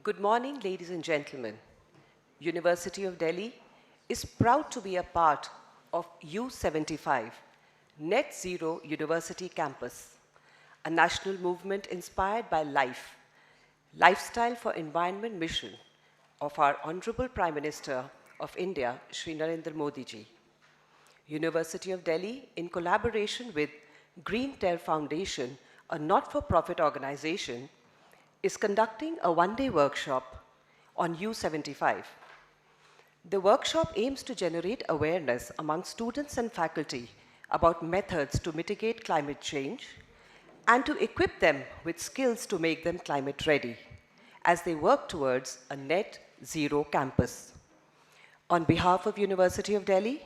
Good morning, ladies and gentlemen. University of Delhi is proud to be a part of U75, Net Zero University Campus, a national movement inspired by lifestyle for environment mission of our Honorable Prime Minister of India, Shri Narendra Modi ji. University of Delhi, in collaboration with Green Terre Foundation, a not-for-profit organization, is conducting a one-day workshop on U75. The workshop aims to generate awareness among students and faculty about methods to mitigate climate change and to equip them with skills to make them climate ready as they work towards a net zero campus. On behalf of University of Delhi,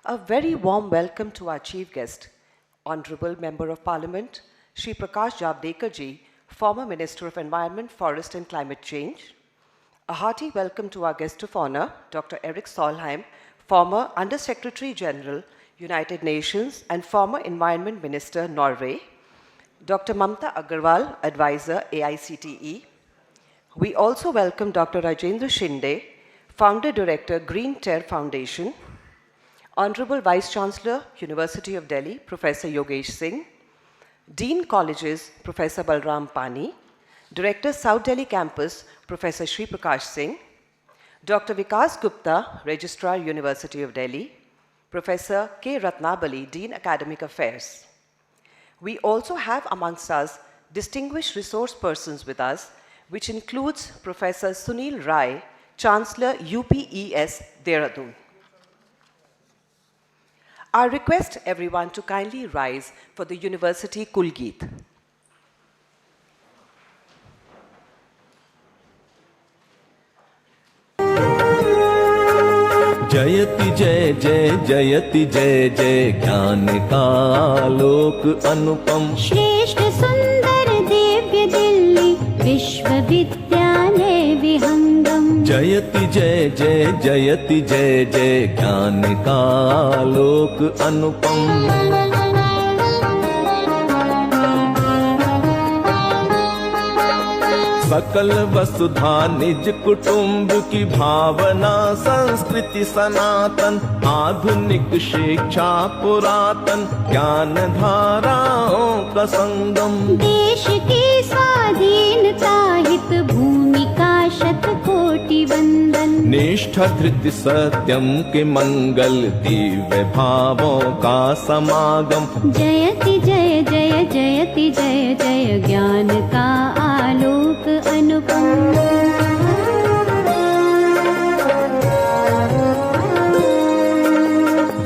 a very warm welcome to our chief guest, Honorable Member of Parliament, Shri Prakash Javadekar ji, former Minister of Environment, Forest and Climate Change. A hearty welcome to our guest of honor, Dr. Erik Solheim, former Under-Secretary General, United Nations and former Environment Minister, Norway. Dr. Mamta Agarwal, Advisor, AICTE. We also welcome Dr. Rajendra Shinde, Founder Director, Green Terre Foundation. Honorable Vice Chancellor, University of Delhi, Professor Yogesh Singh. Dean Colleges, Professor Balram Pani, Director, South Delhi Campus, Professor Shri Prakash Singh, Dr. Vikas Gupta, Registrar, University of Delhi, Professor K. Ratnabali, Dean Academic Affairs. We also have amongst us distinguished resource persons with us, which includes Professor Sunil Rai, Chancellor, UPES, Dehradun. I request everyone to kindly rise for the University Kulgeet. जयति जय जय जयति जय जय ज्ञान का लोक अनुपम श्रेष्ठ सुंदर दिव्य दिल्ली विश्वविद्यालय विहंगम जयति जय जय जयति जय जय ज्ञान का लोक अनुपम सकल वसुधा निज कुटुंब की भावना संस्कृति सनातन आधुनिक शिक्षा पुरातन ज्ञान धाराओं का संगम देश की स्वाधीनता हित भूमिका शतकोटि वंदन निष्ठा धृति सत्यम के मंगल दिव्य भावों का समागम जयति जय जय जयति जय जय ज्ञान का आलोक अनुपम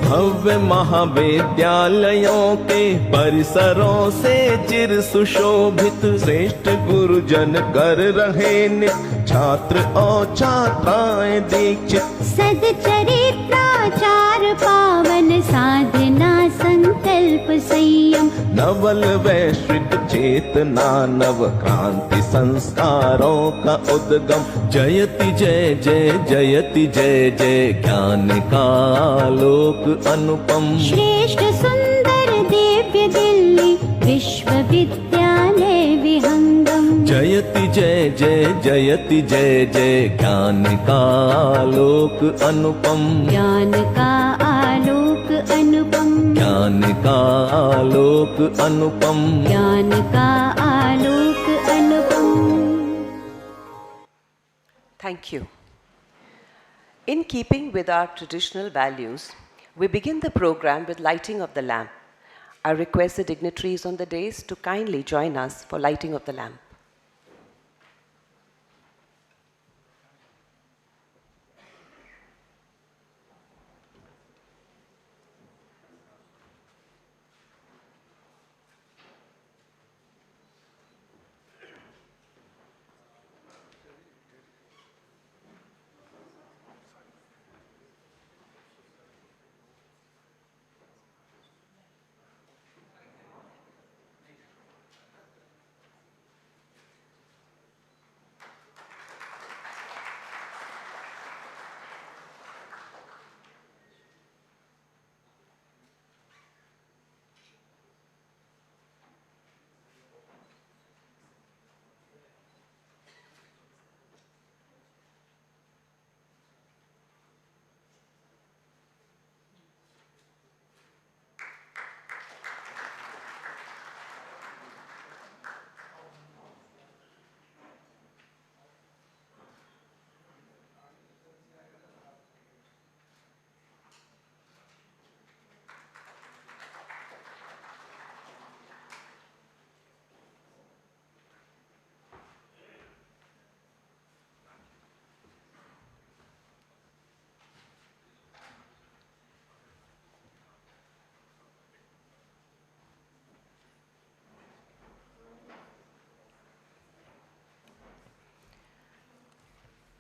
भव्य महाविद्यालयों के परिसरों से चिर सुशोभित श्रेष्ठ गुरुजन कर रहे नित छात्र और छात्राएं दीक्षित सदचरित्राचार पावन साधना संकल्प संयम नवल वैश्विक चेतना नव क्रांति संस्कारों का उद्गम जयति जय जय जयति जय जय ज्ञान का लोक अनुपम श्रेष्ठ सुंदर दिव्य दिल्ली विश्वविद्यालय विहंगम जयति जय जय जयति जय जय ज्ञान का लोक अनुपम ज्ञान का आलोक अनुपम ज्ञान का लोक अनुपम ज्ञान का आलोक अनुपम Thank you. In keeping with our traditional values, we begin the program with lighting of the lamp. I request the dignitaries on the dais to kindly join us for lighting of the lamp.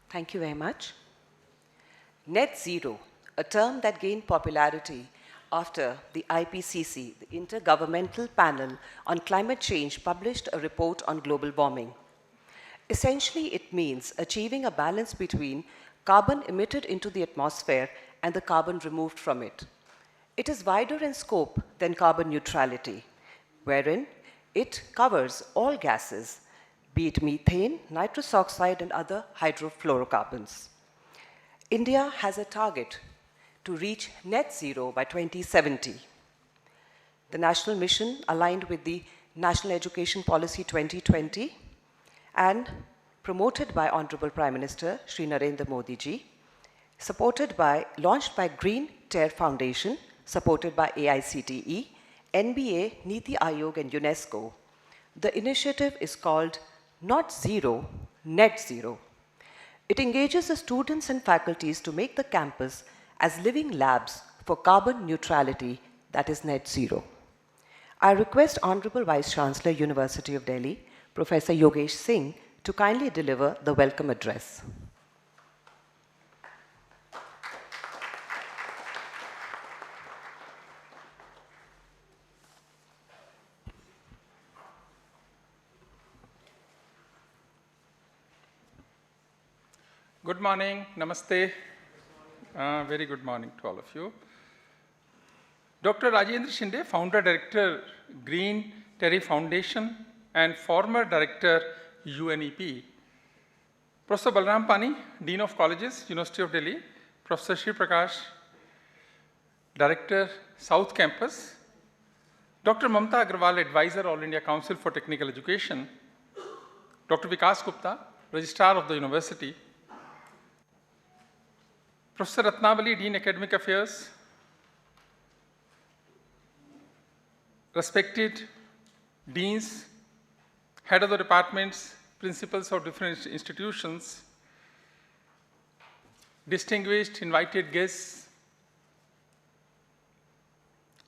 Thank you very much. Net zero, a term that gained popularity after the IPCC, the Intergovernmental Panel on Climate Change, published a report on global warming. Essentially, it means achieving a balance between carbon emitted into the atmosphere and the carbon removed from it. It is wider in scope than carbon neutrality, wherein it covers all gases, be it methane, nitrous oxide, and other hydrofluorocarbons. India has a target to reach net zero by 2070. The national mission aligned with the National Education Policy 2020 and promoted by Honorable Prime Minister Shri Narendra Modi ji, launched by Green Terre Foundation, supported by AICTE, NBA, Niti Aayog, and UNESCO. The initiative is called Not Zero, Net Zero. It engages the students and faculties to make the campus as living labs for carbon neutrality, that is net zero. I request Honorable Vice Chancellor, University of Delhi, Professor Yogesh Singh, to kindly deliver the welcome address. Good morning, namaste. Very good morning to all of you. Dr. Rajendra Shinde, Founder Director, Green Terre Foundation, and former Director, UNEP. Professor Balram Pani, Dean of Colleges, University of Delhi. Professor Shri Prakash, Director, South Campus. Dr. Mamta Agrawal, Advisor, All India Council for Technical Education. Dr. Vikas Gupta, Registrar of the University. Professor Ratnavali, Dean Academic Affairs, respected deans, head of the departments, principals of different institutions, distinguished invited guests,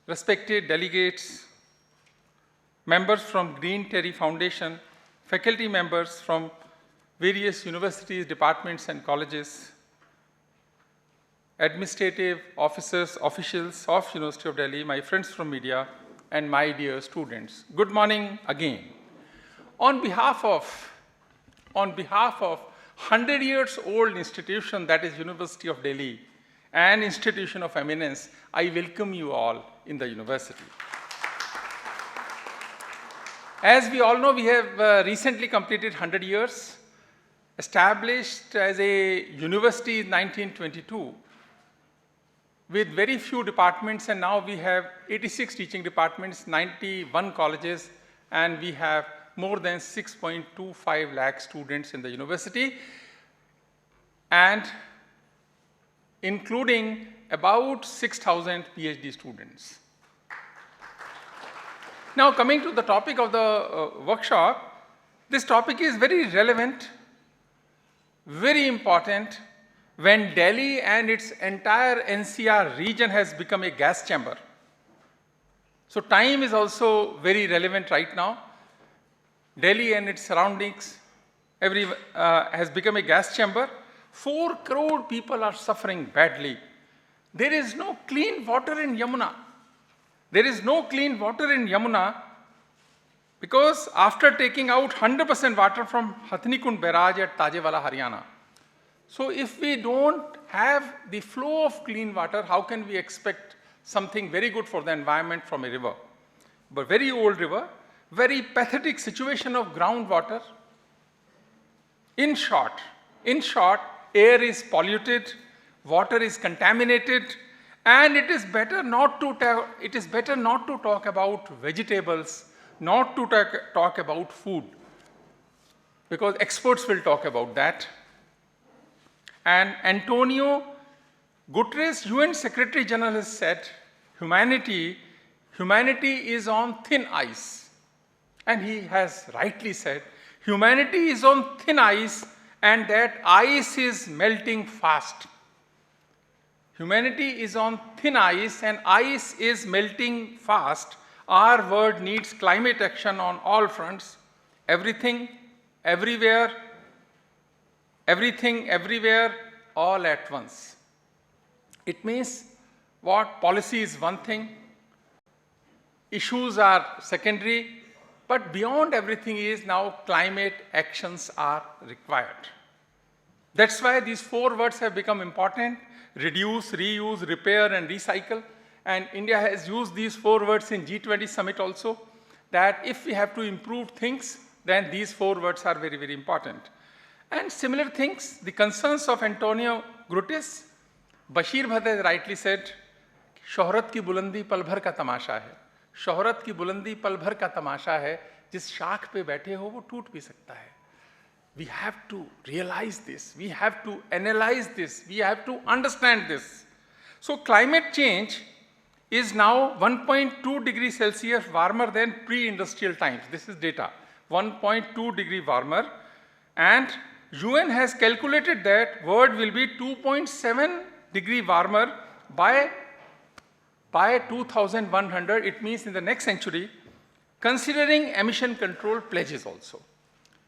respected delegates, members from Green Terre Foundation, faculty members from various universities, departments, and colleges, administrative officers, officials of University of Delhi, my friends from media, and my dear students. Good morning again. On behalf of 100 years old institution, that is University of Delhi, an institution of eminence, I welcome you all in the university. As we all know, we have recently completed 100 years, established as a university in 1922, with very few departments, and now we have 86 teaching departments, 91 colleges, and we have more than 6.25 lakh students in the university, and including about 6,000 PhD students. Now, coming to the topic of the workshop, this topic is very relevant, very important, when Delhi and its entire NCR region has become a gas chamber. So time is also very relevant right now. Delhi and its surroundings has become a gas chamber. 4 crore people are suffering badly. There is no clean water in Yamuna. There is no clean water in Yamuna because after taking out 100% water from Hathnikund Barrage at Tajewala, Haryana. So if we don't have the flow of clean water, how can we expect something very good for the environment from a river? But very old river, very pathetic situation of groundwater. In short, air is polluted, water is contaminated, and it is better not to talk about vegetables, not to talk about food, because experts will talk about that. And Antonio Guterres, UN Secretary General, has said, humanity is on thin ice. And he has rightly said, humanity is on thin ice and that ice is melting fast. Humanity is on thin ice and ice is melting fast. Our world needs climate action on all fronts, everything, everywhere, everything, everywhere, all at once. It means what? Policy is one thing, issues are secondary, but beyond everything is now climate actions are required. That's why these 4 words have become important: reduce, reuse, repair, and recycle. And India has used these 4 words in G20 summit also, that if we have to improve things, then these 4 words are very, very important. And similar things, the concerns of Antonio Guterres, Bashir Bhatt has rightly said, शोहरत की बुलंदी पल भर का तमाशा है. शोहरत की बुलंदी पल भर का तमाशा है, जिस शाख पे बैठे हो वो टूट भी सकता है. We have to realize this, we have to analyze this, we have to understand this. So climate change is now 1.2 degrees Celsius warmer than pre-industrial times. This is data, 1.2 degree warmer. And UN has calculated that world will be 2.7 degree warmer by 2100, it means in the next century, considering emission control pledges also.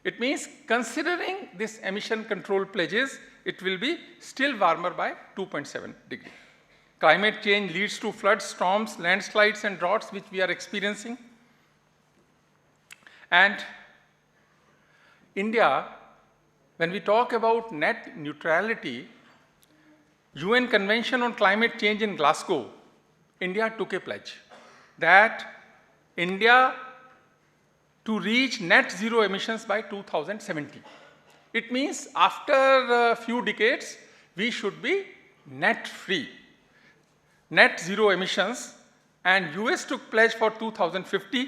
It means considering this emission control pledges, it will be still warmer by 2.7 degree. Climate change leads to floods, storms, landslides, and droughts, which we are experiencing. And India, when we talk about net neutrality, UN Convention on Climate Change in Glasgow, India took a pledge that India to reach net zero emissions by 2070. It means after a few decades, we should be net free, net zero emissions, and US took pledge for 2050.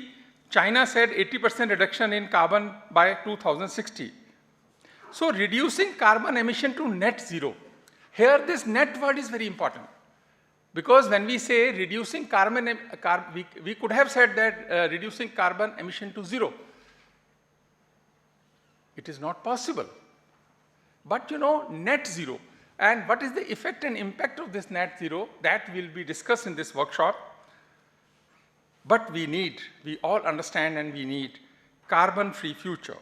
China said 80% reduction in carbon by 2060. So reducing carbon emission to net zero. Here this net word is very important. Because when we say reducing carbon, we could have said that reducing carbon emission to zero. It is not possible. But you know, net zero. And what is the effect and impact of this net zero? That will be discussed in this workshop. But we all understand and we need carbon-free future.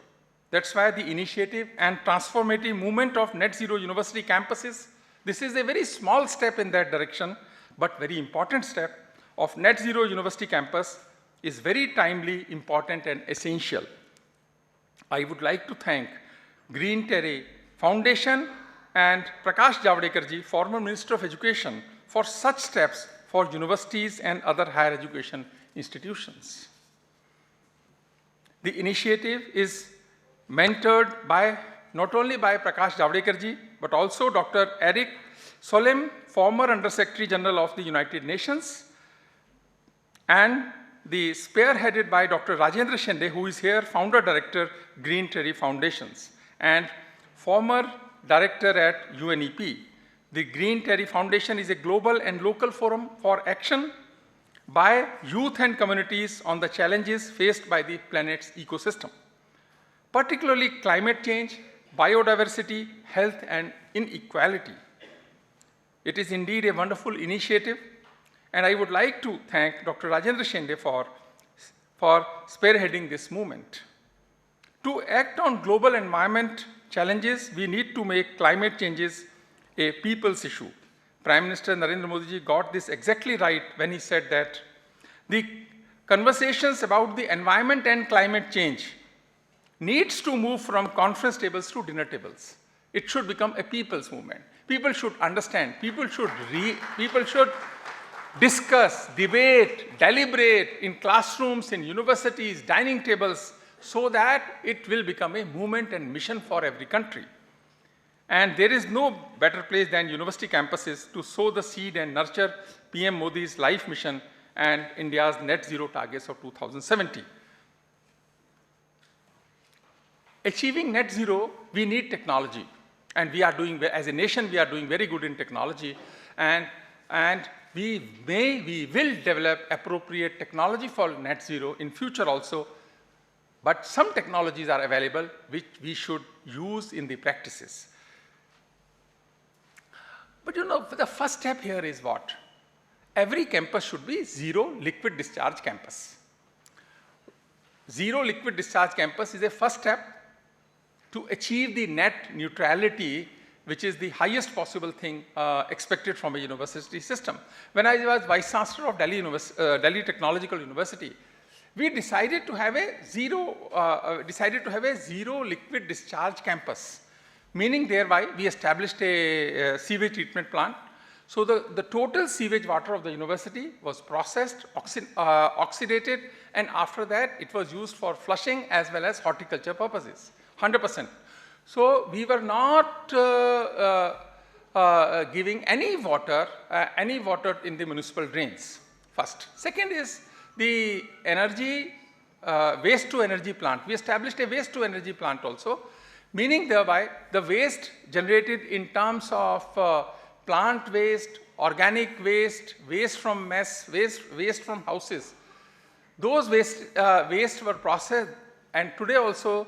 That's why the initiative and transformative movement of net zero university campuses, this is a very small step in that direction, but very important step of net zero university campus is very timely, important, and essential. I would like to thank Green Terry Foundation and Prakash Javadekar ji, former Minister of Education, for such steps for universities and other higher education institutions. The initiative is mentored by not only by Prakash Javadekar ji, but also Dr. Eric Solem, former Under Secretary General of the United Nations, and the spearheaded by Dr. Rajendra Shende, who is here, Founder Director, Green Terry Foundations, and former Director at UNEP. The Green Terry Foundation is a global and local forum for action by youth and communities on the challenges faced by the planet's ecosystem, particularly climate change, biodiversity, health, and inequality. It is indeed a wonderful initiative, and I would like to thank Dr. Rajendra Shende for spearheading this movement. To act on global environment challenges, we need to make climate changes a people's issue. Prime Minister Narendra Modi ji got this exactly right when he said that the conversations about the environment and climate change needs to move from conference tables to dinner tables. It should become a people's movement. People should understand, people should discuss, debate, deliberate in classrooms, in universities, dining tables, so that it will become a movement and mission for every country. And there is no better place than university campuses to sow the seed and nurture PM Modi's life mission and India's net zero targets of 2070. Achieving net zero, we need technology. And we are doing, as a nation, we are doing very good in technology. And we will develop appropriate technology for net zero in future also. But some technologies are available which we should use in the practices. But you know, the first step here is what? Every campus should be zero liquid discharge campus. Zero liquid discharge campus is a first step to achieve the net neutrality, which is the highest possible thing expected from a university system. When I was Vice Chancellor of Delhi Technological University, we decided to have a zero liquid discharge campus, meaning thereby we established a sewage treatment plant. So the total sewage water of the university was processed, oxidated, and after that it was used for flushing as well as horticulture purposes, 100%. So we were not giving any water in the municipal drains, first. Second is the energy, waste to energy plant. We established a waste to energy plant also, meaning thereby the waste generated in terms of plant waste, organic waste, waste from mess, waste from houses, those waste were processed, and today also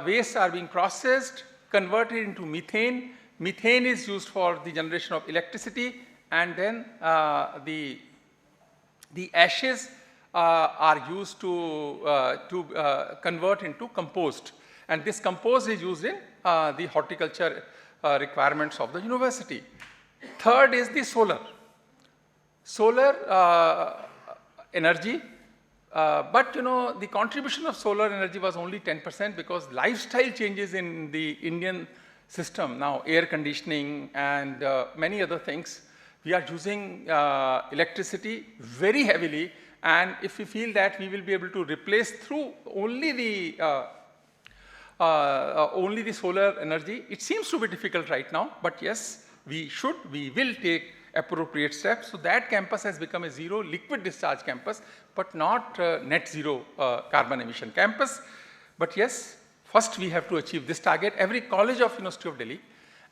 wastes are being processed, converted into methane. Methane is used for the generation of electricity, and then the ashes are used to convert into compost, and this compost is used in the horticulture requirements of the university. Third is the solar energy, but the contribution of solar energy was only 10% because lifestyle changes in the Indian system, now air conditioning and many other things, we are using electricity very heavily, and if we feel that we will be able to replace through only the solar energy, it seems to be difficult right now, but yes, we will take appropriate steps. So that campus has become a zero liquid discharge campus, but not net zero carbon emission campus. But yes, first we have to achieve this target. Every college of University of Delhi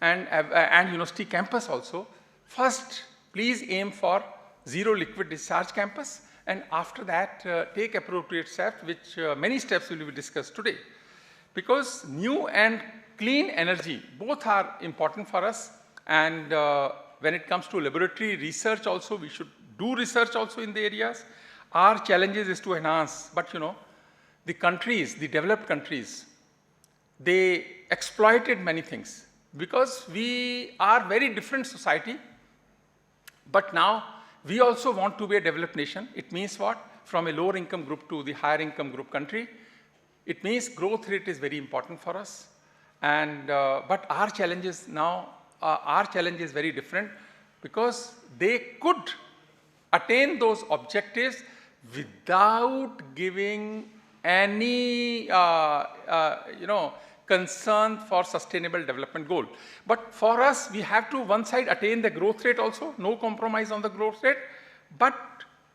and university campus also, first please aim for zero liquid discharge campus, and after that take appropriate steps, which many steps will be discussed today. Because new and clean energy, both are important for us, and when it comes to laboratory research also, we should do research also in the areas. Our challenges is to enhance, but the countries, the developed countries, they exploited many things because we are very different society, but now we also want to be a developed nation. It means what? From a lower income group to the higher income group country. It means growth rate is very important for us, and but our challenges now, our challenge is very different because they could attain those objectives without giving any concern for sustainable development goal. But for us, we have to one side attain the growth rate also, no compromise on the growth rate, but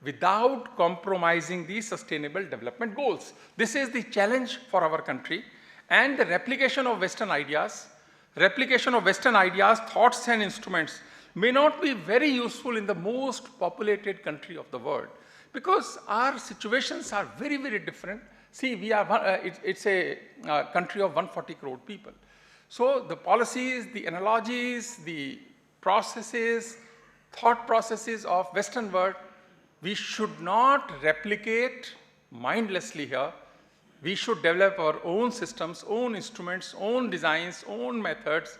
without compromising the sustainable development goals. This is the challenge for our country, and the replication of Western ideas, thoughts and instruments may not be very useful in the most populated country of the world because our situations are very, very different. See, we are, it's a country of 140 crore people. So the policies, the analogies, the processes, thought processes of Western world, we should not replicate mindlessly here. We should develop our own systems, own instruments, own designs, own methods.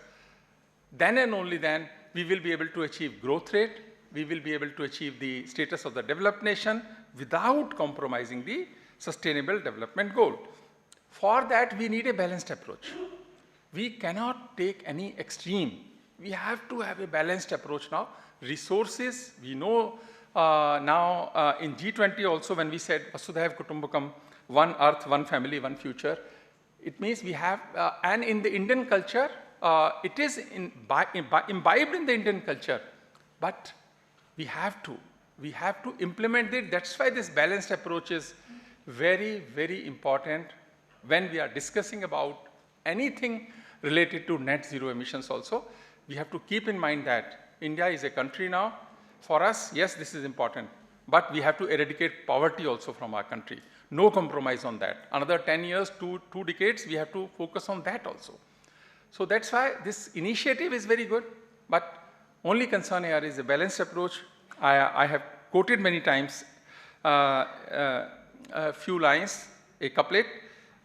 Then and only then we will be able to achieve growth rate, we will be able to achieve the status of the developed nation without compromising the sustainable development goal. For that we need a balanced approach. We cannot take any extreme. We have to have a balanced approach now. Resources, we know now in G20 also when we said Vasudhaiv Kutumbakam, one earth, one family, one future, it means we have, and in the Indian culture, it is imbibed in the Indian culture, but we have to implement it. That's why this balanced approach is very, very important when we are discussing about anything related to net zero emissions also. We have to keep in mind that India is a country now. For us, yes, this is important, but we have to eradicate poverty also from our country. No compromise on that. Another 10 years, two decades, we have to focus on that also. So that's why this initiative is very good, but only concern here is a balanced approach. I have quoted many times a few lines, a couplet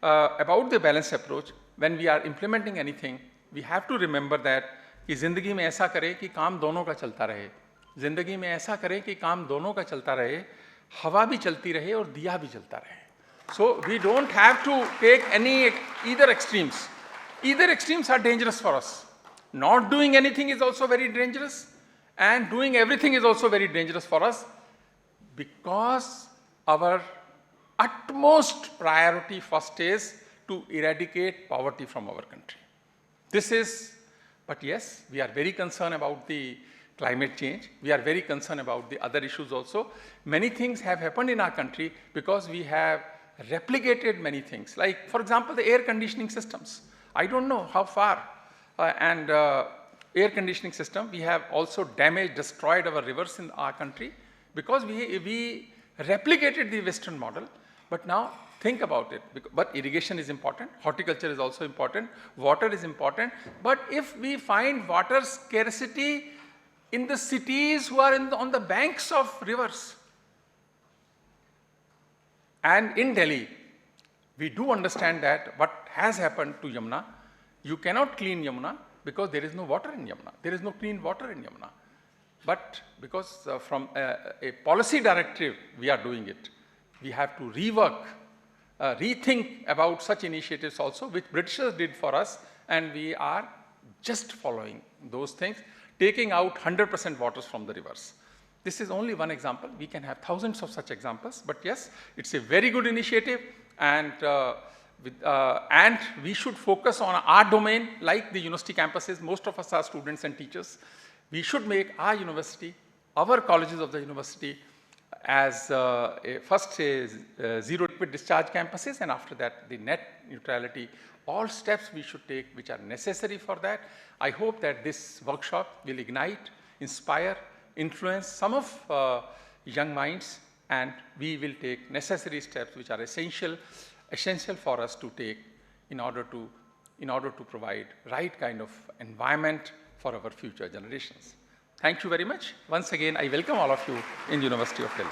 about the balanced approach. when we are implementing anything, we have to remember that कि ज़िंदगी में ऐसा करें कि काम दोनों का चलता रहे, ज़िंदगी में ऐसा करें कि काम दोनों का चलता रहे, हवा भी चलती रहे और दिया भी जलता रहे. So we don't have to take either extremes. Either extremes are dangerous for us. Not doing anything is also very dangerous, and doing everything is also very dangerous for us, because our utmost priority first is to eradicate poverty from our country. But yes, we are very concerned about the climate change. We are very concerned about the other issues also. Many things have happened in our country because we have replicated many things. Like, for example, the air conditioning systems. I don't know how far. Air conditioning system, we have also damaged, destroyed our rivers in our country because we replicated the Western model. But now, think about it. But irrigation is important, horticulture is also important, water is important. But if we find water scarcity in the cities who are on the banks of rivers, and in Delhi, we do understand that what has happened to Yamuna, you cannot clean Yamuna because there is no water in Yamuna. There is no clean water in Yamuna. But because from a policy directive, we are doing it. We have to rethink about such initiatives also, which Britishers did for us, and we are just following those things, taking out 100% waters from the rivers. This is only one example. We can have thousands of such examples, but yes, it's a very good initiative, and we should focus on our domain, like the university campuses. Most of us are students and teachers. We should make our university, our colleges of the university, as first zero liquid discharge campuses, and after that the net neutrality. All steps we should take which are necessary for that. I hope that this workshop will ignite, inspire, influence some of young minds, and we will take necessary steps which are essential for us to take in order to provide right kind of environment for our future generations. Thank you very much. Once again, I welcome all of you in University of Delhi.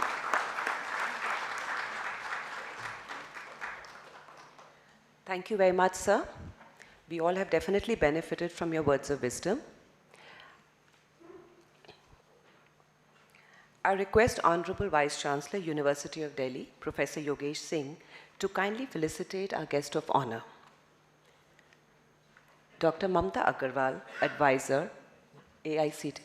Thank you very much, sir. We all have definitely benefited from your words of wisdom. I request Honorable Vice Chancellor, University of Delhi, Professor Yogesh Singh, to kindly felicitate our guest of honor. Dr. Mamta Agarwal, Advisor, AICT.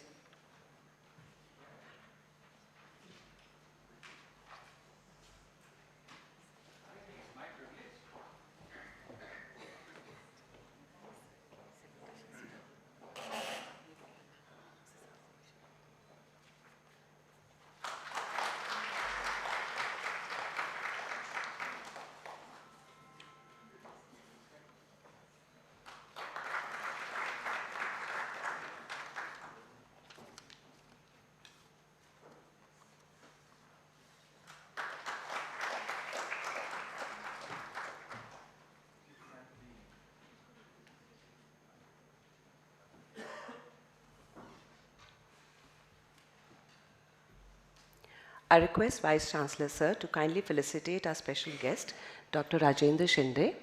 I request Vice Chancellor, sir, to kindly felicitate our special guest, Dr. Rajendra Shinde,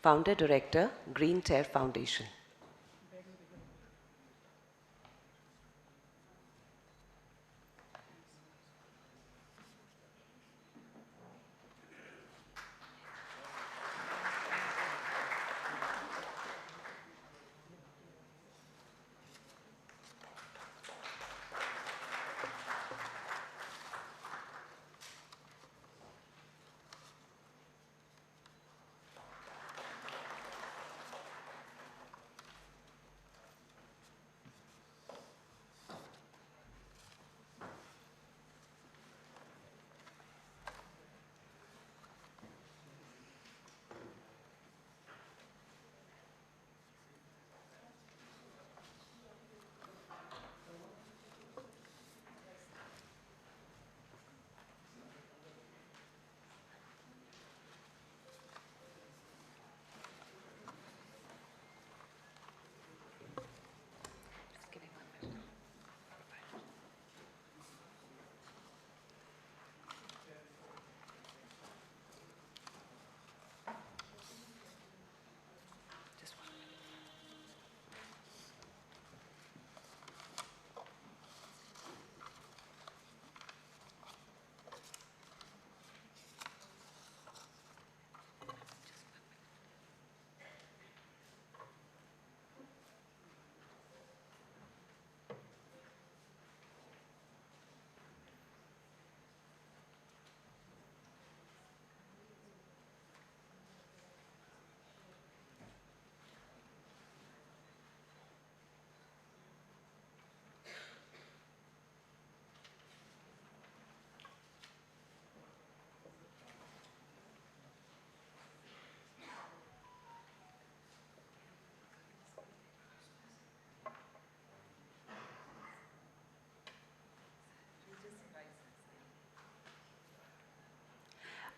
Founder Director, Green Tear Foundation.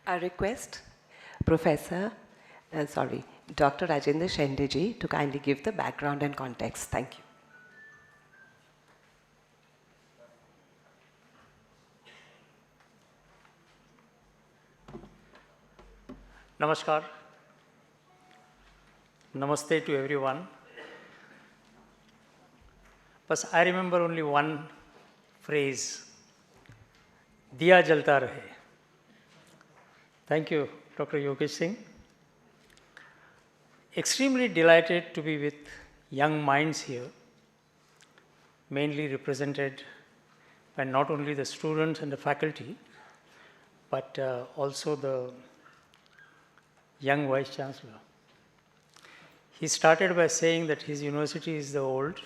I request Dr. Rajendra Shendeji to kindly give the background and context. Thank you. Namaskar. Namaste to everyone. But I remember only one phrase, Diya jalta rahe. Thank you, Dr. Yogesh Singh. Extremely delighted to be with young minds here, mainly represented by not only the students and the faculty, but also the young Vice Chancellor. He started by saying that his university is the old,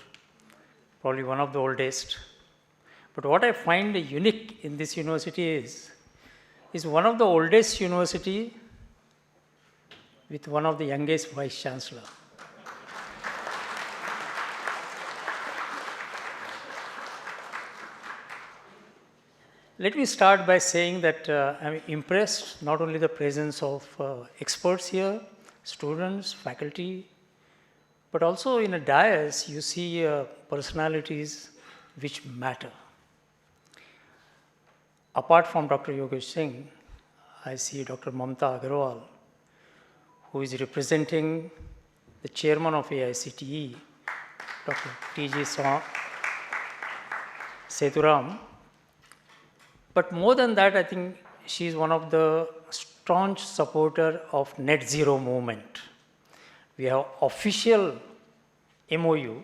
probably one of the oldest. But what I find unique in this university is one of the oldest university with one of the youngest Vice Chancellor. Let me start by saying that I'm impressed not only the presence of experts here, students, faculty, but also in a dais you see personalities which matter. Apart from Dr. Yogesh Singh, I see Dr. Mamta Agarwal, who is representing the chairman of AICTE, Dr. T.G. Sethuram. But more than that, I think she is one of the staunch supporter of net zero movement. We have official MOU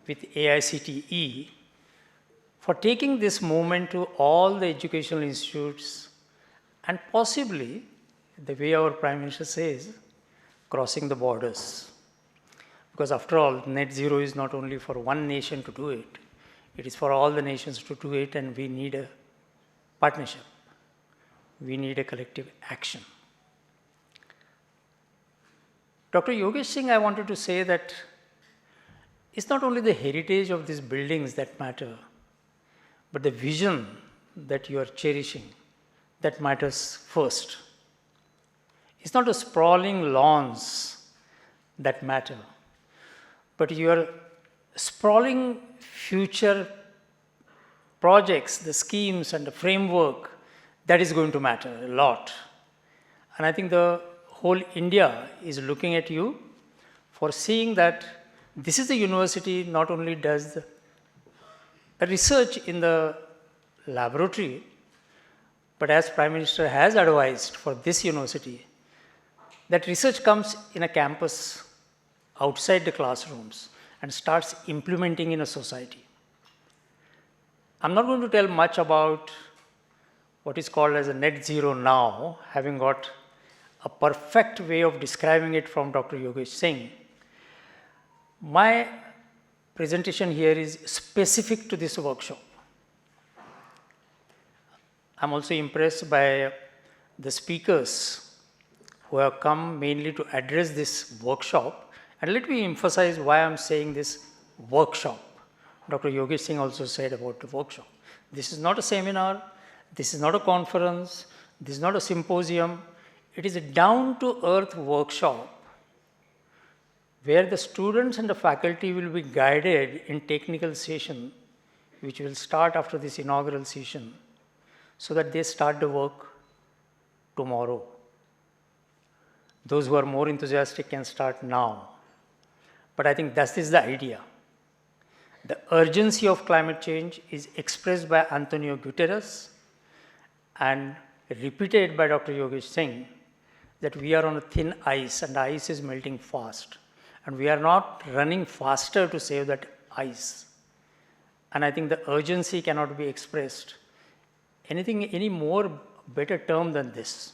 with AICTE for taking this movement to all the educational institutes and possibly, the way our Prime Minister says, crossing the borders. Because after all, net zero is not only for one nation to do it, it is for all the nations to do it, and we need a partnership. We need a collective action. Dr. Yogesh Singh, I wanted to say that it's not only the heritage of these buildings that matter, but the vision that you are cherishing that matters first. It's not the sprawling lawns that matter, but your sprawling future projects, the schemes and the framework, that is going to matter a lot. And I think the whole India is looking at you for seeing that this is the university not only does the research in the laboratory, but as Prime Minister has advised for this university, that research comes in a campus outside the classrooms and starts implementing in a society. I'm not going to tell much about what is called as a net zero now, having got a perfect way of describing it from Dr. Yogesh Singh. My presentation here is specific to this workshop. I'm also impressed by the speakers who have come mainly to address this workshop. And let me emphasize why I'm saying this workshop. Dr. Yogesh Singh also said about the workshop. This is not a seminar, this is not a conference, this is not a symposium. It is a down-to-earth workshop where the students and the faculty will be guided in technical session, which will start after this inaugural session, so that they start the work tomorrow. Those who are more enthusiastic can start now. But I think that is the idea. The urgency of climate change is expressed by Antonio Guterres and repeated by Dr. Yogesh Singh, that we are on a thin ice and the ice is melting fast. And we are not running faster to save that ice. And I think the urgency cannot be expressed any more better term than this.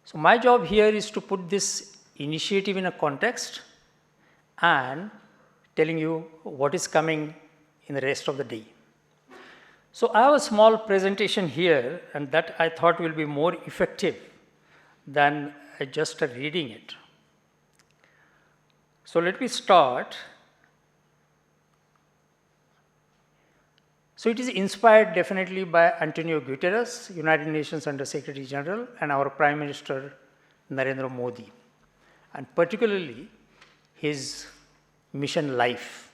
So my job here is to put this initiative in a context and telling you what is coming in the rest of the day. So I have a small presentation here, and that I thought will be more effective than just reading it. So let me start. So it is inspired definitely by Antonio Guterres, United Nations Under Secretary General, and our Prime Minister Narendra Modi, and particularly his mission life.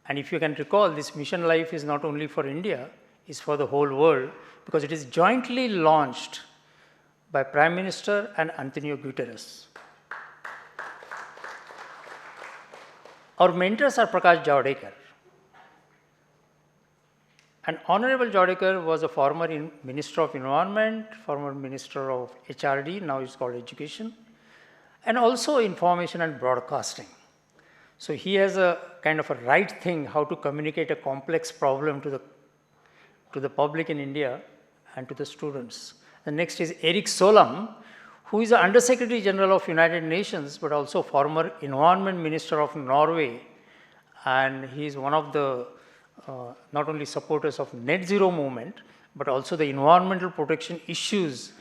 And if you can recall, this mission life is not only for India, it's for the whole world, because it is jointly launched by Prime Minister and Antonio Guterres. Our mentors are Prakash Javadekar. And Honorable Javadekar was a former Minister of Environment, former Minister of HRD, now it's called Education, and also Information and Broadcasting. So he has a kind of a right thing how to communicate a complex problem to the public in India and to the students. The next is Erik Solheim, who is the Under Secretary General of United Nations, but also former Environment Minister of Norway. And he is one of the not only supporters of net zero movement, but also the environmental protection issues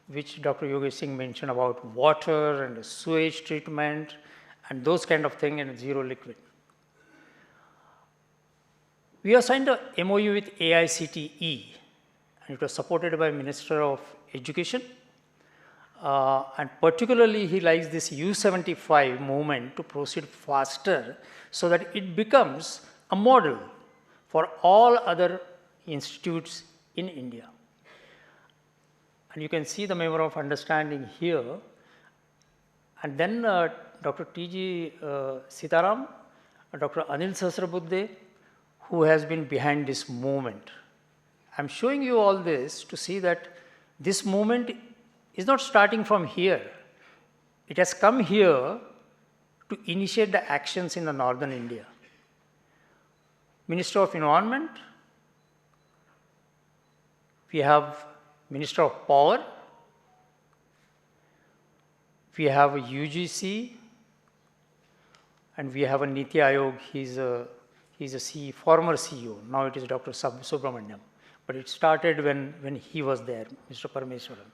which Dr. Yogesh Singh mentioned about water and sewage treatment and those kind of things and zero liquid. We have signed a MOU with AICTE, and it was supported by Minister of Education. And particularly he likes this U75 movement to proceed faster so that it becomes a model for all other institutes in India. And you can see the member of understanding here. And then Dr. T.G. Sitaram, Dr. Anil Sahasrabudhe, who has been behind this movement. I'm showing you all this to see that this movement is not starting from here. It has come here to initiate the actions in the northern India. Minister of Environment, we have Minister of Power, we have a UGC, and we have a Niti Aayog. He's a former CEO. Now it is Dr. Subramaniam. But it started when he was there, Mr. Parameswaran.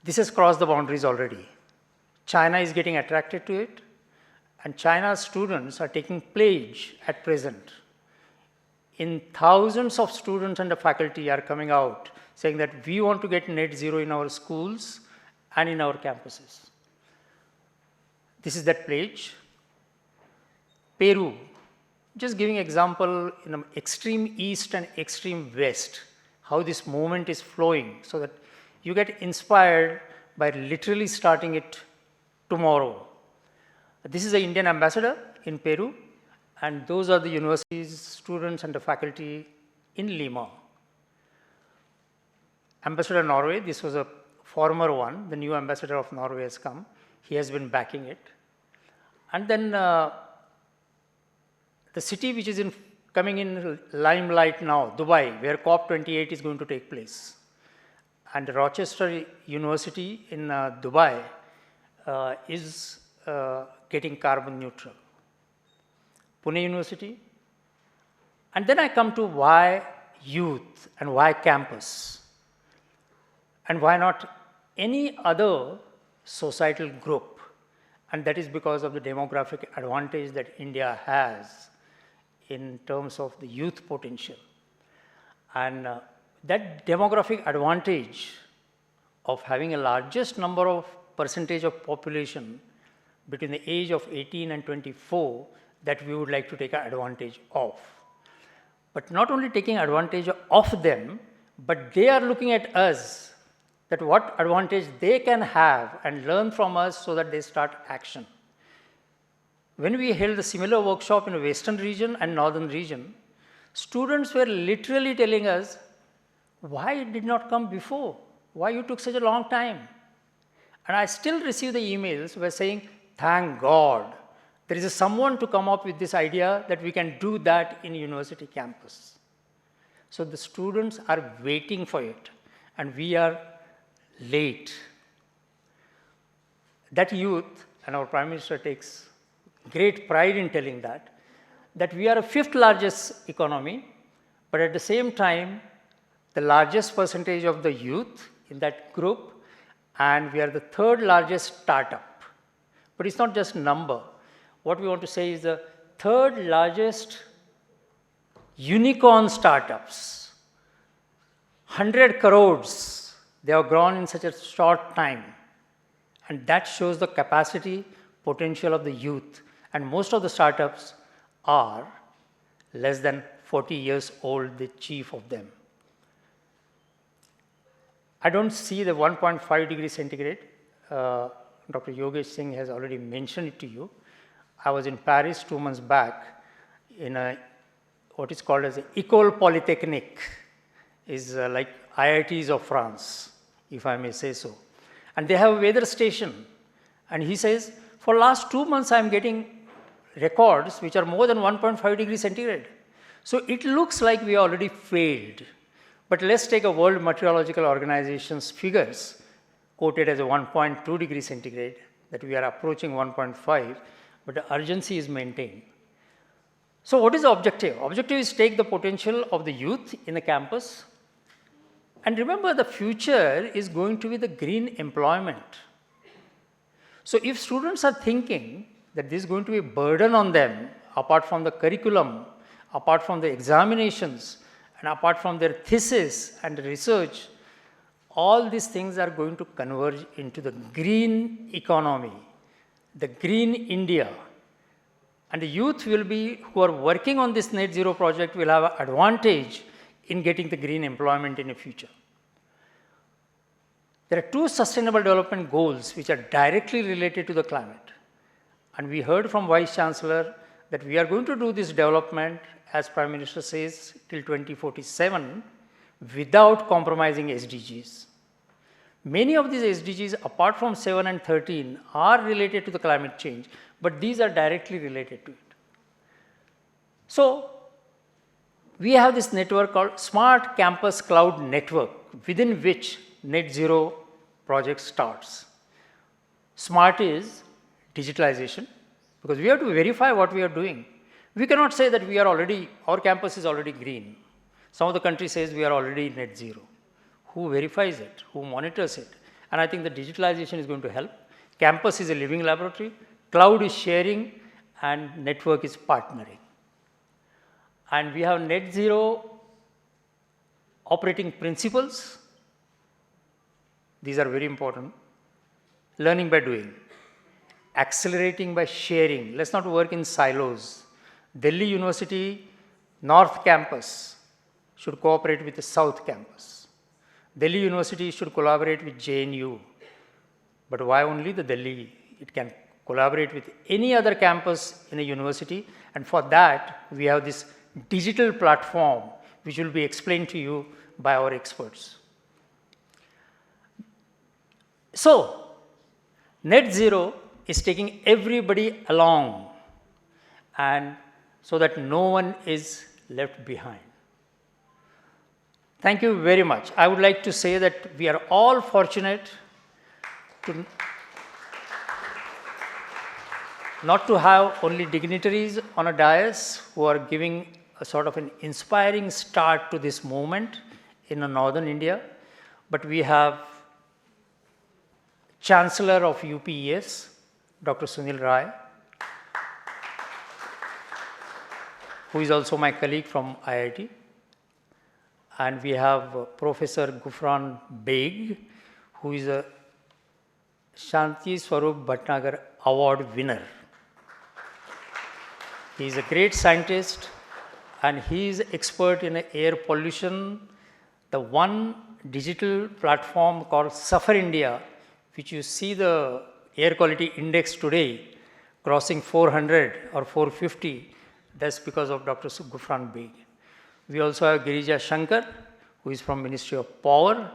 This has crossed the boundaries already. China is getting attracted to it, and China's students are taking pledge at present. In thousands of students and the faculty are coming out saying that we want to get net zero in our schools and in our campuses. This is that pledge. Peru, just giving example in the extreme east and extreme west, how this movement is flowing so that you get inspired by literally starting it tomorrow. This is the Indian ambassador in Peru, and those are the universities, students and the faculty in Lima. Ambassador Norway, this was a former one, the new ambassador of Norway has come. He has been backing it. And then the city which is coming in limelight now, Dubai, where COP28 is going to take place. And Rochester University in Dubai is getting carbon neutral. Pune University. And then I come to why youth and why campus. And why not any other societal group. And that is because of the demographic advantage that India has in terms of the youth potential. And that demographic advantage of having a largest number of percentage of population between the age of 18 and 24 that we would like to take advantage of. But not only taking advantage of them, but they are looking at us, that what advantage they can have and learn from us so that they start action. When we held a similar workshop in the western region and northern region, students were literally telling us, why it did not come before? Why you took such a long time? And I still receive the emails where saying, thank God, there is someone to come up with this idea that we can do that in university campus. So the students are waiting for it, and we are late. That youth, and our Prime Minister takes great pride in telling that we are a fifth largest economy, but at the same time, the largest percentage of the youth in that group, and we are the third largest startup. But it's not just number. What we want to say is the third largest unicorn startups, 100 crores, they have grown in such a short time. And that shows the capacity, potential of the youth. And most of the startups are less than 40 years old, the chief of them. I don't see the 1.5 degrees centigrade. Dr. Yogesh Singh has already mentioned it to you. I was in Paris 2 months back in a, what is called as an École Polytechnique, is like IITs of France, if I may say so. And they have a weather station. And he says, for last 2 months, I am getting records which are more than 1.5 degrees centigrade. So it looks like we already failed. But let's take a World Meteorological Organization's figures, quoted as a 1.2 degrees centigrade, that we are approaching 1.5, but the urgency is maintained. So what is the objective? Objective is take the potential of the youth in the campus. And remember, the future is going to be the green employment. So if students are thinking that this is going to be a burden on them, apart from the curriculum, apart from the examinations, and apart from their thesis and research, all these things are going to converge into the green economy, the green India. And the youth will be, who are working on this net zero project, will have an advantage in getting the green employment in the future. There are 2 sustainable development goals which are directly related to the climate. And we heard from Vice Chancellor that we are going to do this development, as Prime Minister says, till 2047 without compromising SDGs. Many of these SDGs, apart from 7 and 13, are related to the climate change, but these are directly related to it. So, we have this network called Smart Campus Cloud Network, within which net zero project starts. Smart is digitalization, because we have to verify what we are doing. We cannot say that we are already, our campus is already green. Some of the country says we are already net zero. Who verifies it? Who monitors it? And I think the digitalization is going to help. Campus is a living laboratory, cloud is sharing, and network is partnering. And we have net zero operating principles. These are very important. Learning by doing, accelerating by sharing. Let's not work in silos. Delhi University North Campus should cooperate with the South Campus. Delhi University should collaborate with JNU. But why only the Delhi? It can collaborate with any other campus in a university. And for that, we have this digital platform which will be explained to you by our experts. So, net zero is taking everybody along, and so that no one is left behind. Thank you very much. I would like to say that we are all fortunate to not to have only dignitaries on a dais who are giving a sort of an inspiring start to this movement in northern India, but we have Chancellor of UPES, Dr. Sunil Rai, who is also my colleague from IIT. And we have Professor Gufran Beg, who is a Shanti Swarup Bhatnagar Award winner. He is a great scientist, and he is expert in air pollution. The one digital platform called Suffer India, which you see the air quality index today crossing 400 or 450, that's because of Dr. Gufran Beg. We also have Girija Shankar, who is from Ministry of Power,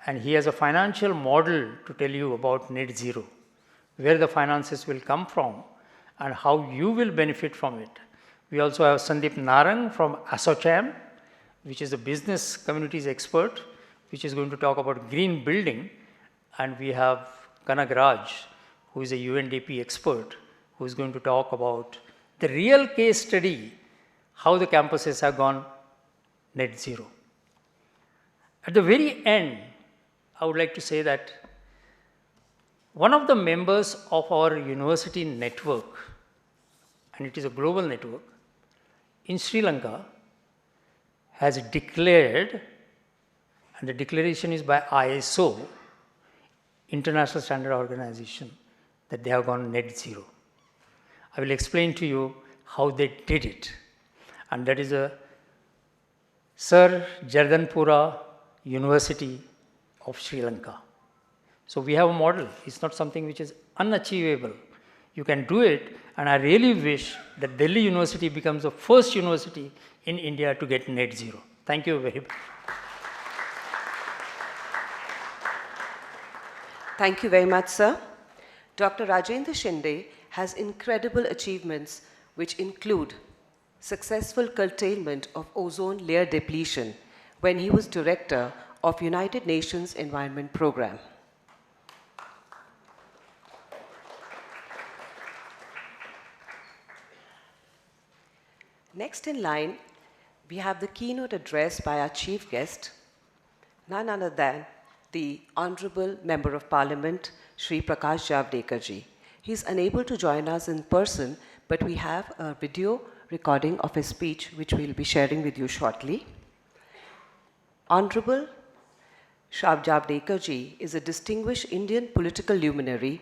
and he has a financial model to tell you about net zero, where the finances will come from and how you will benefit from it. We also have Sandeep Narang from ASSOCHAM, which is a business communities expert, which is going to talk about green building. And we have Kanak Raj, who is a UNDP expert, who is going to talk about the real case study, how the campuses have gone net zero. At the very end, I would like to say that one of the members of our university network, and it is a global network, in Sri Lanka, has declared, and the declaration is by ISO, International Standard Organization, that they have gone net zero. I will explain to you how they did it. And that is a Sir Jardanpura University of Sri Lanka. So we have a model. It's not something which is unachievable. You can do it, and I really wish that Delhi University becomes the first university in India to get net zero. Thank you very much. Thank you very much, sir. Dr. Rajendra Shinde has incredible achievements which include successful curtailment of ozone layer depletion when he was director of United Nations Environment Programme. Next in line, we have the keynote address by our chief guest, none other than the Honorable Member of Parliament, Shri Prakash Javadekar ji. He is unable to join us in person, but we have a video recording of his speech, which we'll be sharing with you shortly. Honorable Shri Javadekar ji is a distinguished Indian political luminary,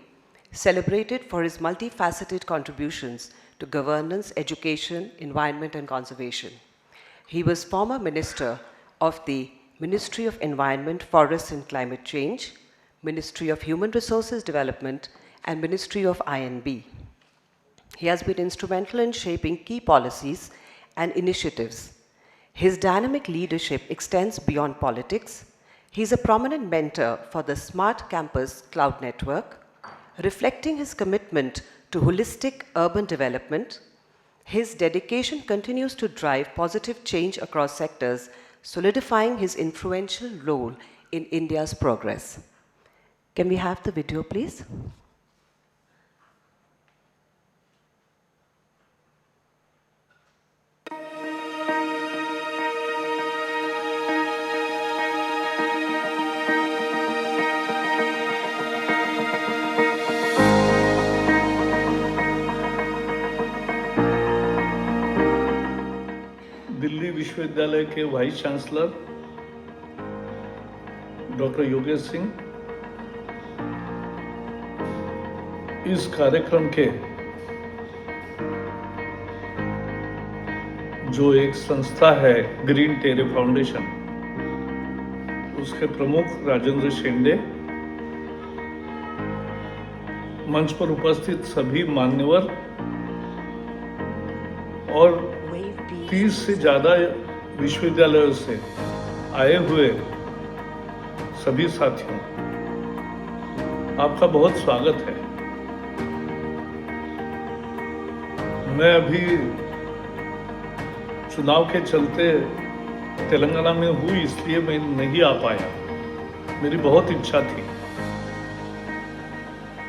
celebrated for his multifaceted contributions to governance, education, environment, and conservation. He was former Minister of the Ministry of Environment, Forests and Climate Change, Ministry of Human Resources Development, and Ministry of INB. He has been instrumental in shaping key policies and initiatives. His dynamic leadership extends beyond politics. He is a prominent mentor for the Smart Campus Cloud Network, reflecting his commitment to holistic urban development. His dedication continues to drive positive change across sectors, solidifying his influential role in India's progress. Can we have the video, please? Delhi विश्वविद्यालय के vice chancellor doctor Yogesh Singh, इस कार्यक्रम के जो एक संस्था है green टेरे foundation, उसके प्रमुख राजेंद्र शिंदे, मंच पर उपस्थित सभी मान्यवर और 30 से ज़्यादा विश्वविद्यालयों से आए हुए सभी साथियों, आपका बहुत स्वागत है। मैं अभी चुनाव के चलते तेलंगाना में हूँ, इसलिए मैं नहीं आ पाया। मेरी बहुत इच्छा थी,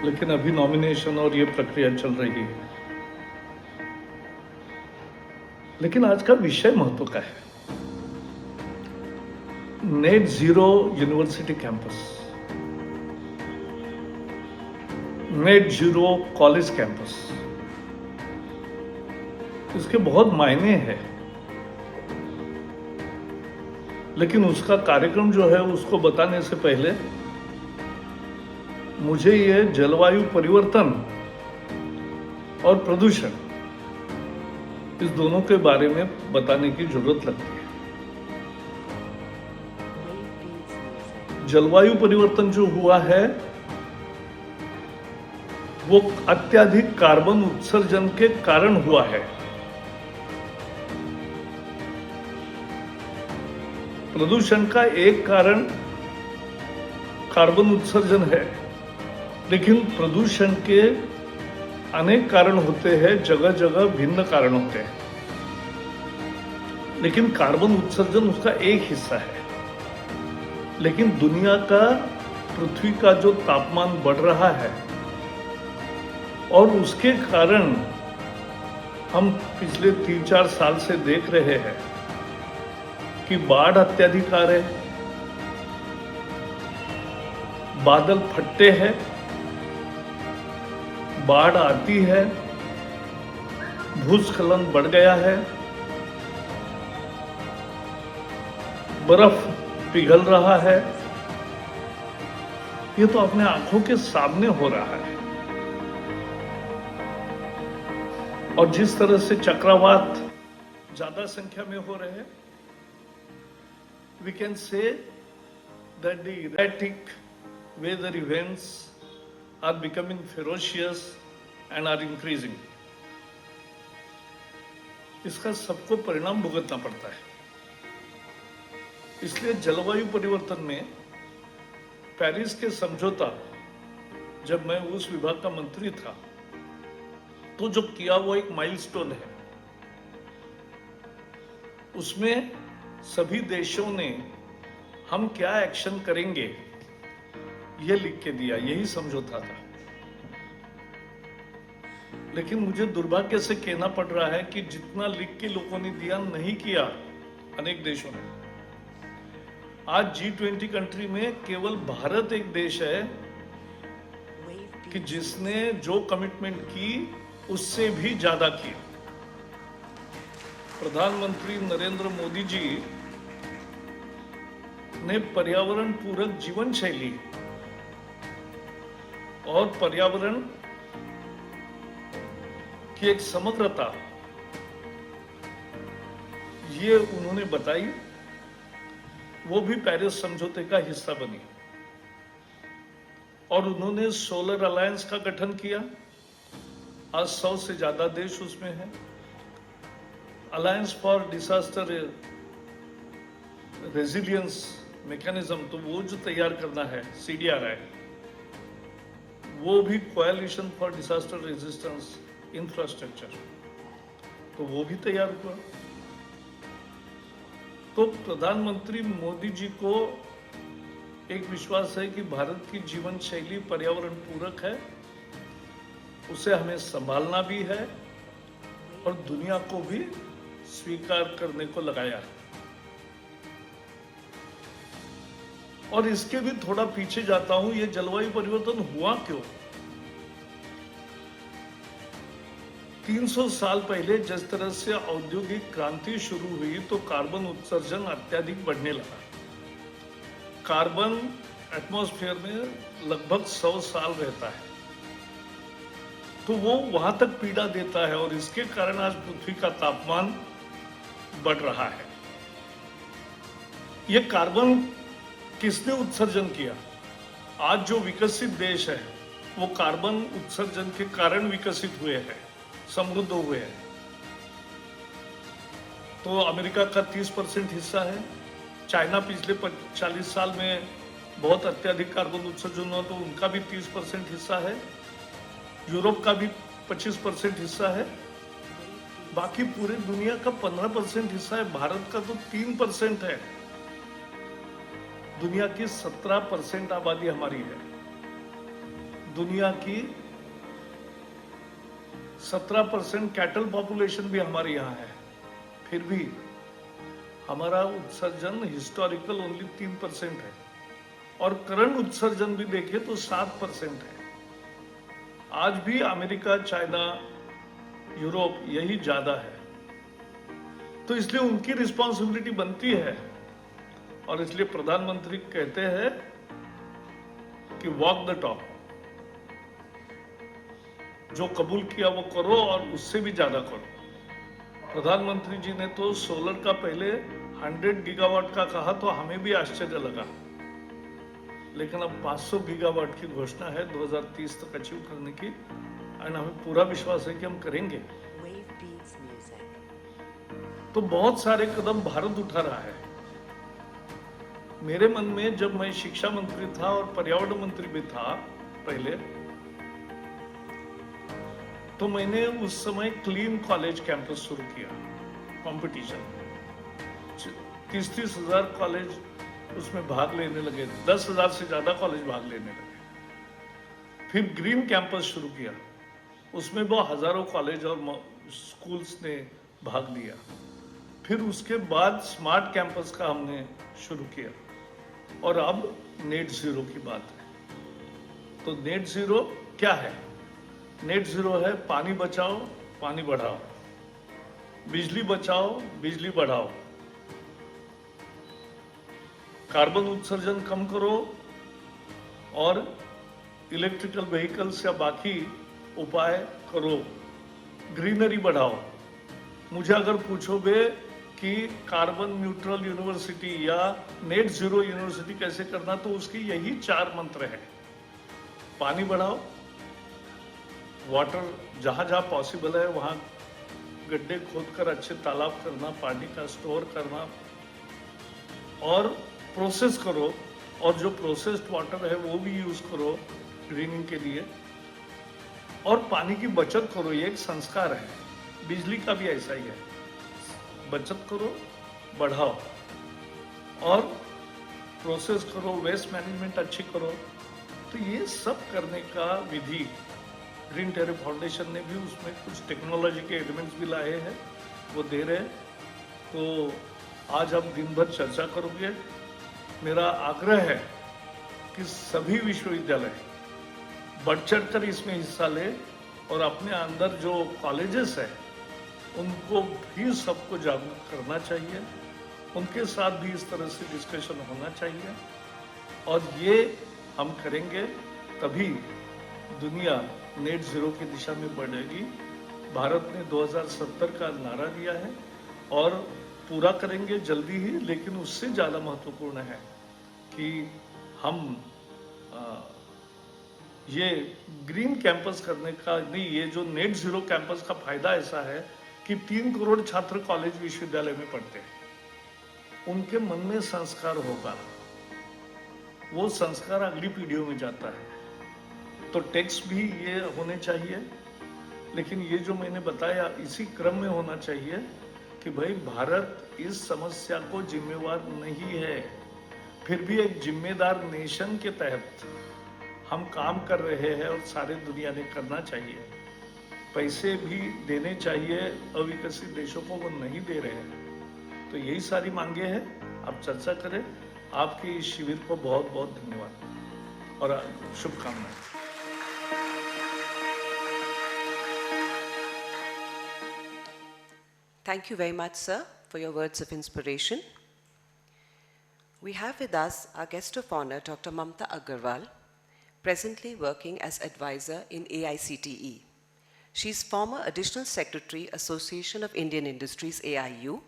लेकिन अभी नॉमिनेशन और ये प्रक्रिया चल रही है। लेकिन आज का विषय महत्व का है, net zero university campus, net zero college campus. इसके बहुत मायने हैं, लेकिन उसका कार्यक्रम जो है उसको बताने से पहले मुझे ये जलवायु परिवर्तन और प्रदूषण, इस दोनों के बारे में बताने की जरूरत लगती है। जलवायु परिवर्तन जो हुआ है वो अत्यधिक कार्बन उत्सर्जन के कारण हुआ है। प्रदूषण का एक कारण कार्बन उत्सर्जन है, लेकिन प्रदूषण के अनेक कारण होते हैं, जगह जगह भिन्न कारण होते हैं, लेकिन कार्बन उत्सर्जन उसका एक हिस्सा है। लेकिन दुनिया का, पृथ्वी का जो तापमान बढ़ रहा है और उसके कारण हम पिछले 3-4 साल से देख रहे हैं कि बाढ़ अत्यधिक आ रहे, बादल फटते हैं, बाढ़ आती है, भूस्खलन बढ़ गया है, बर्फ पिघल रहा है, ये तो अपने आंखों के सामने हो रहा है। और जिस तरह से चक्रवात ज्यादा संख्या में हो रहे हैं, we can say that the erratic weather events are becoming ferocious and are increasing. इसका सबको परिणाम भुगतना पड़ता है। इसलिए जलवायु परिवर्तन में पेरिस के समझौता, जब मैं उस विभाग का मंत्री था, तो जो किया वो एक माइलस्टोन है। उसमें सभी देशों ने हम क्या एक्शन करेंगे ये लिख के दिया, यही समझौता था। लेकिन मुझे दुर्भाग्य से कहना पड़ रहा है कि जितना लिख के लोगों ने दिया, नहीं किया अनेक देशों ने। आज G20 कंट्री में केवल भारत एक देश है कि जिसने जो कमिटमेंट की उससे भी ज्यादा किया। प्रधानमंत्री नरेंद्र मोदी जी ने पर्यावरण पूरक जीवन शैली और पर्यावरण की एक समग्रता, ये उन्होंने बताई, वो भी पेरिस समझौते का हिस्सा बनी। और उन्होंने सोलर अलायंस का गठन किया। आज 100 से ज्यादा देश उसमें हैं। Alliance for disaster resilience mechanism, तो वो जो तैयार करना है, CDRI, वो भी coalition for disaster resistance infrastructure, तो वो भी तैयार हुआ। तो प्रधानमंत्री मोदी जी को एक विश्वास है कि भारत की जीवन शैली पर्यावरण पूरक है, उसे हमें संभालना भी है और दुनिया को भी स्वीकार करने को लगाया है। और इसके भी थोड़ा पीछे जाता हूं, ये जलवायु परिवर्तन हुआ क्यों? 300 साल पहले जिस तरह से औद्योगिक क्रांति शुरू हुई तो कार्बन उत्सर्जन अत्यधिक बढ़ने लगा। कार्बन एटमॉस्फेयर में लगभग 100 साल रहता है, तो वो वहां तक पीड़ा देता है और इसके कारण आज पृथ्वी का तापमान बढ़ रहा है। ये कार्बन किसने उत्सर्जन किया? आज जो विकसित देश है वो कार्बन उत्सर्जन के कारण विकसित हुए हैं, समृद्ध हुए हैं। तो अमेरिका का 30% हिस्सा है। चाइना पिछले 40 साल में बहुत अत्यधिक कार्बन उत्सर्जन हुआ, तो उनका भी 30% हिस्सा है। यूरोप का भी 25% हिस्सा है। बाकी पूरे दुनिया का 15% हिस्सा है। भारत का तो 3% है। दुनिया की 17% आबादी हमारी है। दुनिया की 17% कैटल पॉपुलेशन भी हमारे यहाँ है। फिर भी हमारा उत्सर्जन हिस्टोरिकल ओनली 3% है और करंट उत्सर्जन भी देखें तो 7% है। आज भी अमेरिका, चाइना, यूरोप यही ज्यादा है। तो इसलिए उनकी रिस्पॉन्सिबिलिटी बनती है और इसलिए प्रधानमंत्री कहते हैं कि वॉक द टॉक, जो कबूल किया वो करो और उससे भी ज्यादा करो। प्रधानमंत्री जी ने तो सोलर का पहले 100 गीगावाट का कहा तो हमें भी आश्चर्य लगा, लेकिन अब 500 गीगावाट की घोषणा है 2030 तक अचीव करने की, और हमें पूरा विश्वास है कि हम करेंगे। तो बहुत सारे कदम भारत उठा रहा है। मेरे मन में जब मैं शिक्षा मंत्री था और पर्यावरण मंत्री भी था पहले, तो मैंने उस समय क्लीन कॉलेज कैंपस शुरू किया, कंपटीशन। 30-30 हजार कॉलेज उसमें भाग लेने लगे, 10,000 से ज्यादा कॉलेज भाग लेने लगे। फिर ग्रीन कैंपस शुरू किया, उसमें वो हजारों कॉलेज और स्कूल्स ने भाग लिया। फिर उसके बाद स्मार्ट कैंपस का हमने शुरू किया और अब नेट जीरो की बात है। तो नेट जीरो क्या है? नेट जीरो है पानी बचाओ, पानी बढ़ाओ, बिजली बचाओ, बिजली बढ़ाओ। कार्बन उत्सर्जन कम करो और इलेक्ट्रिकल व्हीकल्स या बाकी उपाय करो, ग्रीनरी बढ़ाओ। मुझे अगर पूछोगे कि कार्बन न्यूट्रल यूनिवर्सिटी या नेट जीरो यूनिवर्सिटी कैसे करना, तो उसकी यही 4 मंत्र है। पानी बढ़ाओ, वाटर जहां जहां पॉसिबल है वहां गड्ढे खोदकर अच्छे तालाब करना, पानी का स्टोर करना, और प्रोसेस करो, और जो प्रोसेस्ड वाटर है वो भी यूज करो ग्रीनिंग के लिए, और पानी की बचत करो। ये एक संस्कार है, बिजली का भी ऐसा ही है, बचत करो, बढ़ाओ और प्रोसेस करो, वेस्ट मैनेजमेंट अच्छी करो। तो ये सब करने का विधि ग्रीन टेरे फाउंडेशन ने भी उसमें कुछ टेक्नोलॉजी के एलिमेंट्स भी लाए हैं, वो दे रहे हैं। तो आज हम दिन भर चर्चा करोगे। मेरा आग्रह है कि सभी विश्वविद्यालय बढ़ चढ़कर इसमें हिस्सा ले, और अपने अंदर जो कॉलेजेस है उनको भी सबको जागरूक करना चाहिए, उनके साथ भी इस तरह से डिस्कशन होना चाहिए, और ये हम करेंगे तभी दुनिया नेट जीरो की दिशा में बढ़ेगी। भारत ने 2070 का नारा दिया है और पूरा करेंगे जल्दी ही, लेकिन उससे ज़्यादा महत्वपूर्ण है कि हम ये ग्रीन कैंपस करने का नहीं, ये जो नेट जीरो कैंपस का फायदा ऐसा है कि 3 करोड़ छात्र कॉलेज विश्वविद्यालय में पढ़ते हैं, उनके मन में संस्कार होगा, वो संस्कार अगली पीढ़ियों में जाता है। तो टेक्स्ट भी ये होने चाहिए, लेकिन ये जो मैंने बताया इसी क्रम में होना चाहिए कि भाई भारत इस समस्या को जिम्मेवार नहीं है, फिर भी एक जिम्मेदार नेशन के तहत हम काम कर रहे हैं और सारे दुनिया ने करना चाहिए। पैसे भी देने चाहिए, अविकसित देशों को वो नहीं दे रहे हैं। तो यही सारी मांगे हैं, आप चर्चा करें। आपके इस शिविर को बहुत बहुत धन्यवाद और शुभकामनाएं। Thank you very much, sir, for your words of inspiration. We have with us our guest of honor, Dr. Mamta Agarwal, presently working as advisor in AICTE. She is former Additional Secretary, Association of Indian Industries, AIU,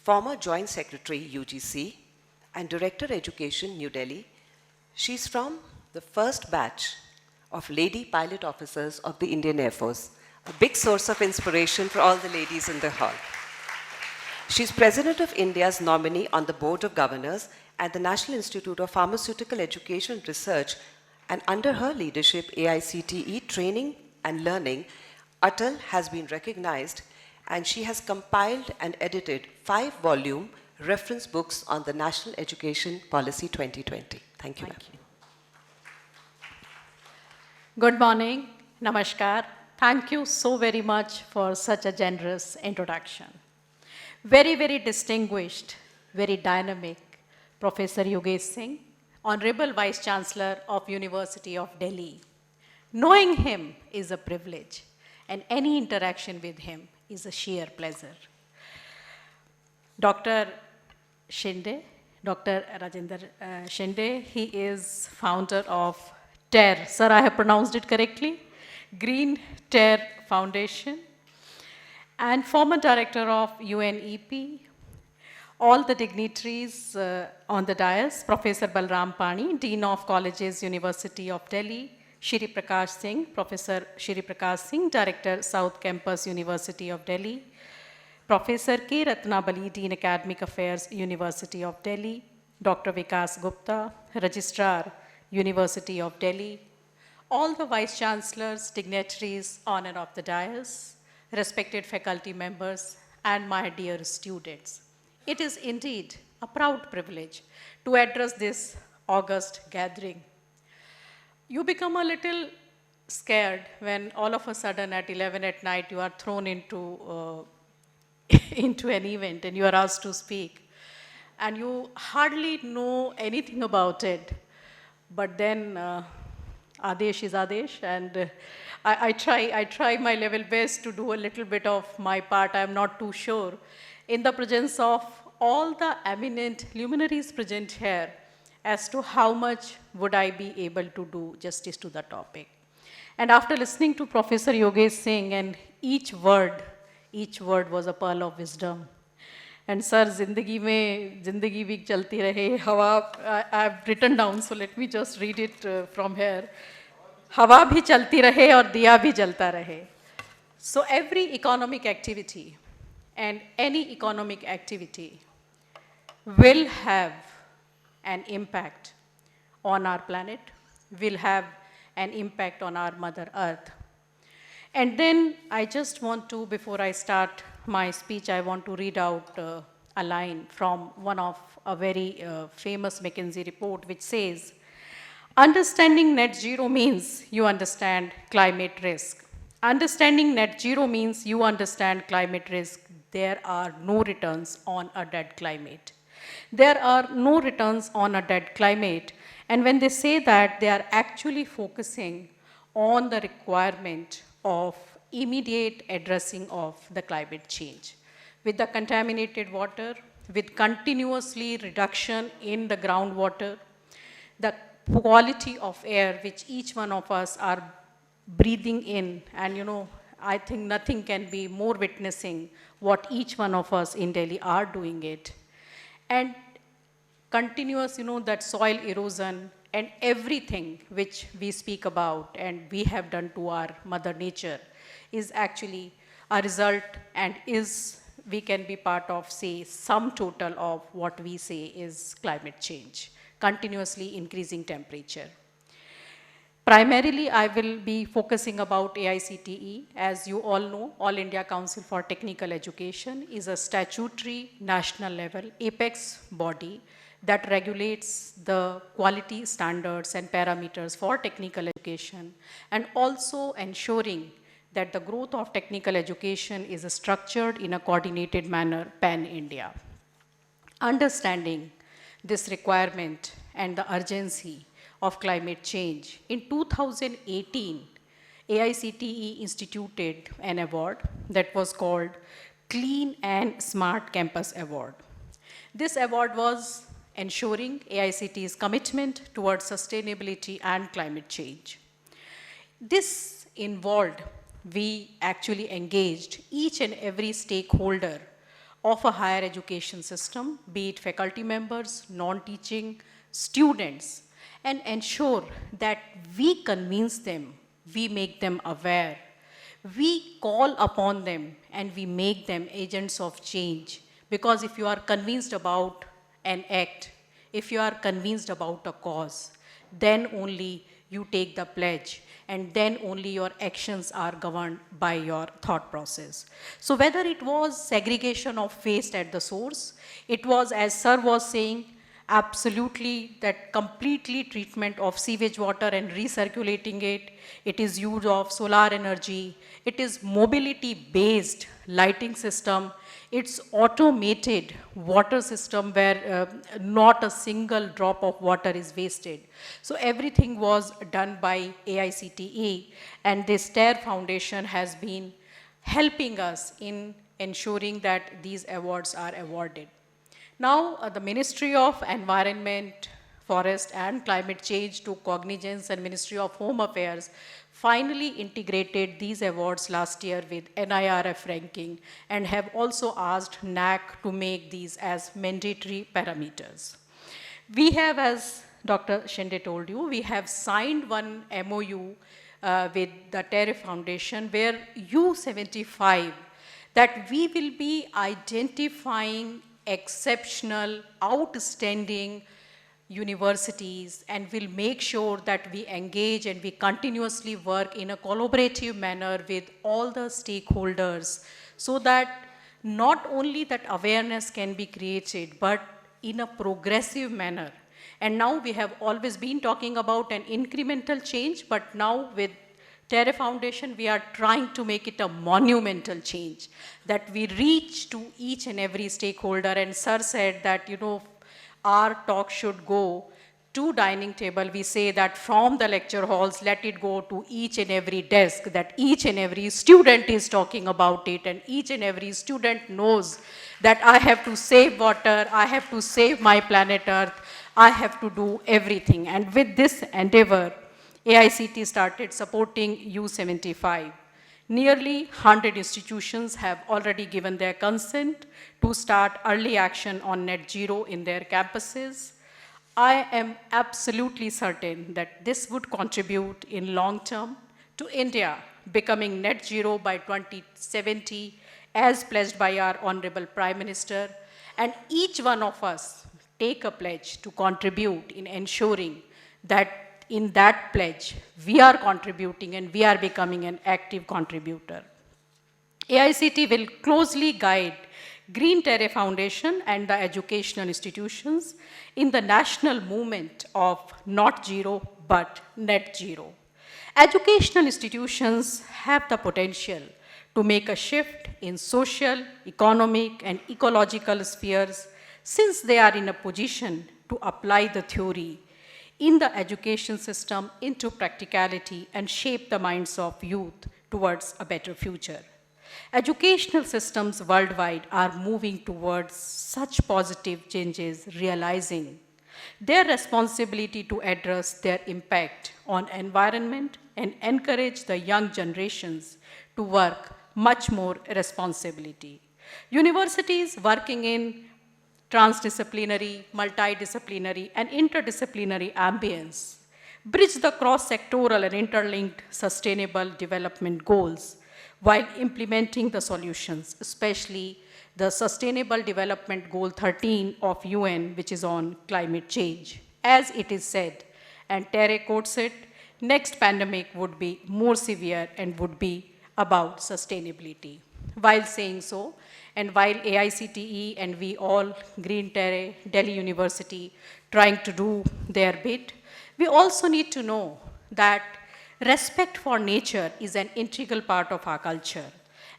former Joint Secretary, UGC, and Director Education, New Delhi. She is from the first batch of lady pilot officers of the Indian Air Force, a big source of inspiration for all the ladies in the hall. She's President of India's nominee on the Board of Governors at the National Institute of Pharmaceutical Education and Research, and under her leadership, AICTE Training and Learning, Atal has been recognized, and she has compiled and edited 5-volume reference books on the National Education Policy 2020. Thank you, ma'am. Good morning, namaskar. Thank you so very much for such a generous introduction. Very, very distinguished, very dynamic Professor Yogesh Singh, Honorable Vice Chancellor of University of Delhi. Knowing him is a privilege, and any interaction with him is a sheer pleasure. Dr. Shinde, Dr. Rajendra Shinde, he is founder of TER. Sir, I have pronounced it correctly? Green TER Foundation, and former director of UNEP. All the dignitaries on the dais, Professor Balram Pani, Dean of Colleges, University of Delhi, Shri Prakash Singh, Professor Shri Prakash Singh, Director, South Campus, University of Delhi, Professor K. Ratnabali, Dean Academic Affairs, University of Delhi, Dr. Vikas Gupta, Registrar, University of Delhi, all the Vice Chancellors, dignitaries, honor of the dais, respected faculty members, and my dear students. It is indeed a proud privilege to address this august gathering. You become a little scared when all of a sudden at 11 at night you are thrown into, into an event and you are asked to speak. And you hardly know anything about it. But then Adesh is Adesh, and I try my level best to do a little bit of my part. I'm not too sure. In the presence of all the eminent luminaries present here as to how much would I be able to do justice to the topic. And after listening to Professor Yogesh Singh, and each word was a pearl of wisdom. And sir, zindagi bhi chalti rahe, hawa, I've written down, so let me just read it from here. Hawa bhi chalti rahe aur diya bhi jalta rahe. So every economic activity and any economic activity will have an impact on our planet, will have an impact on our Mother Earth. And then I just want to, before I start my speech, I want to read out a line from one of a very famous McKinsey report, which says, understanding net zero means you understand climate risk. Understanding net zero means you understand climate risk. There are no returns on a dead climate. There are no returns on a dead climate. And when they say that, they are actually focusing on the requirement of immediate addressing of the climate change. With the contaminated water, with continuously reduction in the groundwater, the quality of air which each one of us are breathing in, and I think nothing can be more witnessing what each one of us in Delhi are doing it. And continuous, that soil erosion and everything which we speak about and we have done to our Mother Nature is actually a result and we can be part of, say, sum total of what we say is climate change, continuously increasing temperature. Primarily, I will be focusing about AICTE. As you all know, All India Council for Technical Education is a statutory national level apex body that regulates the quality standards and parameters for technical education, and also ensuring that the growth of technical education is structured in a coordinated manner pan-India. Understanding this requirement and the urgency of climate change, in 2018, AICTE instituted an award that was called Clean and Smart Campus Award. This award was ensuring AICTE's commitment towards sustainability and climate change. This involved, we actually engaged each and every stakeholder of a higher education system, be it faculty members, non-teaching, students, and ensure that we convince them, we make them aware, we call upon them, and we make them agents of change. Because if you are convinced about an act, if you are convinced about a cause, then only you take the pledge, and then only your actions are governed by your thought process. So whether it was segregation of waste at the source, it was, as sir was saying, absolutely that completely treatment of sewage water and recirculating it. It is use of solar energy. It is mobility-based lighting system. It's automated water system where not a single drop of water is wasted. So everything was done by AICTE, and this TER Foundation has been helping us in ensuring that these awards are awarded. Now, the Ministry of Environment, Forest and Climate Change took cognizance, and Ministry of Home Affairs finally integrated these awards last year with NIRF ranking, and have also asked NAC to make these as mandatory parameters. We have, as Dr. Shinde told you, we have signed one MOU with the TER Foundation where U75, that we will be identifying exceptional, outstanding universities, and will make sure that we engage and we continuously work in a collaborative manner with all the stakeholders, so that not only that awareness can be created, but in a progressive manner. And now we have always been talking about an incremental change, but now with TER Foundation, we are trying to make it a monumental change, that we reach to each and every stakeholder. And sir said that, our talk should go to dining table, we say that from the lecture halls, let it go to each and every desk, that each and every student is talking about it, and each and every student knows that I have to save water, I have to save my planet Earth, I have to do everything. And with this endeavor, AICT started supporting U75. Nearly 100 institutions have already given their consent to start early action on net zero in their campuses. I am absolutely certain that this would contribute in long term to India becoming net zero by 2070 as pledged by our Honorable Prime Minister, and each one of us take a pledge to contribute in ensuring that in that pledge we are contributing and we are becoming an active contributor. AICT will closely guide Green Terre Foundation and the educational institutions in the national movement of not zero but net zero. Educational institutions have the potential to make a shift in social, economic, and ecological spheres since they are in a position to apply the theory in the education system into practicality and shape the minds of youth towards a better future. Educational systems worldwide are moving towards such positive changes, realizing their responsibility to address their impact on environment and encourage the young generations to work much more responsibility. Universities working in transdisciplinary, multidisciplinary, and interdisciplinary ambience bridge the cross-sectoral and interlinked sustainable development goals while implementing the solutions, especially the Sustainable Development Goal 13 of UN, which is on climate change. As it is said, and Terre quotes it, next pandemic would be more severe and would be about sustainability. While saying so, and while AICTE and we all, Green Terre, Delhi University, trying to do their bit, we also need to know that respect for nature is an integral part of our culture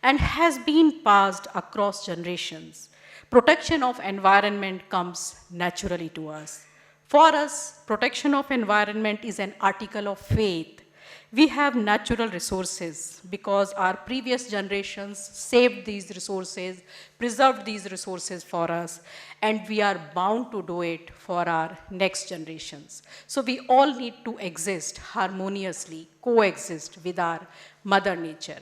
and has been passed across generations. Protection of environment comes naturally to us. For us, protection of environment is an article of faith. We have natural resources because our previous generations saved these resources, preserved these resources for us, and we are bound to do it for our next generations. So we all need to exist harmoniously, coexist with our mother nature.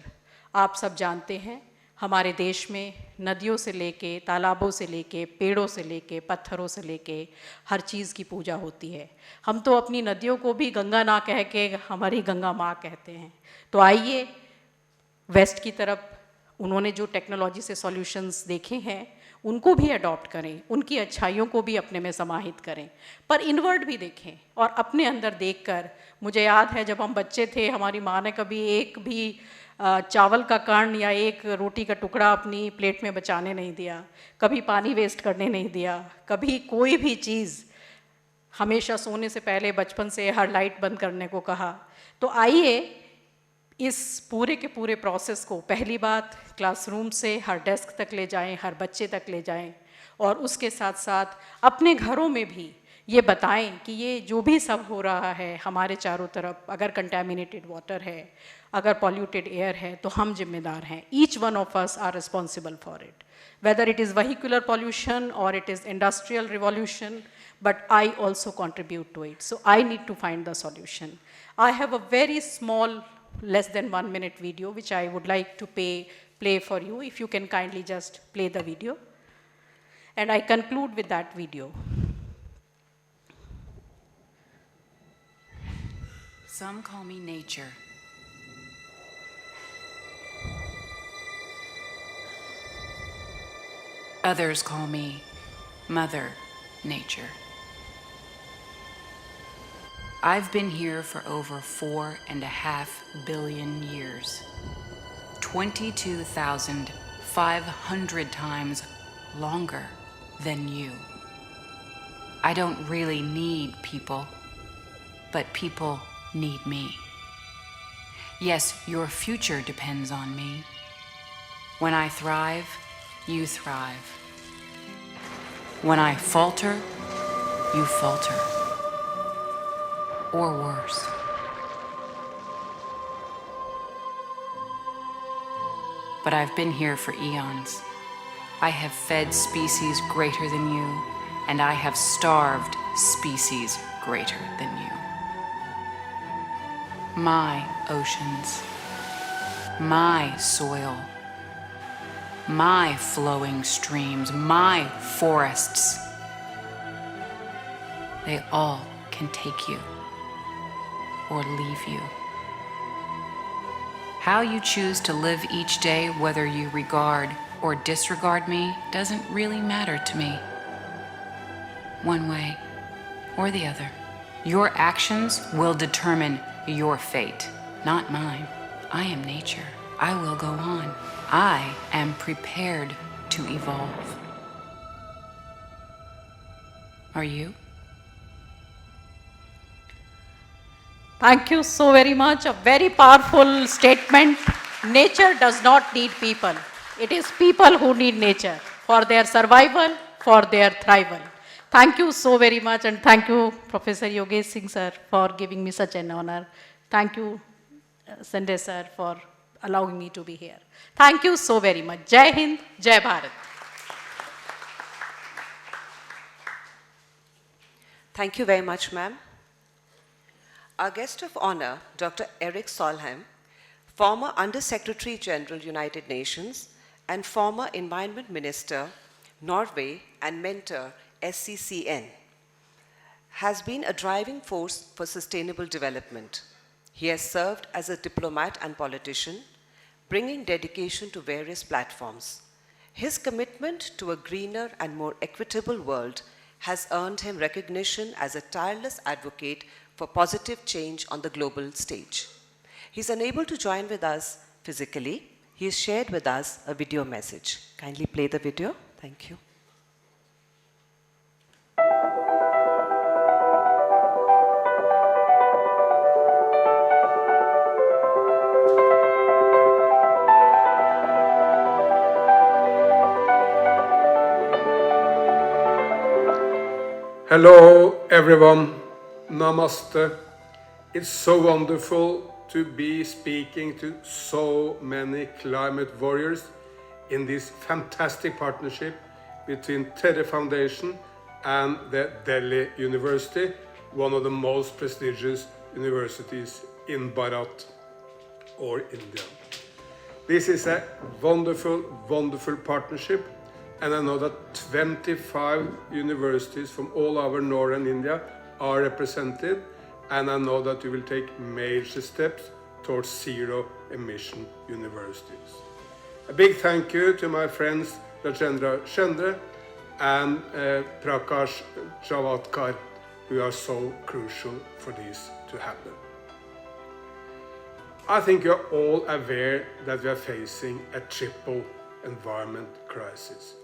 आप सब जानते हैं हमारे देश में नदियों से लेके, तालाबों से लेके, पेड़ों से लेके, पत्थरों से लेके हर चीज़ की पूजा होती है। हम तो अपनी नदियों को भी गंगा ना कह के हमारी गंगा माँ कहते हैं। तो आइए वेस्ट की तरफ उन्होंने जो टेक्नोलॉजी से सॉल्यूशंस देखे हैं उनको भी अडॉप्ट करें, उनकी अच्छाइयों को भी अपने में समाहित करें, पर इनवर्ड भी देखें और अपने अंदर देखकर, मुझे याद है जब हम बच्चे थे हमारी माँ ने कभी एक भी चावल का कण या एक रोटी का टुकड़ा अपनी प्लेट में बचाने नहीं दिया, कभी पानी वेस्ट करने नहीं दिया, कभी कोई भी चीज़, हमेशा सोने से पहले बचपन से हर लाइट बंद करने को कहा। तो आइए इस पूरे के पूरे प्रोसेस को पहली बात क्लासरूम से हर डेस्क तक ले जाएं, हर बच्चे तक ले जाएं और उसके साथ साथ अपने घरों में भी ये बताएं कि ये जो भी सब हो रहा है हमारे चारों तरफ, अगर कंटेमिनेटेड वाटर है, अगर पॉल्यूटेड एयर है, तो हम जिम्मेदार हैं। Each one of us are responsible for it, whether it is vehicular pollution or it is industrial revolution, but I also contribute to it. So I need to find the solution. I have a very small, less than 1 minute video, which I would like to play for you. If you can kindly just play the video. And I conclude with that video. Some call me nature. Others call me Mother Nature. I've been here for over 4.5 billion years, 22,500 times longer than you. I don't really need people, but people need me. Yes, your future depends on me. When I thrive, you thrive. When I falter, you falter. or worse. But I've been here for eons. I have fed species greater than you, and I have starved species greater than you. My oceans, my soil, my flowing streams, my forests, they all can take you or leave you. How you choose to live each day, whether you regard or disregard me, doesn't really matter to me. One way or the other. Your actions will determine your fate, not mine. I am nature. I will go on. I am prepared to evolve. Are you? Thank you so very much. A very powerful statement. Nature does not need people. It is people who need nature for their survival, for their thrival. Thank you so very much, and thank you, Professor Yogesh Singh sir, for giving me such an honor. Thank you, Sanjay sir, for allowing me to be here. Thank you so very much. Jai Hind, Jai Bharat. Thank you very much, ma'am. Our guest of honor, Dr. Erik Solheim, former Under-Secretary General, United Nations, and former Environment Minister, Norway, and mentor, SCCN, has been a driving force for sustainable development. He has served as a diplomat and politician, bringing dedication to various platforms. His commitment to a greener and more equitable world has earned him recognition as a tireless advocate for positive change on the global stage. He's unable to join with us physically. He has shared with us a video message. Kindly play the video. Thank you. Hello everyone, Namaste. It's so wonderful to be speaking to so many climate warriors in this fantastic partnership between TED Foundation and the Delhi University, one of the most prestigious universities in Bharat or India. This is a wonderful, wonderful partnership, and I know that 25 universities from all over northern India are represented, and I know that we will take major steps towards zero emission universities. A big thank you to my friends Rajendra Shendre and Prakash Javadkar, who are so crucial for this to happen. I think you're all aware that we are facing a triple environment crisis.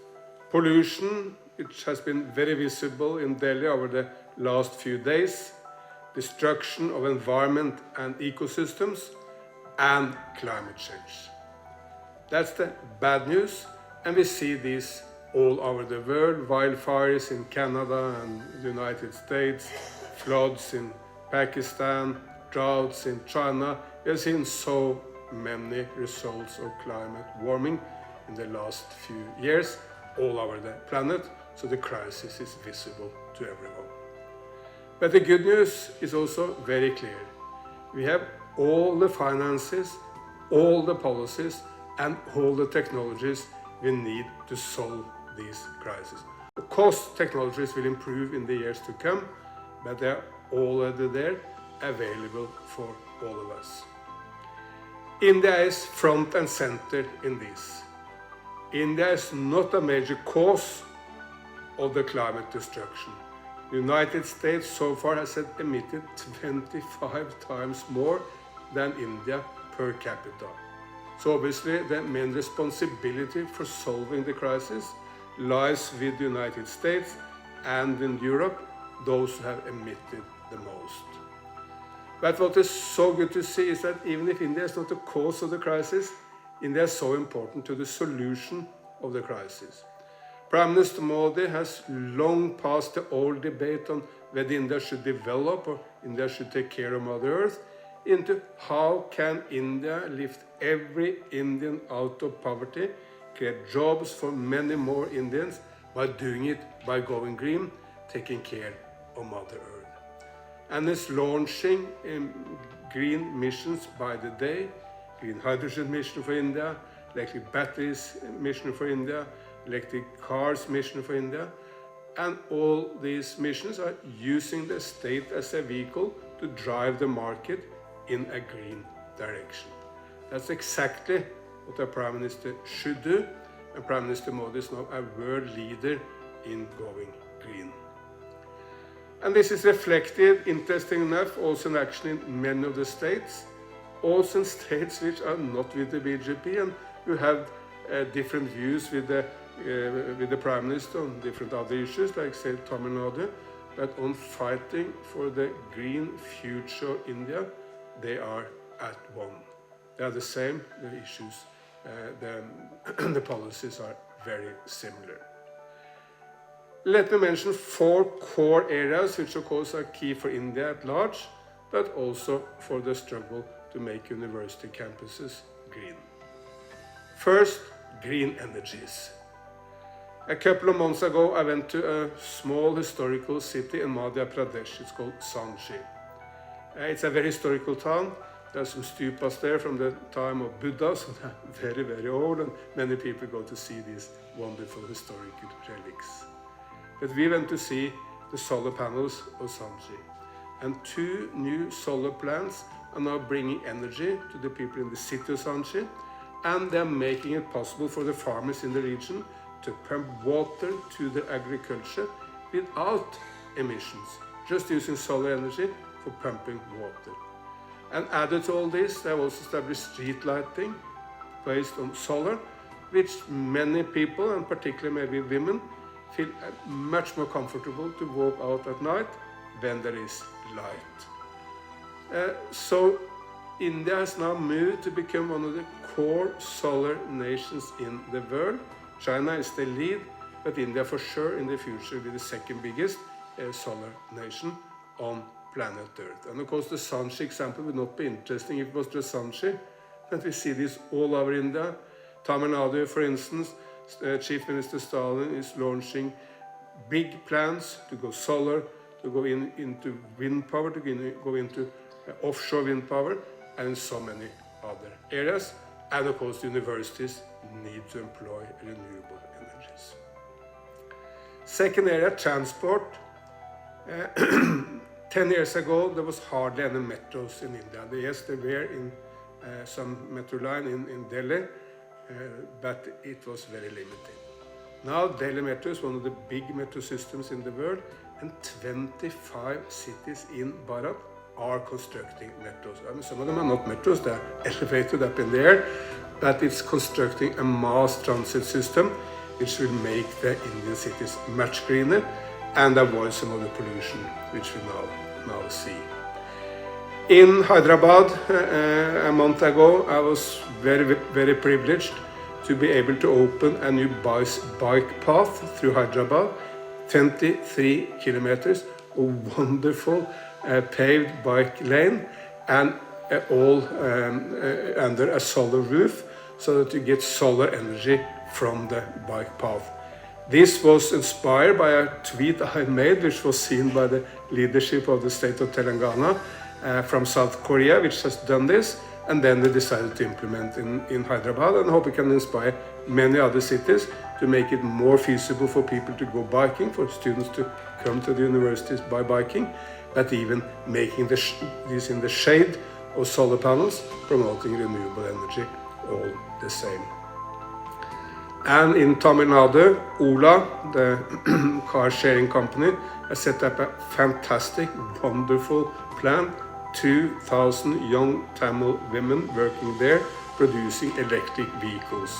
Pollution, which has been very visible in Delhi over the last few days, destruction of environment and ecosystems, and climate change. That's the bad news, and we see this all over the world: wildfires in Canada and the United States, floods in Pakistan, droughts in China. We have seen so many results of climate warming in the last few years all over the planet, so the crisis is visible to everyone. But the good news is also very clear. We have all the finances, all the policies, and all the technologies we need to solve these crises. Of course, technologies will improve in the years to come, but they are already there, available for all of us. India is front and center in this. India is not a major cause of the climate destruction. The United States so far has emitted 25 times more than India per capita. So obviously the main responsibility for solving the crisis lies with the United States and in Europe, those who have emitted the most. But what is so good to see is that even if India is not the cause of the crisis, India is so important to the solution of the crisis. Prime Minister Modi has long passed the old debate on whether India should develop or India should take care of Mother Earth into how can India lift every Indian out of poverty, create jobs for many more Indians by doing it by going green, taking care of Mother Earth. And it's launching green missions by the day, green hydrogen mission for India, electric batteries mission for India, electric cars mission for India, and all these missions are using the state as a vehicle to drive the market in a green direction. That's exactly what a Prime Minister should do, and Prime Minister Modi is now a world leader in going green. And this is reflected, interesting enough, also in action in many of the states, also in states which are not with the BJP and who have different views with the Prime Minister on different other issues, like say Tamil Nadu, but on fighting for the green future of India, they are at one. They are the same, the issues, the policies are very similar. Let me mention 4 core areas which of course are key for India at large, but also for the struggle to make university campuses green. First, green energies. A couple of months ago, I went to a small historical city in Madhya Pradesh. It's called Sanchi. It's a very historical town. There are some stupas there from the time of Buddha, so they're very, very old, and many people go to see these wonderful historical relics. But we went to see the solar panels of Sanchi. And 2 new solar plants are now bringing energy to the people in the city of Sanchi, and they're making it possible for the farmers in the region to pump water to their agriculture without emissions, just using solar energy for pumping water. And added to all this, they have also established street lighting based on solar, which many people, and particularly maybe women, feel much more comfortable to walk out at night when there is light. So India has now moved to become one of the core solar nations in the world. China is the lead, but India for sure in the future will be the second biggest solar nation on planet Earth. And of course the Sanchi example would not be interesting if it was just Sanchi, but we see this all over India. Tamil Nadu, for instance, Chief Minister Stalin is launching big plans to go solar, to go into wind power, to go into offshore wind power, and so many other areas. And of course, universities need to employ renewable energies. Second area, transport. 10 years ago, there was hardly any metros in India. Yes, there were in some metro line in Delhi, but it was very limited. Now, Delhi Metro is one of the big metro systems in the world, and 25 cities in Bharat are constructing metros. I mean, some of them are not metros, they're elevated up in the air, but it's constructing a mass transit system which will make the Indian cities much greener and avoid some of the pollution which we now see. In Hyderabad, a month ago, I was very, very privileged to be able to open a new bike path through Hyderabad, 23 kilometers, a wonderful paved bike lane, and all under a solar roof, so that you get solar energy from the bike path. This was inspired by a tweet I made, which was seen by the leadership of the state of Telangana from South Korea, which has done this, and then they decided to implement in Hyderabad, and I hope it can inspire many other cities to make it more feasible for people to go biking, for students to come to the universities by biking, but even making this in the shade of solar panels, promoting renewable energy all the same. And in Tamil Nadu, Ola, the car sharing company, has set up a fantastic, wonderful plan. 2,000 young Tamil women working there, producing electric vehicles,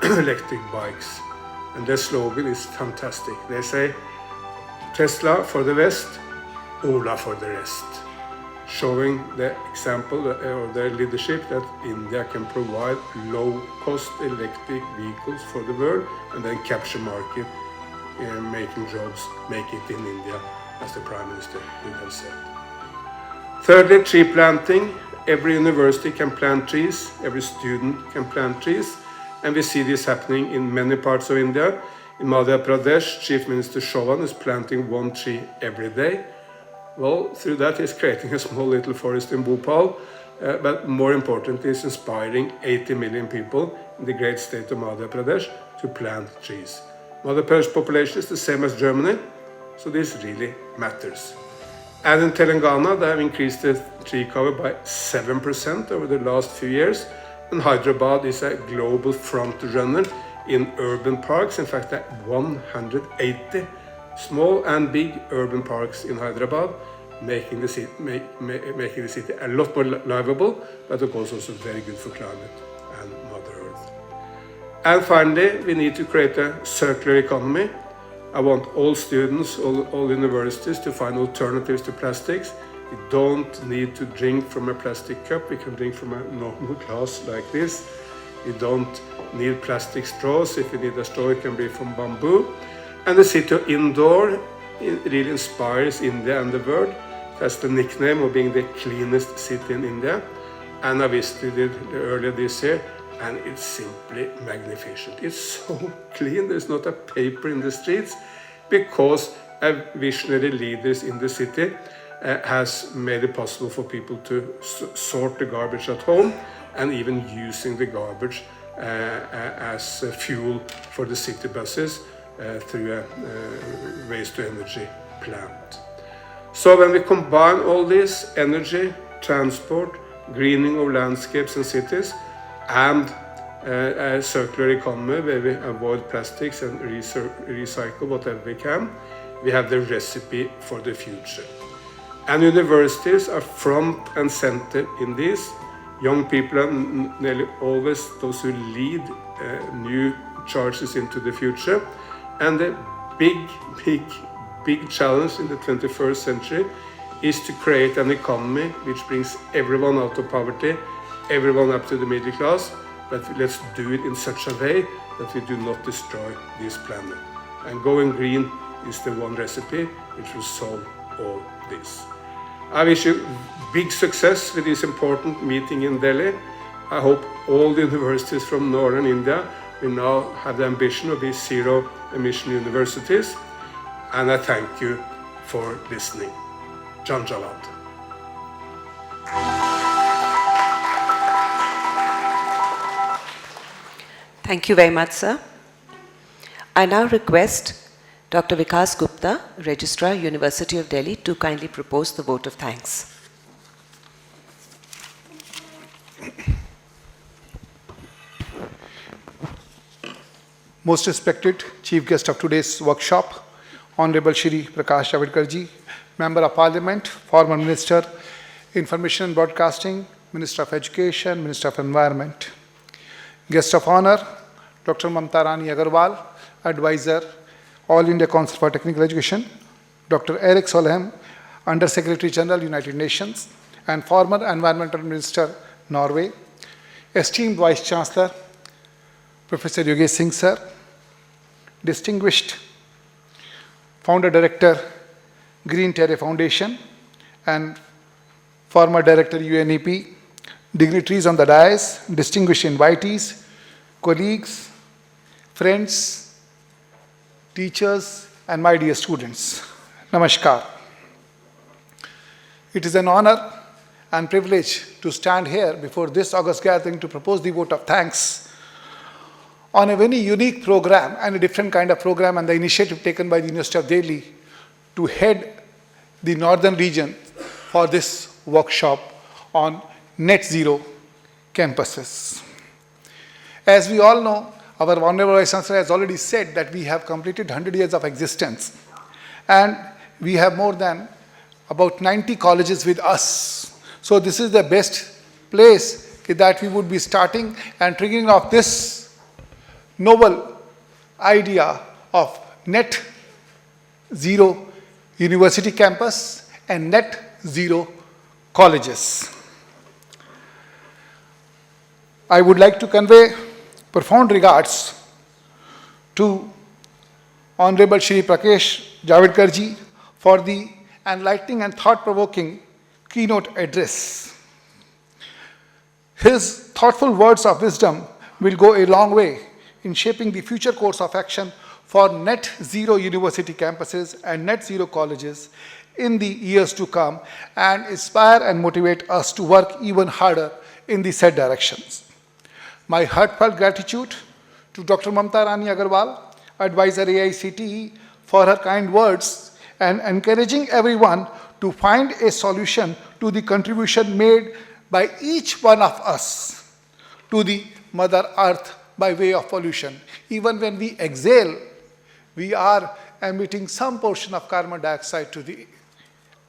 electric bikes. And their slogan is fantastic. They say, Tesla for the West, Ola for the rest. showing the example or their leadership that India can provide low-cost electric vehicles for the world and then capture market, making jobs, make it in India, as the Prime Minister would have said. Thirdly, tree planting. Every university can plant trees, every student can plant trees, and we see this happening in many parts of India. In Madhya Pradesh, Chief Minister Chauhan is planting 1 tree every day. Well, through that he's creating a small little forest in Bhopal, but more importantly, he's inspiring 80 million people in the great state of Madhya Pradesh to plant trees. Madhya Pradesh population is the same as Germany, so this really matters. And in Telangana, they have increased the tree cover by 7% over the last few years. And Hyderabad is a global front runner in urban parks. In fact, there are 180 small and big urban parks in Hyderabad, making the city a lot more livable, but of course also very good for climate and Mother Earth. And finally, we need to create a circular economy. I want all students, all universities to find alternatives to plastics. We don't need to drink from a plastic cup, we can drink from a normal glass like this. We don't need plastic straws. If we need a straw, it can be from bamboo. And the city of Indore really inspires India and the world. That's the nickname of being the cleanest city in India. And I visited it earlier this year, and it's simply magnificent. It's so clean, there's not a paper in the streets, because a visionary leaders in the city has made it possible for people to sort the garbage at home, and even using the garbage as fuel for the city buses through a waste-to-energy plant. So when we combine all this, energy, transport, greening of landscapes and cities, and a circular economy where we avoid plastics and recycle whatever we can, we have the recipe for the future. And universities are front and center in this. Young people are nearly always those who lead new charges into the future. And the big challenge in the 21st century is to create an economy which brings everyone out of poverty, everyone up to the middle class, but let's do it in such a way that we do not destroy this planet. And going green is the one recipe which will solve all this. I wish you big success with this important meeting in Delhi. I hope all the universities from northern India will now have the ambition to be zero-emission universities. And I thank you for listening. Jan Javad. Thank you very much, sir. I now request Dr. Vikas Gupta, Registrar, University of Delhi, to kindly propose the vote of thanks. Most respected Chief Guest of today's workshop, Honorable Shri Prakash Javadekar ji, Member of Parliament, former Minister, Information and Broadcasting, Minister of Education, Minister of Environment. Guest of Honor, Dr. Mamta Rani Agarwal, Advisor, All India Council for Technical Education, Dr. Eric Solheim, Under Secretary General, United Nations, and former Environmental Minister, Norway. Esteemed Vice Chancellor, Professor Yogesh Singh sir, distinguished Founder Director, Green Terre Foundation, and former Director, UNEP, dignitaries on the dais, distinguished invitees, colleagues, friends, teachers, and my dear students. Namaskar. It is an honor and privilege to stand here before this august gathering to propose the vote of thanks on a very unique program and a different kind of program, and the initiative taken by the University of Delhi to head the northern region for this workshop on net zero campuses. As we all know, our Honorable Vice Chancellor has already said that we have completed 100 years of existence, and we have more than about 90 colleges with us. So this is the best place that we would be starting and triggering off this noble idea of net zero university campus and net zero colleges. I would like to convey profound regards to Honorable Shri Prakash Javadekar ji for the enlightening and thought-provoking keynote address. His thoughtful words of wisdom will go a long way in shaping the future course of action for net zero university campuses and net zero colleges in the years to come, and inspire and motivate us to work even harder in the said directions. My heartfelt gratitude to Dr. Mamta Rani Agarwal, Advisor AICTE, for her kind words and encouraging everyone to find a solution to the contribution made by each one of us to the Mother Earth by way of pollution. Even when we exhale, we are emitting some portion of carbon dioxide to the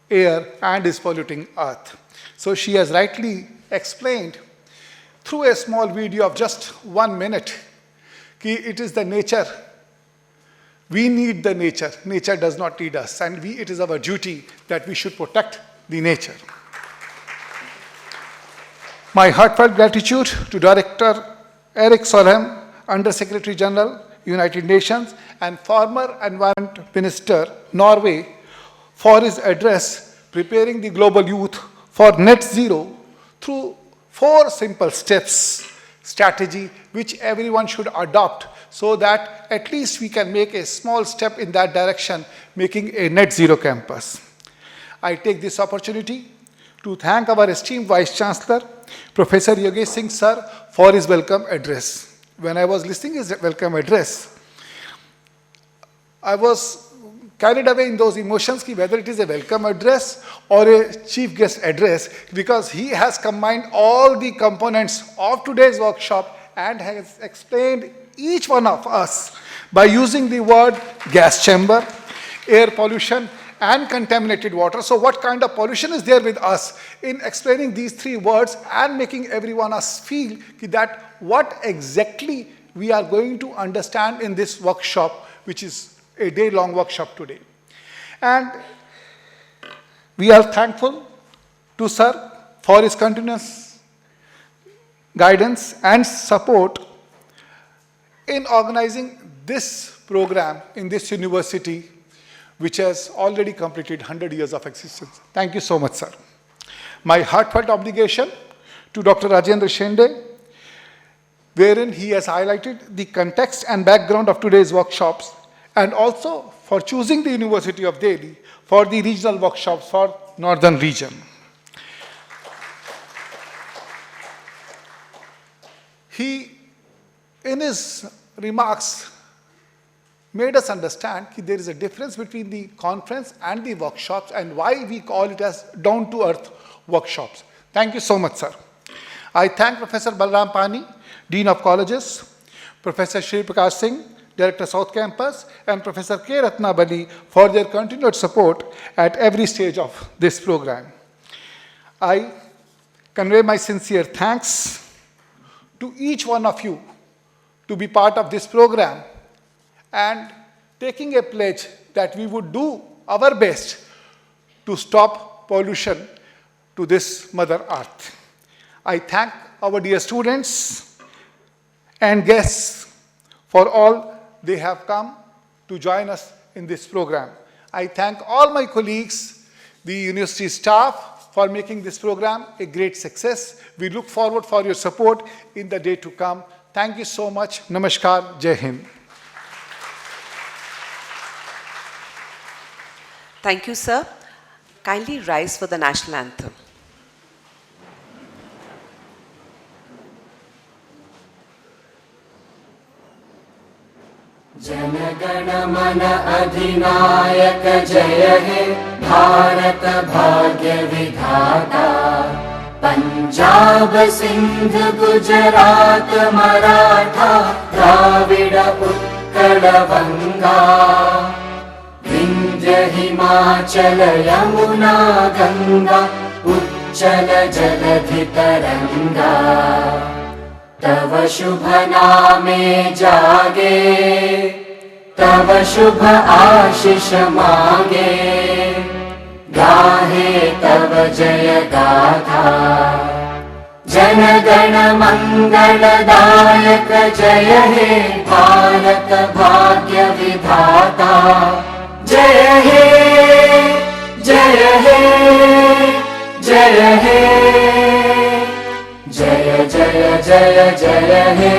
air and is polluting Earth. So she has rightly explained through a small video of just 1 minute that it is the nature. We need the nature. Nature does not need us. And it is our duty that we should protect the nature. My heartfelt gratitude to Director Erik Solheim, Under Secretary General, United Nations, and former Environment Minister, Norway, for his address preparing the global youth for net zero through 4 simple steps strategy which everyone should adopt so that at least we can make a small step in that direction, making a net zero campus. I take this opportunity to thank our esteemed Vice Chancellor, Professor Yogesh Singh Sir, for his welcome address. When I was listening to his welcome address, I was carried away in those emotions, whether it is a welcome address or a chief guest address, because he has combined all the components of today's workshop and has explained each one of us by using the word gas chamber, air pollution, and contaminated water. So what kind of pollution is there with us in explaining these 3 words and making everyone us feel that what exactly we are going to understand in this workshop, which is a day-long workshop today. And we are thankful to Sir for his continuous guidance and support in organizing this program in this university, which has already completed 100 years of existence. Thank you so much, sir. My heartfelt obligation to Dr. Rajendra Shende, wherein he has highlighted the context and background of today's workshops, and also for choosing the University of Delhi for the regional workshops for Northern region. He, in his remarks, made us understand that there is a difference between the conference and the workshops and why we call it as down-to-earth workshops. Thank you so much, sir. I thank Professor Balram Pani, Dean of Colleges, Professor Shri Prakash Singh, Director South Campus, and Professor K. Ratnabali for their continued support at every stage of this program. I convey my sincere thanks to each one of you to be part of this program and taking a pledge that we would do our best to stop pollution to this Mother Earth. I thank our dear students and guests for all they have come to join us in this program. I thank all my colleagues, the university staff, for making this program a great success. We look forward for your support in the day to come. Thank you so much. Namaskar. Jai Hind. Thank you, sir. Kindly rise for the national anthem. जनगण मन अधिनायक जय हे भारत भाग्य विधाता पंजाब सिंध गुजरात मराठा द्राविड उत्कल बंगा विंध्य हिमाचल यमुना गंगा उच्चल जलधि तरंगा तव शुभ नामे जागे तव शुभ आशीष मांगे गाहे तव जय गा गाथा जनगण मंगलदायक जय हे भारत भाग्य विधाता जय हे जय हे जय हे जय जय जय जय हे।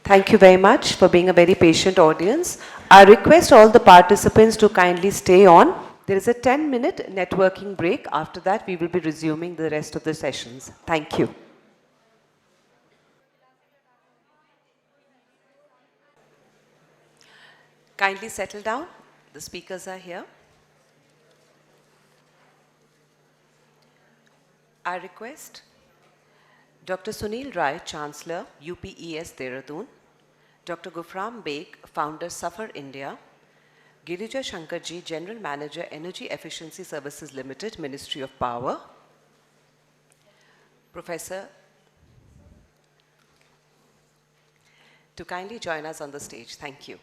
Thank you very much for being a very patient audience. I request all the participants to kindly stay on. There is a 10-minute networking break. After that, we will be resuming the rest of the sessions. Thank you. Kindly settle down. The speakers are here. I request Dr. Sunil Rai, Chancellor, UPES Dehradun, Dr. Gufram Beg, Founder, Safar India, Girija Shankarji, General Manager, Energy Efficiency Services Limited, Ministry of Power, Professor, to kindly join us on the stage. Thank you.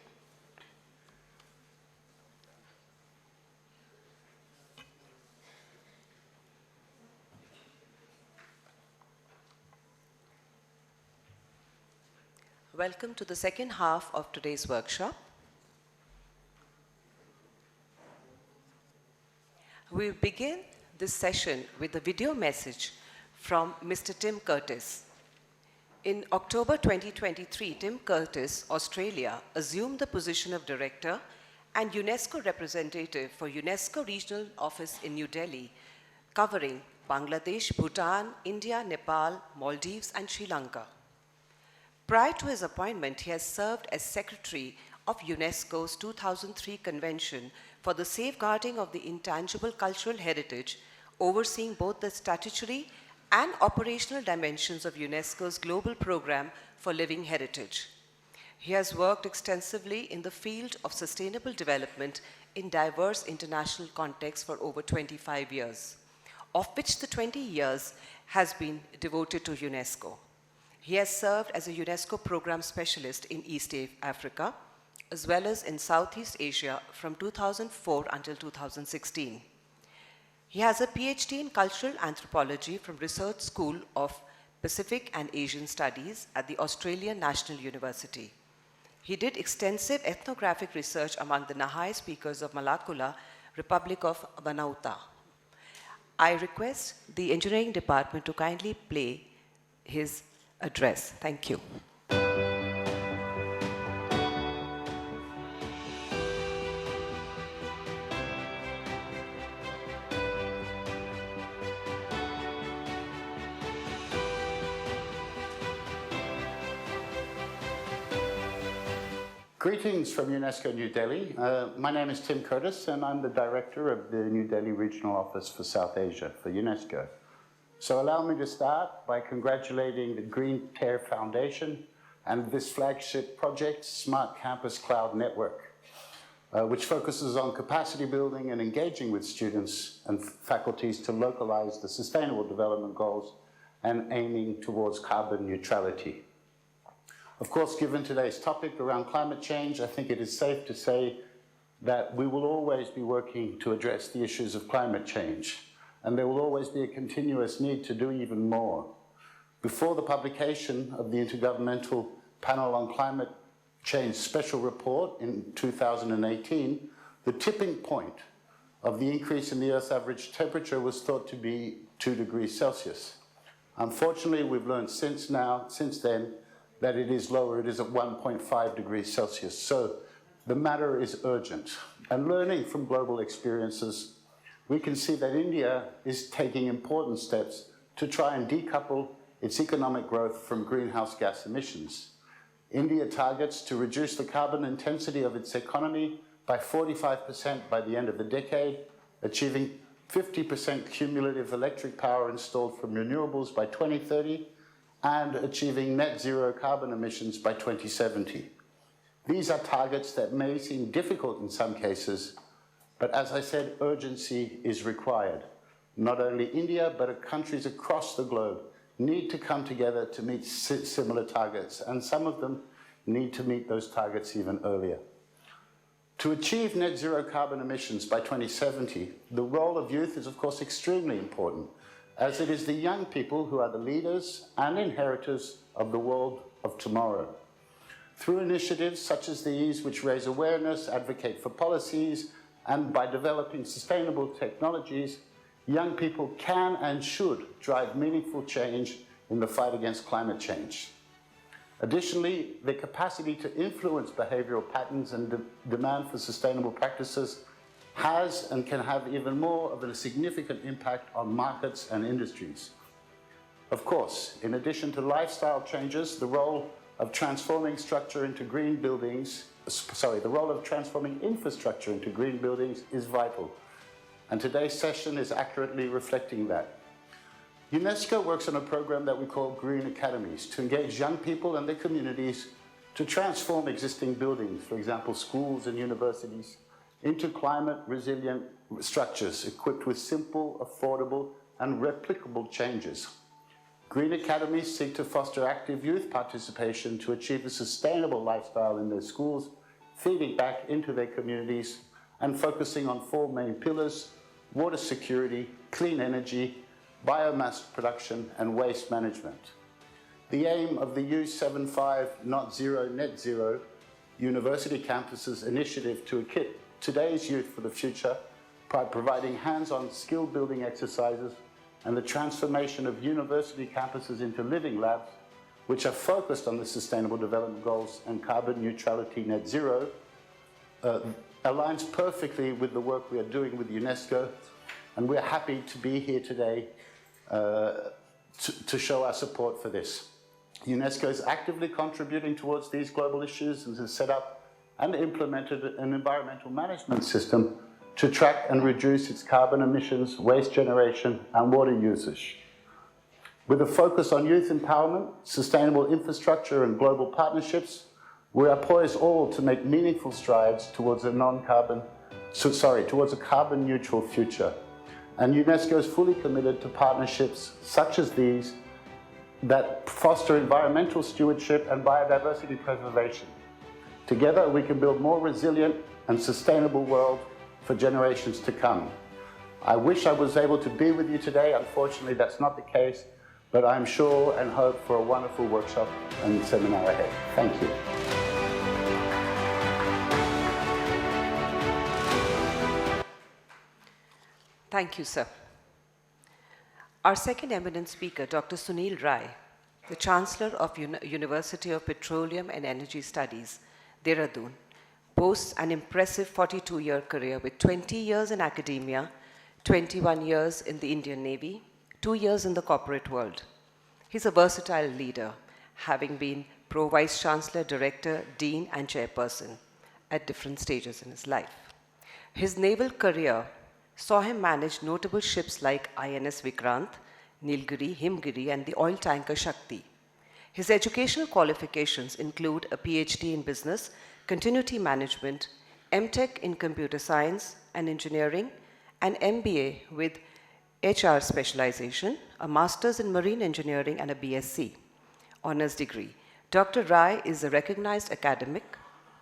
Welcome to the second half of today's workshop. We will begin this session with a video message from Mr. Tim Curtis. In October 2023, Tim Curtis, Australia, assumed the position of Director and UNESCO Representative for UNESCO Regional Office in New Delhi, covering Bangladesh, Bhutan, India, Nepal, Maldives, and Sri Lanka. Prior to his appointment, he has served as Secretary of UNESCO's 2003 Convention for the Safeguarding of the Intangible Cultural Heritage, overseeing both the statutory and operational dimensions of UNESCO's Global Program for Living Heritage. He has worked extensively in the field of sustainable development in diverse international contexts for over 25 years, of which the 20 years has been devoted to UNESCO. He has served as a UNESCO program specialist in East Africa, as well as in Southeast Asia from 2004 until 2016. He has a PhD in cultural anthropology from Research School of Pacific and Asian Studies at the Australian National University. He did extensive ethnographic research among the Nahai speakers of Malakula, Republic of Vanuatu. I request the engineering department to kindly play his address. Thank you. Greetings from UNESCO New Delhi. My name is Tim Curtis and I'm the Director of the New Delhi Regional Office for South Asia for UNESCO. So allow me to start by congratulating the Green Tear Foundation and this flagship project, Smart Campus Cloud Network, which focuses on capacity building and engaging with students and faculties to localize the Sustainable Development Goals and aiming towards carbon neutrality. Of course, given today's topic around climate change, I think it is safe to say that we will always be working to address the issues of climate change. And there will always be a continuous need to do even more. Before the publication of the Intergovernmental Panel on Climate Change Special Report in 2018, the tipping point of the increase in the Earth's average temperature was thought to be 2 degrees Celsius. Unfortunately, we've learned since then, that it is lower, it is at 1.5 degrees Celsius. So the matter is urgent. And learning from global experiences, we can see that India is taking important steps to try and decouple its economic growth from greenhouse gas emissions. India targets to reduce the carbon intensity of its economy by 45% by the end of the decade, achieving 50% cumulative electric power installed from renewables by 2030, and achieving net zero carbon emissions by 2070. These are targets that may seem difficult in some cases, but as I said, urgency is required. Not only India, but countries across the globe need to come together to meet similar targets, and some of them need to meet those targets even earlier. To achieve net zero carbon emissions by 2070, the role of youth is of course extremely important, as it is the young people who are the leaders and inheritors of the world of tomorrow. Through initiatives such as these, which raise awareness, advocate for policies, and by developing sustainable technologies, young people can and should drive meaningful change in the fight against climate change. Additionally, the capacity to influence behavioral patterns and demand for sustainable practices has and can have even more of a significant impact on markets and industries. Of course, in addition to lifestyle changes, the role of transforming infrastructure into green buildings is vital. And today's session is accurately reflecting that. UNESCO works on a program that we call Green Academies to engage young people and their communities to transform existing buildings, for example, schools and universities, into climate resilient structures equipped with simple, affordable, and replicable changes. Green Academies seek to foster active youth participation to achieve a sustainable lifestyle in their schools, feeding back into their communities and focusing on 4 main pillars: water security, clean energy, biomass production, and waste management. The aim of the U75 Not Zero Net Zero University Campuses initiative to equip today's youth for the future by providing hands-on skill building exercises and the transformation of university campuses into living labs, which are focused on the Sustainable Development Goals and carbon neutrality net zero, aligns perfectly with the work we are doing with UNESCO, and we're happy to be here today to show our support for this. UNESCO is actively contributing towards these global issues and has set up and implemented an environmental management system to track and reduce its carbon emissions, waste generation, and water usage. With a focus on youth empowerment, sustainable infrastructure, and global partnerships, we are poised all to make meaningful strides towards a carbon neutral future. And UNESCO is fully committed to partnerships such as these that foster environmental stewardship and biodiversity preservation. Together, we can build more resilient and sustainable world for generations to come. I wish I was able to be with you today. Unfortunately, that's not the case, but I'm sure and hope for a wonderful workshop and seminar ahead. Thank you. Thank you, sir. Our second eminent speaker, Dr. Sunil Rai, the Chancellor of University of Petroleum and Energy Studies, Dehradun, boasts an impressive 42-year career with 20 years in academia, 21 years in the Indian Navy, 2 years in the corporate world. He's a versatile leader, having been Pro Vice Chancellor, Director, Dean, and Chairperson at different stages in his life. His naval career saw him manage notable ships like INS Vikrant, Nilgiri, Himgiri, and the oil tanker Shakti. His educational qualifications include a PhD in business, continuity management, MTech in computer science and engineering, an MBA with HR specialization, a master's in marine engineering, and a BSc honors degree. Dr. Rai is a recognized academic,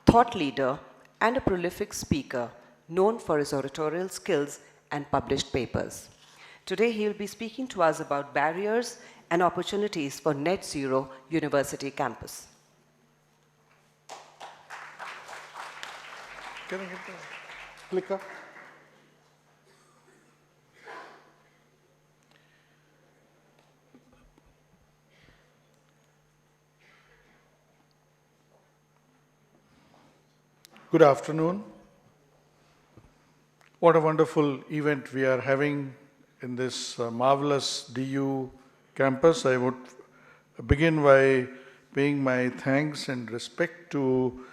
thought leader, and a prolific speaker known for his oratorial skills and published papers. Today, he will be speaking to us about barriers and opportunities for net zero university campus. Can I get the clicker? Good afternoon. What a wonderful event we are having in this marvelous DU campus. I would begin by paying my thanks and respect to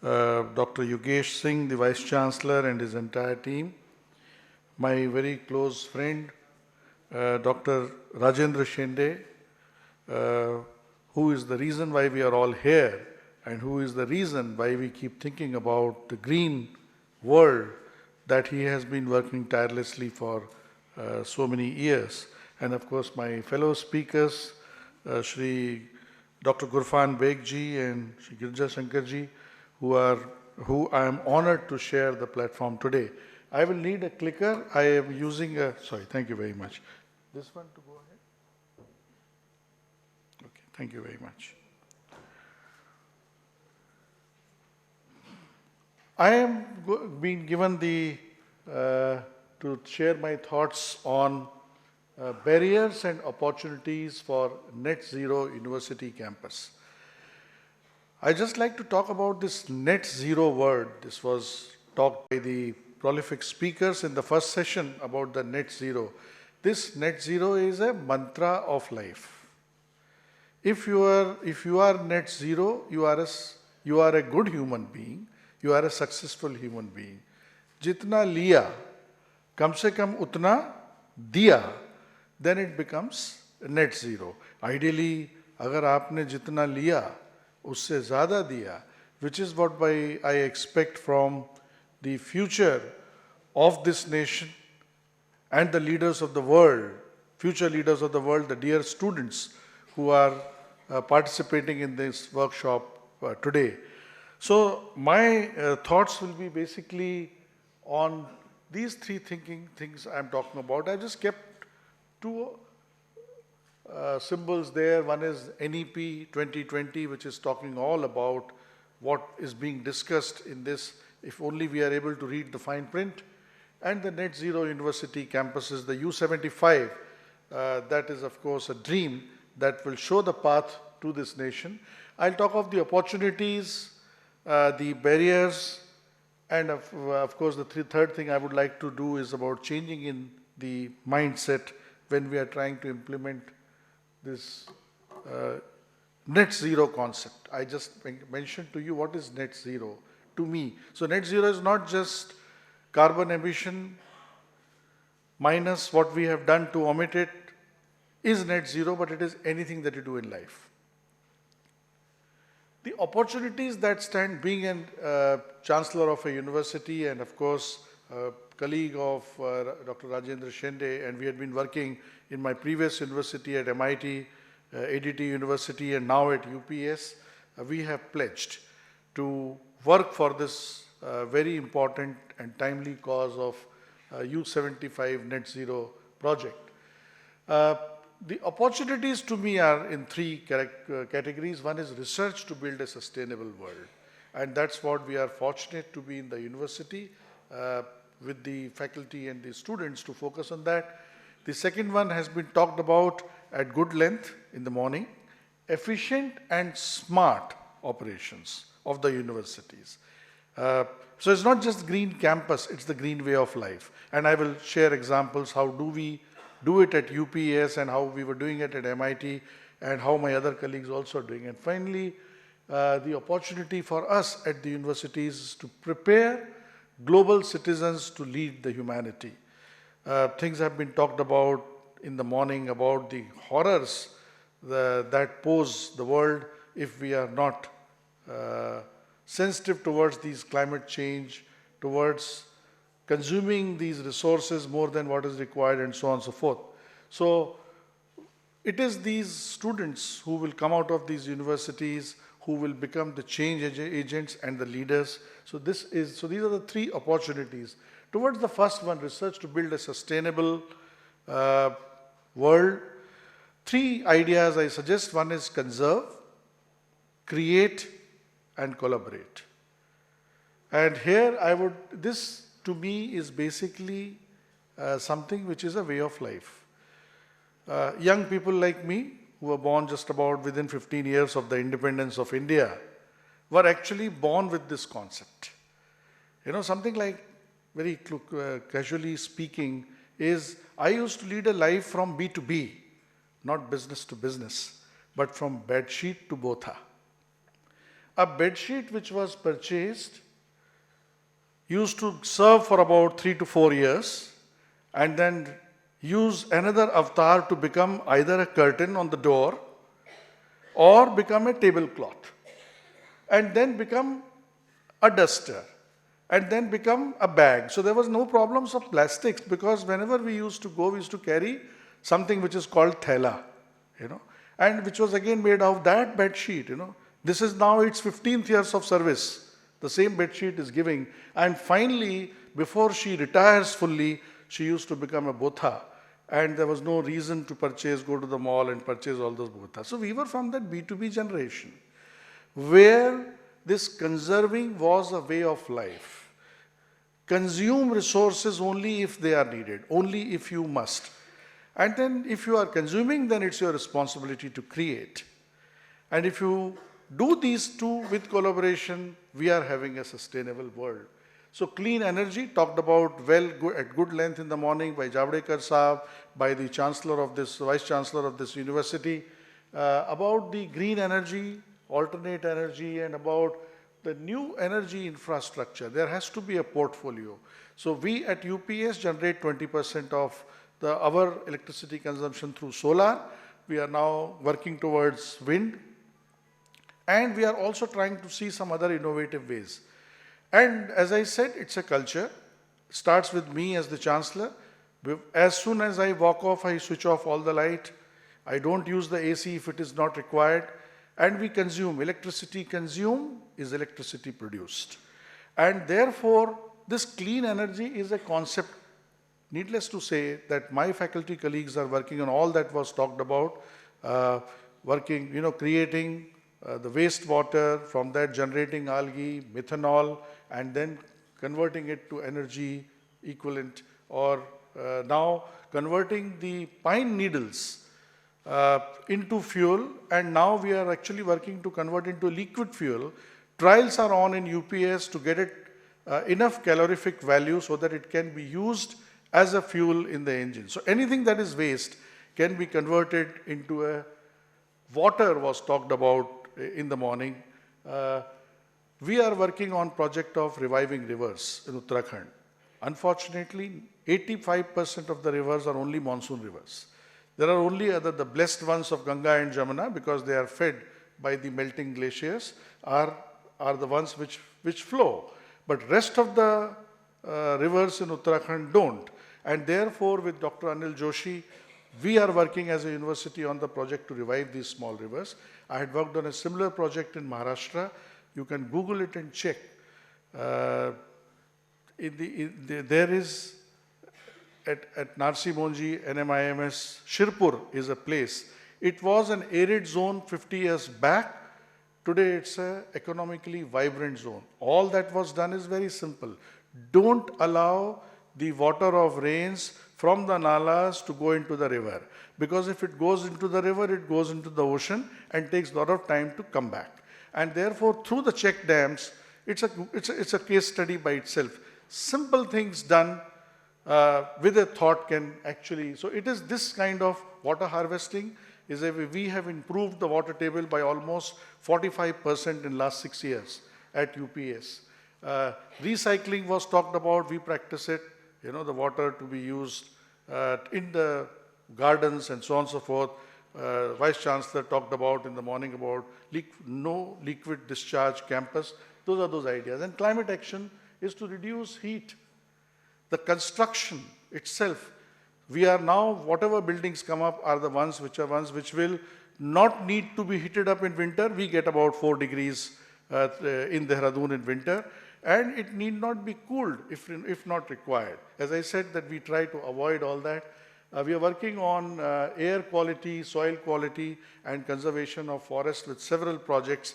Dr. Yogesh Singh, the Vice Chancellor, and his entire team. My very close friend, Dr. Rajendra Shende, who is the reason why we are all here and who is the reason why we keep thinking about the green world that he has been working tirelessly for so many years. And of course, my fellow speakers, Shri Dr. Gurfan Beg ji and Shri Girja Shankar ji, who are who I am honored to share the platform today. I will need a clicker. I am using a, sorry, thank you very much. This one to go ahead? Okay, thank you very much. I am being given the, to share my thoughts on barriers and opportunities for net zero university campus. I just like to talk about this net zero word. This was talked by the prolific speakers in the first session about the net zero. This net zero is a mantra of life. If you are net zero, you are a good human being. You are a successful human being. Jitna liya, kam se kam utna diya, then it becomes net zero. Ideally, agar aapne jitna liya, usse zyada diya, which is what I expect from the future of this nation and the leaders of the world, future leaders of the world, the dear students who are participating in this workshop today. So my thoughts will be basically on these three things I'm talking about. I just kept two symbols there. One is NEP 2020, which is talking all about what is being discussed in this, if only we are able to read the fine print. And the net zero university campuses, the U75, that is of course a dream that will show the path to this nation. I'll talk of the opportunities, the barriers, and of course the third thing I would like to do is about changing in the mindset when we are trying to implement this net zero concept. I just mentioned to you what is net zero to me. So net zero is not just carbon emission minus what we have done to omit it is net zero, but it is anything that you do in life. The opportunities that stand, being a chancellor of a university and of course a colleague of Dr. Rajendra Shende, and we had been working in my previous university at MIT, ADT University, and now at UPS, we have pledged to work for this very important and timely cause of U75 net zero project. The opportunities to me are in three categories. One is research to build a sustainable world. And that's what we are fortunate to be in the university with the faculty and the students to focus on that. The second one has been talked about at good length in the morning, efficient and smart operations of the universities. So it's not just green campus, it's the green way of life. And I will share examples, how do we do it at UPS and how we were doing it at MIT and how my other colleagues also are doing. And finally, the opportunity for us at the universities is to prepare global citizens to lead the humanity. Things have been talked about in the morning about the horrors that pose the world if we are not sensitive towards these climate change, towards consuming these resources more than what is required and so on and so forth. So it is these students who will come out of these universities who will become the change agents and the leaders. So these are the three opportunities. Towards the first one, research to build a sustainable world. Three ideas I suggest. One is conserve, create, and collaborate. And here this to me is basically something which is a way of life. Young people like me, who were born just about within 15 years of the independence of India, were actually born with this concept. You know, something like, very casually speaking, is I used to lead a life from B to B, not business to business, but from bedsheet to botha. A bedsheet which was purchased used to serve for about 3 to 4 years and then use another avatar to become either a curtain on the door or become a tablecloth and then become a duster and then become a bag. So there was no problems of plastics because whenever we used to go, we used to carry something which is called thela, you know, and which was again made of that bed sheet, you know. This is now its 15th years of service. the same bed sheet is giving. And finally, before she retires fully, she used to become a botha. And there was no reason to purchase, go to the mall and purchase all those bothas. So we were from that B2B generation, where this conserving was a way of life. Consume resources only if they are needed, only if you must. And then if you are consuming, then it's your responsibility to create. And if you do these two with collaboration, we are having a sustainable world. So clean energy, talked about at good length in the morning by Javadekar Saab, by the Chancellor of this, Vice Chancellor of this university, about the green energy, alternate energy, and about the new energy infrastructure. There has to be a portfolio. So we at UPS generate 20% of our electricity consumption through solar. We are now working towards wind. And we are also trying to see some other innovative ways. And as I said, it's a culture. Starts with me as the Chancellor. As soon as I walk off, I switch off all the light. I don't use the AC if it is not required. And we consume. Electricity consumed is electricity produced. And therefore, this clean energy is a concept. Needless to say that my faculty colleagues are working on all that was talked about, creating the wastewater, from that generating algae, methanol, and then converting it to energy equivalent, or now converting the pine needles into fuel, and now we are actually working to convert into liquid fuel. Trials are on in UPS to get it enough calorific value so that it can be used as a fuel in the engine. So anything that is waste can be converted into a water was talked about in the morning. We are working on project of reviving rivers in Uttarakhand. Unfortunately, 85% of the rivers are only monsoon rivers. There are only the blessed ones of Ganga and Jamuna, because they are fed by the melting glaciers, are the ones which flow. But rest of the rivers in Uttarakhand don't. And therefore, with Dr. Anil Joshi, we are working as a university on the project to revive these small rivers. I had worked on a similar project in Maharashtra. You can Google it and check. There is, at Narsi Monji, NMIMS, Shirpur is a place. It was an arid zone 50 years back. Today it's an economically vibrant zone. All that was done is very simple. Don't allow the water of rains from the nalas to go into the river. Because if it goes into the river, it goes into the ocean and takes a lot of time to come back. And therefore, through the check dams, it's a case study by itself. Simple things done with a thought can actually, so it is this kind of water harvesting. We have improved the water table by almost 45% in last 6 years at UPS. Recycling was talked about, we practice it, the water to be used in the gardens and so on and so forth. Vice Chancellor talked about in the morning about no liquid discharge campus. Those are those ideas. And climate action is to reduce heat. The construction itself, we are now, whatever buildings come up are the ones which will not need to be heated up in winter. We get about 4 degrees in Dehradun in winter. And it need not be cooled if not required. As I said, that we try to avoid all that. We are working on air quality, soil quality, and conservation of forest with several projects.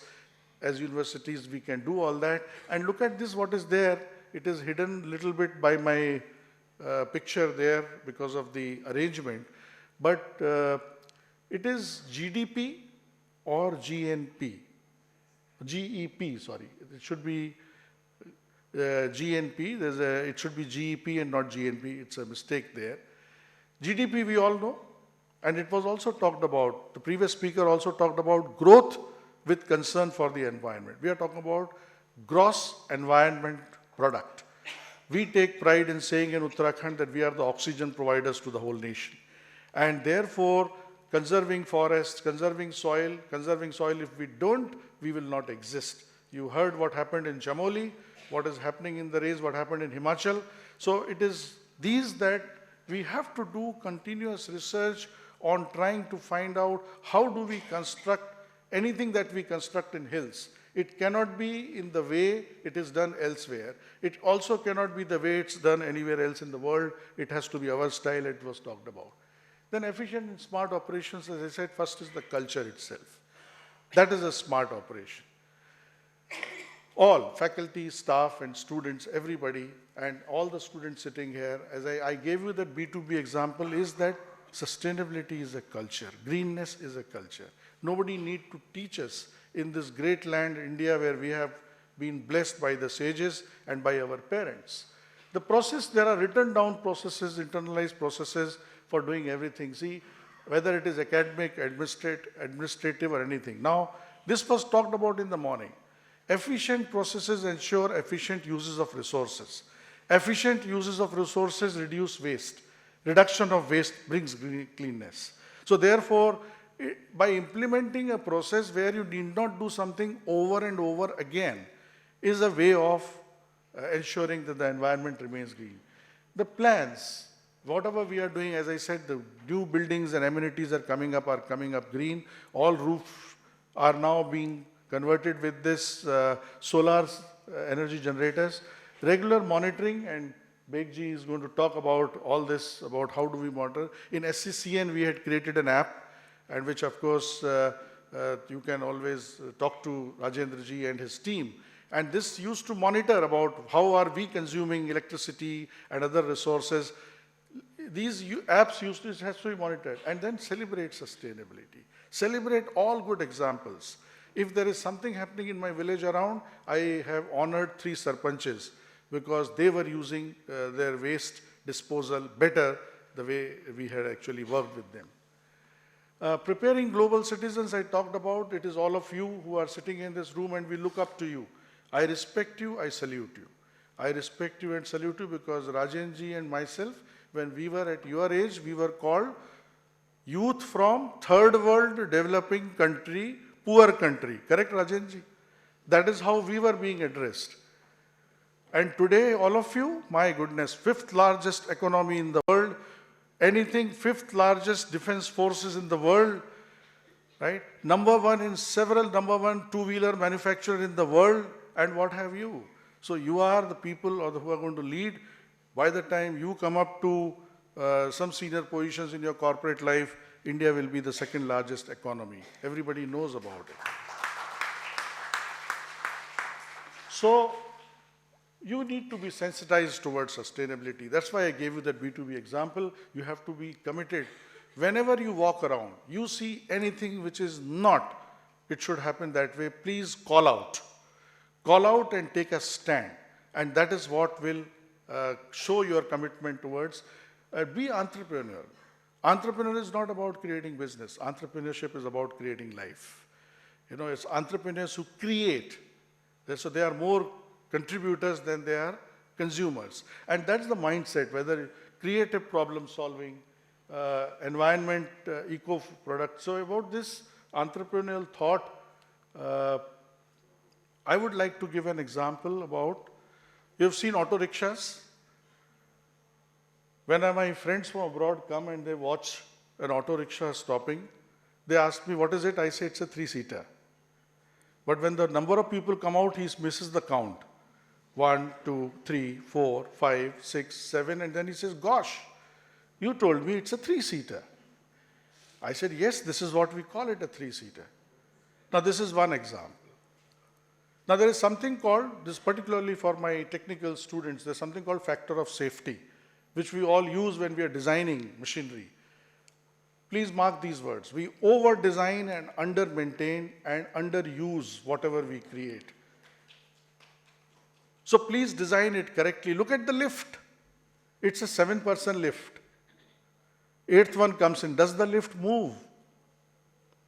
As universities, we can do all that. And look at this, what is there. It is hidden a little bit by my picture there because of the arrangement. But it is GDP or GNP. GEP, sorry. It should be GNP. It should be GEP and not GNP. It's a mistake there. GDP we all know, and it was also talked about, the previous speaker also talked about growth with concern for the environment. We are talking about gross environment product. We take pride in saying in Uttarakhand that we are the oxygen providers to the whole nation. And therefore, conserving forests, conserving soil, if we don't, we will not exist. You heard what happened in Chamoli, what is happening in the race, what happened in Himachal. So it is these that we have to do continuous research on trying to find out how do we construct anything that we construct in hills. It cannot be in the way it is done elsewhere. It also cannot be the way it's done anywhere else in the world. It has to be our style, it was talked about. Then efficient and smart operations, as I said, first is the culture itself. That is a smart operation. All faculty, staff, and students, everybody, and all the students sitting here, as I gave you that B2B example, is that sustainability is a culture. Greenness is a culture. Nobody need to teach us in this great land, India, where we have been blessed by the sages and by our parents. The process, there are written down processes, internalized processes for doing everything. See, whether it is academic, administrative, or anything. Now, this was talked about in the morning. Efficient processes ensure efficient uses of resources. Efficient uses of resources reduce waste. Reduction of waste brings cleanness. So therefore, by implementing a process where you need not do something over and over again is a way of ensuring that the environment remains green. The plans, whatever we are doing, as I said, the new buildings and amenities are coming up green. All roofs are now being converted with this solar energy generators. Regular monitoring, and Begji is going to talk about all this, about how do we monitor. In SCCN, we had created an app, and which of course you can always talk to Rajendra ji and his team. And this used to monitor about how are we consuming electricity and other resources. These apps has to be monitored, and then celebrate sustainability. Celebrate all good examples. If there is something happening in my village around, I have honored 3 sarpanches because they were using their waste disposal better the way we had actually worked with them. Preparing global citizens, I talked about. It is all of you who are sitting in this room, and we look up to you. I respect you, I salute you. I respect you and salute you because Rajen ji and myself, when we were at your age, we were called youth from third world developing country, poor country. Correct, Rajen ji? That is how we were being addressed. And today, all of you, my goodness, 5th largest economy in the world, anything 5th largest defense forces in the world, right? Number 1 in several, number 1 two-wheeler manufacturer in the world, and what have you? So you are the people who are going to lead. By the time you come up to some senior positions in your corporate life, India will be the 2nd largest economy. Everybody knows about it. So you need to be sensitized towards sustainability. That's why I gave you that B2B example. You have to be committed. Whenever you walk around, you see anything which is not, it should happen that way, please call out. Call out and take a stand. And that is what will show your commitment towards, be entrepreneur. Entrepreneur is not about creating business. Entrepreneurship is about creating life. You know, it's entrepreneurs who create. So they are more contributors than they are consumers. And that's the mindset, whether creative problem solving, environment, eco product. So about this entrepreneurial thought, I would like to give an example about, you've seen auto rickshaws. When my friends from abroad come and they watch an auto rickshaw stopping, they ask me, what is it? I say, it's a 3-seater. But when the number of people come out, he misses the count. 1, 2, 3, 4, 5, 6, 7, and then he says, gosh, you told me it's a 3-seater. I said, yes, this is what we call it, a 3-seater. Now, this is one example. Now, there is something called, this particularly for my technical students, there's something called factor of safety, which we all use when we are designing machinery. Please mark these words. We over-design and under-maintain and underuse whatever we create. So please design it correctly. Look at the lift. It's a 7-person lift. 8th one comes in. Does the lift move?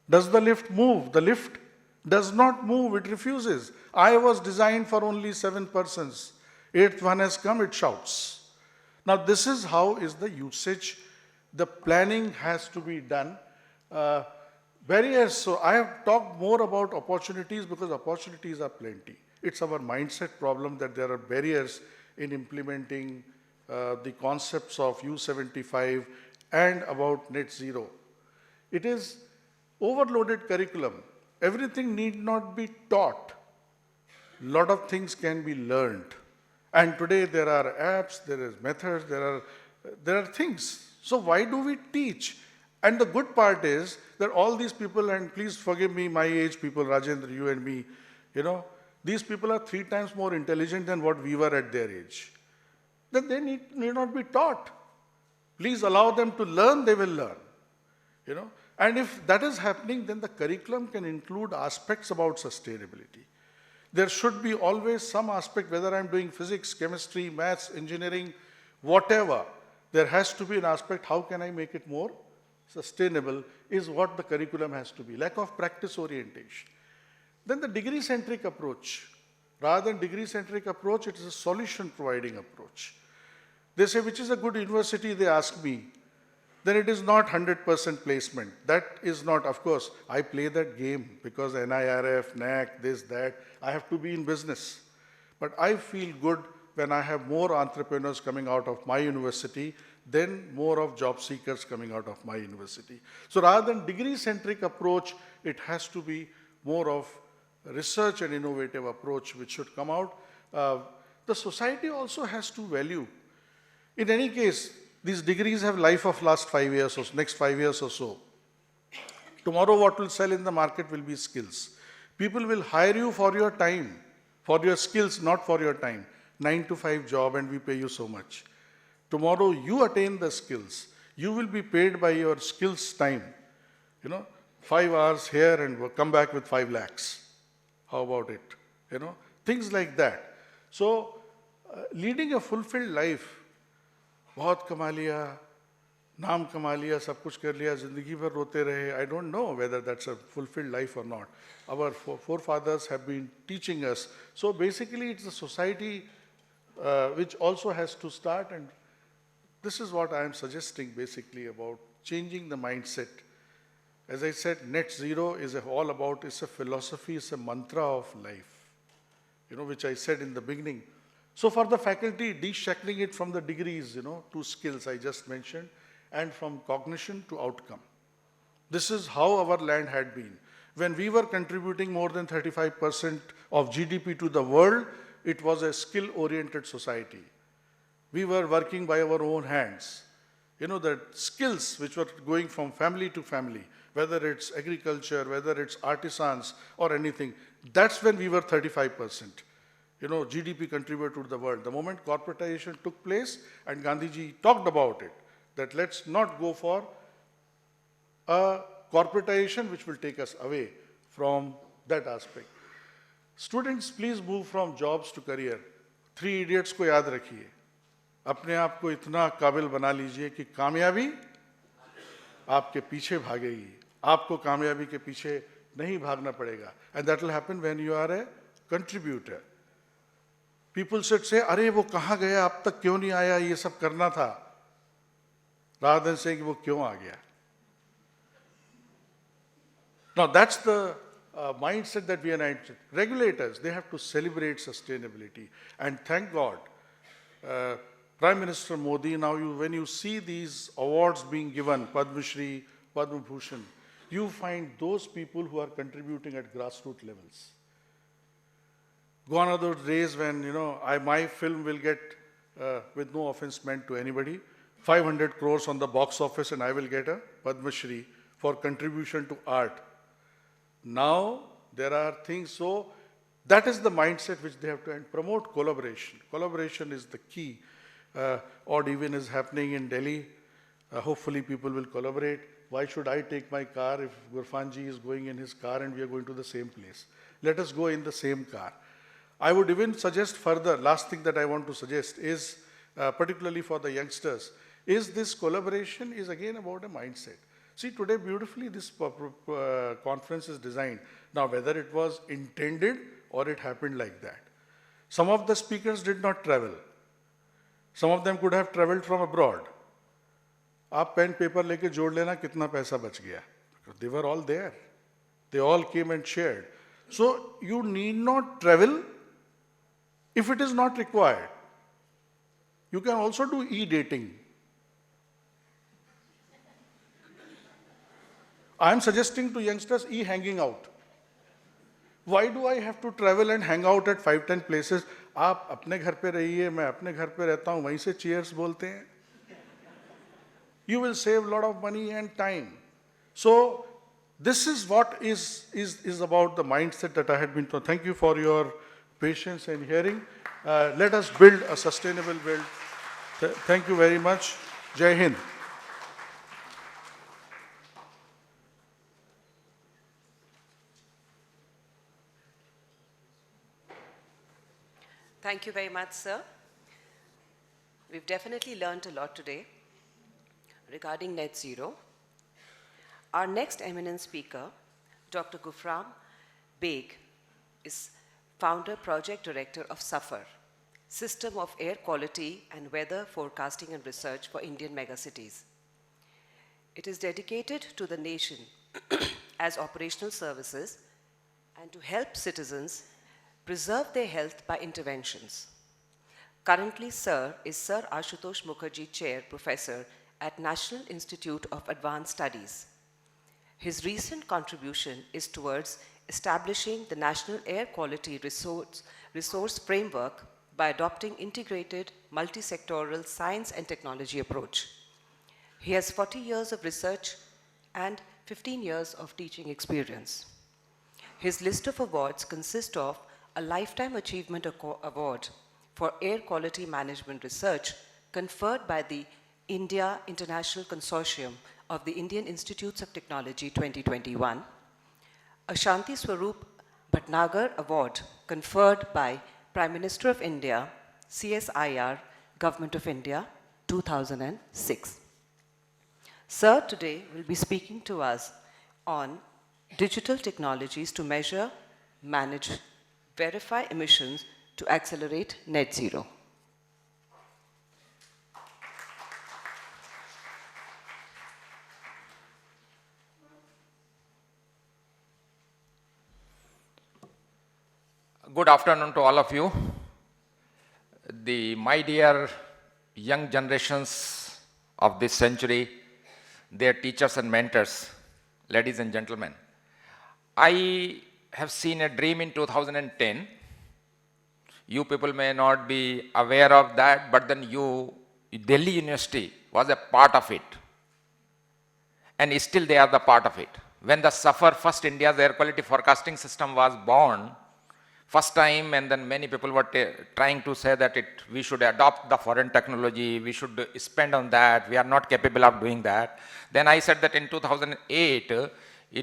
Does the lift move? The lift does not move. It refuses. I was designed for only 7 persons. 8th one has come, it shouts. Now this is how is the usage. The planning has to be done. Barriers, so I have talked more about opportunities because opportunities are plenty. It's our mindset problem that there are barriers in implementing the concepts of U75 and about net zero. It is overloaded curriculum. Everything need not be taught. lot of things can be learned. And today there are apps, there is methods, there are things. So why do we teach? And the good part is that all these people, and please forgive me, my age people, Rajendra, you and me, these people are 3 times more intelligent than what we were at their age. Then they need not be taught. Please allow them to learn, they will learn. And if that is happening, then the curriculum can include aspects about sustainability. There should be always some aspect, whether I'm doing physics, chemistry, maths, engineering, whatever, there has to be an aspect, how can I make it more sustainable, is what the curriculum has to be. Lack of practice orientation. Then the degree-centric approach. Rather than degree-centric approach, it is a solution-providing approach. They say, which is a good university, they ask me. Then it is not 100% placement. That is not, of course, I play that game because NIRF, NAC, this, that, I have to be in business. But I feel good when I have more entrepreneurs coming out of my university than more of job seekers coming out of my university. So rather than degree-centric approach, it has to be more of research and innovative approach which should come out. The society also has to value. In any case, these degrees have life of last 5 years or next 5 years or so. Tomorrow what will sell in the market will be skills. People will hire you for your time, for your skills, not for your time. 9 to 5 job and we pay you so much. Tomorrow you attain the skills. You will be paid by your skills time. 5 hours here and come back with 5 lakhs. How about it? Things like that. So leading a fulfilled life, बहुत कमा लिया, नाम कमा लिया, सब कुछ कर लिया, जिंदगी भर रोते रहे. I don't know whether that's a fulfilled life or not. Our forefathers have been teaching us. So basically it's a society which also has to start, and this is what I am suggesting basically about changing the mindset. As I said, net zero is all about, it's a philosophy, it's a mantra of life, which I said in the beginning. So for the faculty, de-shackling it from the degrees, to skills I just mentioned, and from cognition to outcome. This is how our land had been. When we were contributing more than 35% of GDP to the world, it was a skill-oriented society. We were working by our own hands. The skills which were going from family to family, whether it's agriculture, whether it's artisans or anything, that's when we were 35%. GDP contributed to the world. The moment corporatization took place, and Gandhiji talked about it, that let's not go for a corporatization which will take us away from that aspect. Students, please move from jobs to career. 3 idiots को याद रखिए. अपने आप को इतना काबिल बना लीजिए कि कामयाबी आपके पीछे भागेगी. आपको कामयाबी के पीछे नहीं भागना पड़ेगा. And that will happen when you are a contributor. People should say, अरे वो कहाँ गया, अब तक क्यों नहीं आया, ये सब करना था. Rather than saying, वो क्यों आ गया. Now that's the mindset that we are regulators. They have to celebrate sustainability. And thank God, Prime Minister Modi, now when you see these awards being given, Padma Shri, Padma Bhushan, you find those people who are contributing at grassroots levels. Gone are those days when, my film will get, with no offense meant to anybody, 500 crores on the box office and I will get a Padma Shri for contribution to art. Now, there are things, so that is the mindset which they have to promote collaboration. Collaboration is the key. Odd even is happening in Delhi. Hopefully people will collaborate. Why should I take my car if Gurfanji is going in his car and we are going to the same place? Let us go in the same car. I would even suggest further, last thing that I want to suggest is, particularly for the youngsters, is this collaboration is again about a mindset. See, today beautifully this conference is designed. Now, whether it was intended or it happened like that. Some of the speakers did not travel. Some of them could have traveled from abroad. आप pen paper लेके जोड़ लेना कितना पैसा बच गया. They were all there. They all came and shared. So you need not travel if it is not required. You can also do e-dating. I am suggesting to youngsters e-hanging out. Why do I have to travel and hang out at 5-10 places? आप अपने घर पे रहिए, मैं अपने घर पे रहता हूँ, वहीं से cheers बोलते हैं. You will save a lot of money and time. So this is what is about the mindset that I had been taught. Thank you for your patience and hearing. Let us build a sustainable world. Thank you very much. Jai Hind. Thank you very much, sir. We've definitely learned a lot today regarding net zero. Our next eminent speaker, Dr. Gufram Beg, is founder project director of SAFAR, System of Air Quality and Weather Forecasting and Research for Indian Megacities. It is dedicated to the nation as operational services and to help citizens preserve their health by interventions. Currently, Sir is Sir Ashutosh Mukherjee Chair Professor at National Institute of Advanced Studies. His recent contribution is towards establishing the National Air Quality Resource Framework by adopting integrated multi-sectoral science and technology approach. He has 40 years of research and 15 years of teaching experience. His list of awards consists of a Lifetime Achievement Award for Air Quality Management Research conferred by the India International Consortium of the Indian Institutes of Technology 2021, a Shanti Swaroop Bhatnagar Award conferred by Prime Minister of India, CSIR, Government of India, 2006. Sir today will be speaking to us on digital technologies to measure, manage, verify emissions to accelerate net zero. Good afternoon to all of you. My dear young generations of this century, their teachers and mentors, ladies and gentlemen. I have seen a dream in 2010. You people may not be aware of that, but then Delhi University was a part of it. And still they are the part of it. When the SAFAR, first India's air quality forecasting system was born, first time, and then many people were trying to say that we should adopt the foreign technology, we should spend on that, we are not capable of doing that. Then I said that in 2008,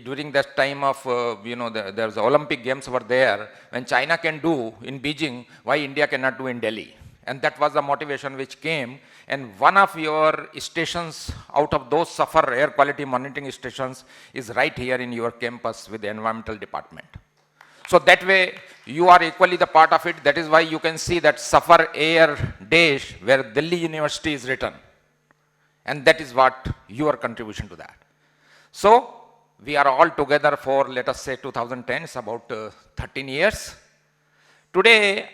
during that time of, there's Olympic Games were there, when China can do in Beijing, why India cannot do in Delhi? And that was the motivation which came. And one of your stations out of those SAFAR air quality monitoring stations is right here in your campus with the environmental department. So that way, you are equally the part of it. That is why you can see that SAFAR Air Dash, where Delhi University is written. And that is what your contribution to that. So, we are all together for, let us say, 2010, it's about 13 years. Today,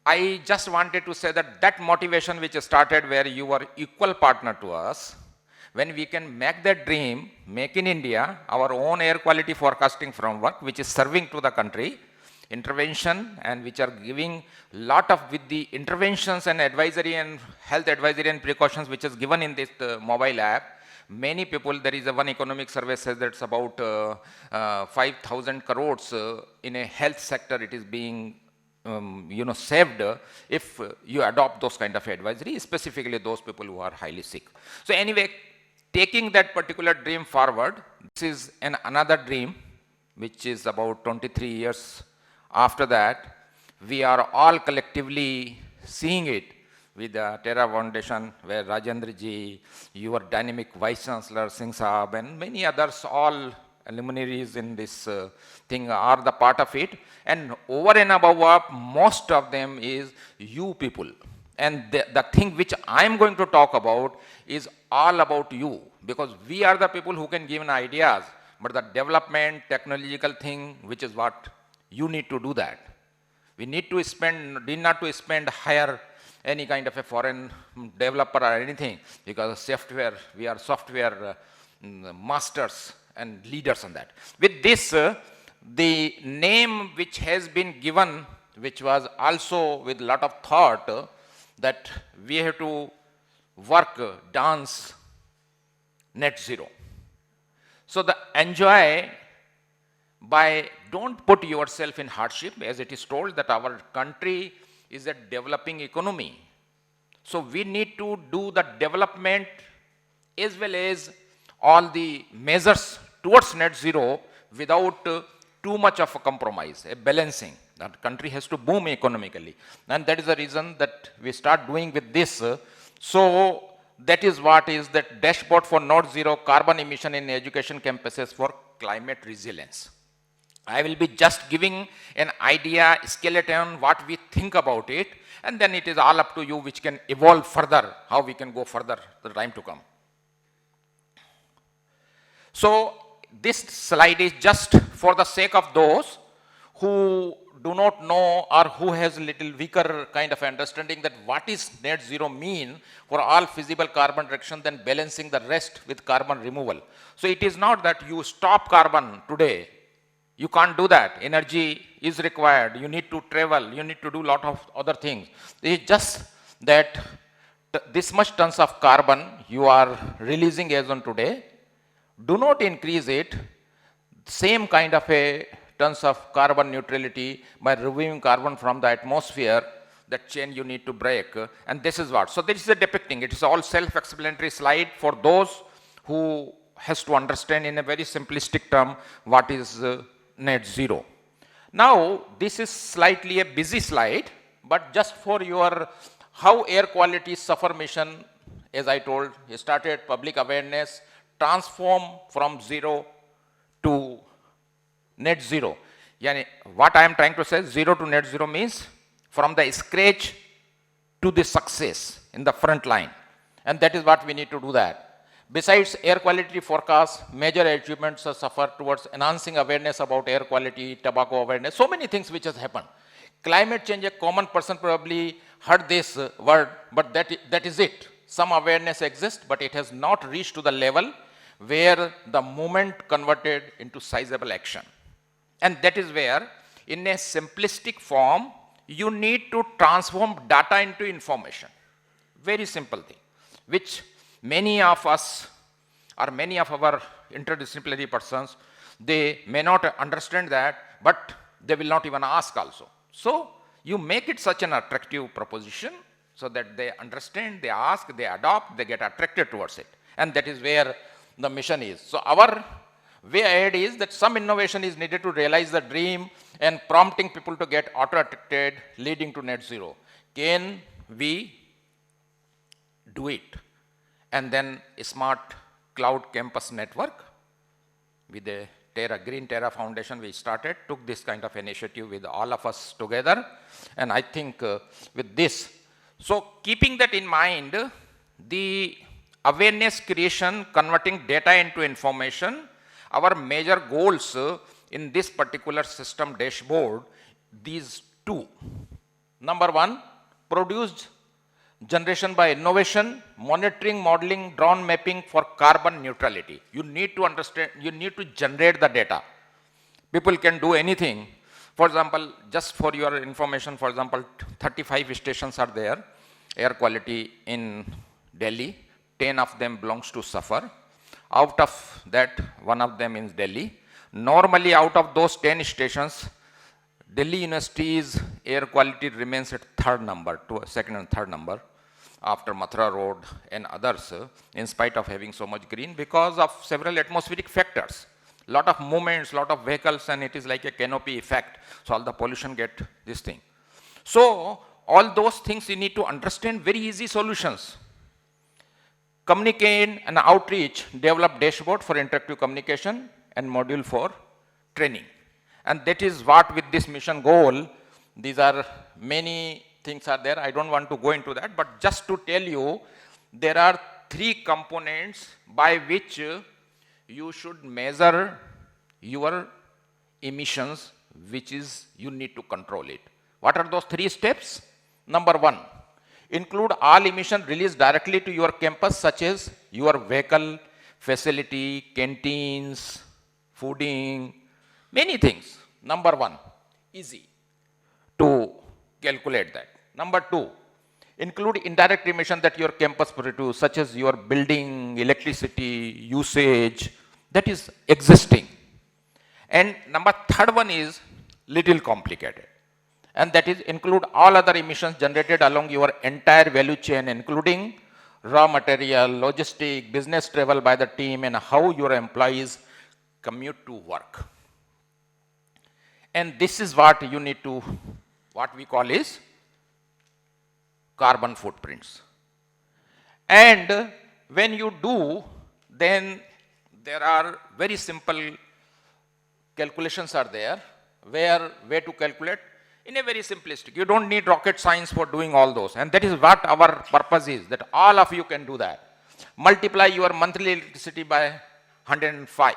I just wanted to say that motivation which started where you were equal partner to us, when we can make that dream, make in India our own air quality forecasting framework, which is serving to the country, intervention, and which are giving lot of with the interventions and advisory and health advisory and precautions which is given in this mobile app. Many people, there is a one economic survey says that's about 5,000 crores in a health sector it is being saved if you adopt those kind of advisory, specifically those people who are highly sick. So anyway, taking that particular dream forward, this is another dream which is about 23 years after that. We are all collectively seeing it with the Terra Foundation, where Rajendra ji, your dynamic Vice Chancellor, Singh Saab, and many others, all luminaries in this thing are the part of it. And over and above, most of them is you people. And the thing which I am going to talk about is all about you, because we are the people who can give ideas, but the development, technological thing, which is what you need to do that. We need to hire any kind of a foreign developer or anything, because software, we are software masters and leaders on that. With this, the name which has been given, which was also with lot of thought, that we have to work, dance, net zero. So the enjoy by don't put yourself in hardship, as it is told that our country is a developing economy. So we need to do the development as well as all the measures towards net zero without too much of a compromise, a balancing. That country has to boom economically. And that is the reason that we start doing with this. So that is what is that dashboard for net zero carbon emission in education campuses for climate resilience. I will be just giving an idea, skeleton, what we think about it, and then it is all up to you which can evolve further, how we can go further, the time to come. So this slide is just for the sake of those who do not know or who has little weaker kind of understanding that what is net zero mean for all feasible carbon reduction, then balancing the rest with carbon removal. So it is not that you stop carbon today. You can't do that. Energy is required. You need to travel. You need to do a lot of other things. It's just that this much tons of carbon you are releasing as on today. Do not increase it. Same kind of a tons of carbon neutrality by removing carbon from the atmosphere. That chain you need to break. And this is what. So this is a depicting. It is all self-explanatory slide for those who has to understand in a very simplistic term what is net zero. Now this is slightly a busy slide, but just for your how air quality suffer mission, as I told, he started public awareness, transform from zero to net zero. Yani, what I am trying to say, zero to net zero means from the scratch to the success in the front line. And that is what we need to do that. Besides air quality forecast, major achievements are suffered towards enhancing awareness about air quality, tobacco awareness, so many things which has happened. Climate change, a common person probably heard this word, but that is it. Some awareness exists, but it has not reached to the level where the movement converted into sizable action. And that is where, in a simplistic form, you need to transform data into information. Very simple thing, which many of us or many of our interdisciplinary persons, they may not understand that, but they will not even ask also. So you make it such an attractive proposition so that they understand, they ask, they adopt, they get attracted towards it. And that is where the mission is. So our way ahead is that some innovation is needed to realize the dream and prompting people to get auto-attracted, leading to net zero. Can we do it? And then a smart cloud campus network with the Green Terra Foundation we started, took this kind of initiative with all of us together. And I think with this, so keeping that in mind, the awareness creation, converting data into information, our major goals in this particular system dashboard, these two. Number one, produced generation by innovation, monitoring, modeling, drone mapping for carbon neutrality. You need to understand, you need to generate the data. People can do anything. For example, just for your information, for example, 35 stations are there, air quality in Delhi, 10 of them belongs to SAFAR. Out of that, one of them is Delhi. Normally, out of those 10 stations, Delhi University's air quality remains at second and third number after Mathura Road and others, in spite of having so much green, because of several atmospheric factors. Lot of movements, lot of vehicles, and it is like a canopy effect. So all the pollution get this thing. So all those things you need to understand, very easy solutions. Communicate and outreach, develop dashboard for interactive communication and module for training. And that is what with this mission goal, these are many things are there. I don't want to go into that, but just to tell you, there are 3 components by which you should measure your emissions, which is you need to control it. What are those 3 steps? Number 1, include all emission released directly to your campus, such as your vehicle, facility, canteens, fooding, Many things. Number one, easy to calculate that. Number two, include indirect emission that your campus produce, such as your building, electricity, usage, that is existing. And number third one is little complicated. And that is include all other emissions generated along your entire value chain, including raw material, logistic, business travel by the team, and how your employees commute to work. And this is what you need to, what we call is carbon footprints. And when you do, then there are very simple calculations are there, where to calculate in a very simplistic. You don't need rocket science for doing all those. And that is what our purpose is, that all of you can do that. Multiply your monthly electricity by 105,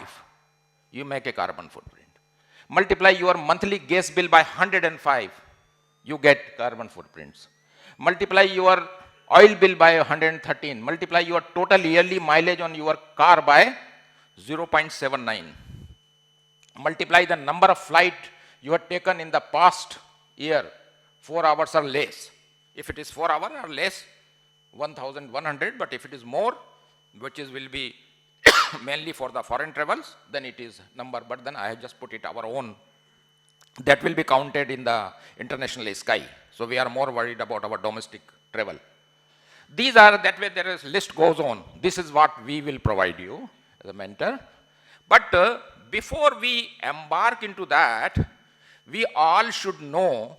you make a carbon footprint. Multiply your monthly gas bill by 105, you get carbon footprints. Multiply your oil bill by 113. Multiply your total yearly mileage on your car by 0.79. Multiply the number of flight you have taken in the past year, 4 hours or less. If it is 4 hours or less, 1,100, but if it is more, which is will be mainly for the foreign travels, then it is number, but then I have just put it our own. That will be counted in the international sky. So we are more worried about our domestic travel. These are, that way there is list goes on. This is what we will provide you as a mentor. But before we embark into that, we all should know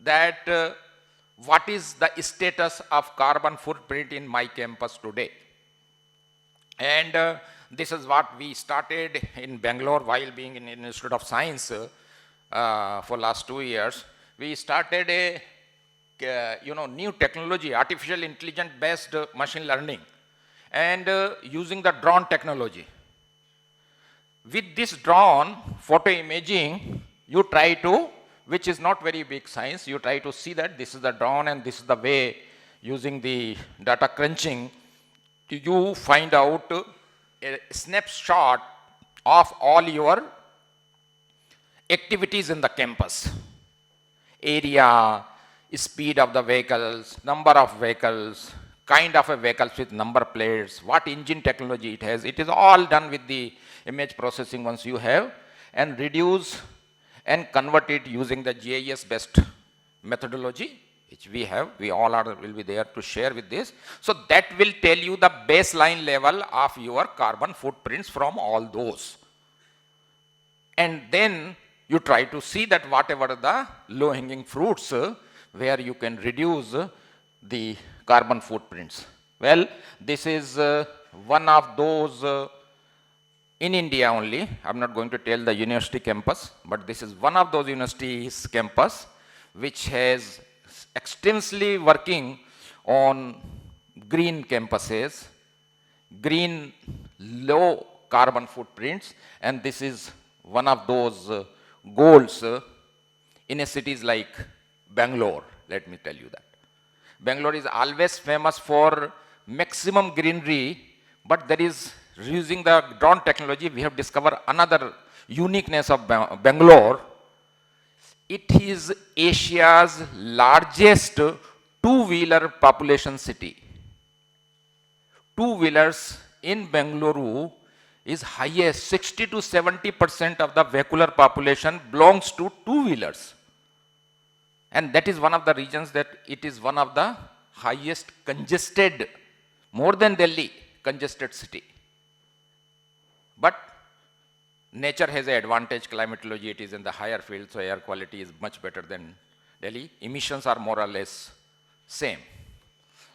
that what is the status of carbon footprint in my campus today. And this is what we started in Bangalore while being in Institute of Science for last 2 years. We started a new technology, artificial intelligence based machine learning, and using the drone technology. With this drone photo imaging, you try to, which is not very big science, you try to see that this is the drone and this is the way, using the data crunching, you find out a snapshot of all your activities in the campus. Area, speed of the vehicles, number of vehicles, kind of a vehicles with number plates, what engine technology it has. It is all done with the image processing once you have, and reduce and convert it using the GIS based methodology, which we have. We all will be there to share with this. So that will tell you the baseline level of your carbon footprints from all those. And then you try to see that whatever the low hanging fruits where you can reduce the carbon footprints. Well, this is one of those in India only. I'm not going to tell the university campus, but this is one of those universities campus which has extensively working on green campuses, green low carbon footprints, and this is one of those goals in a cities like Bangalore, let me tell you that. Bangalore is always famous for maximum greenery, but there is, using the drone technology, we have discovered another uniqueness of Bangalore. It is Asia's largest two-wheeler population city. Two-wheelers in Bengaluru is highest, 60 to 70% of the vehicular population belongs to two-wheelers. And that is one of the reasons that it is one of the highest congested, more than Delhi, congested city. But nature has an advantage, climatology, it is in the higher field, so air quality is much better than Delhi. Emissions are more or less same.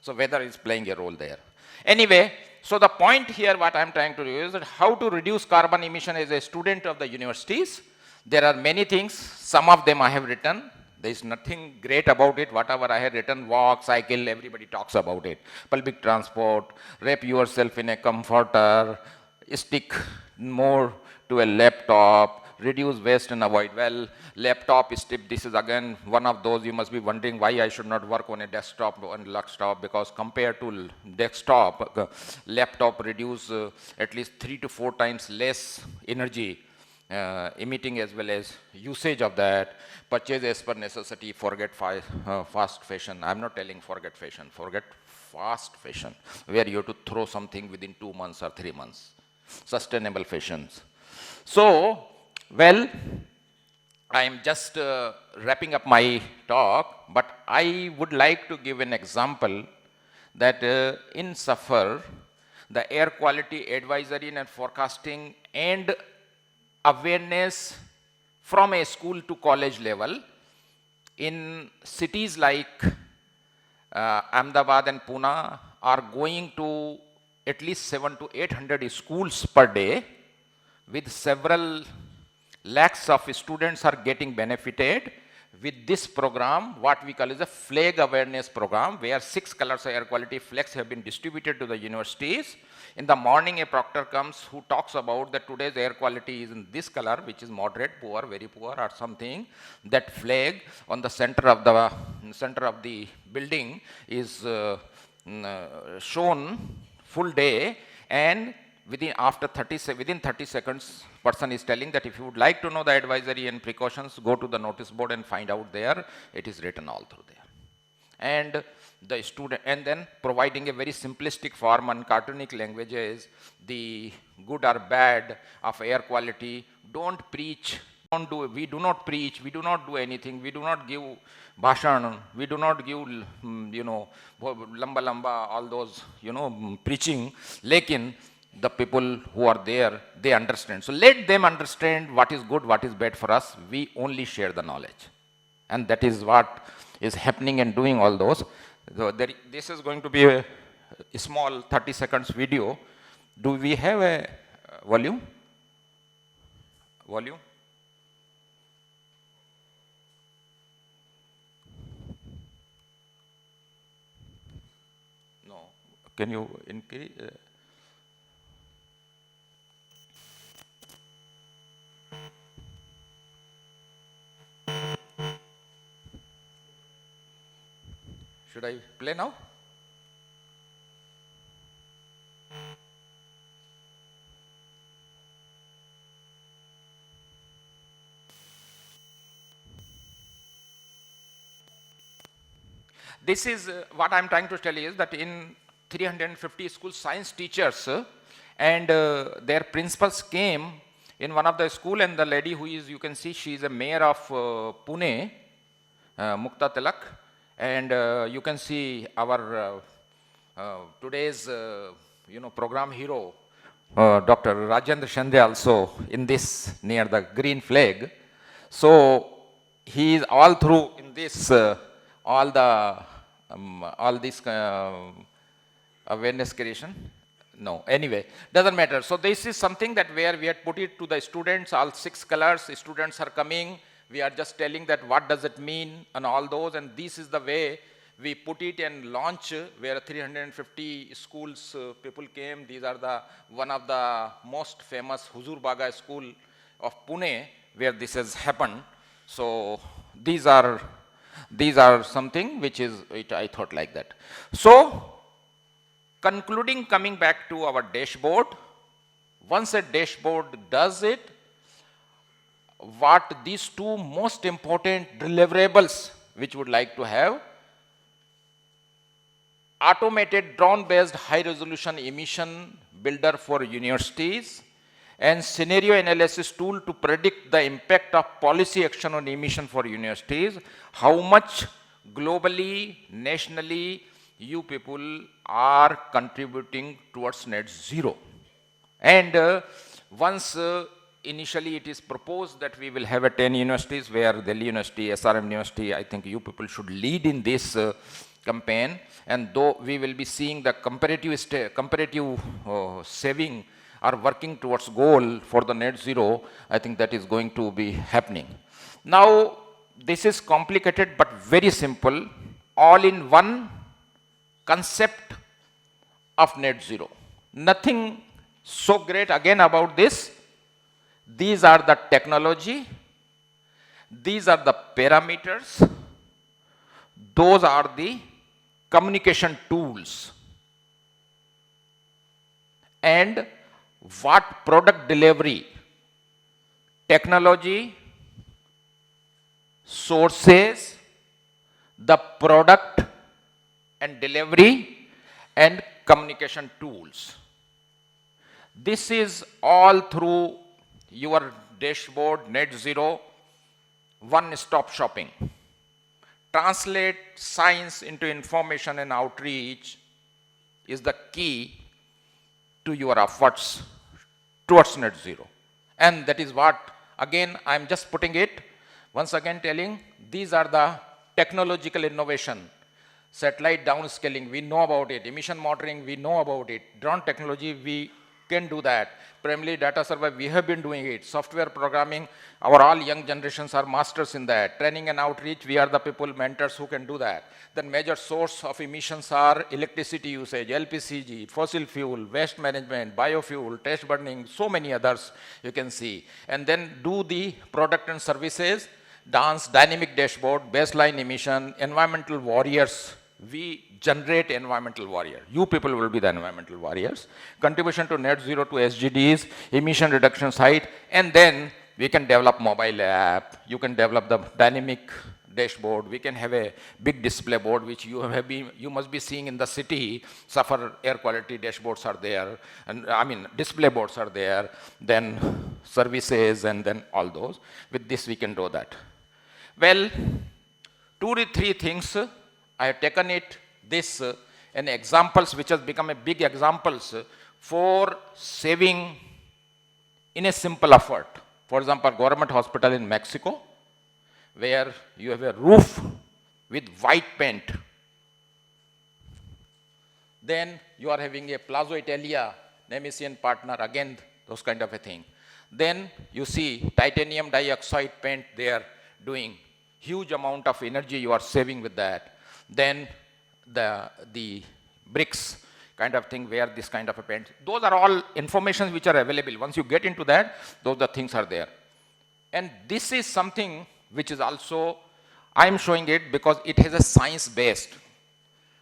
So weather is playing a role there. Anyway, so the point here what I am trying to do is that how to reduce carbon emission as a student of the universities. There are many things, some of them I have written. There is nothing great about it. Whatever I have written, walk, cycle, everybody talks about it. Public transport, wrap yourself in a comforter, stick more to a laptop, reduce waste and avoid. Well, laptop tip, this is again one of those you must be wondering why I should not work on a desktop or laptop, because compared to desktop, laptop reduce at least 3 to 4 times less energy. emitting as well as usage of that, purchase as per necessity, forget fast fashion. I'm not telling forget fashion, forget fast fashion, where you have to throw something within 2 months or 3 months. Sustainable fashions. So, well, I am just wrapping up my talk, but I would like to give an example that in SAFAR, the air quality advisory and forecasting and awareness from a school to college level in cities like Ahmedabad and Pune are going to at least 700 to 800 schools per day, with several lakhs of students are getting benefited with this program, what we call as a flag awareness program, where 6 colors of air quality flags have been distributed to the universities. In the morning, a proctor comes who talks about that today's air quality is in this color, which is moderate, poor, very poor, or something. That flag on the center of the building is shown full day, and within 30 seconds, person is telling that if you would like to know the advisory and precautions, go to the notice board and find out there. It is written all through there. And the student, and then providing a very simplistic form and cartoonic languages, the good or bad of air quality. Don't preach. We do not preach, we do not do anything, we do not give bhashan, we do not give, lamba, all those, preaching. Lekin, the people who are there, they understand. So let them understand what is good, what is bad for us. We only share the knowledge. And that is what is happening and doing all those. So this is going to be a small 30 seconds video. Do we have a volume? Volume? No. Can you increase? Should I play now? This is what I'm trying to tell you is that in 350 school science teachers and their principals came in one of the school, and the lady who is, you can see, she is a mayor of Pune, Mukta Tilak, and you can see our today's program hero, Dr. Rajendra Shende, also in this near the green flag. So he is all through in this all this awareness creation. No, anyway, doesn't matter. So this is something that where we had put it to the students, all 6 colors, students are coming. We are just telling that what does it mean and all those, and this is the way we put it and launch, where 350 schools people came. These are the one of the most famous Huzur Baga school of Pune, where this has happened. So these are something which is, I thought like that. So concluding, coming back to our dashboard, once a dashboard does it, what these 2 most important deliverables which would like to have: automated drone-based high-resolution emission builder for universities, and scenario analysis tool to predict the impact of policy action on emission for universities. How much globally, nationally, you people are contributing towards net zero. And once initially it is proposed that we will have 10 universities, where Delhi University, SRM University, I think you people should lead in this campaign. And though we will be seeing the comparative saving are working towards goal for the net zero, I think that is going to be happening. Now, this is complicated but very simple, all in one concept of net zero. Nothing so great again about this. These are the technology, these are the parameters, those are the communication tools, and what product delivery technology, sources, the product and delivery, and communication tools. This is all through your dashboard, net zero, one-stop shopping. Translate science into information and outreach is the key to your efforts towards net zero. And that is what, again, I'm just putting it, once again telling, these are the technological innovation. Satellite downscaling, we know about it. Emission monitoring, we know about it. Drone technology, we can do that. Primarily data survey, we have been doing it. Software programming, our all young generations are masters in that. Training and outreach, we are the people, mentors who can do that. Then major source of emissions are electricity usage, LPCG, fossil fuel, waste management, biofuel, trash burning, so many others you can see. And then do the product and services, dynamic dashboard, baseline emission, environmental warriors. We generate environmental warrior. You people will be the environmental warriors. Contribution to net zero to SGDs, emission reduction site, and then we can develop mobile app. You can develop the dynamic dashboard. We can have a big display board, which you must be seeing in the city. Suffer air quality dashboards are there, and I mean display boards are there. Then services, and then all those. With this, we can do that. Well, 2 or 3 things. I have taken this and examples which has become a big examples for saving in a simple effort. For example, government hospital in Mexico, where you have a roof with white paint. Then you are having a Palazzo Italia, Nemesian partner, again those kind of a thing. Then you see titanium dioxide paint they are doing. Huge amount of energy you are saving with that. Then the bricks kind of thing where this kind of a paint. Those are all information which are available. Once you get into that, those the things are there. And this is something which is also, I'm showing it because it has a science based.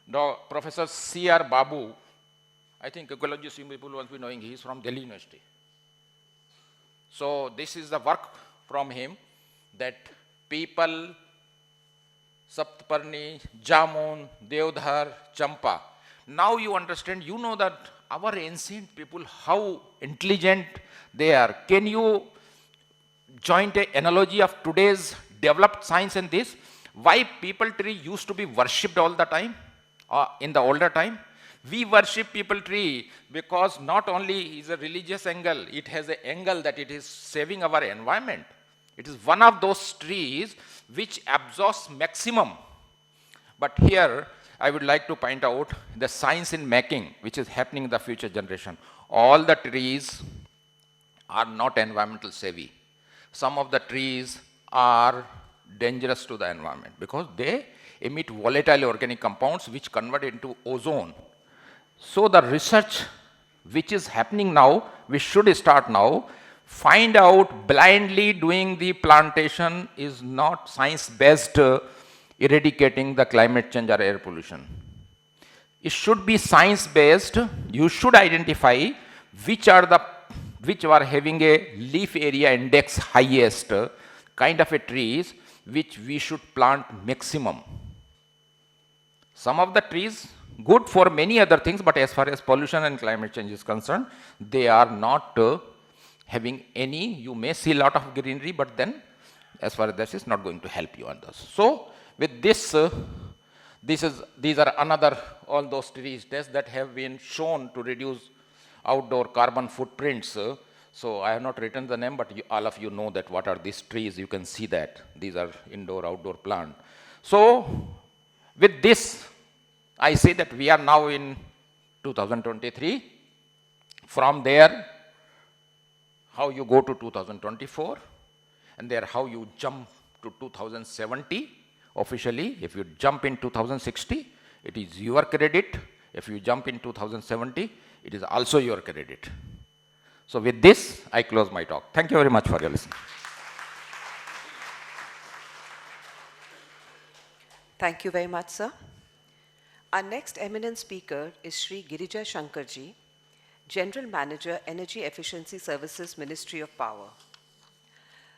The Professor C.R. Babu, I think ecologist people must be knowing, he is from Delhi University. So this is the work from him that people Saptaparni, Jamun, Devdhar, Champa. Now you understand, you know that our ancient people, how intelligent they are. Can you join an analogy of today's developed science and this? Why people tree used to be worshipped all the time in the older time? We worship people tree because not only is a religious angle, it has an angle that it is saving our environment. It is one of those trees which absorbs maximum. But here, I would like to point out the science in making, which is happening in the future generation. All the trees are not environmental savvy. Some of the trees are dangerous to the environment because they emit volatile organic compounds which convert into ozone. So the research which is happening now, we should start now. Find out blindly doing the plantation is not science-based eradicating the climate change or air pollution. It should be science-based. You should identify which are having a leaf area index highest kind of a trees which we should plant maximum. Some of the trees good for many other things, but as far as pollution and climate change is concerned, they are not having any. You may see a lot of greenery, but then as far as this is not going to help you on those. So with this, these are another all those trees tests that have been shown to reduce outdoor carbon footprints. So I have not written the name, but all of you know that what are these trees. You can see that these are indoor outdoor plant. So with this, I say that we are now in 2023. From there, how you go to 2024, and there how you jump to 2070 officially. If you jump in 2060, it is your credit. If you jump in 2070, it is also your credit. So with this, I close my talk. Thank you very much for your listening. Thank you very much, sir. Our next eminent speaker is Shri Girija Shankarji, General Manager, Energy Efficiency Services, Ministry of Power.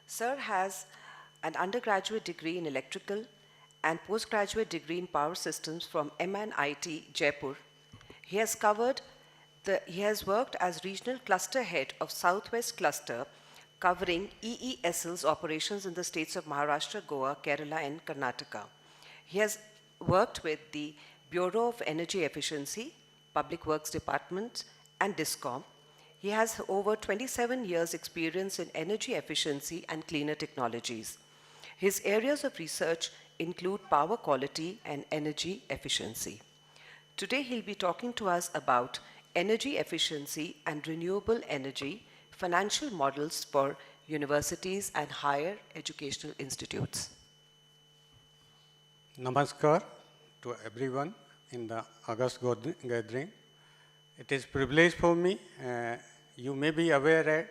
Sir has an undergraduate degree in electrical and postgraduate degree in power systems from MNIT Jaipur. He has worked as regional cluster head of Southwest Cluster, covering EESL's operations in the states of Maharashtra, Goa, Kerala, and Karnataka. He has worked with the Bureau of Energy Efficiency, Public Works Department, and DISCOM. He has over 27 years' experience in energy efficiency and cleaner technologies. His areas of research include power quality and energy efficiency. Today, he'll be talking to us about energy efficiency and renewable energy, financial models for universities and higher educational institutes. Namaskar to everyone in the August gathering. It is a privilege for me. You may be aware that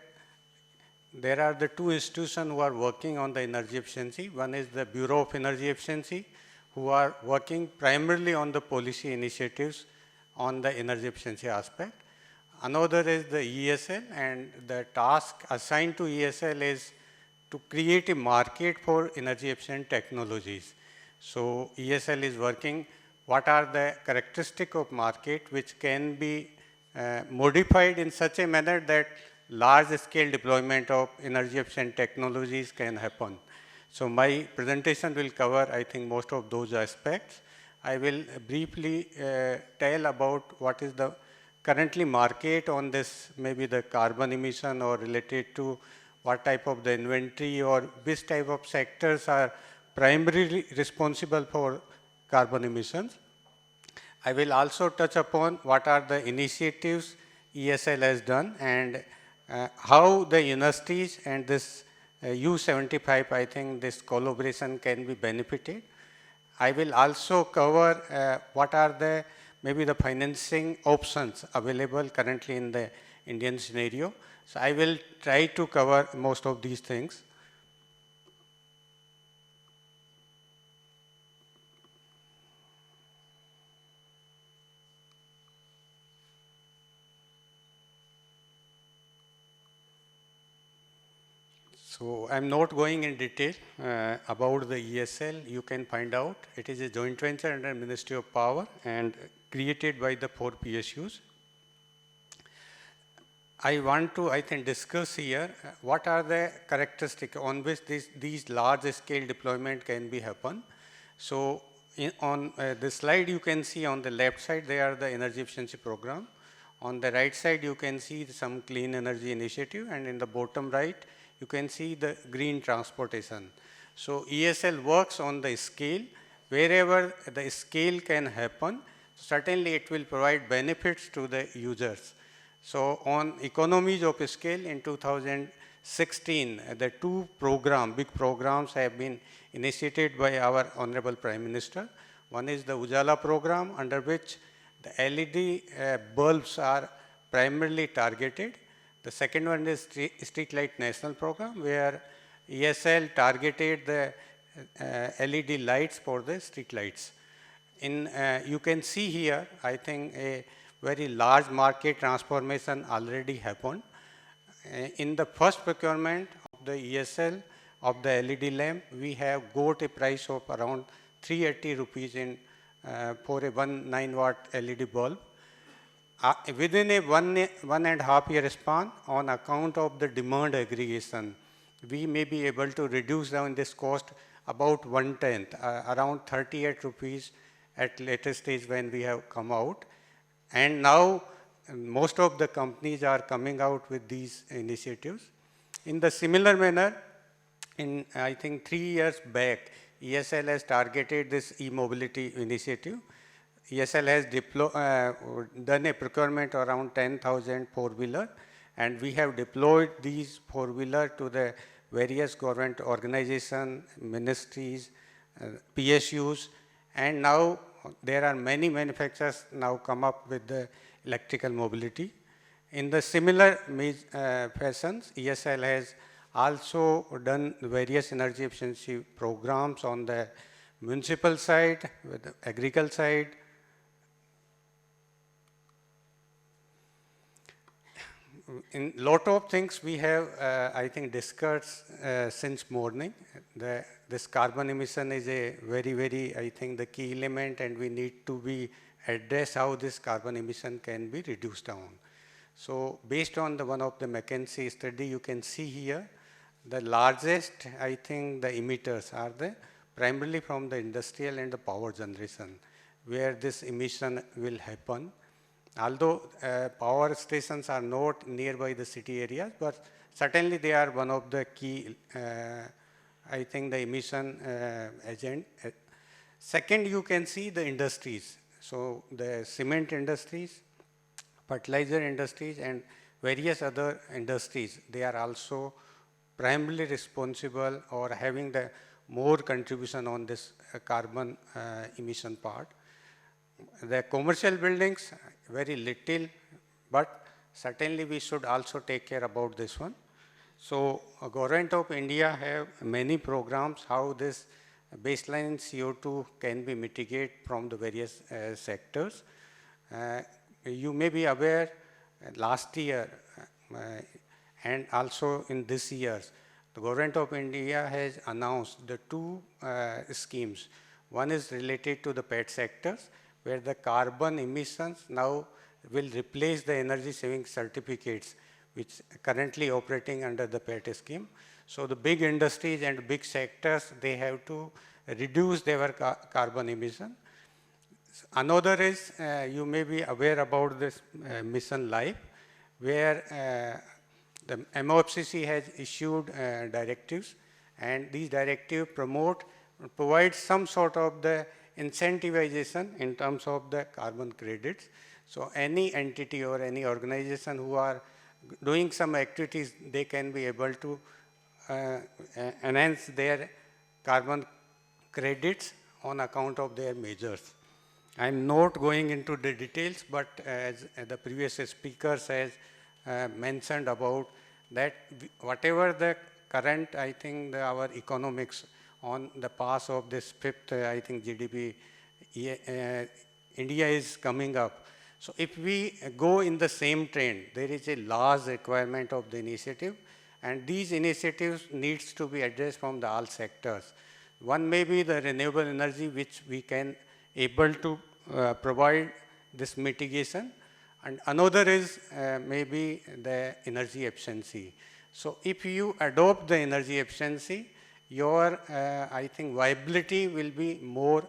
there are the two institutions who are working on the energy efficiency. One is the Bureau of Energy Efficiency, who are working primarily on the policy initiatives on the energy efficiency aspect. Another is the ESL, and the task assigned to ESL is to create a market for energy efficient technologies. So ESL is working what are the characteristics of market which can be modified in such a manner that large scale deployment of energy efficient technologies can happen. So my presentation will cover, I think, most of those aspects. I will briefly tell about what is the currently market on this, maybe the carbon emission or related to what type of the inventory or which type of sectors are primarily responsible for carbon emissions. I will also touch upon what are the initiatives ESL has done and how the universities and this U75, I think this collaboration can be benefited. I will also cover what are the maybe the financing options available currently in the Indian scenario. So I will try to cover most of these things. So I'm not going in detail about the ESL. You can find out. It is a joint venture under Ministry of Power and created by the 4 PSUs. I want to, I think, discuss here what are the characteristics on which these large scale deployment can be happen. So on this slide, you can see on the left side, they are the energy efficiency program. On the right side, you can see some clean energy initiative, and in the bottom right, you can see the green transportation. So ESL works on the scale. Wherever the scale can happen, certainly it will provide benefits to the users. So on economies of scale in 2016, the 2 big programs have been initiated by our Honorable Prime Minister. One is the Ujala program, under which the LED bulbs are primarily targeted. The second one is Street Light National Program, where ESL targeted the LED lights for the street lights. You can see here, I think, a very large market transformation already happened. In the first procurement of the ESL of the LED lamp, we have got a price of around 380 rupees for a 9 watt LED bulb. Within a 1.5 year span, on account of the demand aggregation, we may be able to reduce down this cost about 1/10, around 38 rupees at later stage when we have come out. And now most of the companies are coming out with these initiatives. In the similar manner, in I think 3 years back, ESL has targeted this e-mobility initiative. ESL has done a procurement around 10,000 four-wheeler, and we have deployed these four-wheeler to the various government organizations, ministries, PSUs, and now there are many manufacturers now come up with the electrical mobility. In the similar fashions, ESL has also done various energy efficiency programs on the municipal side, with the agricultural side. in lot of things we have, I think, discussed since morning. This carbon emission is a very, I think, the key element, and we need to be address how this carbon emission can be reduced down. So based on the one of the McKinsey study, you can see here, the largest, I think, the emitters are the primarily from the industrial and the power generation, where this emission will happen. Although power stations are not nearby the city areas, but certainly they are one of the key, I think, the emission agent. Second, you can see the industries. So the cement industries, fertilizer industries, and various other industries, they are also primarily responsible or having the more contribution on this carbon emission part. The commercial buildings, very little, but certainly we should also take care about this one. So Government of India have many programs how this baseline CO2 can be mitigated from the various sectors. You may be aware last year and also in this year, the Government of India has announced the two schemes. One is related to the PET sectors, where the carbon emissions now will replace the energy saving certificates, which currently operating under the PET scheme. So the big industries and big sectors, they have to reduce their carbon emission. Another is, you may be aware about this mission life, where the MOFCC has issued directives, and these directives provide some sort of the incentivization in terms of the carbon credits. So any entity or any organization who are doing some activities, they can be able to enhance their carbon credits on account of their measures. I'm not going into the details, but as the previous speakers has mentioned about that, whatever the current, I think, our economics on the path of this fifth, I think, GDP, India is coming up. So if we go in the same trend, there is a large requirement of the initiative, and these initiatives needs to be addressed from the all sectors. One may be the renewable energy, which we can able to provide this mitigation, and another is maybe the energy efficiency. So if you adopt the energy efficiency, your, I think, viability will be more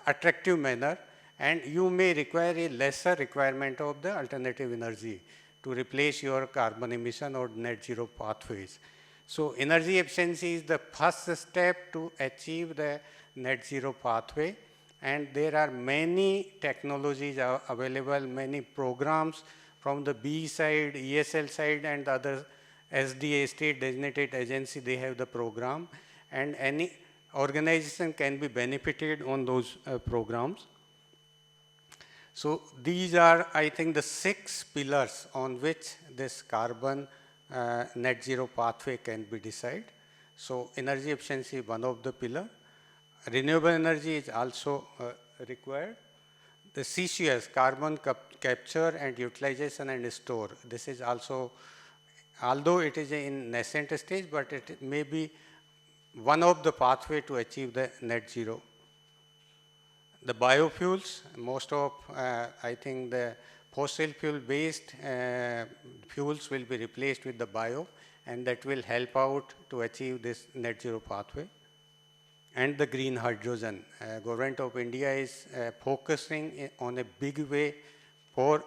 attractive manner, and you may require a lesser requirement of the alternative energy to replace your carbon emission or net zero pathways. So energy efficiency is the first step to achieve the net zero pathway, and there are many technologies available, many programs from the B side, ESL side, and other SDA, state designated agency, they have the program, and any organization can be benefited on those programs. So these are, I think, the 6 pillars on which this carbon net zero pathway can be decided. So energy efficiency is one of the pillar. Renewable energy is also required. The CCS, carbon capture and utilization and store, this is also, although it is in nascent stage, but it may be one of the pathway to achieve the net zero. The biofuels, most of, I think, the fossil fuel based fuels will be replaced with the bio, and that will help out to achieve this net zero pathway. And the green hydrogen. Government of India is focusing on a big way for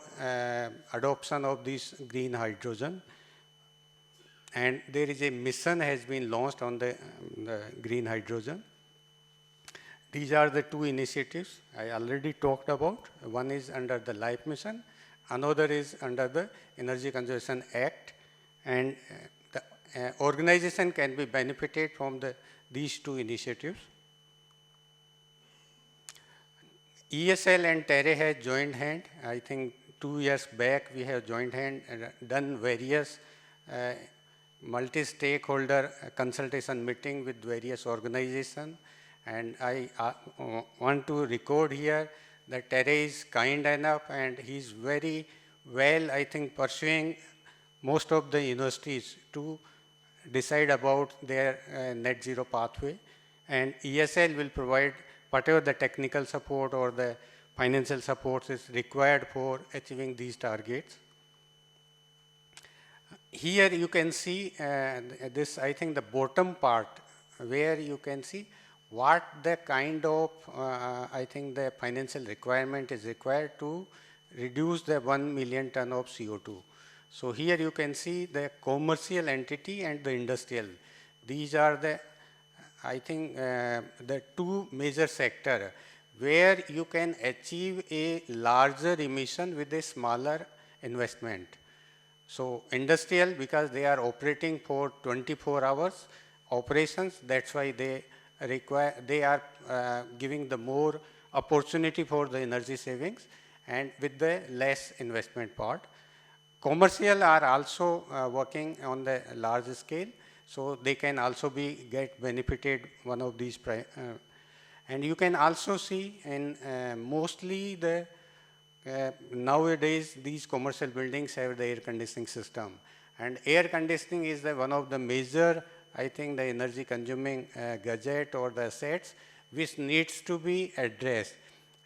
adoption of this green hydrogen. And there is a mission has been launched on the green hydrogen. These are the 2 initiatives I already talked about. One is under the LIFE mission, another is under the Energy Conservation Act, and the organization can be benefited from these 2 initiatives. ESL and TERE has joined hand. I think 2 years back we have joined hand and done various multi-stakeholder consultation meeting with various organizations. And I want to record here that TERE is kind enough and he's very well, I think, pursuing most of the universities to decide about their net zero pathway, and ESL will provide whatever the technical support or the financial support is required for achieving these targets. Here you can see this, I think the bottom part, where you can see what the kind of, I think the financial requirement is required to reduce the 1 million ton of CO2. So here you can see the commercial entity and the industrial. These are the, I think, the two major sectors where you can achieve a larger emission with a smaller investment. So industrial, because they are operating for 24 hours operations, that's why they are giving the more opportunity for the energy savings and with the less investment part. Commercial are also working on the large scale, so they can also get benefited one of these. And you can also see in mostly the nowadays these commercial buildings have the air conditioning system, and air conditioning is one of the major, I think, the energy consuming gadget or the assets which needs to be addressed.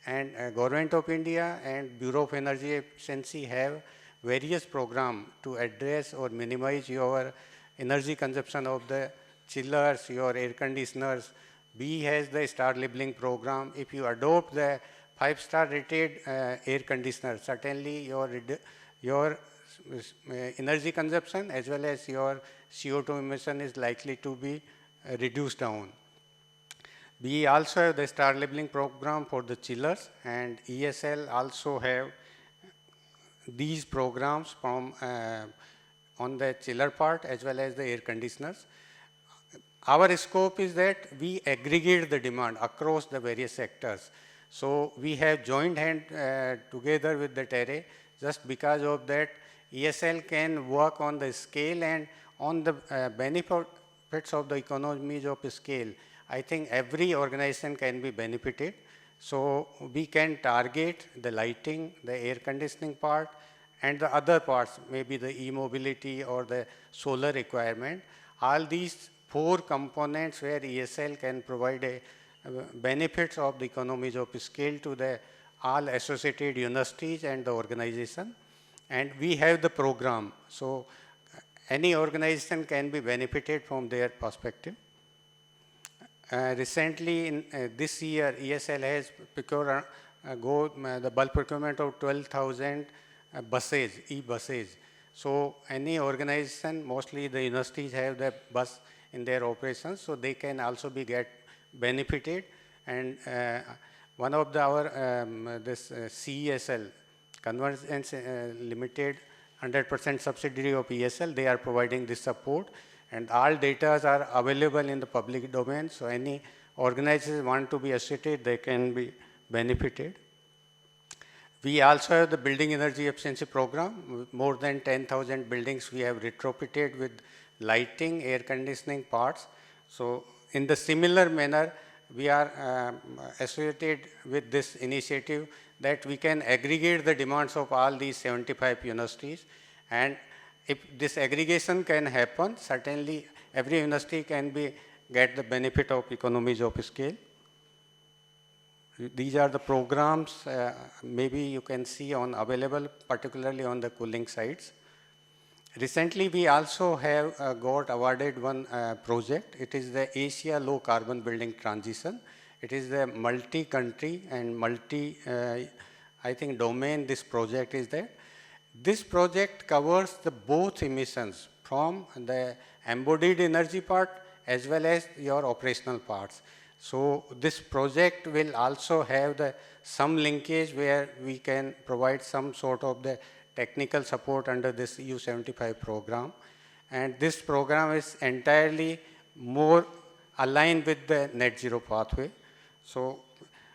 And Government of India and Bureau of Energy Efficiency have various programs to address or minimize your energy consumption of the chillers, your air conditioners. B has the star labeling program. If you adopt the 5-star rated air conditioner, certainly your energy consumption as well as your CO2 emission is likely to be reduced down. We also have the star labeling program for the chillers, and ESL also have these programs from on the chiller part as well as the air conditioners. Our scope is that we aggregate the demand across the various sectors. So we have joined hand together with the TERE. Just because of that, ESL can work on the scale and on the benefits of the economies of scale. I think every organization can be benefited. So we can target the lighting, the air conditioning part, and the other parts, maybe the e-mobility or the solar requirement. All these 4 components where ESL can provide a benefits of the economies of scale to the all associated universities and the organization. And we have the program. So any organization can be benefited from their perspective. Recently, in this year, ESL has procured the bulk procurement of 12,000 buses, e-buses. So any organization, mostly the universities have the bus in their operations, so they can also get benefited. And one of our this CESL, Convergence Limited, 100% subsidiary of ESL, they are providing this support. And all data are available in the public domain, so any organizers want to be associated, they can be benefited. We also have the building energy efficiency program. More than 10,000 buildings we have retrofitted with lighting, air conditioning parts. So in the similar manner, we are associated with this initiative that we can aggregate the demands of all these 75 universities. And if this aggregation can happen, certainly every university can get the benefit of economies of scale. These are the programs maybe you can see available, particularly on the cooling sides. Recently, we also have got awarded one project. It is the Asia Low Carbon Building Transition. It is the multi-country and I think, domain this project is there. This project covers both emissions from the embodied energy part as well as your operational parts. So this project will also have some linkage where we can provide some sort of the technical support under this U75 program. And this program is entirely more aligned with the net zero pathway. So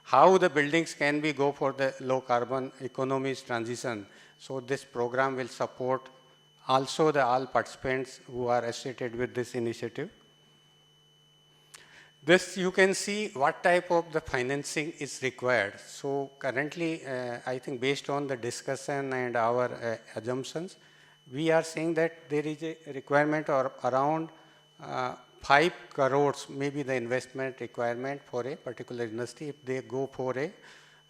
how the buildings can go for the low carbon economies transition. So this program will support also all participants who are associated with this initiative. This you can see what type of the financing is required. So currently, I think based on the discussion and our assumptions, we are saying that there is a requirement or around 5 crores, maybe the investment requirement for a particular industry if they go for a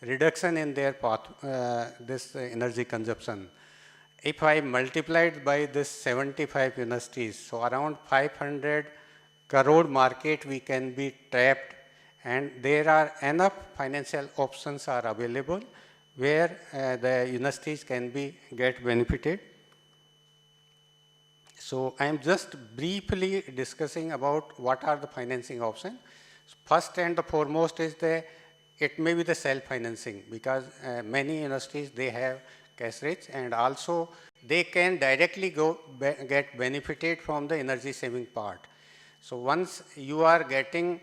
reduction in their this energy consumption. If I multiplied by this 75 industries, so around 500 crore market we can be trapped, and there are enough financial options are available where the industries can be get benefited. So I am just briefly discussing about what are the financing options. First and the foremost is it may be the self-financing, because many industries, they have cash rich, and also they can directly get benefited from the energy saving part. So once you are getting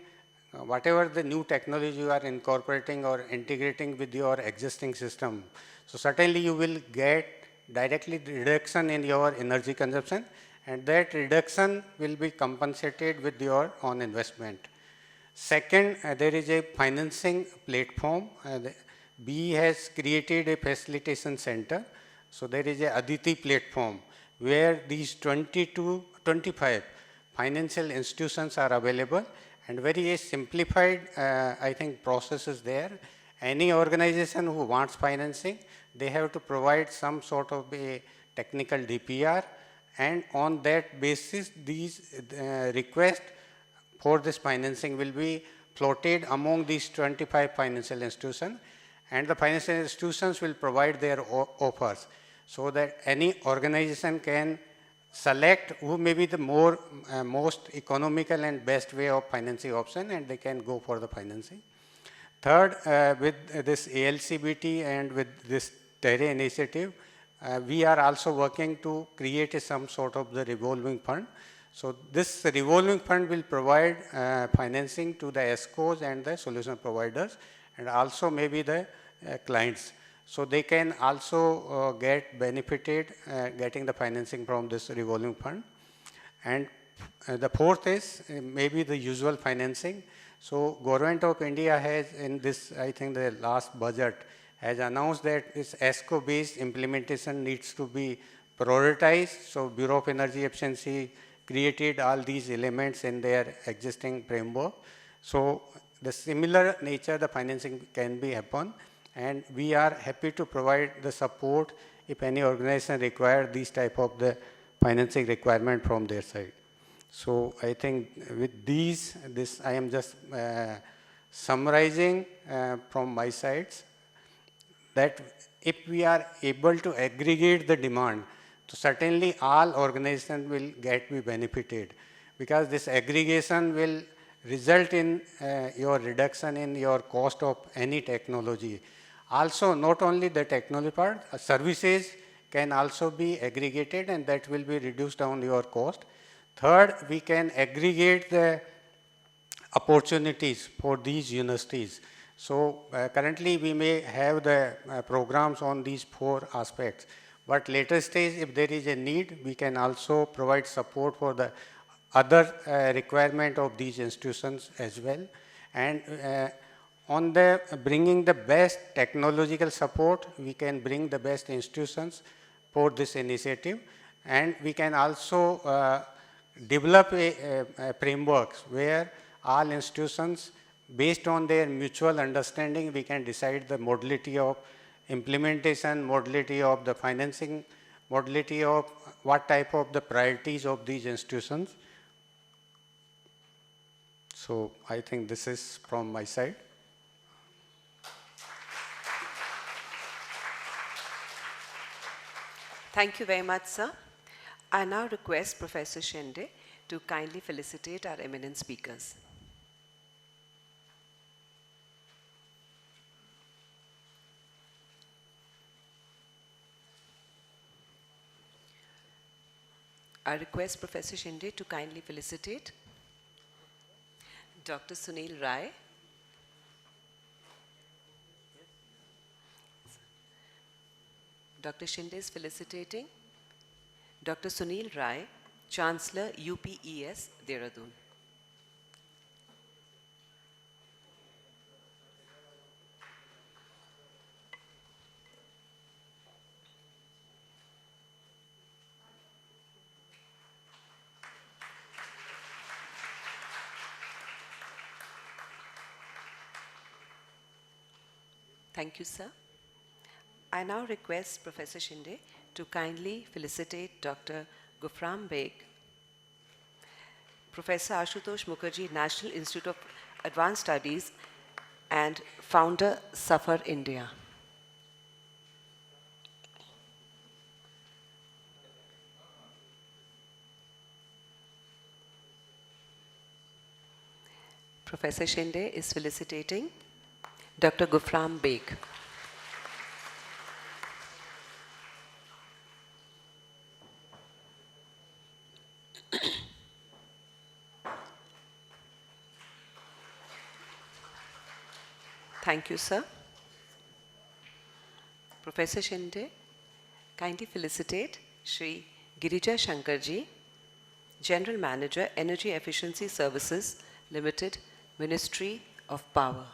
whatever the new technology you are incorporating or integrating with your existing system, so certainly you will get directly reduction in your energy consumption, and that reduction will be compensated with your own investment. Second, there is a financing platform. BE has created a facilitation center. So there is a Aditi platform where these 20 to 25 financial institutions are available, and very simplified, I think, process is there. Any organization who wants financing, they have to provide some sort of a technical DPR, and on that basis, these requests for this financing will be floated among these 25 financial institutions, and the financial institutions will provide their offers, so that any organization can select who may be the most economical and best way of financing option, and they can go for the financing. Third, with this ALCBT and with this TERE initiative, we are also working to create some sort of the revolving fund. So this revolving fund will provide financing to the ESCOs and the solution providers, and also maybe the clients. So they can also get benefited getting the financing from this revolving fund. And the fourth is maybe the usual financing. So Government of India has in this, I think the last budget, has announced that this ESCO based implementation needs to be prioritized. So Bureau of Energy Efficiency created all these elements in their existing framework. So the similar nature, the financing can be happen, and we are happy to provide the support if any organization require these type of the financing requirement from their side. So I think with this I am just summarizing from my sides that if we are able to aggregate the demand, so certainly all organizations will be benefited, because this aggregation will result in your reduction in your cost of any technology. Also, not only the technology part, services can also be aggregated, and that will be reduced down your cost. Third, we can aggregate the opportunities for these universities. So currently we may have the programs on these 4 aspects, but later stage, if there is a need, we can also provide support for the other requirement of these institutions as well. And on the bringing the best technological support, we can bring the best institutions for this initiative, and we can also develop a framework where all institutions, based on their mutual understanding, we can decide the modality of implementation, modality of the financing, modality of what type of the priorities of these institutions. So I think this is from my side. Thank you very much, sir. I now request Professor Shende to kindly felicitate our eminent speakers. I request Professor Shinde to kindly felicitate Dr. Sunil Rai, Dr. Shinde is felicitating Dr. Sunil Rai, Chancellor UPES, Dehradun. Thank you, sir. I now request Professor Shinde to kindly felicitate Dr. Gufram Beg, Professor Ashutosh Mukherjee, National Institute of Advanced Studies, and founder, Safar India. Professor Shinde is felicitating Dr. Gufram Beg. Thank you, sir. Professor Shinde, kindly felicitate Shri Girija Shankarji, General Manager, Energy Efficiency Services Limited, Ministry of Power.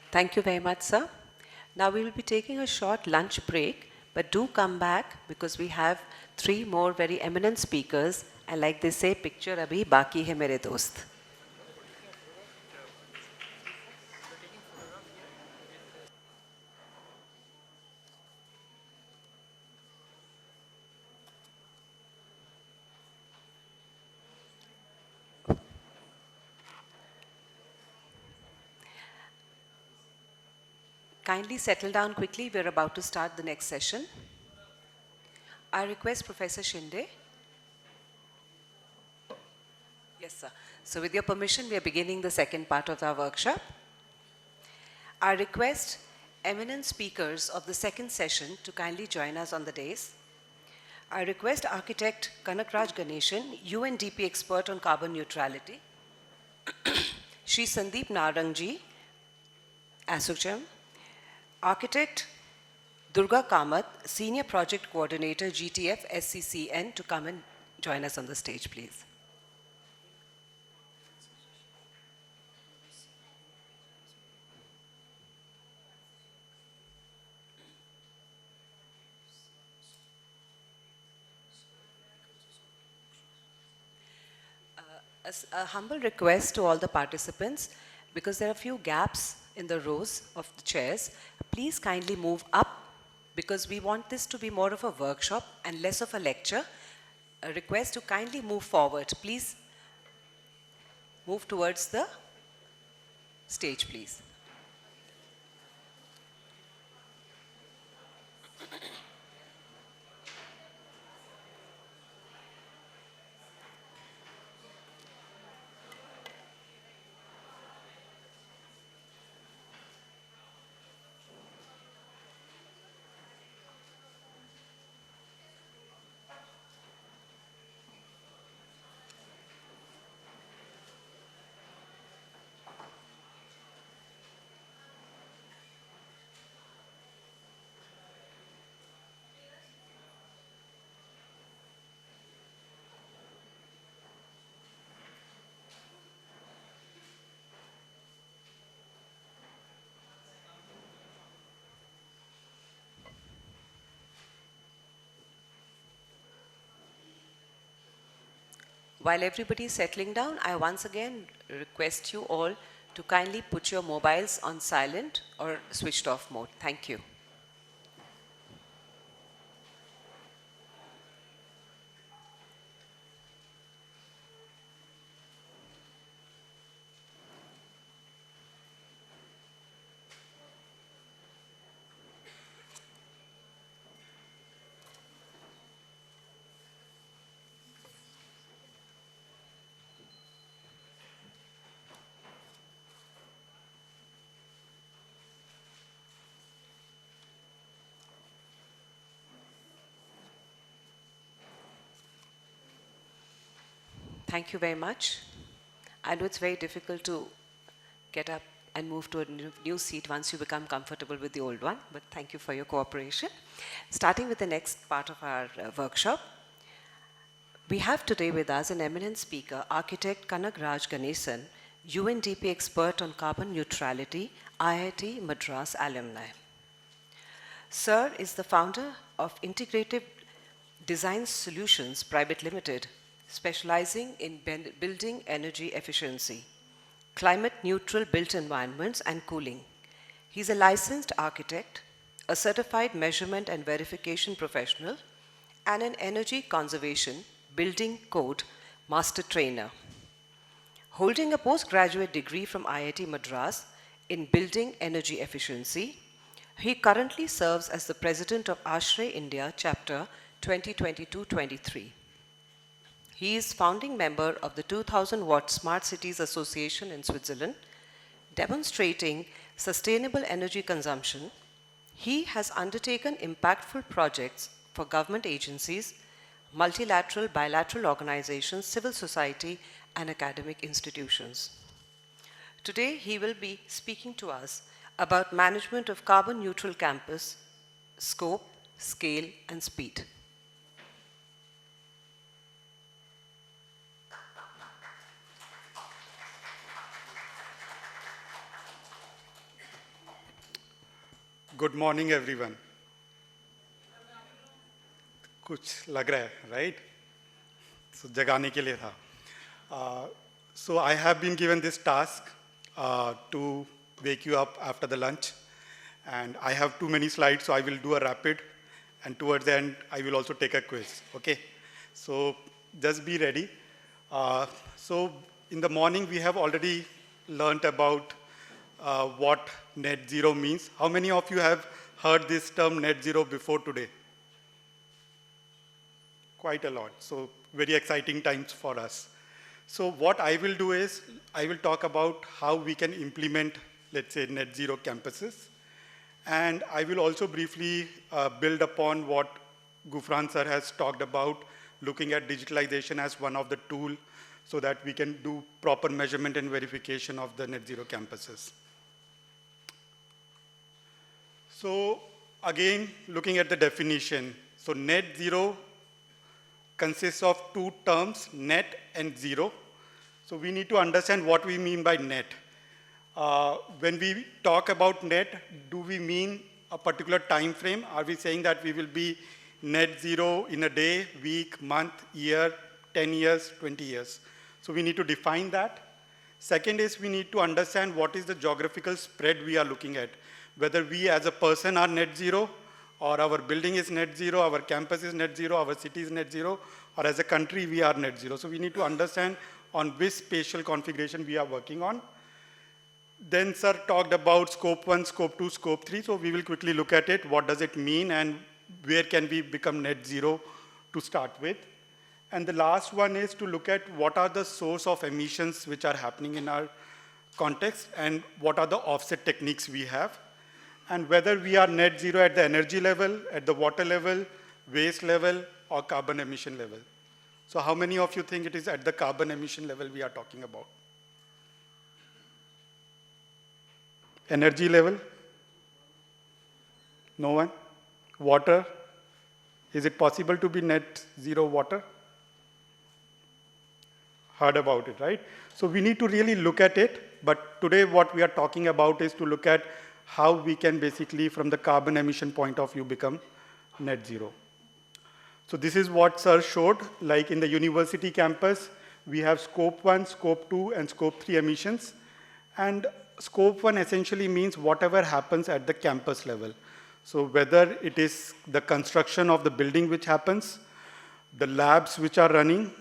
Thank you very much, sir. Now we will be taking a short lunch break, but do come back because we have 3 more very eminent speakers, and like they say, picture abhi baki hai mere dost. Kindly settle down quickly. We're about to start the next session. I request Professor Shinde. Yes, sir. So with your permission, we are beginning the second part of our workshop. I request eminent speakers of the second session to kindly join us on the dais. I request architect Kanakraj Ganeshan, UNDP expert on carbon neutrality, Shri Sandeep Narangji, ASSOCHAM, architect Durga Kamath, senior project coordinator, GTF SCCN, to come and join us on the stage, please. A humble request to all the participants, because there are a few gaps in the rows of the chairs, please kindly move up, because we want this to be more of a workshop and less of a lecture. A request to kindly move forward. Please move towards the stage, please. While everybody is settling down, I once again request you all to kindly put your mobiles on silent or switched off mode. Thank you. Thank you very much. I know it's very difficult to get up and move to a new seat once you become comfortable with the old one, but thank you for your cooperation. Starting with the next part of our workshop, we have today with us an eminent speaker, architect Kanakraj Ganesan, UNDP expert on carbon neutrality, IIT Madras alumni. Sir is the founder of Integrative Design Solutions Private Limited, specializing in building energy efficiency, climate neutral built environments and cooling. He's a licensed architect, a certified measurement and verification professional, and an energy conservation building code master trainer. Holding a postgraduate degree from IIT Madras in building energy efficiency, he currently serves as the president of ASHRAE India Chapter 2022-23. He is founding member of the 2000 Watt Smart Cities Association in Switzerland. Demonstrating sustainable energy consumption, he has undertaken impactful projects for government agencies, multilateral, bilateral organizations, civil society, and academic institutions. Today, he will be speaking to us about management of carbon neutral campus, scope, scale, and speed. Good morning, everyone. कुछ लग रहा है, right? So जगाने के लिए था. So I have been given this task to wake you up after the lunch, and I have too many slides, so I will do a rapid, and towards the end I will also take a quiz. Okay? So just be ready. So in the morning we have already learnt about what net zero means. How many of you have heard this term net zero before today? Quite a lot. So very exciting times for us. So what I will do is, I will talk about how we can implement, let's say, net zero campuses. And I will also briefly build upon what Gufran sir has talked about, looking at digitalization as one of the tools so that we can do proper measurement and verification of the net zero campuses. So again, looking at the definition. So net zero consists of two terms, net and zero. So we need to understand what we mean by net. When we talk about net, do we mean a particular time frame? Are we saying that we will be net zero in a day, week, month, year, 10 years, 20 years? So we need to define that. Second is we need to understand what is the geographical spread we are looking at. Whether we as a person are net zero, or our building is net zero, our campus is net zero, our city is net zero, or as a country we are net zero. So we need to understand on which spatial configuration we are working on. Then sir talked about scope 1, scope 2, scope 3. So we will quickly look at it. What does it mean and where can we become net zero to start with? And the last one is to look at what are the source of emissions which are happening in our context and what are the offset techniques we have. And whether we are net zero at the energy level, at the water level, waste level, or carbon emission level. So how many of you think it is at the carbon emission level we are talking about? Energy level? No one? Water? Is it possible to be net zero water? Heard about it, right? So we need to really look at it, but today what we are talking about is to look at how we can basically, from the carbon emission point of view, become net zero. So this is what sir showed, like in the university campus, we have scope 1, scope 2, and scope 3 emissions. And scope 1 essentially means whatever happens at the campus level. So whether it is the construction of the building which happens, the labs which are running,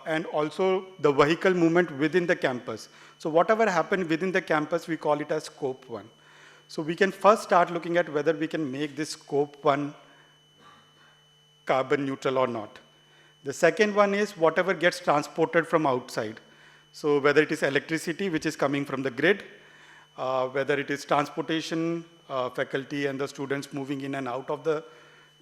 and also the vehicle movement within the campus. So whatever happened within the campus, we call it as scope 1. So we can first start looking at whether we can make this scope 1 carbon neutral or not. The second one is whatever gets transported from outside. So whether it is electricity, which is coming from the grid, whether it is transportation, faculty and the students moving in and out of the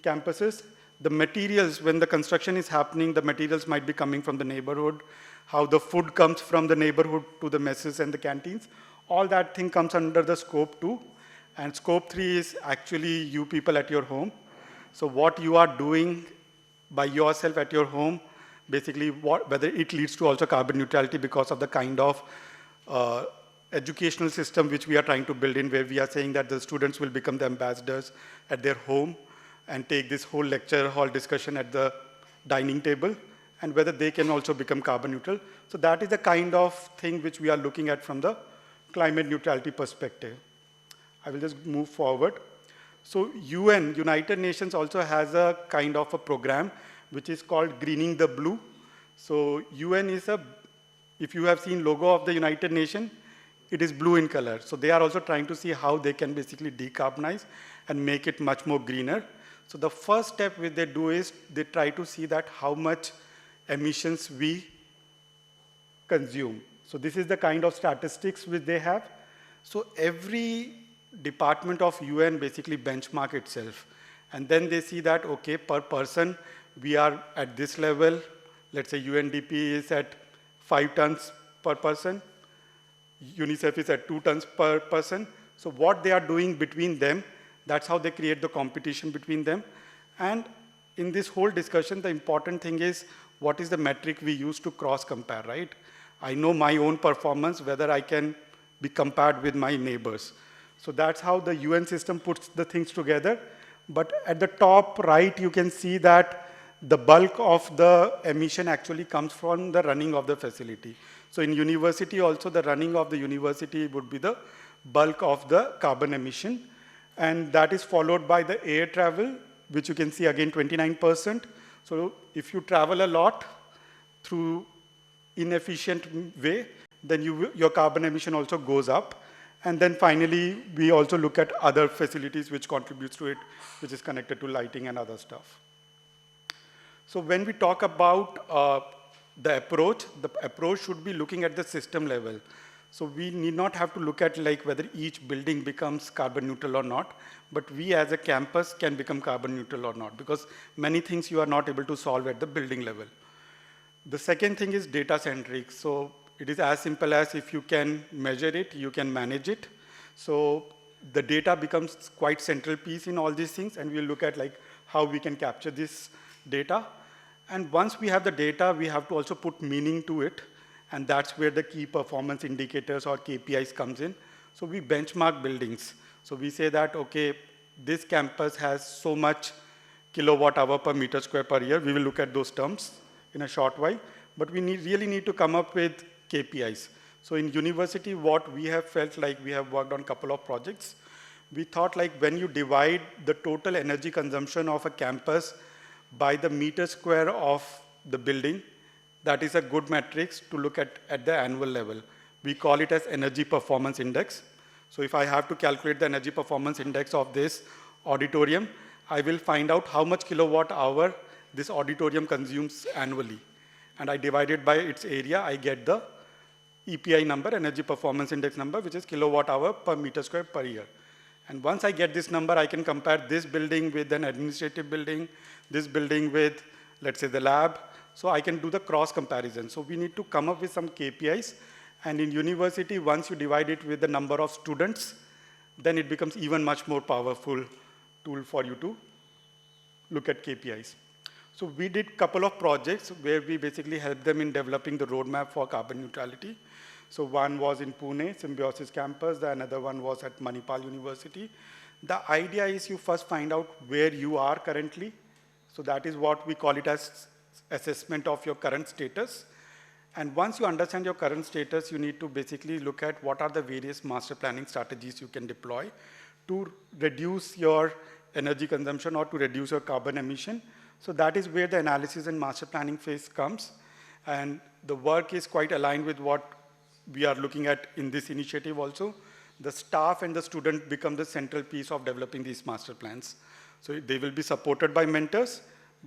campuses, the materials, when the construction is happening, the materials might be coming from the neighborhood, how the food comes from the neighborhood to the messes and the canteens, all that thing comes under the scope 2. And scope 3 is actually you people at your home. So what you are doing by yourself at your home, basically whether it leads to also carbon neutrality because of the kind of educational system which we are trying to build in, where we are saying that the students will become the ambassadors at their home and take this whole lecture hall discussion at the dining table, and whether they can also become carbon neutral. So that is the kind of thing which we are looking at from the climate neutrality perspective. I will just move forward. So UN, United Nations, also has a kind of a program which is called Greening the Blue. So UN is if you have seen logo of the United Nations, it is blue in color. So they are also trying to see how they can basically decarbonize and make it much more greener. So the first step which they do is they try to see that how much emissions we consume. So this is the kind of statistics which they have. So every department of UN basically benchmark itself. And then they see that, okay, per person, we are at this level. Let's say UNDP is at 5 tons per person. UNICEF is at 2 tons per person. So what they are doing between them, that's how they create the competition between them. And in this whole discussion, the important thing is what is the metric we use to cross-compare, right? I know my own performance, whether I can be compared with my neighbors. So that's how the UN system puts the things together. But at the top right, you can see that the bulk of the emission actually comes from the running of the facility. So in university also, the running of the university would be the bulk of the carbon emission. And that is followed by the air travel, which you can see again 29%. So if you travel a lot through inefficient way, then your carbon emission also goes up. And then finally, we also look at other facilities which contributes to it, which is connected to lighting and other stuff. So when we talk about the approach should be looking at the system level. So we need not have to look at like whether each building becomes carbon neutral or not, but we as a campus can become carbon neutral or not, because many things you are not able to solve at the building level. The second thing is data centric. So it is as simple as if you can measure it, you can manage it. So the data becomes quite central piece in all these things, and we'll look at like how we can capture this data. And once we have the data, we have to also put meaning to it. And that's where the key performance indicators or KPIs comes in. So we benchmark buildings. So we say that, okay, this campus has so much kilowatt hour per meter square per year. We will look at those terms in a short while. But we really need to come up with KPIs. So in university, what we have felt like, we have worked on a couple of projects. We thought like when you divide the total energy consumption of a campus by the meter square of the building, that is a good metrics to look at the annual level. We call it as energy performance index. So if I have to calculate the energy performance index of this auditorium, I will find out how much kilowatt hour this auditorium consumes annually. And I divide it by its area, I get the EPI number, energy performance index number, which is kilowatt hour per meter square per year. And once I get this number, I can compare this building with an administrative building, this building with, let's say, the lab. So I can do the cross comparison. So we need to come up with some KPIs. And in university, once you divide it with the number of students, then it becomes even much more powerful tool for you to look at KPIs. So we did a couple of projects where we basically helped them in developing the roadmap for carbon neutrality. So one was in Pune, Symbiosis campus. The another one was at Manipal University. The idea is you first find out where you are currently. So that is what we call it as assessment of your current status. And once you understand your current status, you need to basically look at what are the various master planning strategies you can deploy to reduce your energy consumption or to reduce your carbon emission. So that is where the analysis and master planning phase comes. And the work is quite aligned with what we are looking at in this initiative also. The staff and the student become the central piece of developing these master plans. So they will be supported by mentors,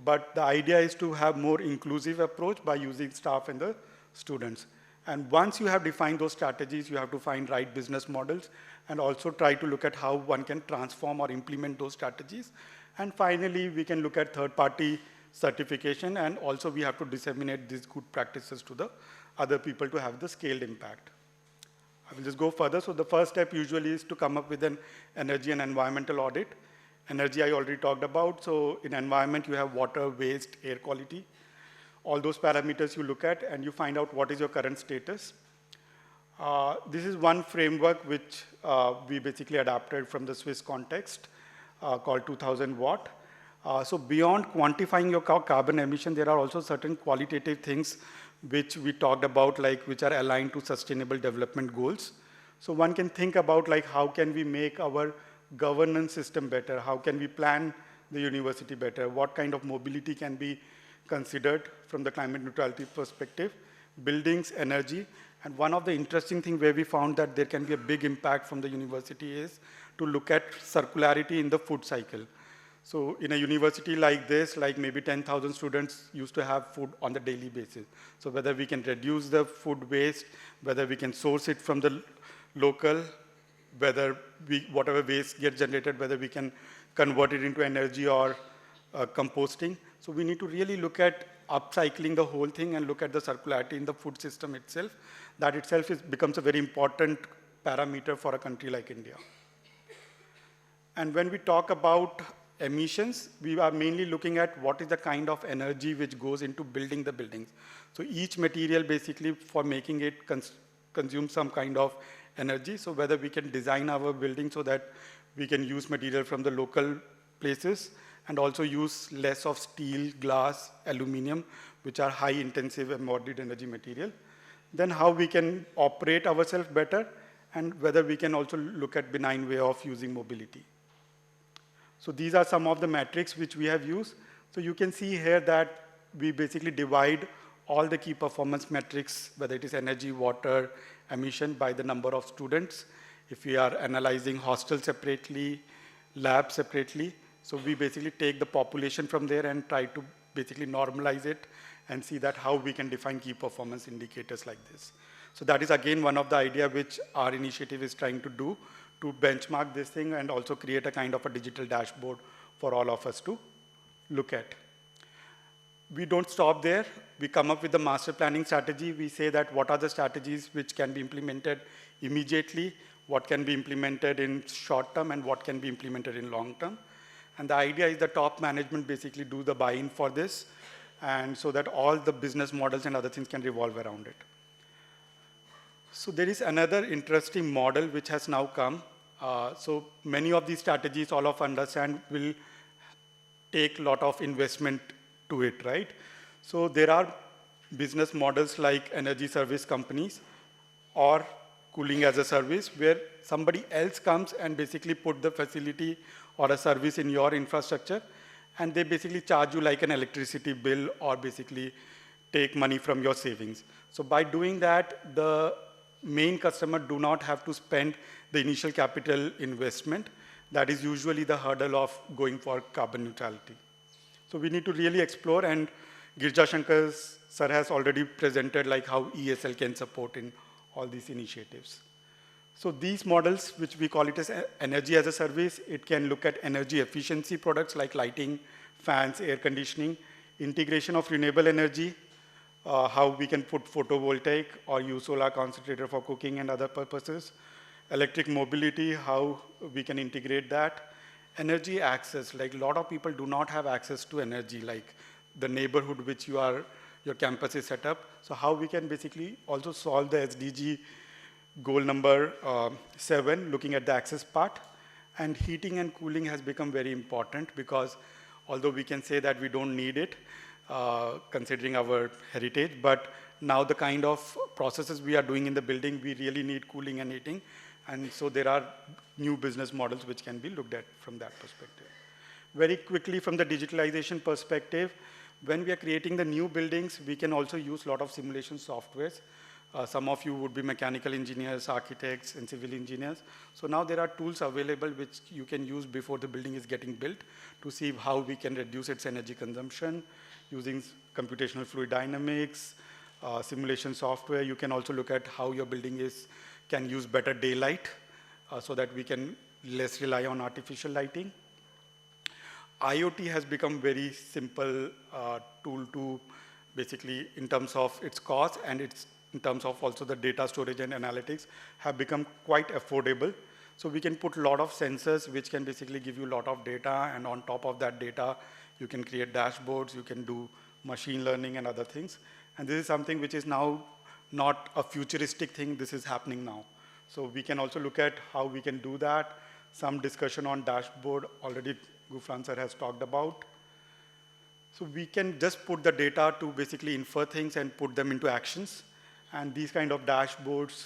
but the idea is to have more inclusive approach by using staff and the students. And once you have defined those strategies, you have to find right business models and also try to look at how one can transform or implement those strategies. And finally, we can look at third-party certification, and also we have to disseminate these good practices to the other people to have the scaled impact. I will just go further. So the first step usually is to come up with an energy and environmental audit. Energy I already talked about. So in environment, you have water, waste, air quality. All those parameters you look at, and you find out what is your current status. This is one framework which we basically adapted from the Swiss context called 2000 watt. So beyond quantifying your carbon emission, there are also certain qualitative things which we talked about, like which are aligned to sustainable development goals. So one can think about like how can we make our governance system better? How can we plan the university better? What kind of mobility can be considered from the climate neutrality perspective? Buildings, energy. And one of the interesting things where we found that there can be a big impact from the university is to look at circularity in the food cycle. So in a university like this, like maybe 10,000 students used to have food on the daily basis. So whether we can reduce the food waste, whether we can source it from the local, whether whatever waste gets generated, whether we can convert it into energy or composting. So we need to really look at upcycling the whole thing and look at the circularity in the food system itself. That itself becomes a very important parameter for a country like India. And when we talk about emissions, we are mainly looking at what is the kind of energy which goes into building the buildings. So each material basically for making it consumes some kind of energy. So whether we can design our building so that we can use material from the local places and also use less of steel, glass, aluminum, which are high intensive embodied energy material. Then how we can operate ourselves better and whether we can also look at benign way of using mobility. So these are some of the metrics which we have used. So you can see here that we basically divide all the key performance metrics, whether it is energy, water, emission, by the number of students. If we are analyzing hostels separately, labs separately, so we basically take the population from there and try to basically normalize it and see that how we can define key performance indicators like this. So that is again one of the idea which our initiative is trying to do, to benchmark this thing and also create a kind of a digital dashboard for all of us to look at. We don't stop there. We come up with the master planning strategy. We say that what are the strategies which can be implemented immediately, what can be implemented in short term, and what can be implemented in long term. And the idea is the top management basically do the buy-in for this, and so that all the business models and other things can revolve around it. So there is another interesting model which has now come. So many of these strategies, all of understand, will take a lot of investment to it, right? So there are business models like energy service companies or cooling as a service where somebody else comes and basically put the facility or a service in your infrastructure, and they basically charge you like an electricity bill or basically take money from your savings. So by doing that, the main customer do not have to spend the initial capital investment. That is usually the hurdle of going for carbon neutrality. So we need to really explore, and Girja Shankar sir has already presented like how ESL can support in all these initiatives. So these models, which we call it as energy as a service, it can look at energy efficiency products like lighting, fans, air conditioning, integration of renewable energy, how we can put photovoltaic or use solar concentrator for cooking and other purposes, electric mobility, how we can integrate that, energy access, like a lot of people do not have access to energy, like the neighborhood which your campus is set up. So how we can basically also solve the SDG goal number 7, looking at the access part. And heating and cooling has become very important because although we can say that we don't need it, considering our heritage, but now the kind of processes we are doing in the building, we really need cooling and heating. And so there are new business models which can be looked at from that perspective. Very quickly from the digitalization perspective, when we are creating the new buildings, we can also use a lot of simulation softwares. Some of you would be mechanical engineers, architects, and civil engineers. So now there are tools available which you can use before the building is getting built to see how we can reduce its energy consumption using computational fluid dynamics, simulation software. You can also look at how your building can use better daylight so that we can less rely on artificial lighting. IoT has become very simple tool to basically, in terms of its cost and in terms of also the data storage and analytics, have become quite affordable. So we can put a lot of sensors which can basically give you a lot of data, and on top of that data, you can create dashboards, you can do machine learning and other things. And this is something which is now not a futuristic thing, this is happening now. So we can also look at how we can do that. Some discussion on dashboard already Gufran sir has talked about. So we can just put the data to basically infer things and put them into actions. And these kind of dashboards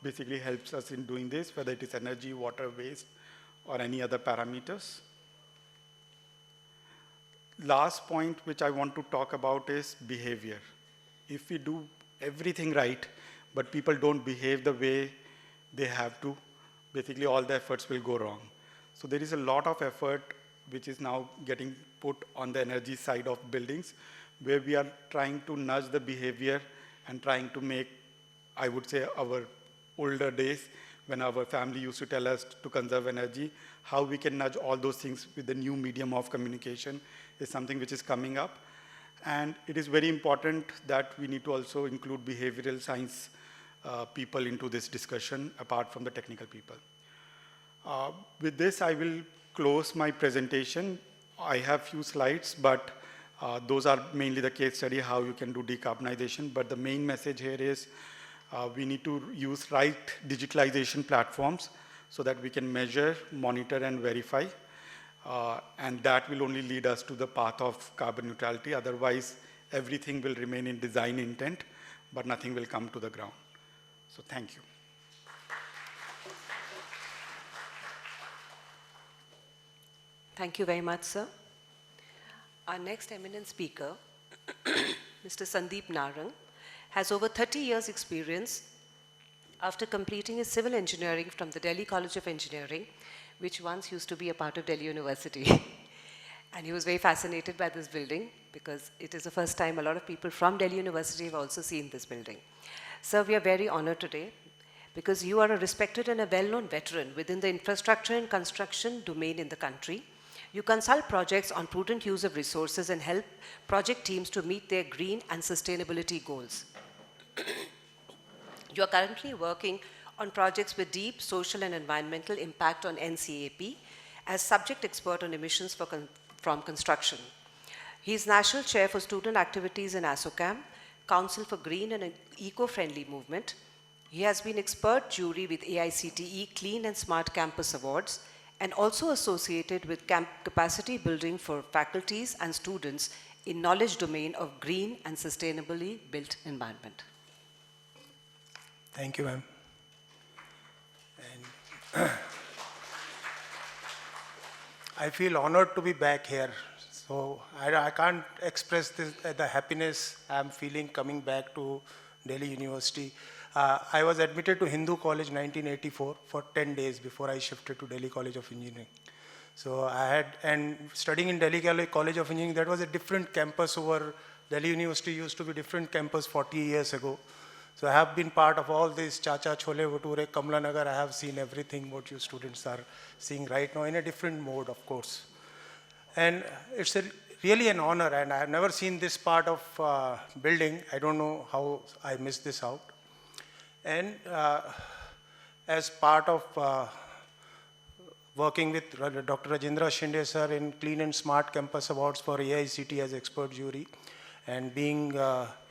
basically helps us in doing this, whether it is energy, water, waste, or any other parameters. Last point which I want to talk about is behavior. If we do everything right, but people don't behave the way they have to, basically all the efforts will go wrong. So there is a lot of effort which is now getting put on the energy side of buildings, where we are trying to nudge the behavior and trying to make, I would say, our older days, when our family used to tell us to conserve energy, how we can nudge all those things with the new medium of communication is something which is coming up. And it is very important that we need to also include behavioral science people into this discussion, apart from the technical people. With this, I will close my presentation. I have few slides, but those are mainly the case study, how you can do decarbonization. But the main message here is we need to use right digitalization platforms so that we can measure, monitor, and verify. And that will only lead us to the path of carbon neutrality. Otherwise, everything will remain in design intent, but nothing will come to the ground. So thank you. Thank you very much, sir. Our next eminent speaker, Mr. Sandeep Narang, has over 30 years' experience after completing his civil engineering from the Delhi College of Engineering, which once used to be a part of Delhi University. And he was very fascinated by this building because it is the first time a lot of people from Delhi University have also seen this building. Sir, we are very honored today because you are a respected and a well-known veteran within the infrastructure and construction domain in the country. You consult projects on prudent use of resources and help project teams to meet their green and sustainability goals. You are currently working on projects with deep social and environmental impact on NCAP as subject expert on emissions from construction. He is National Chair for Student Activities in ASSOCHAM, Council for Green and Eco-Friendly Movement. He has been expert jury with AICTE Clean and Smart Campus Awards and also associated with capacity building for faculties and students in knowledge domain of green and sustainably built environment. Thank you, ma'am. And I feel honored to be back here. So I can't express the happiness I'm feeling coming back to Delhi University. I was admitted to Hindu College 1984 for 10 days before I shifted to Delhi College of Engineering. So and studying in Delhi College of Engineering, that was a different campus over Delhi University used to be different campus 40 years ago. So I have been part of all this Chacha, Chole, Bhature, Kamla Nagar. I have seen everything what you students are seeing right now in a different mode, of course. And it's really an honor, and I have never seen this part of building. I don't know how I missed this out. And as part of working with Dr. Rajendra Shinde sir in Clean and Smart Campus Awards for AICTE as expert jury, and being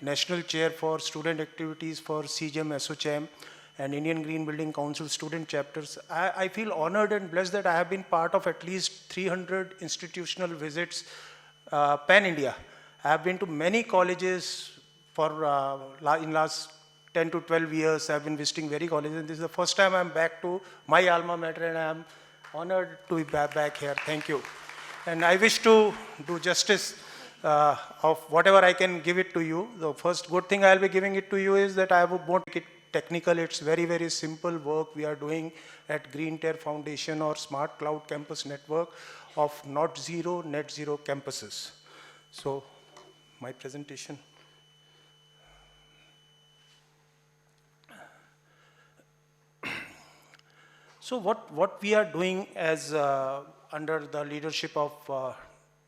National Chair for Student Activities for CGM, ASSOCHAM, and Indian Green Building Council student chapters, I feel honored and blessed that I have been part of at least 300 institutional visits pan-India. I have been to many colleges for in last 10 to 12 years. I have been visiting very colleges, and this is the first time I am back to my alma mater, and I am honored to be back here. Thank you. And I wish to do justice of whatever I can give it to you. The first good thing I'll be giving it to you is that I won't make it technical. It's very, very simple work we are doing at Green Terre Foundation or Smart Cloud Campus Network of net zero campuses. So my presentation. So what we are doing as under the leadership of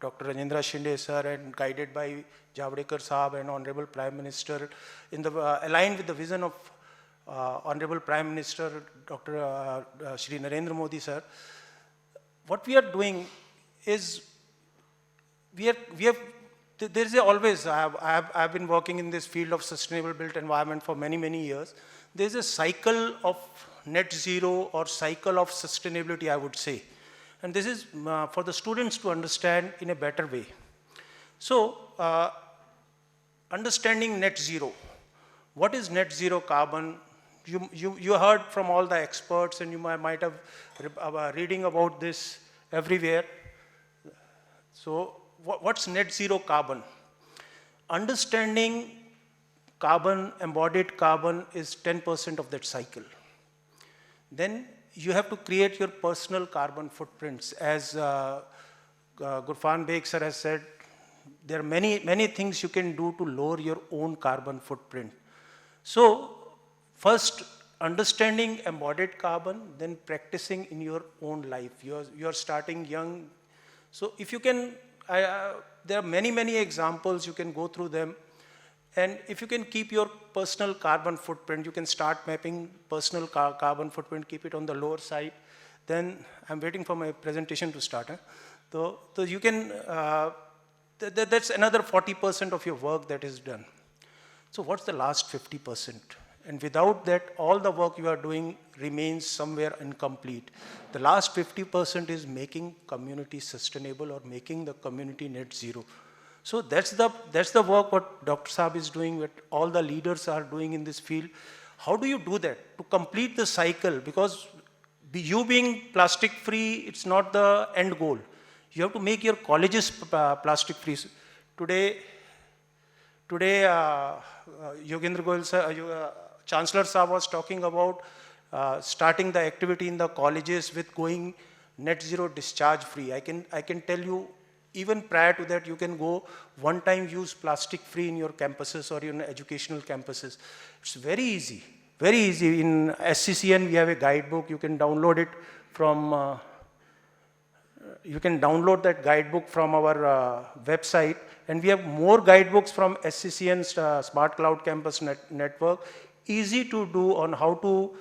Dr. Rajendra Shinde sir and guided by Javadekar Saab and Honorable Prime Minister, in the aligned with the vision of Honorable Prime Minister Dr. Shri Narendra Modi sir, what we are doing is we have there's always, I've been working in this field of sustainable built environment for many, many years. There's a cycle of net zero or cycle of sustainability, I would say. And this is for the students to understand in a better way. So, understanding net zero. What is net zero carbon? You heard from all the experts, and you might have reading about this everywhere. So, what's net zero carbon? Understanding carbon, embodied carbon is 10% of that cycle. Then you have to create your personal carbon footprints. As Gurfan Beg sir has said, there are many things you can do to lower your own carbon footprint. So, first understanding embodied carbon, then practicing in your own life. You're starting young. So, if you can, there are many examples, you can go through them. And if you can keep your personal carbon footprint, you can start mapping personal carbon footprint, keep it on the lower side. Then I'm waiting for my presentation to start. So you can, that's another 40% of your work that is done. So what's the last 50%? And without that, all the work you are doing remains somewhere incomplete. The last 50% is making community sustainable or making the community net zero. So that's the work what Dr. Saab is doing, what all the leaders are doing in this field. How do you do that? To complete the cycle, because you being plastic free, it's not the end goal. You have to make your colleges plastic free. Today Yogendra Goyal sir, Chancellor Saab was talking about starting the activity in the colleges with going net zero discharge free. I can tell you, even prior to that, you can go one-time use plastic free in your campuses or in educational campuses. It's very easy, very easy. In SCCN, we have a guidebook. You can download it from, you can download that guidebook from our website. And we have more guidebooks from SCCN's Smart Cloud Campus Network. Easy to do on how to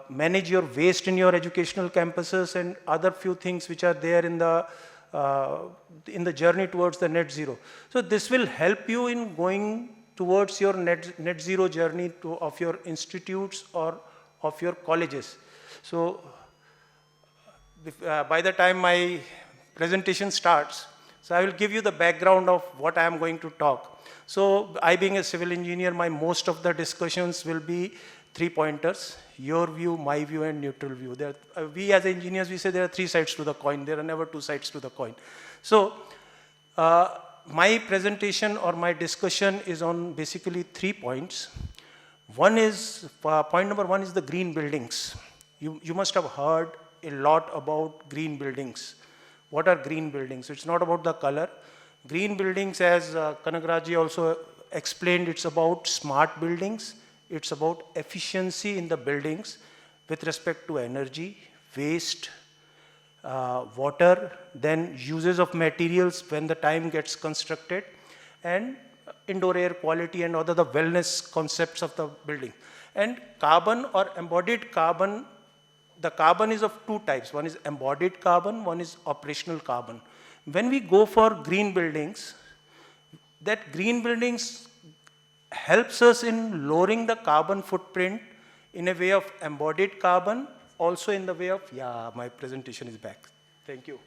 manage your waste in your educational campuses and other few things which are there in the journey towards the net zero. So this will help you in going towards your net zero journey of your institutes or of your colleges. So by the time my presentation starts, so I will give you the background of what I am going to talk. So I being a civil engineer, most of the discussions will be 3 pointers: your view, my view, and neutral view. We as engineers, we say there are 3 sides to the coin. There are never 2 sides to the coin. So my presentation or my discussion is on basically 3 points. One is, point number 1 is the green buildings. You must have heard a lot about green buildings. What are green buildings? It's not about the color. Green buildings, as Kanagraji also explained, it's about smart buildings. It's about efficiency in the buildings with respect to energy, waste, water, then uses of materials when the time gets constructed, and indoor air quality and other the wellness concepts of the building. And carbon or embodied carbon, the carbon is of 2 types. One is embodied carbon, one is operational carbon. When we go for green buildings, that green buildings helps us in lowering the carbon footprint in a way of embodied carbon, also in the way of, yeah, my presentation is back. Thank you.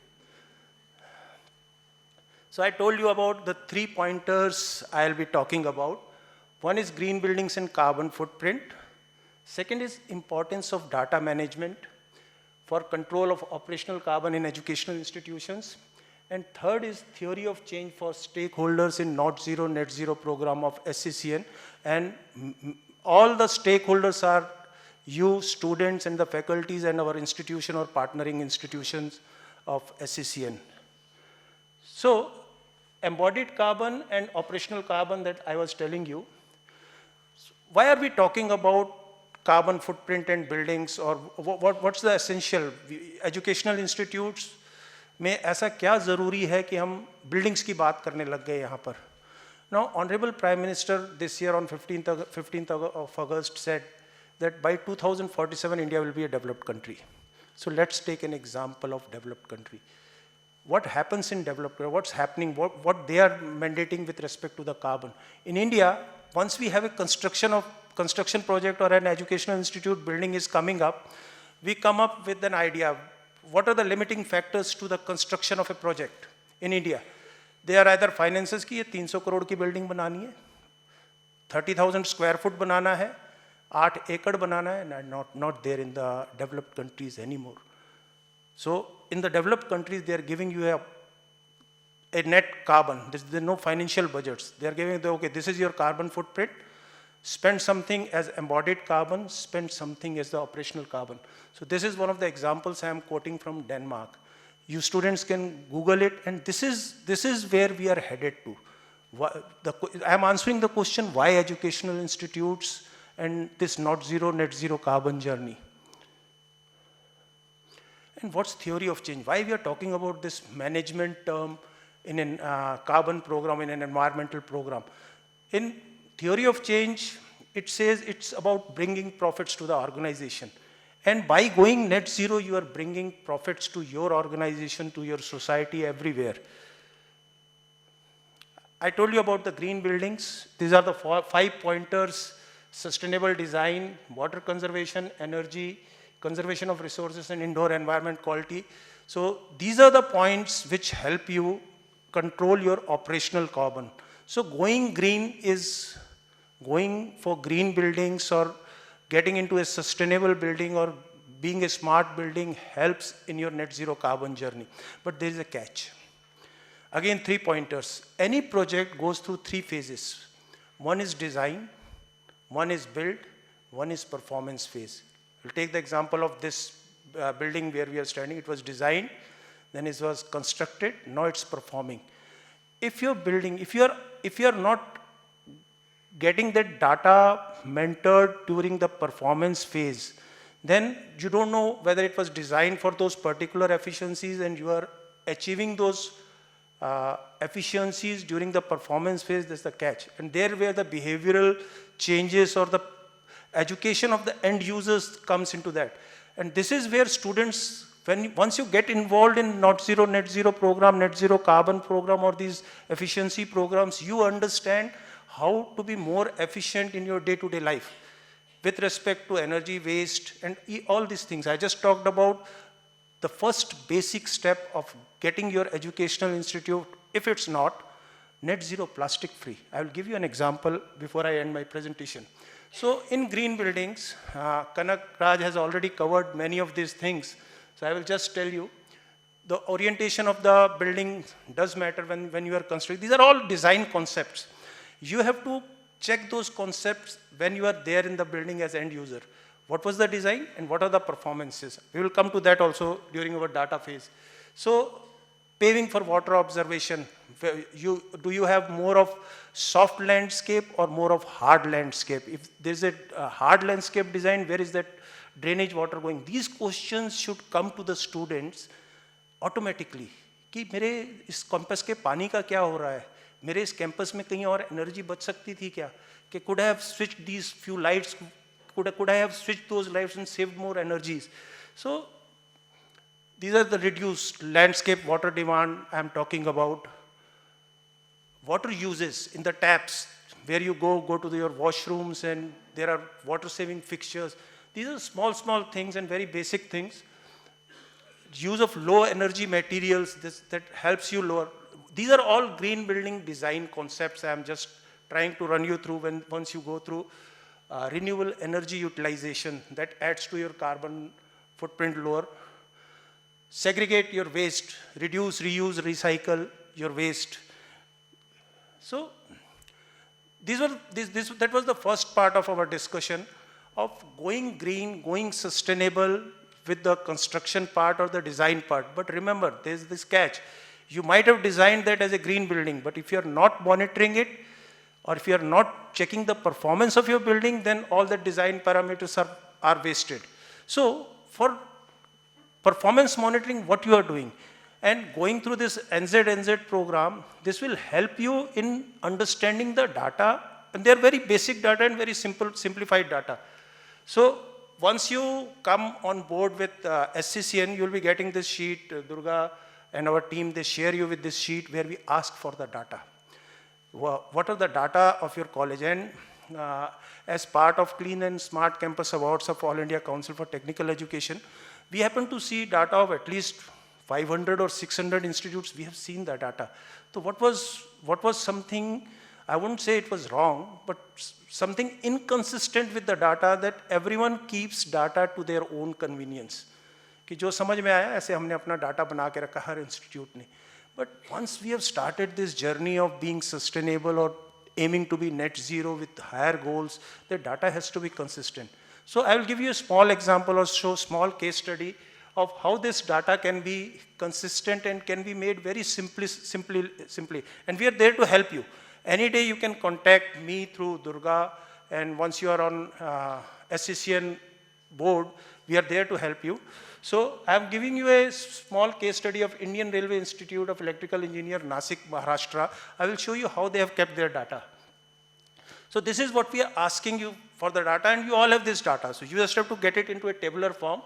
So I told you about the 3 pointers I'll be talking about. One is green buildings and carbon footprint. Second is importance of data management for control of operational carbon in educational institutions. And third is theory of change for stakeholders in net zero program of SCCN. And all the stakeholders are you, students, and the faculties and our institution or partnering institutions of SCCN. So embodied carbon and operational carbon that I was telling you. Why are we talking about carbon footprint and buildings, or what's the essential? Educational institutes में ऐसा क्या ज़रूरी है कि हम buildings की बात करने लग गए यहाँ पर? Now, Honorable Prime Minister this year on 15th of August said that by 2047 India will be a developed country. So let's take an example of developed country. what happens in developed, what's happening, what they are mandating with respect to the carbon. In India, once we have a construction project or an educational institute building is coming up, we come up with an idea. What are the limiting factors to the construction of a project in India? They are either finances की 300 करोड़ की building बनानी है, 30,000 square foot बनाना है, 8 एकड़ बनाना है, not there in the developed countries anymore. So in the developed countries, they are giving you a net carbon. There are no financial budgets. They are giving, okay, this is your carbon footprint. Spend something as embodied carbon, spend something as the operational carbon. So this is one of the examples I am quoting from Denmark. You students can Google it, and this is where we are headed to. I am answering the question, why educational institutes and this net zero carbon journey. And what's theory of change? Why we are talking about this management term in a carbon program, in an environmental program? In theory of change, it says it's about bringing profits to the organization. And by going net zero, you are bringing profits to your organization, to your society, everywhere. I told you about the green buildings. These are the 5 pointers: sustainable design, water conservation, energy, conservation of resources, and indoor environment quality. So these are the points which help you control your operational carbon. So going green is going for green buildings, or getting into a sustainable building, or being a smart building helps in your net zero carbon journey. But there is a catch. Again, 3 pointers. Any project goes through 3 phases. One is design, one is build, one is performance phase. We'll take the example of this building where we are standing. It was designed, then it was constructed, now it's performing. If you're building, if you're not getting that data mentored during the performance phase, then you don't know whether it was designed for those particular efficiencies, and you are achieving those efficiencies during the performance phase. That's the catch. And there where the behavioral changes or the education of the end users comes into that. And this is where students, once you get involved in net zero program, net zero carbon program, or these efficiency programs, you understand how to be more efficient in your day-to-day life with respect to energy waste and all these things. I just talked about the first basic step of getting your educational institute, if it's not, net zero plastic free. I will give you an example before I end my presentation. So in green buildings, Kanak Raj has already covered many of these things. So I will just tell you, the orientation of the building does matter when you are constructing. These are all design concepts. You have to check those concepts when you are there in the building as end user. What was the design and what are the performances? We will come to that also during our data phase. So paving for water observation, do you have more of soft landscape or more of hard landscape? If there's a hard landscape design, where is that drainage water going? These questions should come to the students automatically. कि मेरे इस campus के पानी का क्या हो रहा है? मेरे इस कैंपस में कहीं और एनर्जी बच सकती थी क्या? कि could I have switched these few lights? Could I have switched those lights and saved more energies? So these are the reduced landscape water demand I am talking about. Water uses in the taps, where you go to your washrooms and there are water saving fixtures. These are small things and very basic things. Use of low energy materials, that helps you lower. These are all green building design concepts I am just trying to run you through once you go through renewable energy utilization, that adds to your carbon footprint lower. Segregate your waste, reduce, reuse, recycle your waste. So that was the first part of our discussion of going green, going sustainable with the construction part or the design part. But remember, there's this catch. You might have designed that as a green building, but if you're not monitoring it, or if you're not checking the performance of your building, then all the design parameters are wasted. So for performance monitoring, what you are doing, and going through this NZ program, this will help you in understanding the data, and they're very basic data and very simplified data. So once you come on board with SCCN, you'll be getting this sheet. Durga and our team, they share you with this sheet where we ask for the data. What are the data of your college? And as part of Clean and Smart Campus Awards of All India Council for Technical Education, we happen to see data of at least 500 or 600 institutes. We have seen the data. So what was something, I wouldn't say it was wrong, but something inconsistent with the data, that everyone keeps data to their own convenience. कि जो समझ में आया ऐसे हमने अपना data बना के रखा हर इंस्टीट्यूट ने. But once we have started this journey of being sustainable or aiming to be net zero with higher goals, the data has to be consistent. So I will give you a small example or show small case study of how this data can be consistent and can be made very simply. And we are there to help you. Any day you can contact me through Durga, and once you are on SCCN board, we are there to help you. So I am giving you a small case study of Indian Railway Institute of Electrical Engineer, Nasik, Maharashtra. I will show you how they have kept their data. So this is what we are asking you for the data, and you all have this data. So you just have to get it into a tabular form.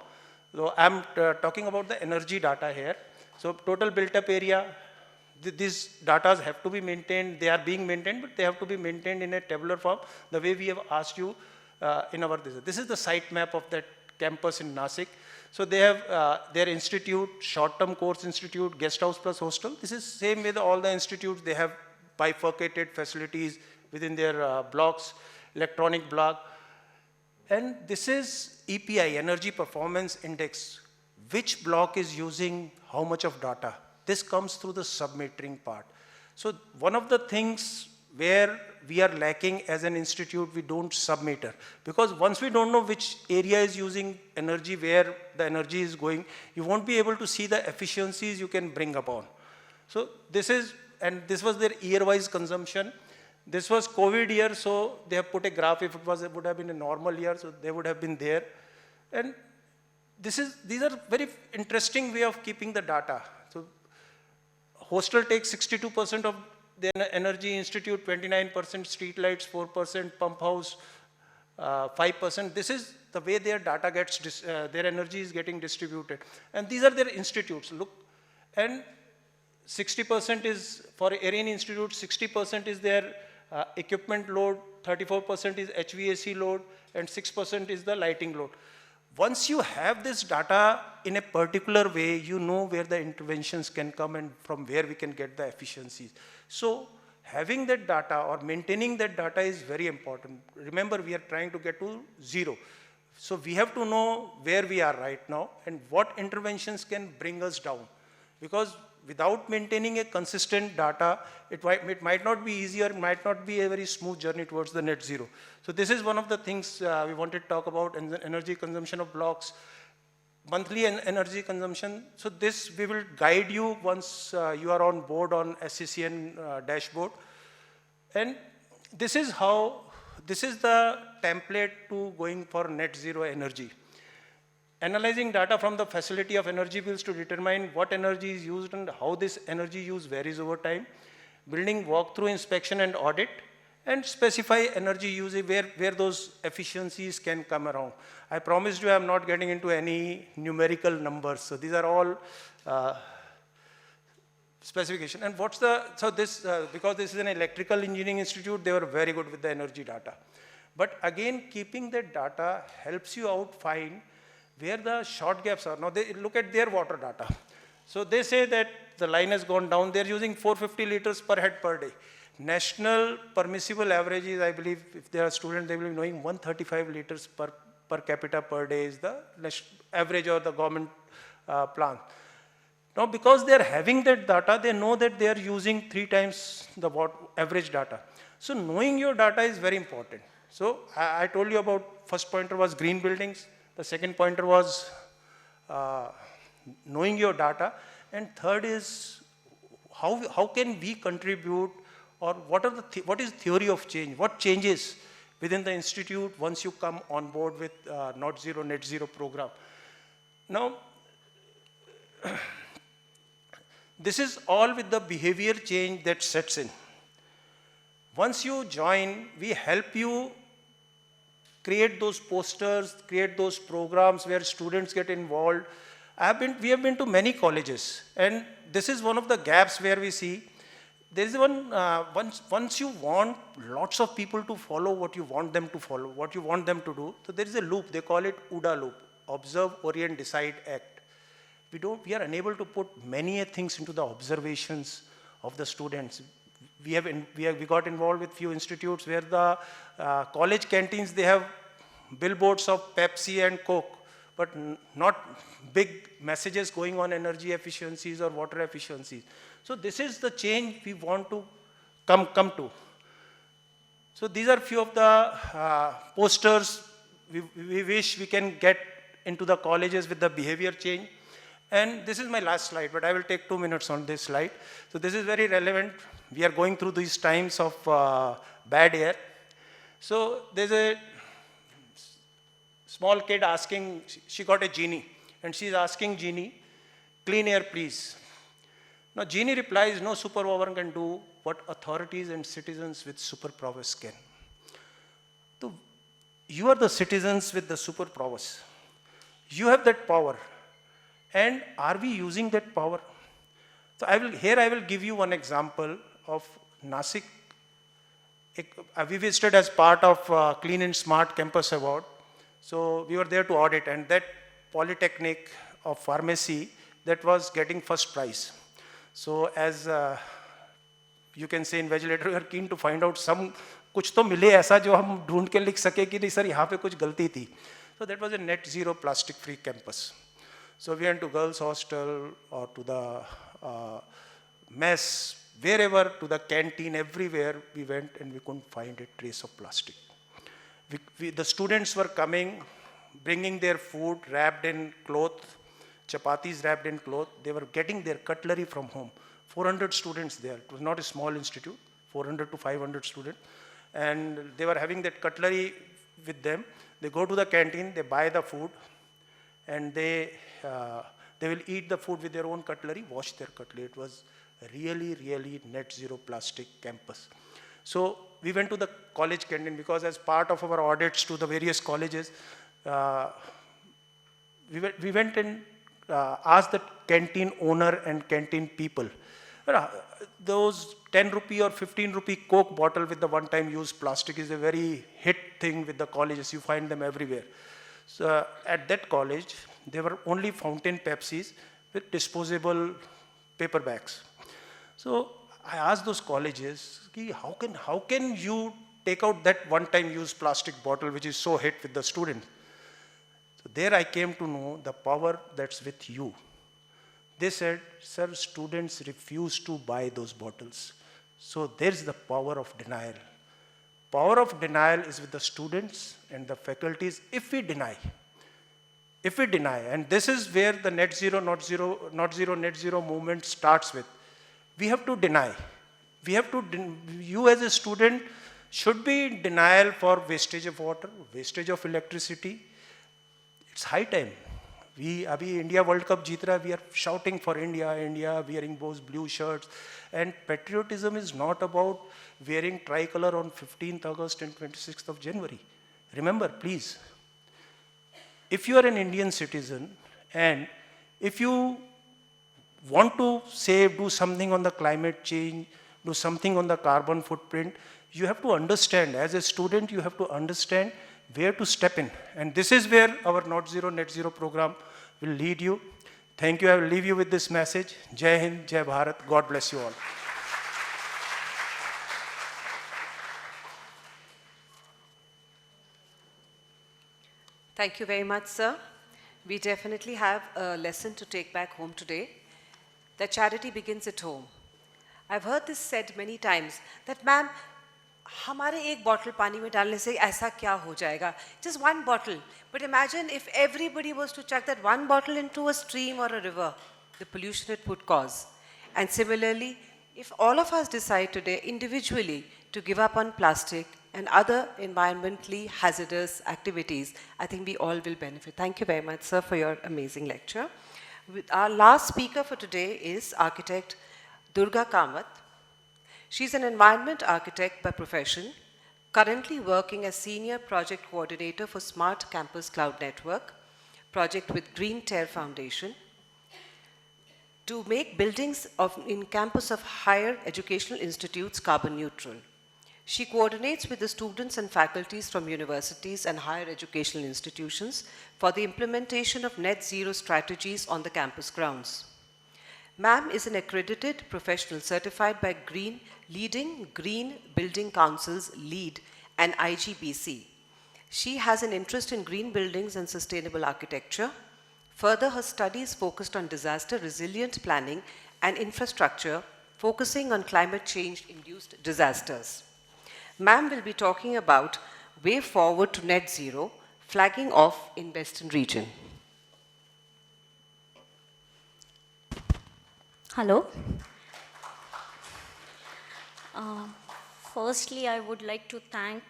So I am talking about the energy data here. So total built up area, these data have to be maintained. They are being maintained, but they have to be maintained in a tabular form, the way we have asked you in our this. This is the site map of that campus in Nasik. So they have their institute, short-term course institute, guest house plus hostel. This is same with all the institutes. They have bifurcated facilities within their blocks, electronic block. And this is EPI, Energy Performance Index. Which block is using how much of data? This comes through the submetering part. So one of the things where we are lacking as an institute, we don't submeter. Because once we don't know which area is using energy, where the energy is going, you won't be able to see the efficiencies you can bring upon. So this is, and this was their year-wise consumption. This was COVID year, so they have put a graph. If it would have been a normal year, so they would have been there. And these are very interesting way of keeping the data. So hostel takes 62% of the energy, institute 29%, street lights 4%, pump house 5%. This is the way their data gets, their energy is getting distributed. And these are their institutes. Look, and 60% is for Aryan Institute, 60% is their equipment load, 34% is HVAC load, and 6% is the lighting load. Once you have this data in a particular way, you know where the interventions can come and from where we can get the efficiencies. So having that data or maintaining that data is very important. Remember, we are trying to get to zero. So we have to know where we are right now and what interventions can bring us down. Because without maintaining a consistent data, it might not be easier, it might not be a very smooth journey towards the net zero. So this is one of the things we wanted to talk about, and the energy consumption of blocks, monthly energy consumption. So this we will guide you once you are on board on SCCN dashboard. And this is the template to going for net zero energy. Analyzing data from the facility of energy bills to determine what energy is used and how this energy use varies over time. Building walkthrough inspection and audit, and specify energy usage where those efficiencies can come around. I promised you I'm not getting into any numerical numbers. So these are all specification. And what's the, so this, because this is an electrical engineering institute, they were very good with the energy data. But again, keeping that data helps you out find where the short gaps are. Now they look at their water data. So they say that the line has gone down. They're using 450 liters per head per day. National permissible average is, I believe, if they are students, they will be knowing 135 liters per capita per day is the average or the government plan. Now, because they are having that data, they know that they are using 3 times the average data. So knowing your data is very important. So I told you about first pointer was green buildings. The second pointer was knowing your data. And third is how can we contribute, or what is theory of change? What changes within the institute once you come on board with net zero program? Now, this is all with the behavior change that sets in. Once you join, we help you create those posters, create those programs where students get involved. we have been to many colleges, and this is one of the gaps where we see there is once you want lots of people to follow what you want them to follow, what you want them to do, so there is a loop, they call it OODA loop, observe, orient, decide, act. We are unable to put many things into the observations of the students. We got involved with few institutes where the college canteens, they have billboards of Pepsi and Coke, but not big messages going on energy efficiencies or water efficiencies. So this is the change we want to come to. So these are few of the posters we wish we can get into the colleges with the behavior change. And this is my last slide, but I will take 2 minutes on this slide. So this is very relevant. We are going through these times of bad air. So there's a small kid asking, she got a genie, and she's asking genie, clean air please. Now genie replies, no superpower can do what authorities and citizens with superpowers can. So you are the citizens with the superpowers. You have that power. And are we using that power? So I will give you one example of Nasik. We visited as part of Clean and Smart Campus Award. So we were there to audit, and that Polytechnic of Pharmacy, that was getting first prize. So as you can say invigilator, we are keen to find out कुछ तो मिले ऐसा जो हम ढूंढ के लिख सके कि नहीं सर यहाँ पे कुछ गलती थी. So that was a net zero plastic free campus. So we went to girls hostel or to the mess, wherever, to the canteen, everywhere we went, and we couldn't find a trace of plastic. The students were coming, bringing their food wrapped in cloth, chapatis wrapped in cloth. They were getting their cutlery from home. 400 students there. It was not a small institute, 400 to 500 students. And they were having that cutlery with them. They go to the canteen, they buy the food, and they will eat the food with their own cutlery, wash their cutlery. It was really, really net zero plastic campus. So we went to the college canteen because as part of our audits to the various colleges, we went and asked the canteen owner and canteen people, those 10 rupee or 15 rupee Coke bottle with the one-time use plastic is a very hit thing with the colleges. You find them everywhere. So at that college, there were only fountain Pepsis with disposable paper bags. So I asked those colleges, how can you take out that one-time use plastic bottle which is so hit with the students? So there I came to know the power that's with you. They said, sir, students refuse to buy those bottles. So there's the power of denial. Power of denial is with the students and the faculties if we deny. If we deny, and this is where the net zero, net zero movement starts with. We have to deny. We have to, you as a student should be in denial for wastage of water, wastage of electricity. It's high time. Abhi India World Cup jeet raha, we are shouting for India, India, wearing those blue shirts. And patriotism is not about wearing tricolor on 15th August and 26th of January. Remember, please, if you are an Indian citizen and if you want to save, do something on the climate change, do something on the carbon footprint, you have to understand, as a student, you have to understand where to step in. And this is where our net zero program will lead you. Thank you. I will leave you with this message. Jai Hind, Jai Bharat. God bless you all. Thank you very much, sir. We definitely have a lesson to take back home today, that charity begins at home. I've heard this said many times, that ma'am, हमारे एक bottle पानी में डालने से ऐसा क्या हो जाएगा? Just one bottle. But imagine if everybody was to chuck that one bottle into a stream or a river, the pollution it would cause. And similarly, if all of us decide today individually to give up on plastic and other environmentally hazardous activities, I think we all will benefit. Thank you very much, sir, for your amazing lecture. Our last speaker for today is architect Durga Kamath. She's an environment architect by profession, currently working as senior project coordinator for Smart Campus Cloud Network, project with Green Terre Foundation. to make buildings in campus of higher educational institutes carbon neutral. She coordinates with the students and faculties from universities and higher educational institutions for the implementation of net zero strategies on the campus grounds. Ma'am is an accredited professional certified by leading Green Building Councils LEED and IGBC. She has an interest in green buildings and sustainable architecture. Further, her studies focused on disaster resilient planning and infrastructure, focusing on climate change-induced disasters. Ma'am will be talking about way forward to net zero, flagging off in Western region. Hello. Firstly, I would like to thank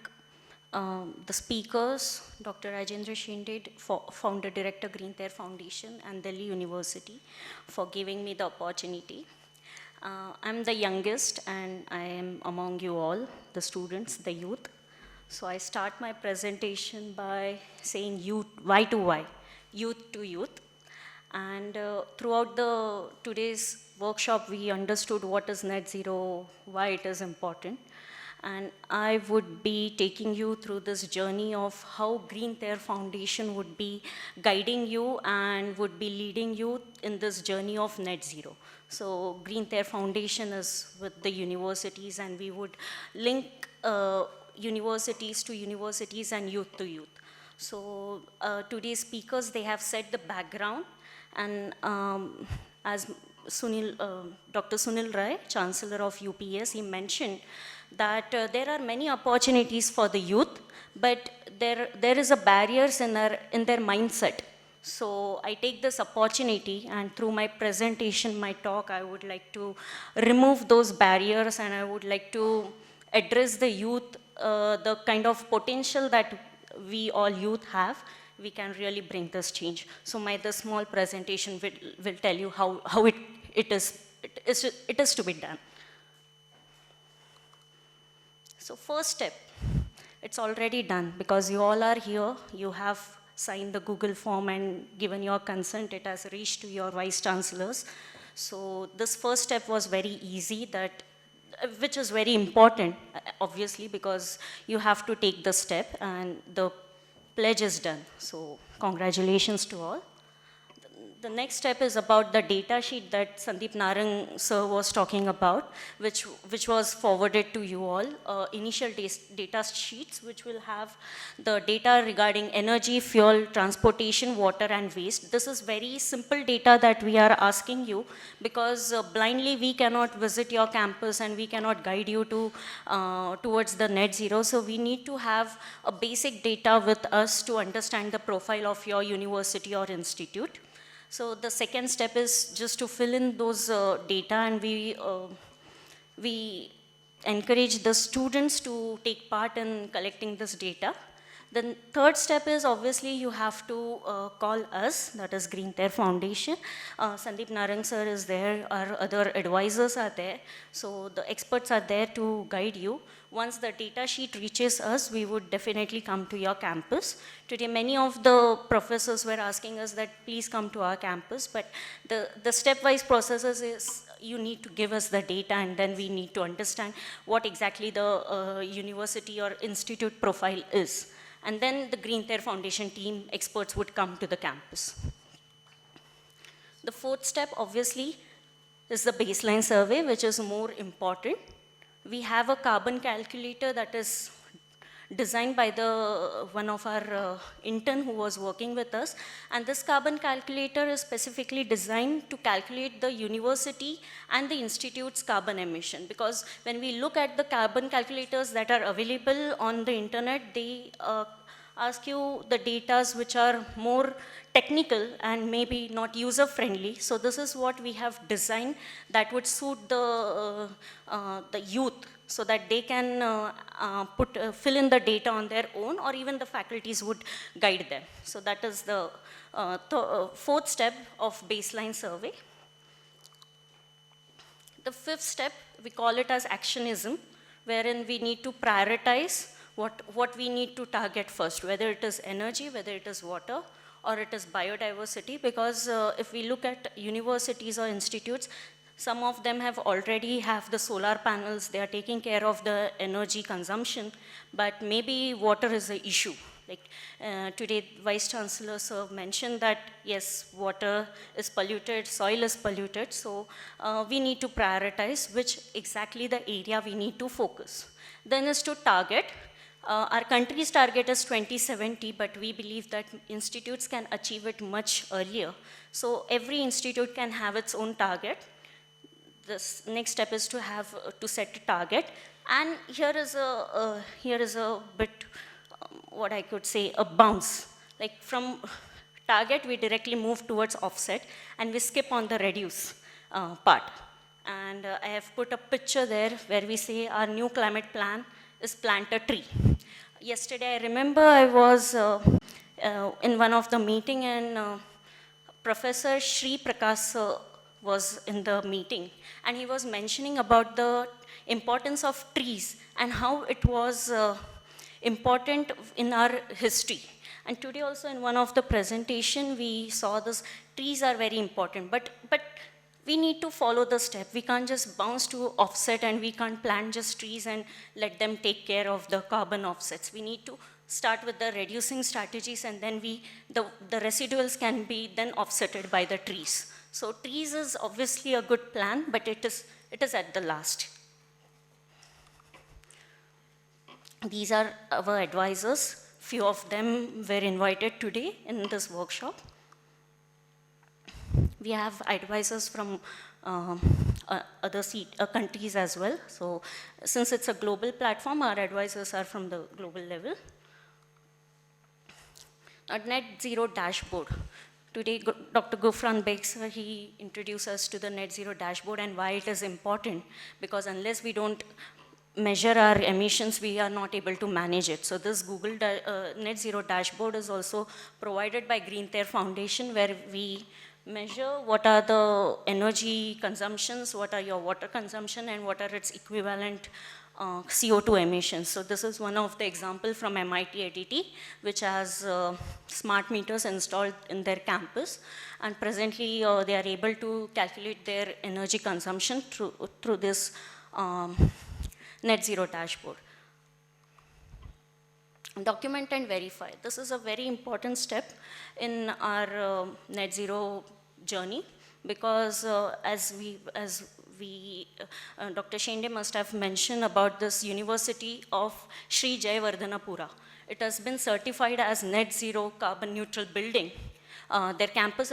the speakers, Dr. Rajendra Shinde, Founder Director Green Terre Foundation and Delhi University for giving me the opportunity. I'm the youngest and I am among you all, the students, the youth. So I start my presentation by saying youth, Y to Y, youth to youth. And throughout today's workshop, we understood what is net zero, why it is important. And I would be taking you through this journey of how Green Terre Foundation would be guiding you and would be leading you in this journey of net zero. So Green Terre Foundation is with the universities, and we would link universities to universities and youth to youth. So today's speakers, they have set the background, and as Dr. Sunil Rai, Chancellor of UPS, he mentioned that there are many opportunities for the youth, but there is a barriers in their mindset. So I take this opportunity, and through my presentation, my talk, I would like to remove those barriers, and I would like to address the youth, the kind of potential that we all youth have. We can really bring this change. So this small presentation will tell you how it is to be done. So first step, it's already done because you all are here. You have signed the Google form and given your consent. It has reached to your vice chancellors. So this first step was very easy, which is very important, obviously, because you have to take the step, and the pledge is done. So congratulations to all. The next step is about the data sheet that Sandeep Narang sir was talking about, which was forwarded to you all. Initial data sheets, which will have the data regarding energy, fuel, transportation, water, and waste. This is very simple data that we are asking you, because blindly we cannot visit your campus and we cannot guide you towards the net zero. So we need to have a basic data with us to understand the profile of your university or institute. So the second step is just to fill in those data, and we encourage the students to take part in collecting this data. The third step is, obviously, you have to call us, that is Green Terre Foundation. Sandeep Narang sir is there, our other advisors are there. So the experts are there to guide you. Once the data sheet reaches us, we would definitely come to your campus. Today, many of the professors were asking us that please come to our campus, but the stepwise processes is you need to give us the data, and then we need to understand what exactly the university or institute profile is. And then the Green Terre Foundation team experts would come to the campus. The fourth step, obviously, is the baseline survey, which is more important. We have a carbon calculator that is designed by one of our intern who was working with us. And this carbon calculator is specifically designed to calculate the university and the institute's carbon emission. Because when we look at the carbon calculators that are available on the internet, they ask you the data which are more technical and maybe not user-friendly. So this is what we have designed that would suit the youth, so that they can fill in the data on their own, or even the faculties would guide them. So that is the fourth step of baseline survey. The fifth step, we call it as actionism, wherein we need to prioritize what we need to target first, whether it is energy, whether it is water, or it is biodiversity, because if we look at universities or institutes, some of them already have the solar panels, they are taking care of the energy consumption, but maybe water is an issue. Like today, Vice Chancellor Sir mentioned that yes, water is polluted, soil is polluted, so we need to prioritize which exactly the area we need to focus. Then is to target. Our country's target is 2070, but we believe that institutes can achieve it much earlier. So every institute can have its own target. This next step is to have to set a target, and here is a bit what I could say, a bounce. Like from target we directly move towards offset, and we skip on the reduce part. And I have put a picture there where we say our new climate plan is plant a tree. Yesterday I remember I was in one of the meeting, and Professor Shri Prakash was in the meeting, and he was mentioning about the importance of trees and how it was important in our history. And today also in one of the presentation we saw this, trees are very important, but we need to follow the step. We can't just bounce to offset and we can't plant just trees and let them take care of the carbon offsets. We need to start with the reducing strategies, and then the residuals can be then offsetted by the trees. So trees is obviously a good plan, but it is at the last. These are our advisors. Few of them were invited today in this workshop. We have advisors from other countries as well. So since it's a global platform, our advisors are from the global level. A net zero dashboard. Today, Dr. Gufran Beg sir, he introduced us to the net zero dashboard and why it is important, because unless we don't measure our emissions, we are not able to manage it. So this Google net zero dashboard is also provided by Green Terre Foundation, where we measure what are the energy consumptions, what are your water consumption, and what are its equivalent CO2 emissions. So this is one of the examples from MIT ADT, which has smart meters installed in their campus, and presently they are able to calculate their energy consumption through this net zero dashboard. Document and verify. This is a very important step in our net zero journey, because as Dr. Shende must have mentioned about this University of Sri Jayawardhanapura. It has been certified as net zero carbon neutral building. Their campus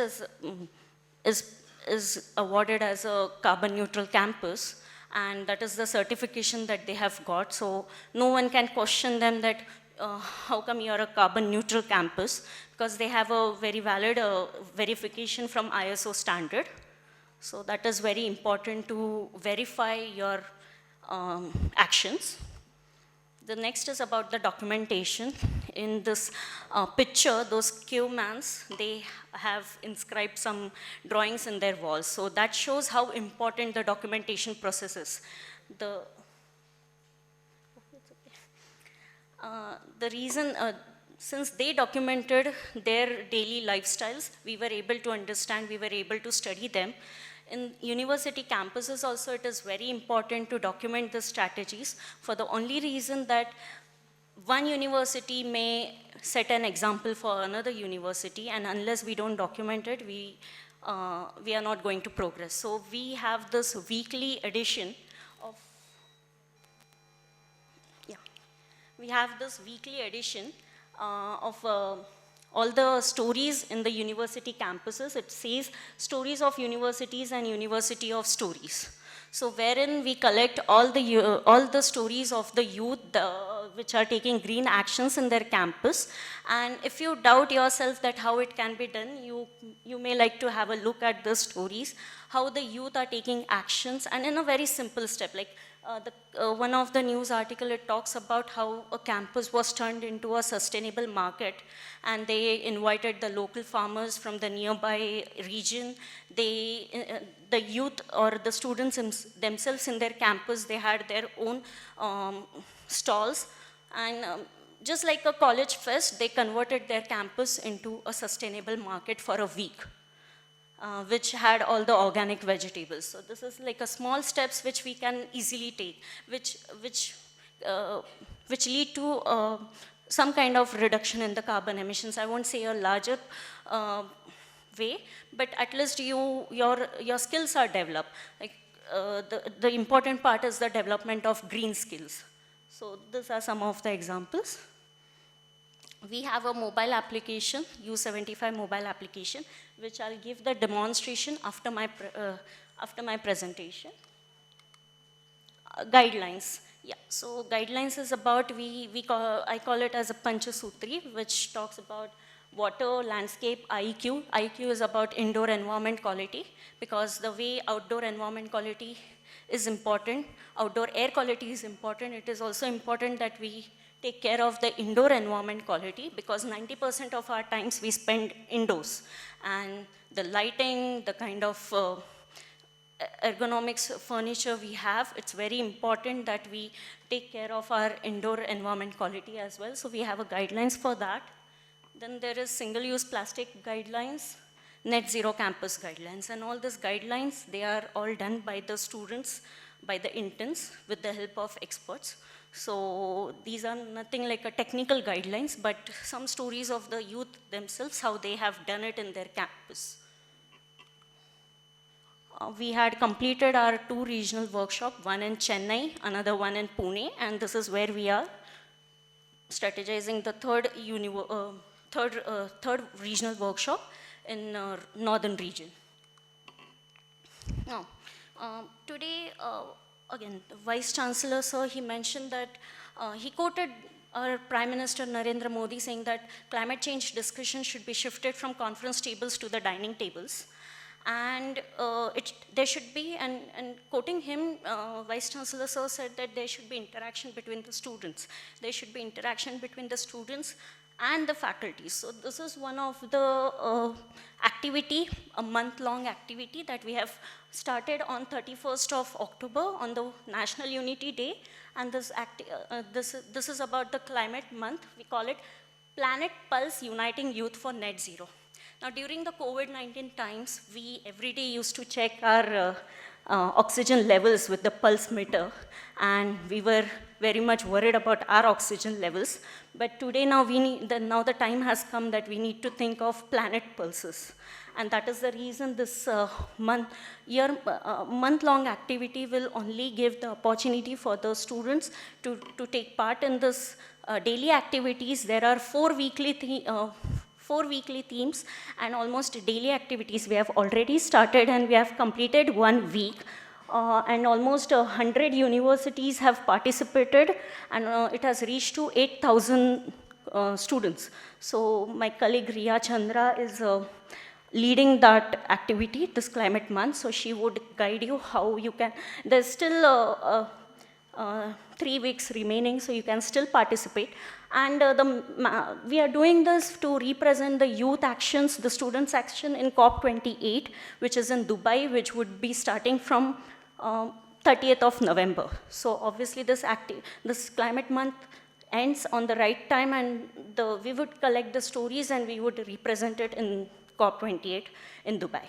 is awarded as a carbon neutral campus, and that is the certification that they have got. So no one can question them that how come you are a carbon neutral campus, because they have a very valid verification from ISO standard. So that is very important to verify your actions. The next is about the documentation. In this picture, those cavemen, they have inscribed some drawings in their walls. So that shows how important the documentation process is. The reason, since they documented their daily lifestyles, we were able to understand, we were able to study them. In university campuses also, it is very important to document the strategies, for the only reason that one university may set an example for another university, and unless we don't document it, we are not going to progress. So we have this weekly edition of, we have this weekly edition of all the stories in the university campuses. It says stories of universities and University of Stories. So wherein we collect all the stories of the youth which are taking green actions in their campus. And if you doubt yourself that how it can be done, you may like to have a look at the stories, how the youth are taking actions, and in a very simple step. Like one of the news article, it talks about how a campus was turned into a sustainable market, and they invited the local farmers from the nearby region. The youth or the students themselves in their campus, they had their own stalls, and just like a college fest, they converted their campus into a sustainable market for a week, which had all the organic vegetables. So this is like a small steps which we can easily take, which lead to some kind of reduction in the carbon emissions. I won't say a larger way, but at least your skills are developed. Like, the important part is the development of green skills. So these are some of the examples. We have a mobile application, U75 mobile application, which I'll give the demonstration after my presentation. Guidelines. Yeah, so guidelines is about, I call it as a Panchasutri, which talks about water, landscape, IQ. IQ is about indoor environment quality, because the way outdoor environment quality is important, outdoor air quality is important, it is also important that we take care of the indoor environment quality, because 90% of our times we spend indoors. And the lighting, the kind of ergonomics furniture we have, it's very important that we take care of our indoor environment quality as well. So we have a guidelines for that. Then there is single-use plastic guidelines, net zero campus guidelines, and all these guidelines, they are all done by the students, by the interns, with the help of experts. So these are nothing like a technical guidelines, but some stories of the youth themselves, how they have done it in their campus. We had completed our 2 regional workshops, one in Chennai, another one in Pune, and this is where we are strategizing the third regional workshop in northern region. Now, today, again, the Vice Chancellor, sir, he mentioned that, he quoted our Prime Minister Narendra Modi saying that climate change discussion should be shifted from conference tables to the dining tables. And there should be, and quoting him, Vice Chancellor sir said that there should be interaction between the students. There should be interaction between the students and the faculty. So this is one of the activity, a month-long activity that we have started on 31st of October on the National Unity Day. And this is about the climate month. We call it Planet Pulse Uniting Youth for Net Zero. Now, during the COVID-19 times, we every day used to check our oxygen levels with the pulse meter, and we were very much worried about our oxygen levels. But today, now now the time has come that we need to think of planet pulses, and that is the reason this month-long activity will only give the opportunity for the students to take part in this daily activities. There are 4 weekly themes and almost daily activities. We have already started and we have completed 1 week. And almost 100 universities have participated, and it has reached to 8,000 students. So my colleague Riya Chandra is leading that activity, this climate month. So she would guide you how you can, there's still 3 weeks remaining, so you can still participate. And we are doing this to represent the youth actions, the students' action in COP28, which is in Dubai, which would be starting from 30th of November. So obviously this climate month ends on the right time, and we would collect the stories and we would represent it in COP28 in Dubai.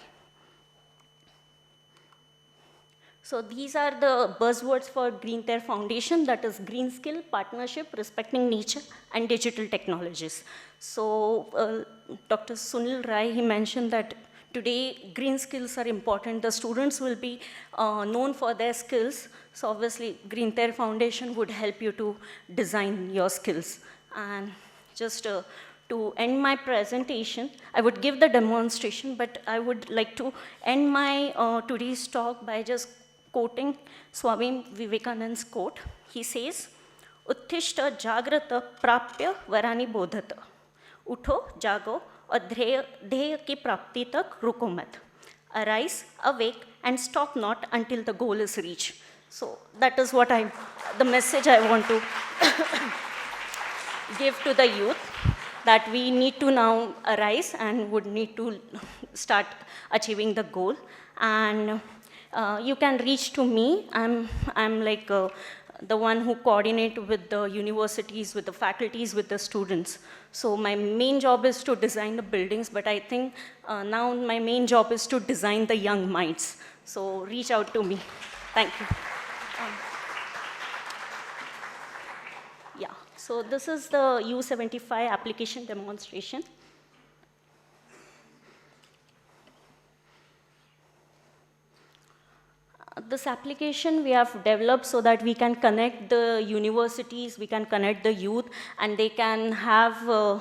So these are the buzzwords for Green Terre Foundation, that is green skill, partnership, respecting nature, and digital technologies. So Dr. Sunil Rai, he mentioned that today green skills are important. The students will be known for their skills. So obviously Green Terre Foundation would help you to design your skills. And just to end my presentation, I would give the demonstration, but I would like to end my today's talk by just quoting Swami Vivekananda's quote. He says, Uttishta jagrata prapya varani bodhata. Utho jago aur dheya ki prapti tak ruko mat. Arise, awake, and stop not until the goal is reached. So that is what the message I want to give to the youth, that we need to now arise and would need to start achieving the goal. And you can reach to me. I'm like the one who coordinate with the universities, with the faculties, with the students. So my main job is to design the buildings, but I think now my main job is to design the young minds. So reach out to me. Thank you. Yeah, so this is the U75 application demonstration. This application we have developed so that we can connect the universities, we can connect the youth, and they can have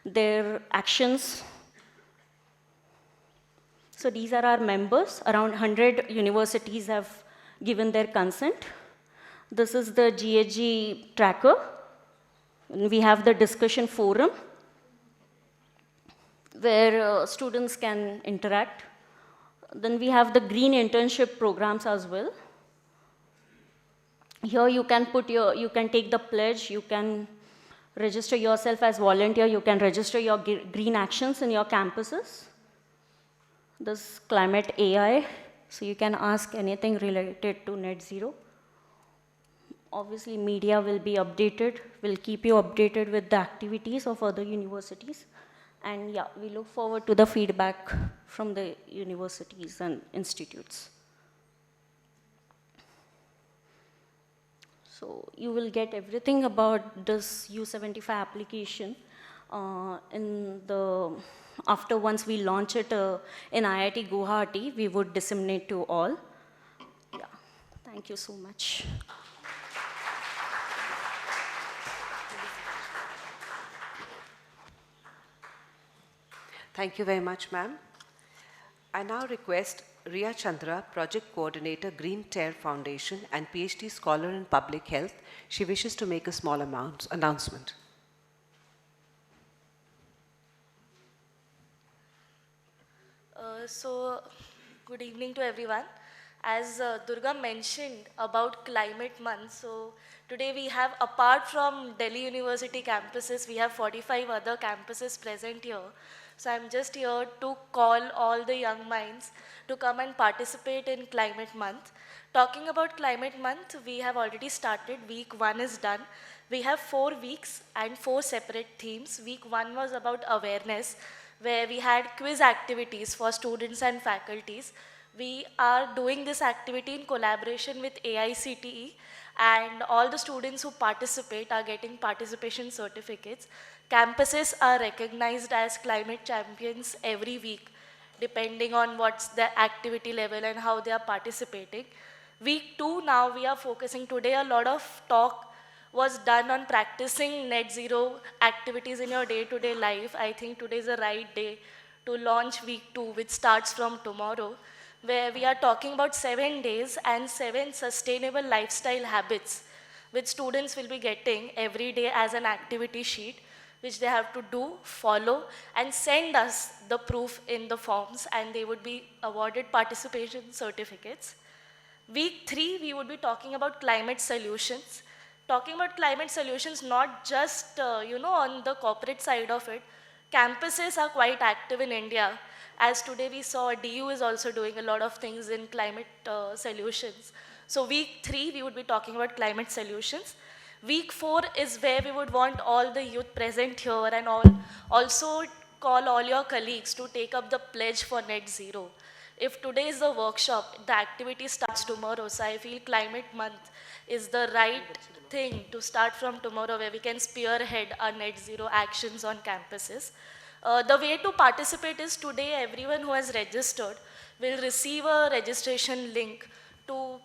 their actions. So these are our members. Around 100 universities have given their consent. This is the GHG tracker. And we have the discussion forum where students can interact. Then we have the green internship programs as well. Here you can take the pledge, you can register yourself as volunteer, you can register your green actions in your campuses. This climate AI, so you can ask anything related to net zero. Obviously media will be updated, will keep you updated with the activities of other universities. And yeah, we look forward to the feedback from the universities and institutes. So you will get everything about this U75 application after once we launch it in IIT Guwahati, we would disseminate to all. Yeah, thank you so much. Thank you very much, ma'am. I now request Ria Chandra, Project Coordinator, Green Tear Foundation, and PhD Scholar in Public Health. She wishes to make a small announcement. Good evening to everyone. As Durga mentioned about Climate Month, so today we have, apart from Delhi University campuses, we have 45 other campuses present here. So I'm just here to call all the young minds to come and participate in Climate Month. Talking about Climate Month, we have already started. Week 1 is done. We have 4 weeks and 4 separate themes. Week 1 was about awareness, where we had quiz activities for students and faculties. We are doing this activity in collaboration with AICTE, and all the students who participate are getting participation certificates. Campuses are recognized as climate champions every week, depending on what's the activity level and how they are participating. Week 2 now we are focusing. Today a lot of talk was done on practicing net zero activities in your day-to-day life. I think today is the right day to launch week 2, which starts from tomorrow, where we are talking about 7 days and 7 sustainable lifestyle habits, which students will be getting every day as an activity sheet, which they have to do, follow, and send us the proof in the forms, and they would be awarded participation certificates. Week 3, we would be talking about climate solutions. Talking about climate solutions, not just on the corporate side of it. Campuses are quite active in India. As today we saw, DU is also doing a lot of things in climate solutions. So week 3, we would be talking about climate solutions. Week 4 is where we would want all the youth present here and also call all your colleagues to take up the pledge for net zero. If today is the workshop, the activity starts tomorrow. So I feel Climate Month is the right thing to start from tomorrow, where we can spearhead our net zero actions on campuses. The way to participate is today everyone who has registered will receive a registration link to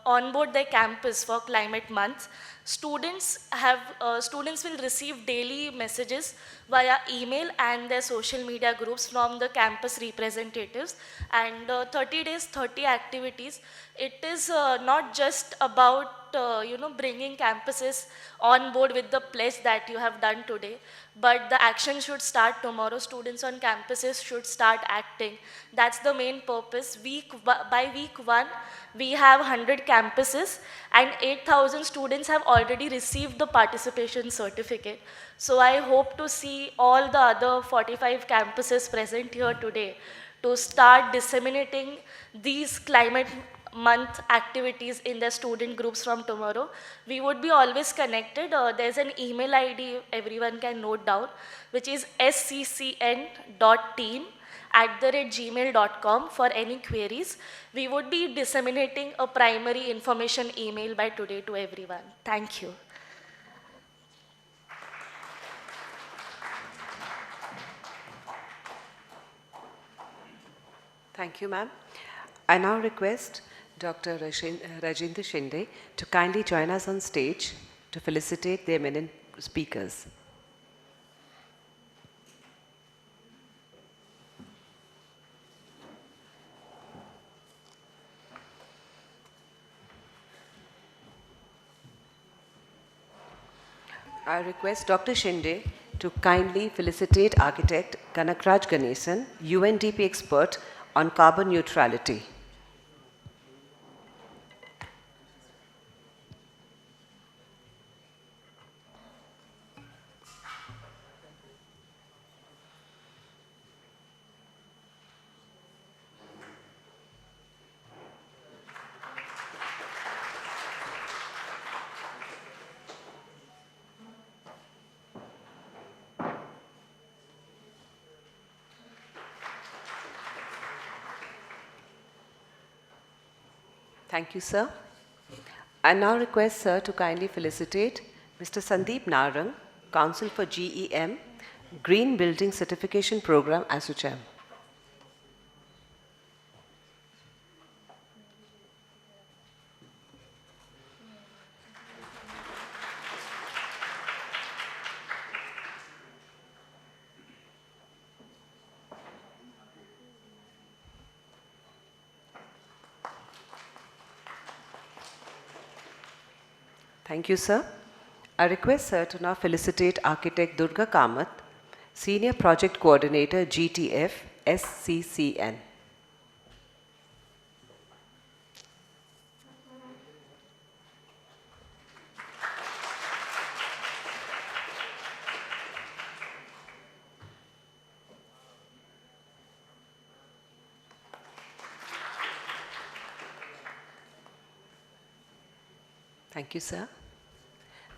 onboard their campus for Climate Month. Students will receive daily messages via email and their social media groups from the campus representatives, and 30 days, 30 activities. It is not just about bringing campuses on board with the pledge that you have done today, but the action should start tomorrow. Students on campuses should start acting. That's the main purpose. By week 1, we have 100 campuses and 8,000 students have already received the participation certificate. So I hope to see all the other 45 campuses present here today to start disseminating these climate month activities in the student groups from tomorrow. We would be always connected. There's an email ID everyone can note down, which is sccn.team@gmail.com for any queries. We would be disseminating a primary information email by today to everyone. Thank you. Thank you, ma'am. I now request Dr. Rajendra Shinde to kindly join us on stage to felicitate the eminent speakers. I request Dr. Shinde to kindly felicitate architect Kanakraj Ganesan, UNDP expert on carbon neutrality. Thank you, sir. I now request sir to kindly felicitate Mr. Sandeep Narang, Council for GEM, Green Building Certification Program, ASSOCHAM. Thank you, sir. I request sir to now felicitate architect Durga Kamath, Senior Project Coordinator, GTF, SCCN. Thank you, sir.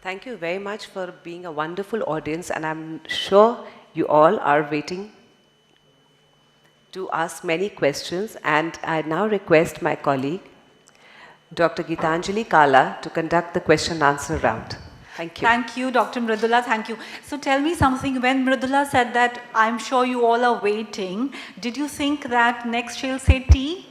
Thank you very much for being a wonderful audience, and I'm sure you all are waiting to ask many questions. And I now request my colleague, Dr. Gitanjali Kala, to conduct the question and answer round. Thank you. Thank you, Dr. Mridula. Thank you. So tell me something. When Mridula said that, I'm sure you all are waiting, did you think that next she'll say tea?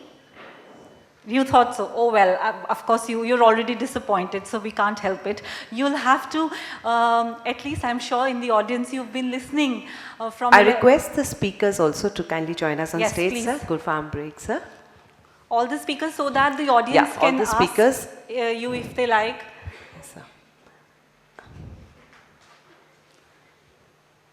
You thought so. Oh, well, of course, you're already disappointed, so we can't help it. You'll have to, at least I'm sure in the audience, you've been listening from... I request the speakers also to kindly join us on stage, please. sir. Good farm break, sir. All the speakers, so that the audience can all the speakers. ask you if they like. Yes, sir.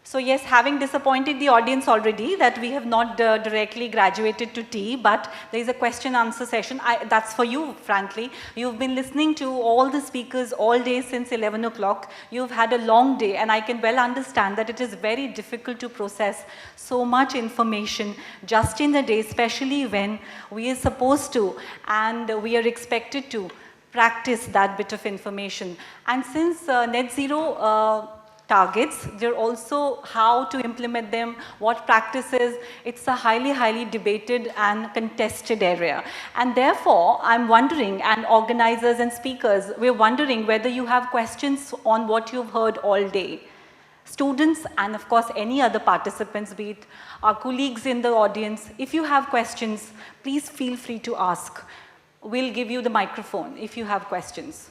So yes, having disappointed the audience already that we have not directly graduated to tea, but there is a question answer session. That's for you, frankly. You've been listening to all the speakers all day since 11 o'clock. You've had a long day, and I can well understand that it is very difficult to process so much information just in a day, especially when we are supposed to and we are expected to practice that bit of information. And since net zero targets, they're also how to implement them, what practices. It's a highly, highly debated and contested area. And therefore, I'm wondering, and organizers and speakers, we're wondering whether you have questions on what you've heard all day. Students and of course any other participants, be it our colleagues in the audience, if you have questions, please feel free to ask. We'll give you the microphone if you have questions.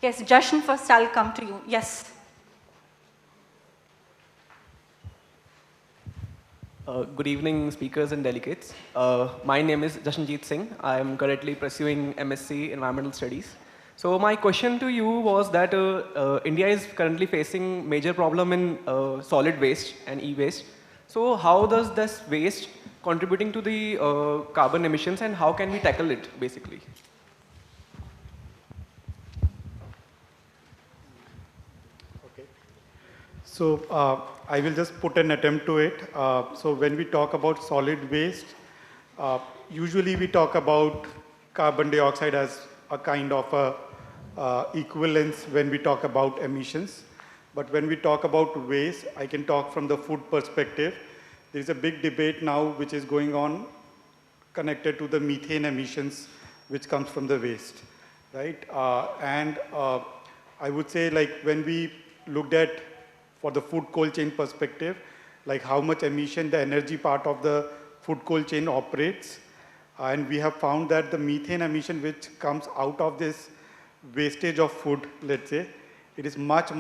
Yes, Jashan, first I'll come to you. Yes. Good evening, speakers and delegates. My name is Jashanjeet Singh. I am currently pursuing MSc Environmental Studies. So my question to you was that India is currently facing major problem in solid waste and e-waste. So how does this waste contributing to the carbon emissions, and how can we tackle it, basically? So I will just put an attempt to it. So when we talk about solid waste, usually we talk about carbon dioxide as a kind of a equivalence when we talk about emissions. But when we talk about waste, I can talk from the food perspective. There is a big debate now which is going on connected to the methane emissions which comes from the waste, right? I would say, like, when we looked at for the food cold chain perspective, like how much emission the energy part of the food cold chain operates, and we have found that the methane emission which comes out of this wastage of food, let's say, it is much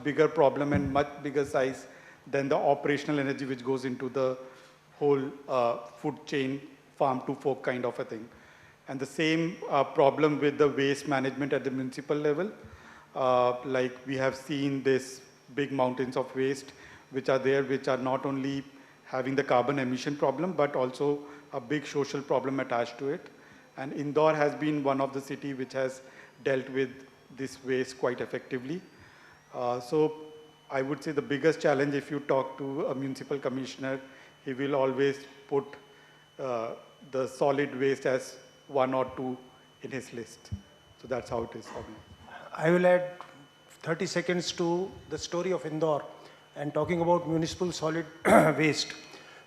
bigger problem and much bigger size than the operational energy which goes into the whole food chain, farm to fork kind of a thing. And the same problem with the waste management at the municipal level. Like we have seen this big mountains of waste which are there, which are not only having the carbon emission problem, but also a big social problem attached to it. And Indore has been one of the city which has dealt with this waste quite effectively. So I would say the biggest challenge, if you talk to a municipal commissioner, he will always put the solid waste as 1 or 2 in his list. So that's how it is for me. I will add 30 seconds to the story of Indore and talking about municipal solid waste.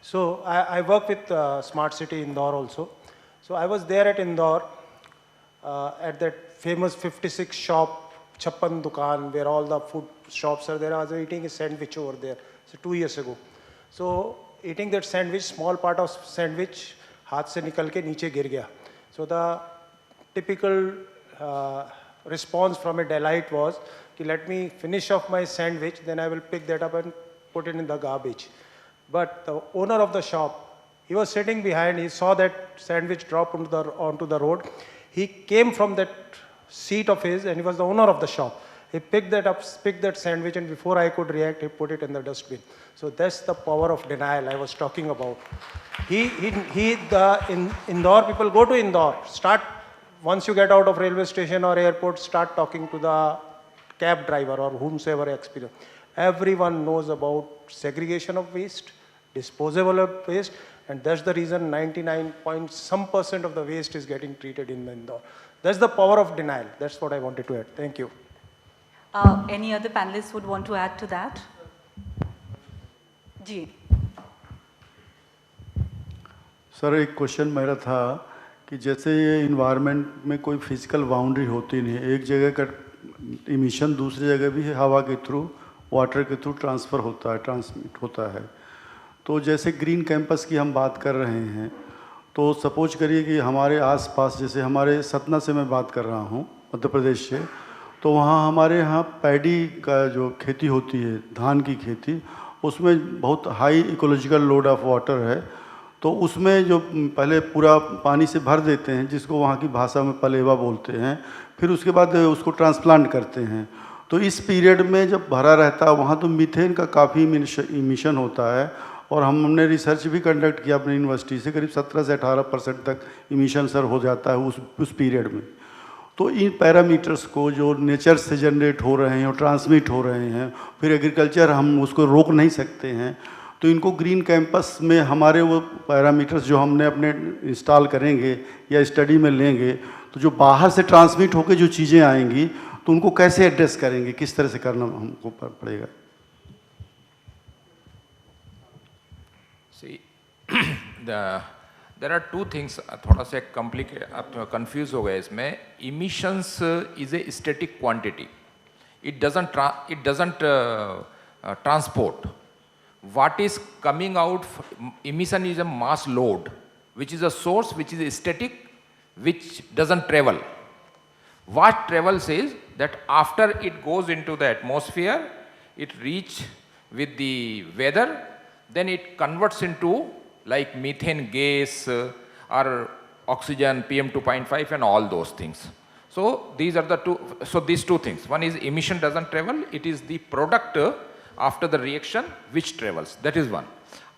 So I work with Smart City Indore also. So I was there at Indore at that famous 56 shop, Chappan Dukan, where all the food shops are there. I was eating a sandwich over there, so 2 years ago. So eating that sandwich, small part of sandwich, हाथ से निकल के नीचे गिर गया. So the typical response from a Delite was, let me finish off my sandwich, then I will pick that up and put it in the garbage. But the owner of the shop, he was sitting behind, he saw that sandwich drop onto the road. He came from that seat of his, and he was the owner of the shop. He picked that up, picked that sandwich, and before I could react, he put it in the dustbin. So that's the power of denial I was talking about. Indore people, go to Indore, start, once you get out of railway station or airport, start talking to the cab driver or whomsoever experience. Everyone knows about segregation of waste, disposable of waste, and that's the reason 99% of the waste is getting treated in Indore. That's the power of denial. That's what I wanted to add. Thank you. Any other panelists would want to add to that? जी. Sir, एक question मेरा था कि जैसे ये environment में कोई physical boundary होती नहीं है, एक जगह का इमिशन दूसरी जगह भी हवा के थ्रू, वाटर के थ्रू ट्रांसफ़र होता है, ट्रांसमिट होता है. तो जैसे ग्रीन कैंपस की हम बात कर रहे हैं, तो सपोज करिए कि हमारे आसपास, जैसे हमारे सतना से मैं बात कर रहा हूँ, मध्य प्रदेश से, तो वहाँ हमारे यहाँ पैडी का जो खेती होती है, धान की खेती, उसमें बहुत high ecological load of water है. तो उसमें जो पहले पूरा पानी से भर देते हैं, जिसको वहाँ की भाषा में पलेवा बोलते हैं, फिर उसके बाद उसको ट्रांसप्लांट करते हैं. तो इस पीरियड में जब भरा रहता है वहाँ, तो मीथेन का काफ़ी इमिशन होता है. और हमने रिसर्च भी कंडक्ट किया अपनी यूनिवर्सिटी से, करीब 17 से 18% तक इमिशन सर हो जाता है उस पीरियड में. तो इन पैरामीटर्स को जो नेचर से जनरेट हो रहे हैं और ट्रांसमिट हो रहे हैं, फिर एग्रीकल्चर हम उसको रोक नहीं सकते हैं, तो इनको ग्रीन कैंपस में हमारे वो पैरामीटर्स जो हमने अपने इंस्टॉल करेंगे या स्टडी में लेंगे, तो जो बाहर से ट्रांसमिट होकर जो चीज़ें आएंगी, तो उनको कैसे एड्रेस करेंगे, किस तरह से करना हमको पड़ेगा. See, there are two things, थोड़ा सा confuse हो गया इसमें. Emissions is a static quantity. It doesn't transport. What is coming out, emission is a mass load, which is a source which is static, which doesn't travel. What travels is that after it goes into the atmosphere, it reach with the weather, then it converts into like methane gas or oxygen, PM 2.5 and all those things. So these are the two, so these two things. One is emission doesn't travel, it is the product after the reaction which travels, that is one.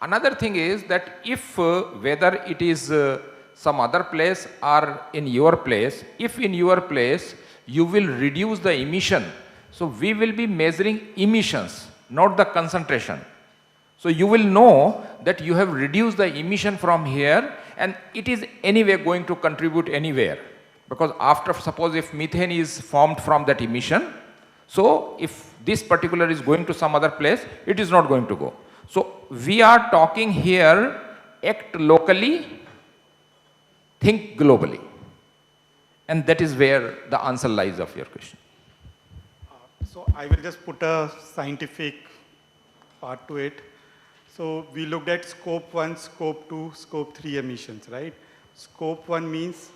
Another thing is that if whether it is some other place or in your place, if in your place you will reduce the emission, so we will be measuring emissions, not the concentration. So you will know that you have reduced the emission from here and it is anyway going to contribute anywhere, because after, suppose if methane is formed from that emission, so if this particular is going to some other place, it is not going to go. So we are talking here, act locally, think globally. And that is where the answer lies of your question. So I will just put a scientific part to it. So we looked at scope 1, scope 2, scope 3 emissions, right? Scope 1 means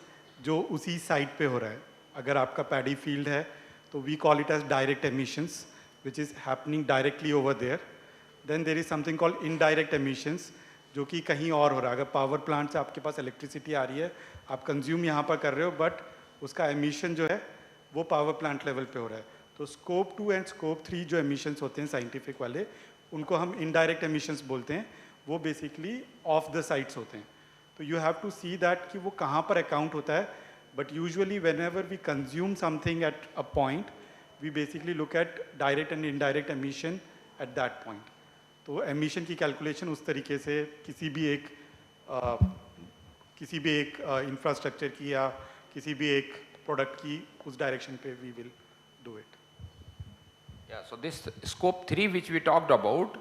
जो उसी site पे हो रहा है. अगर आपका paddy field है, तो we call it as direct emissions, which is happening directly over there. Then there is something called indirect emissions, जो कि कहीं और हो रहा है. अगर पावर प्लांट से आपके पास इलेक्ट्रिसिटी आ रही है, आप कंज्यूम यहाँ पर कर रहे हो, बट उसका एमिशन जो है वो पावर प्लांट लेवल पे हो रहा है. तो स्कोप 2 एंड स्कोप 3 जो एमिशंस होते हैं साइंटिफिक वाले, उनको हम इनडायरेक्ट एमिशंस बोलते हैं. वो बेसिकली ऑफ द साइट्स होते हैं. तो you have to see that कि वो कहाँ पर अकाउंट होता है. But usually whenever we consume something at a point, we basically look at direct and indirect emission at that point. तो एमिशन की कैलकुलेशन उस तरीके से किसी भी एक इंफ्रास्ट्रक्चर की या किसी भी एक प्रोडक्ट की उस डायरेक्शन पे we will do it. Yeah, so this scope 3 which we talked about,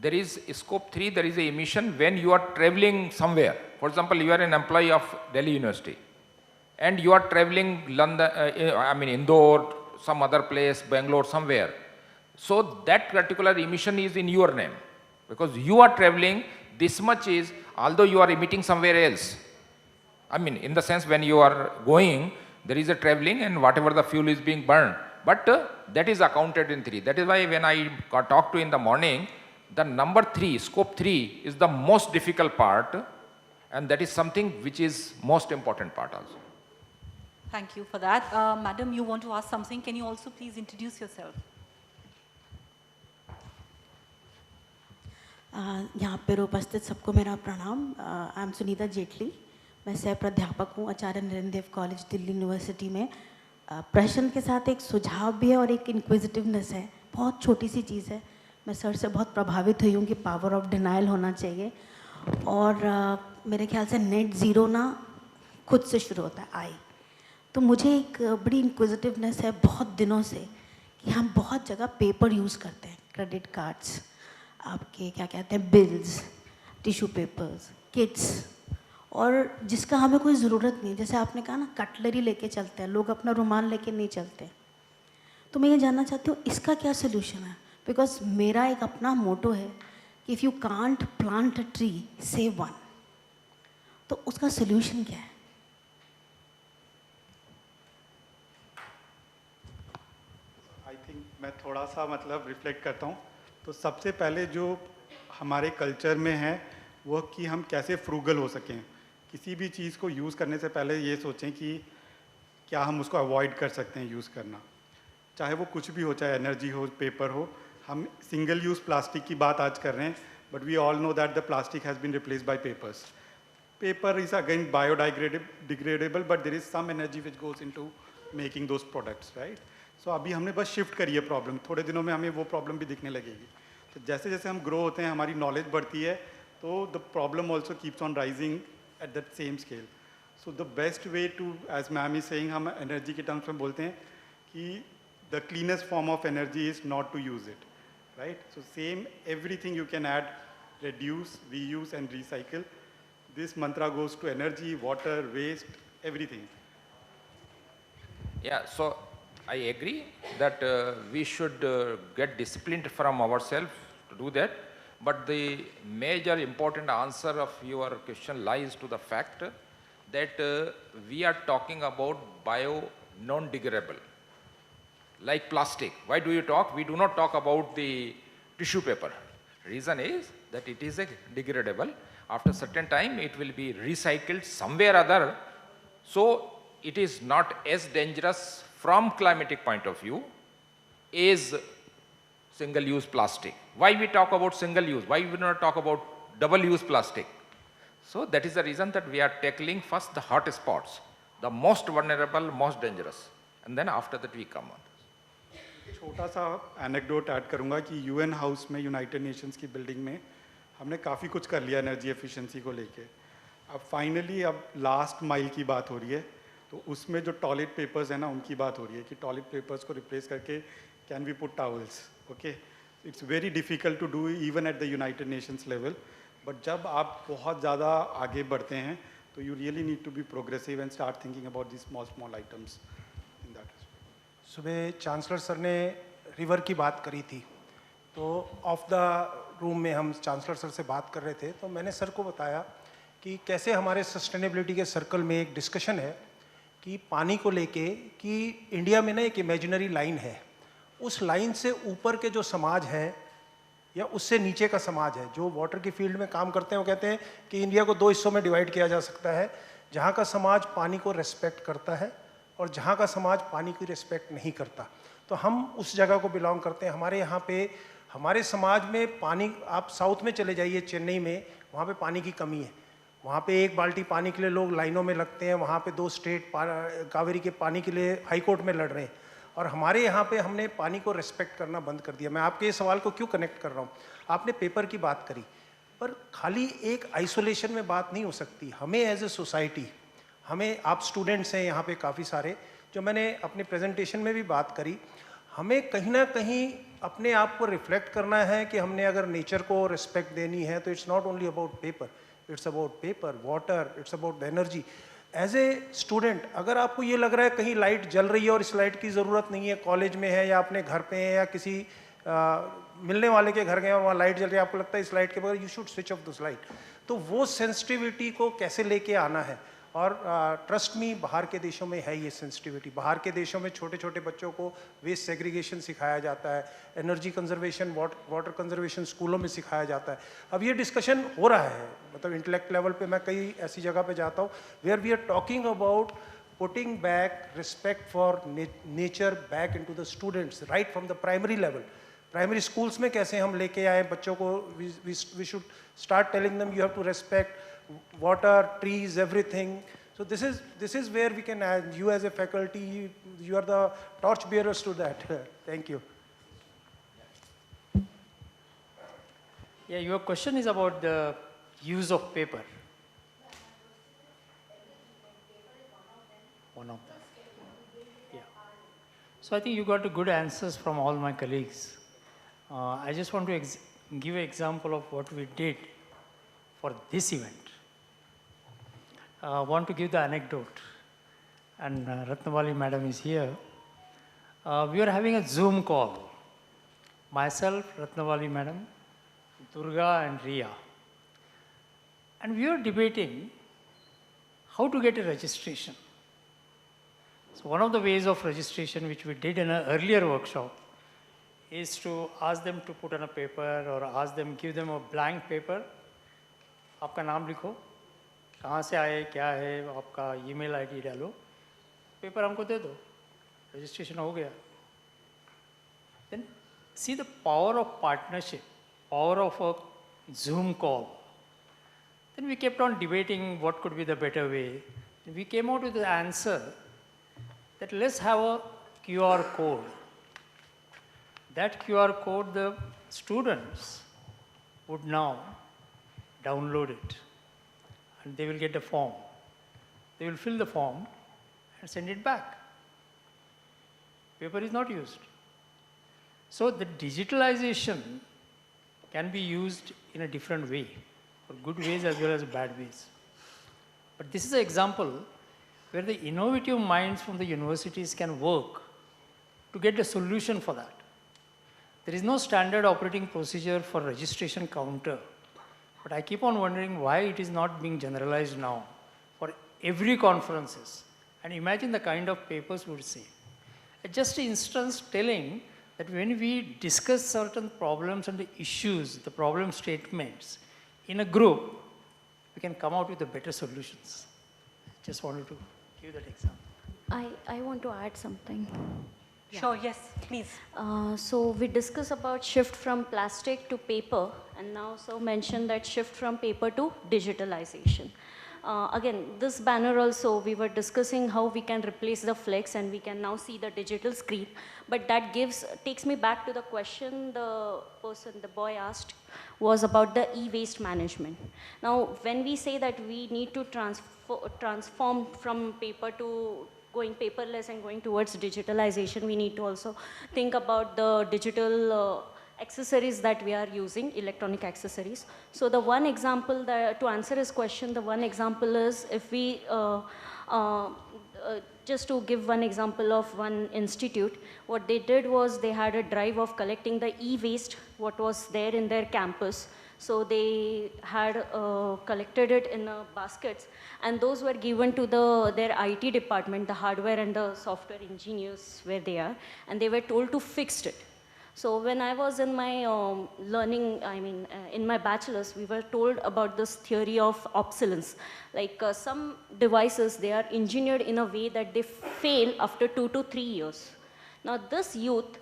there is scope 3, there is a emission when you are traveling somewhere. For example, you are an employee of Delhi University and you are traveling London, Indore, some other place, Bangalore, somewhere. So that particular emission is in your name, because you are traveling, this much is, although you are emitting somewhere else. In the sense when you are going, there is a traveling and whatever the fuel is being burned. But that is accounted in 3. That is why when I talked to in the morning, the number 3, scope 3 is the most difficult part, and that is something which is most important part also. Thank you for that. Madam, you want to ask something? Can you also please introduce yourself? यहाँ पर उपस्थित सबको मेरा प्रणाम. I am Sunita Jaitley. मैं सह प्राध्यापक हूँ आचार्य नरेंद्र देव कॉलेज दिल्ली यूनिवर्सिटी में. प्रश्न के साथ एक सुझाव भी है और एक इंक्विजिटिवनेस है. बहुत छोटी सी चीज़ है. मैं सर से बहुत प्रभावित हुई हूँ कि पावर ऑफ डिनाइल होना चाहिए, और मेरे ख्याल से नेट ज़ीरो ना खुद से शुरू होता है, आई. तो मुझे एक बड़ी इंक्विजिटिवनेस है बहुत दिनों से कि हम बहुत जगह पेपर यूज़ करते हैं, क्रेडिट कार्ड्स, आपके क्या कहते हैं, बिल्स, टिश्यू पेपर्स, किट्स, और जिसका हमें कोई ज़रूरत नहीं. जैसे आपने कहा ना, कटलरी लेके चलते हैं लोग, अपना रुमाल लेके नहीं चलते. तो मैं ये जानना चाहती हूँ इसका क्या सोल्यूशन है. बिकॉज मेरा एक अपना मोटो है कि if you can't plant a tree, save one. तो उसका सोल्यूशन क्या है? आई थिंक मैं थोड़ा सा रिफ्लेक्ट करता हूँ. तो सबसे पहले जो हमारे कल्चर में है वो कि हम कैसे फ्रूगल हो सकें. किसी भी चीज़ को यूज़ करने से पहले ये सोचें कि क्या हम उसको अवॉइड कर सकते हैं यूज़ करना. चाहे वो कुछ भी हो, चाहे एनर्जी हो, पेपर हो. हम सिंगल यूज़ प्लास्टिक की बात आज कर रहे हैं, but we all know that the plastic has been replaced by papers. Paper is again biodegradable, but there is some energy which goes into making those products, right. So अभी हमने बस shift करी है प्रॉब्लम. थोड़े दिनों में हमें वो प्रॉब्लम भी दिखने लगेगी. तो जैसे जैसे हम ग्रो होते हैं, हमारी नॉलेज बढ़ती है, तो the problem also keeps on rising at that same scale. So the best way to, as ma'am is saying, हम एनर्जी के टर्म्स में बोलते हैं कि the cleanest form of energy is not to use it, right. So same everything you can add, reduce, reuse and recycle. This mantra goes to energy, water, waste, everything. Yeah, so I agree that we should get disciplined from ourselves to do that. But the major important answer of your question lies to the fact that we are talking about bio non-degradable, like plastic. Why do you talk? We do not talk about the tissue paper. Reason is that it is a degradable. After certain time, it will be recycled somewhere other. So it is not as dangerous from climatic point of view as single-use plastic. Why we talk about single-use? Why we not talk about double-use plastic? So that is the reason that we are tackling first the hot spots, the most vulnerable, most dangerous, and then after that we come on. छोटा सा anecdote add करूँगा कि UN house में, United Nations की building में, हमने काफ़ी कुछ कर लिया एनर्जी एफिशिएंसी को लेके. अब फाइनली अब लास्ट माइल की बात हो रही है, तो उसमें जो टॉयलेट पेपर्स है ना उनकी बात हो रही है कि टॉयलेट पेपर्स को रिप्लेस करके can we put towels. Okay, it's very difficult to do even at the United Nations level, but जब आप बहुत ज़्यादा आगे बढ़ते हैं तो you really need to be progressive and start thinking about this small small items in that. सुबह chancellor sir ने रिवर की बात करी थी, तो ऑफ द रूम में हम चांसलर सर से बात कर रहे थे, तो मैंने सर को बताया कि कैसे हमारे सस्टेनेबिलिटी के सर्कल में एक डिस्कशन है कि पानी को लेके कि इंडिया में ना एक इमेजिनरी लाइन है, उस लाइन से ऊपर के जो समाज है या उससे नीचे का समाज है जो वाटर की फील्ड में काम करते हैं, वो कहते हैं कि इंडिया को 2 हिस्सों में डिवाइड किया जा सकता है, जहाँ का समाज पानी को रेस्पेक्ट करता है और जहाँ का समाज पानी की रिस्पेक्ट नहीं करता. तो हम उस जगह को बिलोंग करते हैं. हमारे यहाँ पे हमारे समाज में पानी, आप साउथ में चले जाइए चेन्नई में, वहाँ पे पानी की कमी है. वहाँ पे 1 बाल्टी पानी के लिए लोग लाइनों में लगते हैं. वहाँ पे 2 स्टेट कावेरी के पानी के लिए हाई कोर्ट में लड़ रहे हैं. और हमारे यहाँ पे हमने पानी को रिस्पेक्ट करना बंद कर दिया. मैं आपके इस सवाल को क्यों कनेक्ट कर रहा हूँ, आपने पेपर की बात करी, पर खाली एक आइसोलेशन में बात नहीं हो सकती. हमें एज ए सोसाइटी, हमें, आप स्टूडेंट्स हैं यहाँ पे काफ़ी सारे, जो मैंने अपने प्रेजेंटेशन में भी बात करी, हमें कहीं ना कहीं अपने आप को रिफ्लेक्ट करना है कि हमने अगर नेचर को रिस्पेक्ट देनी है तो it's not only about paper, it's about paper, water, it's about the energy. As a student, अगर आपको ये लग रहा है कहीं लाइट जल रही है और इस लाइट की ज़रूरत नहीं है, कॉलेज में है या अपने घर पे है या किसी मिलने वाले के घर गए और वहाँ लाइट जल रही है, आपको लगता है इस लाइट के बगैर you should switch off this light, तो वो सेंसिटिविटी को कैसे लेके आना है. और ट्रस्ट मी, बाहर के देशों में है ये सेंसिटिविटी. बाहर के देशों में छोटे छोटे बच्चों को वेस्ट सेग्रीगेशन सिखाया जाता है, एनर्जी कंजर्वेशन, वाटर कंजर्वेशन स्कूलों में सिखाया जाता है. अब ये डिस्कशन हो रहा है, मतलब इंटेलेक्ट लेवल पे मैं कई ऐसी जगह पे जाता हूँ where we are talking about putting back respect for nature back into the students right from the primary level. Primary schools में कैसे हम लेके आए बच्चों को, we should start telling them you have to respect water, trees, everything. So this is where we can add, you as a faculty, you are the torch bearers to that. Thank you. Yeah, your question is about the use of paper. One of them. Yeah. So I think you got good answers from all my colleagues. I just want to give an example of what we did for this event. Want to give the anecdote, and Ratnavali madam is here. We were having a Zoom call, myself, Ratnavali madam, Durga and Riya, and we were debating how to get a registration. So one of the ways of registration which we did in an earlier workshop is to ask them to put on a paper or ask them, give them a blank paper. आपका नाम लिखो, कहाँ से आए, क्या है, आपका email ID डालो, पेपर हमको दे दो, रजिस्ट्रेशन हो गया. Then see the power of partnership, power of a Zoom call. Then we kept on debating what could be the better way. We came out with the answer that let's have a QR code. That QR code the students would now download it and they will get a form. They will fill the form and send it back. Paper is not used. So the digitalization can be used in a different way, for good ways as well as bad ways. But this is an example where the innovative minds from the universities can work to get a solution for that. There is no standard operating procedure for registration counter. But I keep on wondering why it is not being generalized now for every conferences. And imagine the kind of papers we would see. Just an instance telling that when we discuss certain problems and the issues, the problem statements, in a group, we can come out with the better solutions. Just wanted to give that example. I want to add something. Sure, yes, please. So we discuss about shift from plastic to paper, and now so mentioned that shift from paper to digitalization. Again, this banner also, we were discussing how we can replace the flex and we can now see the digital screen. But that takes me back to the question the boy asked was about the e-waste management. Now, when we say that we need to transform from paper to going paperless and going towards digitalization, we need to also think about the digital accessories that we are using, electronic accessories. So the one example to answer his question, the one example is if we, just to give one example of one institute, what they did was they had a drive of collecting the e-waste, what was there in their campus. So they had collected it in baskets, and those were given to their IT department, the hardware and the software engineers where they are, and they were told to fix it. So when I was in my learning, in my bachelor's, we were told about this theory of obsolescence. Like some devices, they are engineered in a way that they fail after 2 to 3 years. Now this youth,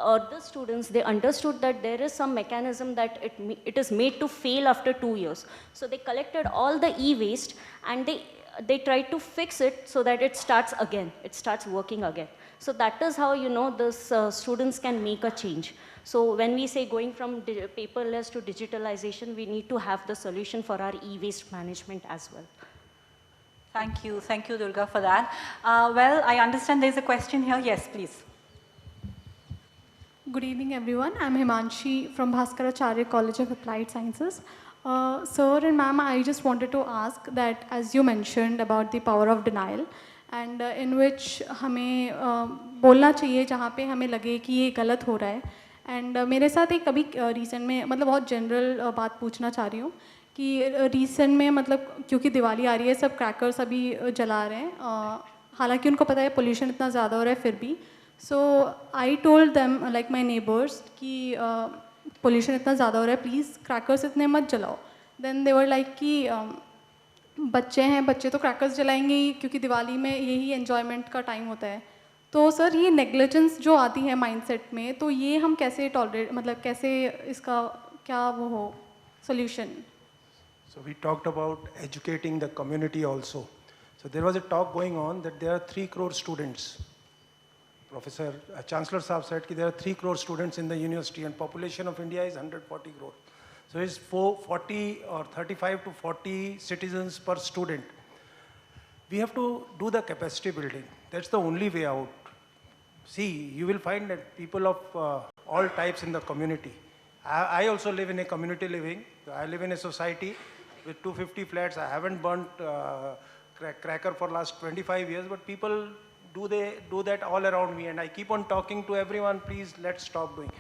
or the students, they understood that there is some mechanism that it is made to fail after 2 years. So they collected all the e-waste and they tried to fix it so that it starts again, it starts working again. So that is how, this students can make a change. So when we say going from paperless to digitalization, we need to have the solution for our e-waste management as well. Thank you Durga for that. Well, I understand there's a question here. Yes, please. Good evening, everyone. I'm Himanshi from Bhaskaracharya College of Applied Sciences. Sir and ma'am, I just wanted to ask that as you mentioned about the power of denial, and in which हमें बोलना चाहिए जहाँ पे हमें लगे कि ये गलत हो रहा है. एंड मेरे साथ एक अभी रीसेंट में मतलब बहुत जनरल बात पूछना चाह रही हूँ कि रीसेंट में मतलब क्योंकि दिवाली आ रही है, सब क्रैकर्स अभी जला रहे हैं, हालांकि उनको पता है पोल्यूशन इतना ज़्यादा हो रहा है फिर भी. So I told them like my neighbours कि पोल्यूशन इतना ज़्यादा हो रहा है, प्लीज़ क्रैकर्स इतने मत जलाओ. देन दे वर लाइक कि बच्चे हैं, बच्चे तो क्रैकर्स जलाएंगे ही क्योंकि दिवाली में यही एन्जॉयमेंट का टाइम होता है. तो सर ये नेग्लिजेंस जो आती है माइंडसेट में, तो ये हम कैसे टॉलरेट, मतलब कैसे इसका क्या वो हो solution? So we talked about educating the community also. So there was a talk going on that there are 3 crore students. Professor Chancellor Saab said that there are 3 crore students in the university and population of India is 140 crore. So it's 40 or 35 to 40 citizens per student. We have to do the capacity building. That's the only way out. See, you will find that people of all types in the community. I also live in a community living. I live in a society with 250 flats. I haven't burnt cracker for last 25 years, but people do that all around me, and I keep on talking to everyone, please let's stop doing.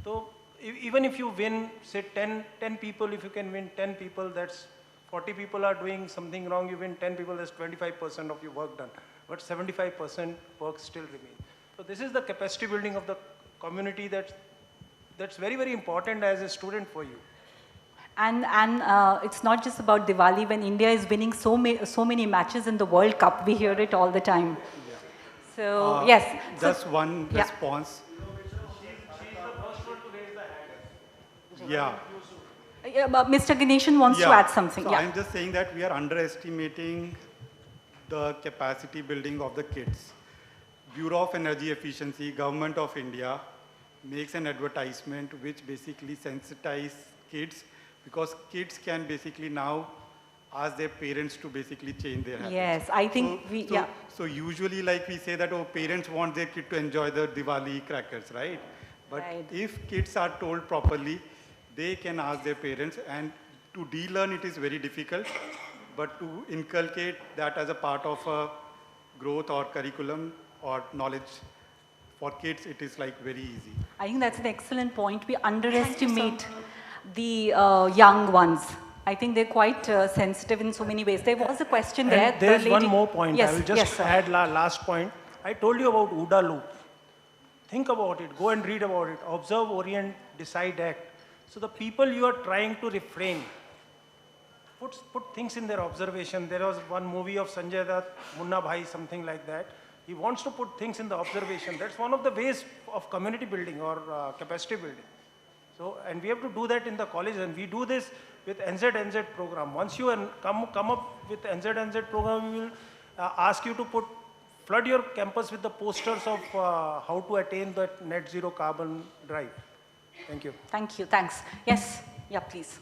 So even if you win, say 10 people, if you can win 10 people, that's 40 people are doing something wrong, you win 10 people, that's 25% of your work done. But 75% work still remains. So this is the capacity building of the community that's very, very important as a student for you. And it's not just about Diwali. When India is winning so many matches in the World Cup, we hear it all the time. Yeah. So yes. Just one response. Yeah. Mr. Ganeshan wants to add something. So I'm just saying that we are underestimating the capacity building of the kids. Bureau of Energy Efficiency, Government of India makes an advertisement which basically sensitizes kids, because kids can basically now ask their parents to basically change their habits. Yes, I think So usually like we say that, oh, parents want their kid to enjoy the Diwali crackers, right? But if kids are told properly, they can ask their parents, and to de-learn it is very difficult, but to inculcate that as a part of a growth or curriculum or knowledge for kids, it is like very easy. I think that's an excellent point. We underestimate the young ones. I think they're quite sensitive in so many ways. There was a question there. There's one more point. Yes, I will just add last point. I told you about OODA loop. Think about it. Go and read about it. Observe, orient, decide, act. So the people you are trying to refrain, put things in their observation. There was one movie of Sanjay Dutt, Munna Bhai, something like that. He wants to put things in the observation. That's one of the ways of community building or capacity building. So, and we have to do that in the college, and we do this with NZNZ program. Once you come up with NZNZ program, we will ask you to flood your campus with the posters of how to attain that net zero carbon drive. Thank you. Thank you. Thanks. Yes. Yeah, please.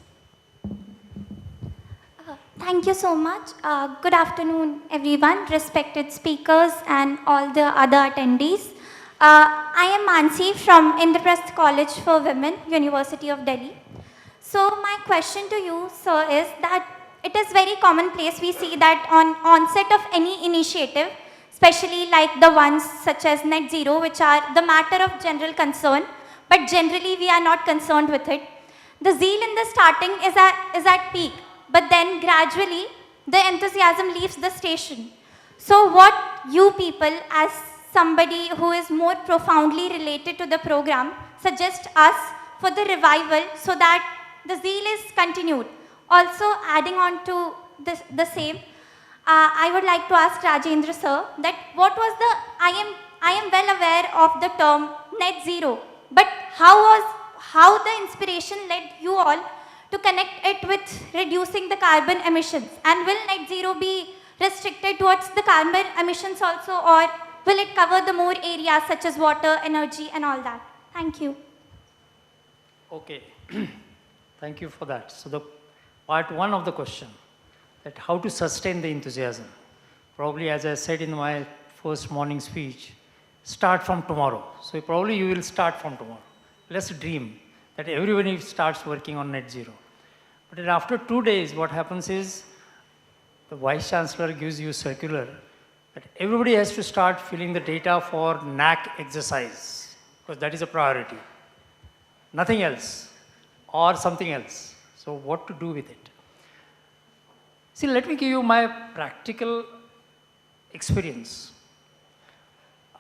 Thank you so much. Good afternoon, everyone, respected speakers and all the other attendees. I am Mansi from Indraprasth College for Women, University of Delhi. So my question to you, sir, is that it is very commonplace. We see that on onset of any initiative, especially like the ones such as net zero, which are the matter of general concern, but generally we are not concerned with it. The zeal in the starting is at peak, but then gradually the enthusiasm leaves the station. So what you people, as somebody who is more profoundly related to the program, suggest us for the revival so that the zeal is continued? Also adding on to the same, I would like to ask Rajendra sir that what was the, I am well aware of the term net zero, but how the inspiration led you all to connect it with reducing the carbon emissions? And will net zero be restricted towards the carbon emissions also, or will it cover the more areas such as water, energy and all that? Thank you. Okay. Thank you for that. So the part one of the question, that how to sustain the enthusiasm. Probably, as I said in my first morning speech, start from tomorrow. So probably you will start from tomorrow. Let's dream that everybody starts working on net zero. But then after 2 days, what happens is the Vice Chancellor gives you circular that everybody has to start filling the data for NAC exercise, because that is a priority. Nothing else or something else. So what to do with it? See, let me give you my practical experience.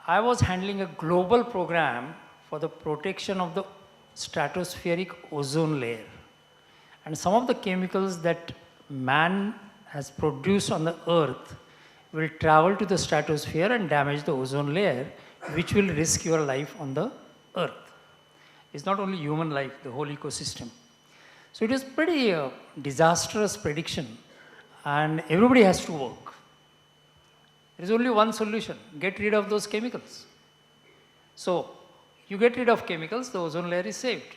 I was handling a global program for the protection of the stratospheric ozone layer. And some of the chemicals that man has produced on the earth will travel to the stratosphere and damage the ozone layer, which will risk your life on the earth. It's not only human life, the whole ecosystem. So it is pretty disastrous prediction, and everybody has to work. There is only one solution: get rid of those chemicals. So you get rid of chemicals, the ozone layer is saved.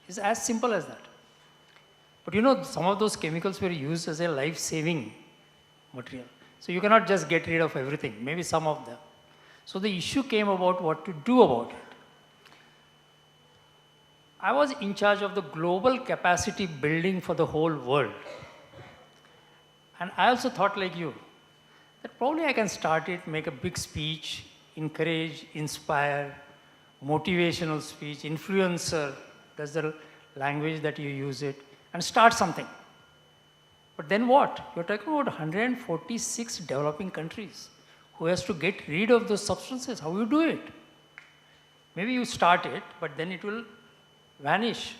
It's as simple as that. But you know, some of those chemicals were used as a life-saving material. So you cannot just get rid of everything, maybe some of them. So the issue came about what to do about it. I was in charge of the global capacity building for the whole world. And I also thought like you, that probably I can start it, make a big speech, encourage, inspire, motivational speech, influencer, that's the language that you use it, and start something. But then what? You're talking about 146 developing countries who has to get rid of those substances. How you do it? Maybe you start it, but then it will vanish,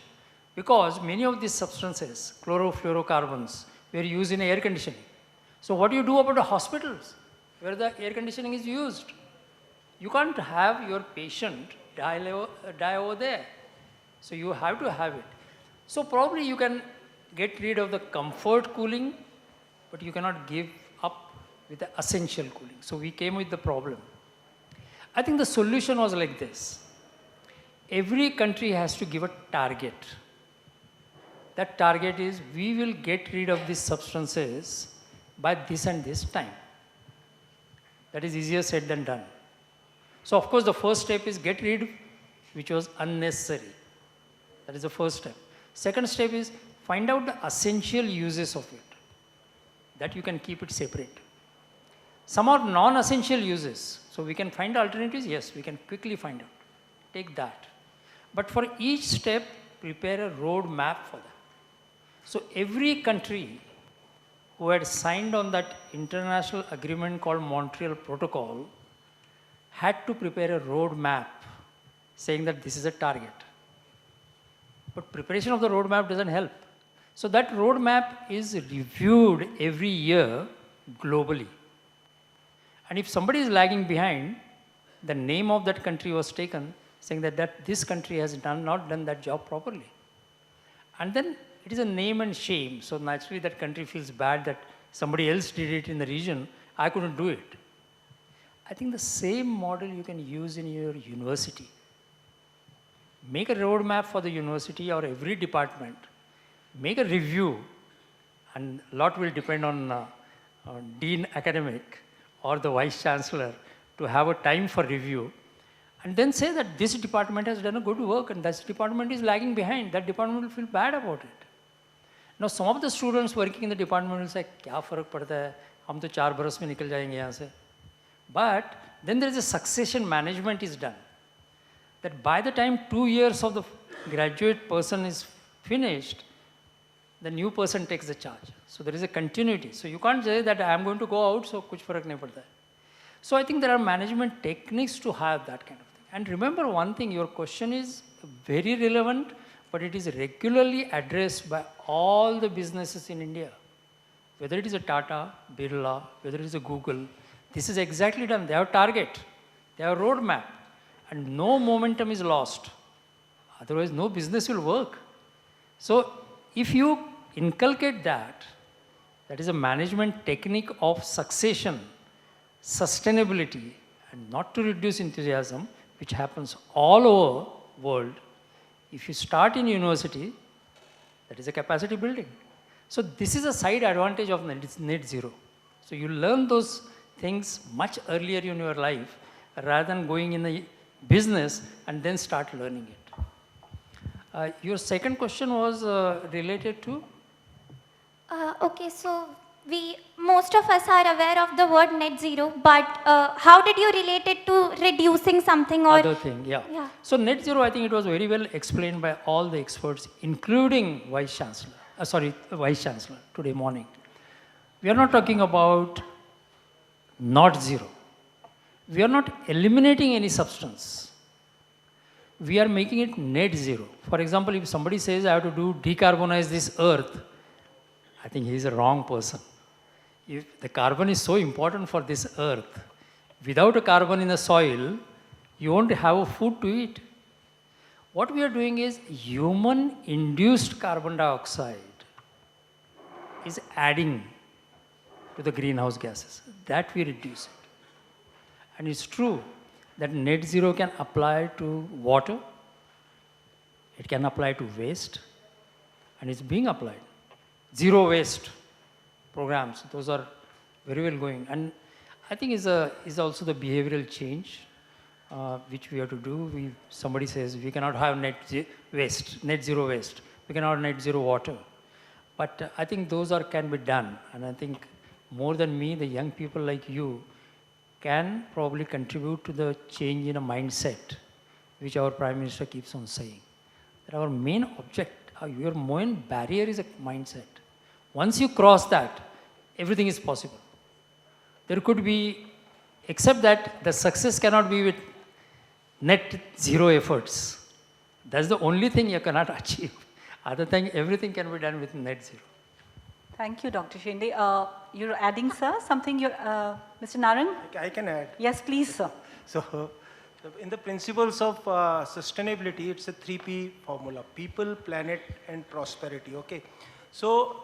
because many of these substances, chlorofluorocarbons, were used in air conditioning. So what do you do about the hospitals where the air conditioning is used? You can't have your patient die over there. So you have to have it. So probably you can get rid of the comfort cooling, but you cannot give up with the essential cooling. So we came with the problem. I think the solution was like this. Every country has to give a target. That target is, we will get rid of these substances by this and this time. That is easier said than done. So of course the first step is get rid, which was unnecessary. That is the first step. Second step is find out the essential uses of it, that you can keep it separate. Some are non-essential uses, so we can find alternatives. Yes, we can quickly find out. Take that. But for each step, prepare a road map for that. So every country who had signed on that international agreement called Montreal Protocol had to prepare a road map saying that this is a target. But preparation of the road map doesn't help. So that road map is reviewed every year globally. And if somebody is lagging behind, the name of that country was taken, saying that this country has not done that job properly. And then it is a name and shame. So naturally that country feels bad that somebody else did it in the region, I couldn't do it. I think the same model you can use in your university. Make a roadmap for the university or every department. Make a review, and a lot will depend on Dean Academic or the Vice Chancellor to have a time for review, and then say that this department has done a good work and this department is lagging behind. That department will feel bad about it. Now some of the students working in the department will say, "Kya farak padta hai? Hum to 4 baras mein nikal jayenge yahan se." But then there is a succession management is done. That by the time 2 years of the graduate person is finished, the new person takes the charge. So there is a continuity. So you can't say that I am going to go out, so kuch farak nahi padta hai. So I think there are management techniques to have that kind of thing. And remember one thing, your question is very relevant, but it is regularly addressed by all the businesses in India. Whether it is a Tata, Birla, whether it is a Google, this is exactly done. They have target, they have roadmap, and no momentum is lost. Otherwise, no business will work. So if you inculcate that, that is a management technique of succession, sustainability, and not to reduce enthusiasm, which happens all over world. If you start in university, that is a capacity building. So this is a side advantage of net zero. So you learn those things much earlier in your life rather than going in the business and then start learning it. Your second question was related to? Okay, so most of us are aware of the word net zero, but how did you relate it to reducing something or? Other thing, yeah. So net zero, I think it was very well explained by all the experts, including Vice Chancellor today morning. We are not talking about not zero. We are not eliminating any substance. We are making it net zero. For example, if somebody says I have to decarbonize this earth, I think he is a wrong person. If the carbon is so important for this earth, without a carbon in the soil, you won't have a food to eat. What we are doing is human-induced carbon dioxide is adding to the greenhouse gases. That we reduce it. And it's true that net zero can apply to water, it can apply to waste, and it's being applied. Zero waste programs, those are very well going. And I think is also the behavioral change which we have to do. Somebody says we cannot have net zero waste, we cannot have net zero water. But I think those can be done. And I think more than me, the young people like you can probably contribute to the change in a mindset, which our Prime Minister keeps on saying. That our main object, your main barrier is a mindset. Once you cross that, everything is possible. There could be, except that the success cannot be with net zero efforts. That's the only thing you cannot achieve. Other than everything can be done with net zero. Thank you, Dr. Shinde. You're adding, sir, something, Mr. Narang? I can add. Yes, please, sir. So, in the principles of sustainability, it's a 3P formula: people, planet, and prosperity. Okay. So,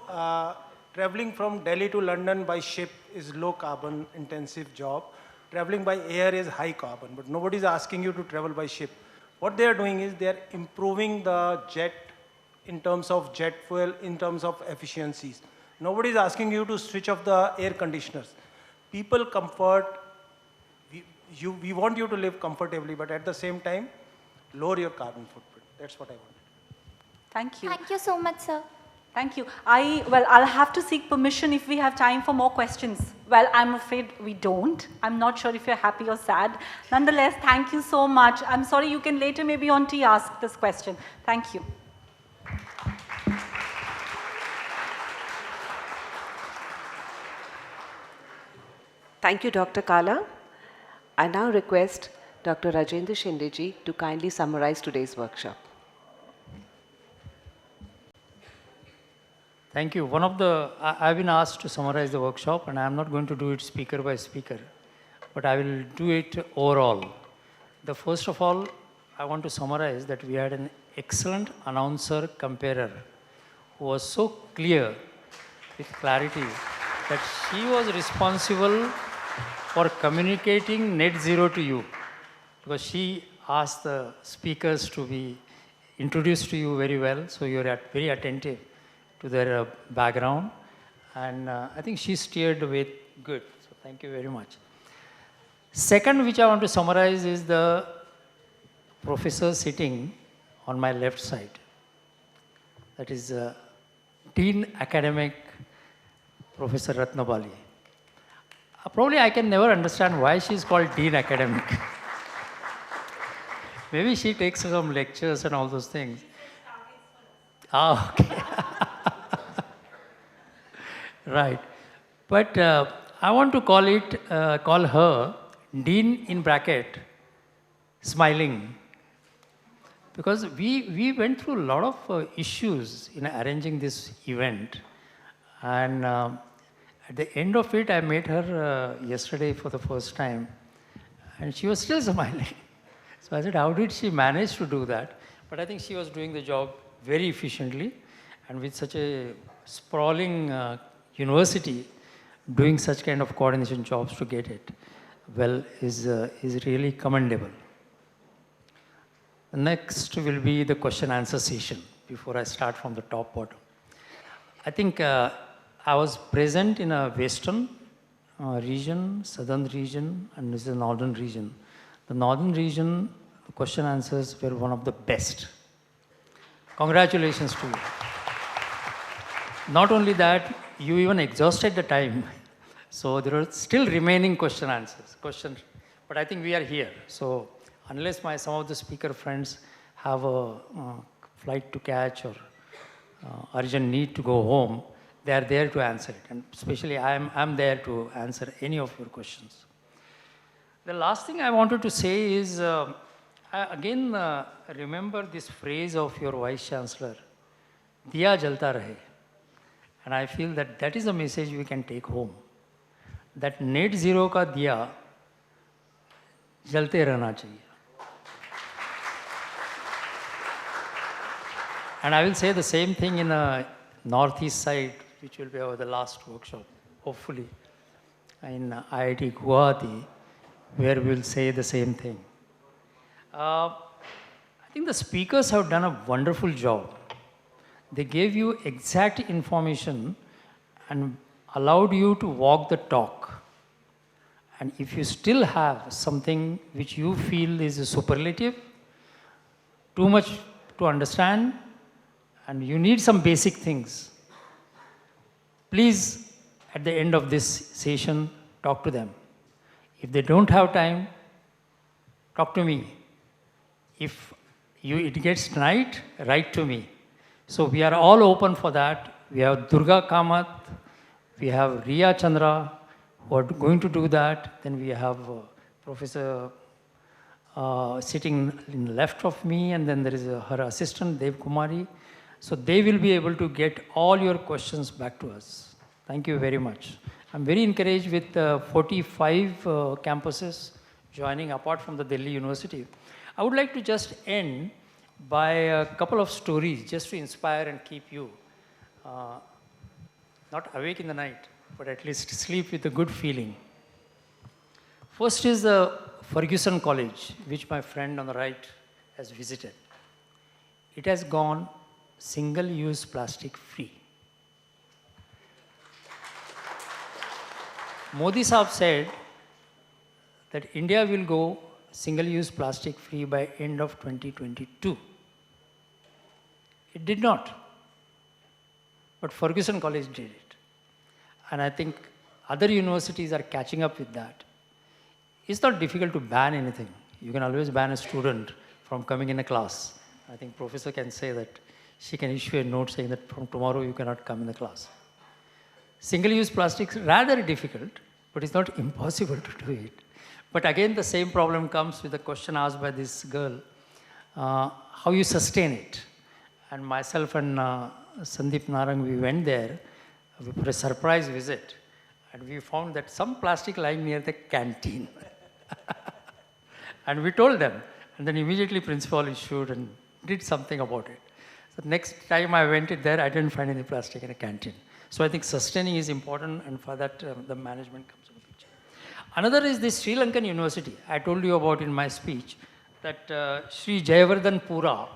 traveling from Delhi to London by ship is low carbon intensive job. Traveling by air is high carbon, but nobody is asking you to travel by ship. What they are doing is they are improving the jet in terms of jet fuel, in terms of efficiencies. Nobody is asking you to switch off the air conditioners. People comfort, we want you to live comfortably, but at the same time, lower your carbon footprint. That's what I wanted. Thank you. Thank you so much, sir. Thank you. I'll have to seek permission if we have time for more questions. Well, I'm afraid we don't. I'm not sure if you're happy or sad. Nonetheless, thank you so much. I'm sorry, you can later maybe on tea ask this question. Thank you. Thank you, Dr. Kala. I now request Dr. Rajendra Shinde ji to kindly summarize today's workshop. Thank you. I've been asked to summarize the workshop, and I'm not going to do it speaker by speaker, but I will do it overall. First of all, I want to summarize that we had an excellent announcer comparer was so clear with clarity that she was responsible for communicating net zero to you, because she asked the speakers to be introduced to you very well, so you're very attentive to their background, and I think she steered the way good, so thank you very much. Second, which I want to summarize, is the professor sitting on my left side. That is Dean Academic Professor Ratnabali. Probably I can never understand why she is called Dean Academic. Maybe she takes some lectures and all those things. Ah, okay. Right. But I want to call her Dean in bracket, smiling. Because we went through a lot of issues in arranging this event. And at the end of it, I met her yesterday for the first time. And she was still smiling. So I said, how did she manage to do that? But I think she was doing the job very efficiently. And with such a sprawling university, doing such kind of coordination jobs to get it well is really commendable. Next will be the question answer session before I start from the top bottom. I think I was present in a western region, southern region, and this is the northern region. The northern region, the question answers were one of the best. Congratulations to you. Not only that, you even exhausted the time. So there are still remaining question answers. But I think we are here. So unless some of the speaker friends have a flight to catch or urgent need to go home, they are there to answer it. And especially I'm there to answer any of your questions. The last thing I wanted to say is, I again remember this phrase of your Vice Chancellor, Diya jalta rahe. And I feel that that is a message we can take home. That net zero ka diya jalte rehna chahiye. And I will say the same thing in a northeast side, which will be our the last workshop, hopefully, in IIT Guwahati, where we will say the same thing. I think the speakers have done a wonderful job. They gave you exact information and allowed you to walk the talk. And if you still have something which you feel is a superlative, too much to understand, and you need some basic things, please, at the end of this session, talk to them. If they don't have time, talk to me. If it gets night, write to me. So we are all open for that. We have Durga Kamath, we have Riya Chandra, who are going to do that. Then we have Professor sitting in the left of me, and then there is her assistant, Dev Kumari. So they will be able to get all your questions back to us. Thank you very much. I'm very encouraged with 45 campuses joining apart from the Delhi University. I would like to just end by a couple of stories just to inspire and keep you not awake in the night, but at least sleep with a good feeling. First is the Ferguson College, which my friend on the right has visited. It has gone single-use plastic free. Modi Saab said that India will go single-use plastic free by end of 2022. It did not. But Ferguson College did it. And I think other universities are catching up with that. It's not difficult to ban anything. You can always ban a student from coming in a class. I think professor can say that she can issue a note saying that from tomorrow you cannot come in the class. Single-use plastics rather difficult, but it's not impossible to do it. But again, the same problem comes with the question asked by this girl, how you sustain it. And myself and Sandeep Narang, we went there for a surprise visit, and we found that some plastic lying near the canteen. And we told them, and then immediately principal issued and did something about it. So next time I went it there, I didn't find any plastic in a canteen. So I think sustaining is important, and for that the management comes in the picture. Another is the Sri Lankan University. I told you about in my speech that Sri Jayavardhan Pura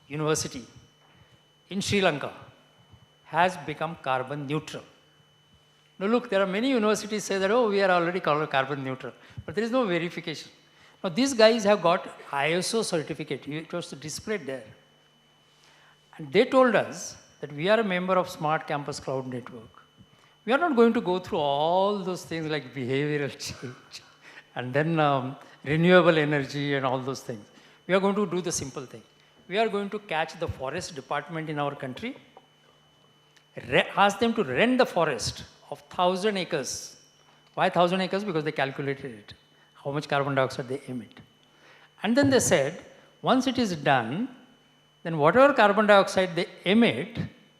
University in Sri Lanka has become carbon neutral. Now look, there are many universities say that, oh, we are already carbon neutral, but there is no verification. Now these guys have got ISO certificate. It was displayed there. And they told us that we are a member of Smart Campus Cloud Network. We are not going to go through all those things like behavioral change and then renewable energy and all those things. We are going to do the simple thing. We are going to catch the forest department in our country, ask them to rent the forest of 1,000 acres. Why 1,000 acres? Because they calculated it, how much carbon dioxide they emit. And then they said, once it is done, then whatever carbon dioxide they emit,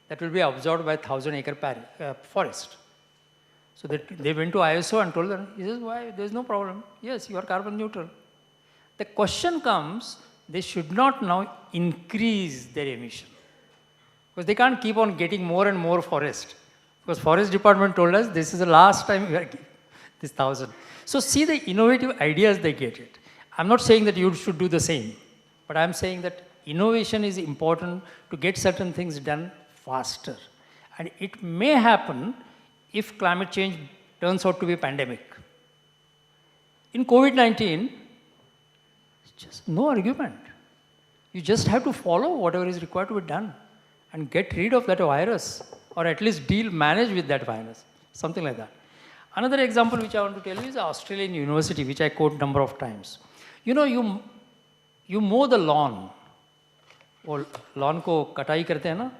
that will be absorbed by 1,000-acre forest. So they went to ISO and told them, he says, why? There is no problem. Yes, you are carbon neutral. The question comes, they should not now increase their emission. Because they can't keep on getting more and more forest. Because forest department told us, this is the last time we are giving this 1,000. So see the innovative ideas they get it. I'm not saying that you should do the same, but I'm saying that innovation is important to get certain things done faster. And it may happen if climate change turns out to be a pandemic. In COVID-19, just no argument. You just have to follow whatever is required to be done and get rid of that virus, or at least manage with that virus, something like that. Another example which I want to tell you is Australian University, which I quote number of times. You know, you mow the lawn. वो lawn को कटाई करते हैं ना,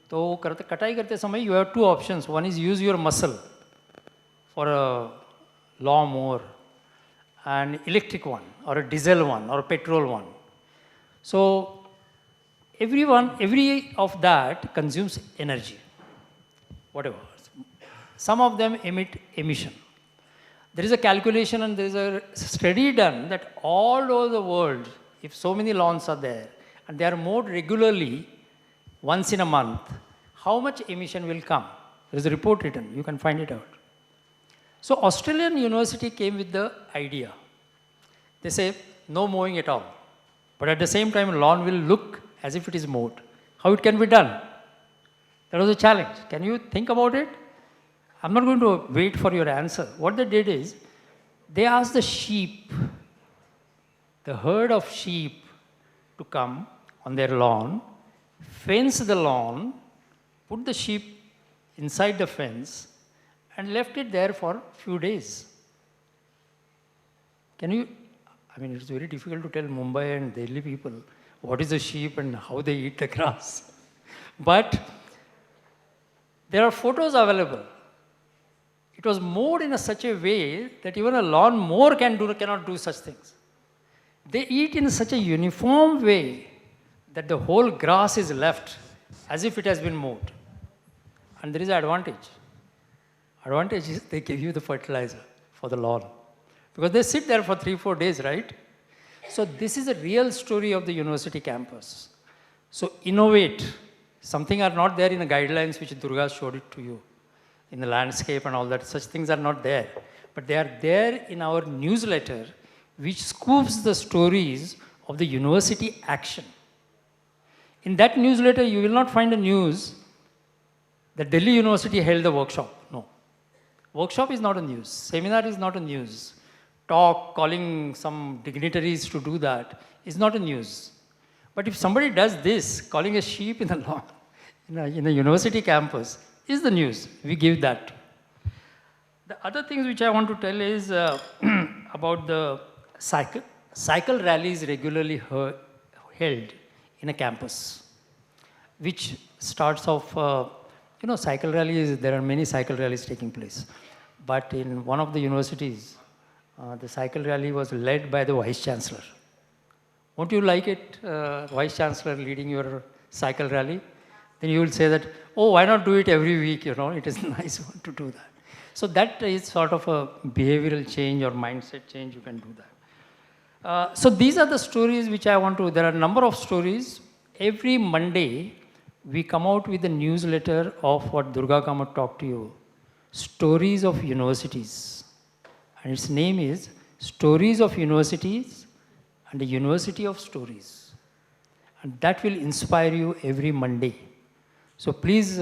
तो कटाई करते समय you have two options. One is use your muscle for a lawn mower, an electric one, or a diesel one, or a petrol one. So every of that consumes energy, whatever. Some of them emit emission. There is a calculation and there is a study done that all over the world, if so many lawns are there, and they are mowed regularly once in a month, how much emission will come? There is a report written, you can find it out. So Australian University came with the idea. They say, no mowing at all. But at the same time, lawn will look as if it is mowed. How it can be done? That was a challenge. Can you think about it? I'm not going to wait for your answer. What they did is, they asked the sheep, the herd of sheep, to come on their lawn, fence the lawn, put the sheep inside the fence, and left it there for a few days. Can you, I mean, it's very difficult to tell Mumbai and Delhi people what is a sheep and how they eat the grass. But there are photos available. It was mowed in such a way that even a lawn mower cannot do such things. They eat in such a uniform way that the whole grass is left as if it has been mowed. And there is an advantage. Advantage is they give you the fertilizer for the lawn. Because they sit there for 3-4 days, right? So this is a real story of the university campus. So innovate. Something are not there in the guidelines which Durga showed it to you. In the landscape and all that, such things are not there. But they are there in our newsletter, which scoops the stories of the university action. In that newsletter, you will not find a news that Delhi University held a workshop. No. Workshop is not a news. Seminar is not a news. Talk, calling some dignitaries to do that is not a news. But if somebody does this, calling a sheep in the lawn, in a university campus, is the news. We give that. The other things which I want to tell is about the cycle. Cycle rallies regularly held in a campus, which starts off, cycle rallies, there are many cycle rallies taking place. But in one of the universities, the cycle rally was led by the Vice Chancellor. Won't you like it, Vice Chancellor leading your cycle rally? Then you will say that, oh, why not do it every week, it is nice to do that. So that is sort of a behavioral change or mindset change, you can do that. So these are the stories which I want to, there are a number of stories. Every Monday, we come out with a newsletter of what Durga Kama talked to you, Stories of Universities. And its name is Stories of Universities and the University of Stories. And that will inspire you every Monday. So please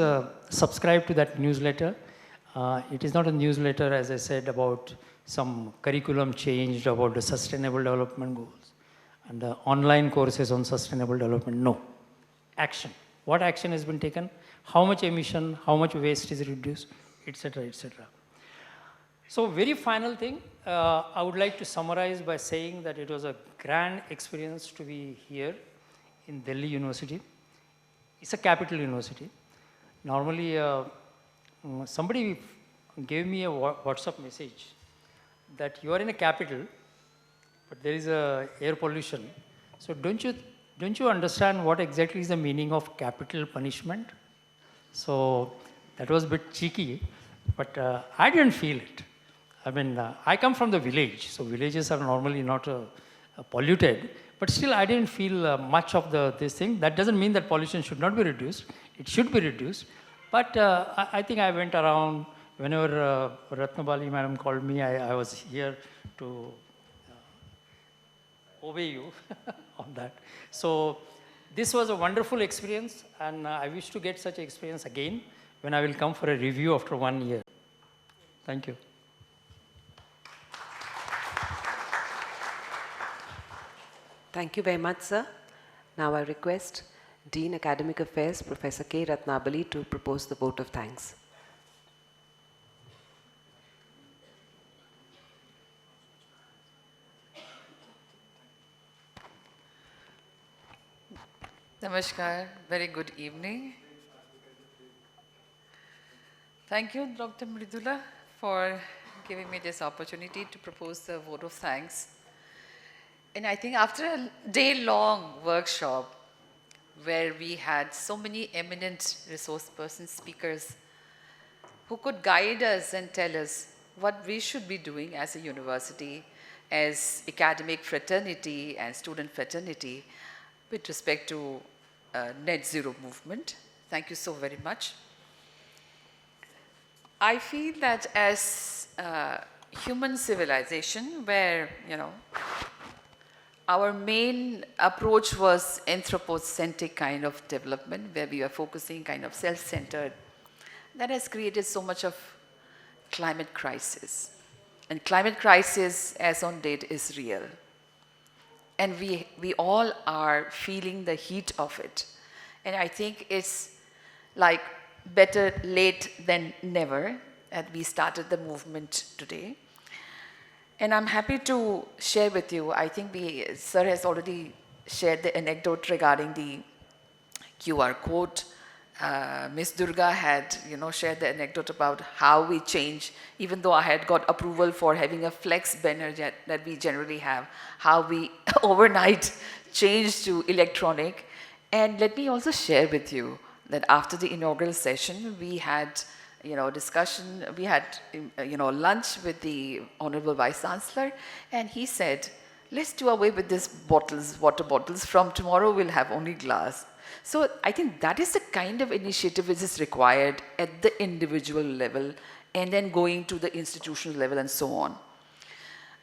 subscribe to that newsletter. It is not a newsletter, as I said, about some curriculum changed about the sustainable development goals and the online courses on sustainable development. No. Action. What action has been taken? How much emission, how much waste is reduced, etc., etc. So very final thing, I would like to summarize by saying that it was a grand experience to be here in Delhi University. It's a capital university. Normally, somebody gave me a WhatsApp message that you are in a capital, but there is air pollution. So don't you understand what exactly is the meaning of capital punishment? So that was a bit cheeky, but I didn't feel it. I mean, I come from the village, so villages are normally not polluted, but still I didn't feel much of this thing. That doesn't mean that pollution should not be reduced. It should be reduced. But I think I went around, whenever Ratnabali madam called me, I was here to obey you on that. So this was a wonderful experience, and I wish to get such an experience again when I will come for a review after 1 year. Thank you. Thank you very much, sir. Now I request Dean Academic Affairs, Professor K. Ratnabali, to propose the vote of thanks. Namaskar, very good evening. Thank you, Dr. Mridula, for giving me this opportunity to propose the vote of thanks. And I think after a day-long workshop where we had so many eminent resource person speakers who could guide us and tell us what we should be doing as a university, as academic fraternity and student fraternity with respect to net zero movement. Thank you so very much. I feel that as human civilization, where, our main approach was anthropocentric kind of development, where we are focusing kind of self-centered, that has created so much of climate crisis. And climate crisis, as on date, is real. And we all are feeling the heat of it. And I think it's like better late than never that we started the movement today. And I'm happy to share with you, I think sir has already shared the anecdote regarding the QR code. Ms. Durga had, shared the anecdote about how we change, even though I had got approval for having a flex banner that we generally have, how we overnight changed to electronic. And let me also share with you that after the inaugural session, we had discussion, we had, lunch with the Honorable Vice Chancellor, and he said, let's do away with these bottles, water bottles. From tomorrow, we'll have only glass. So I think that is the kind of initiative which is required at the individual level and then going to the institutional level and so on.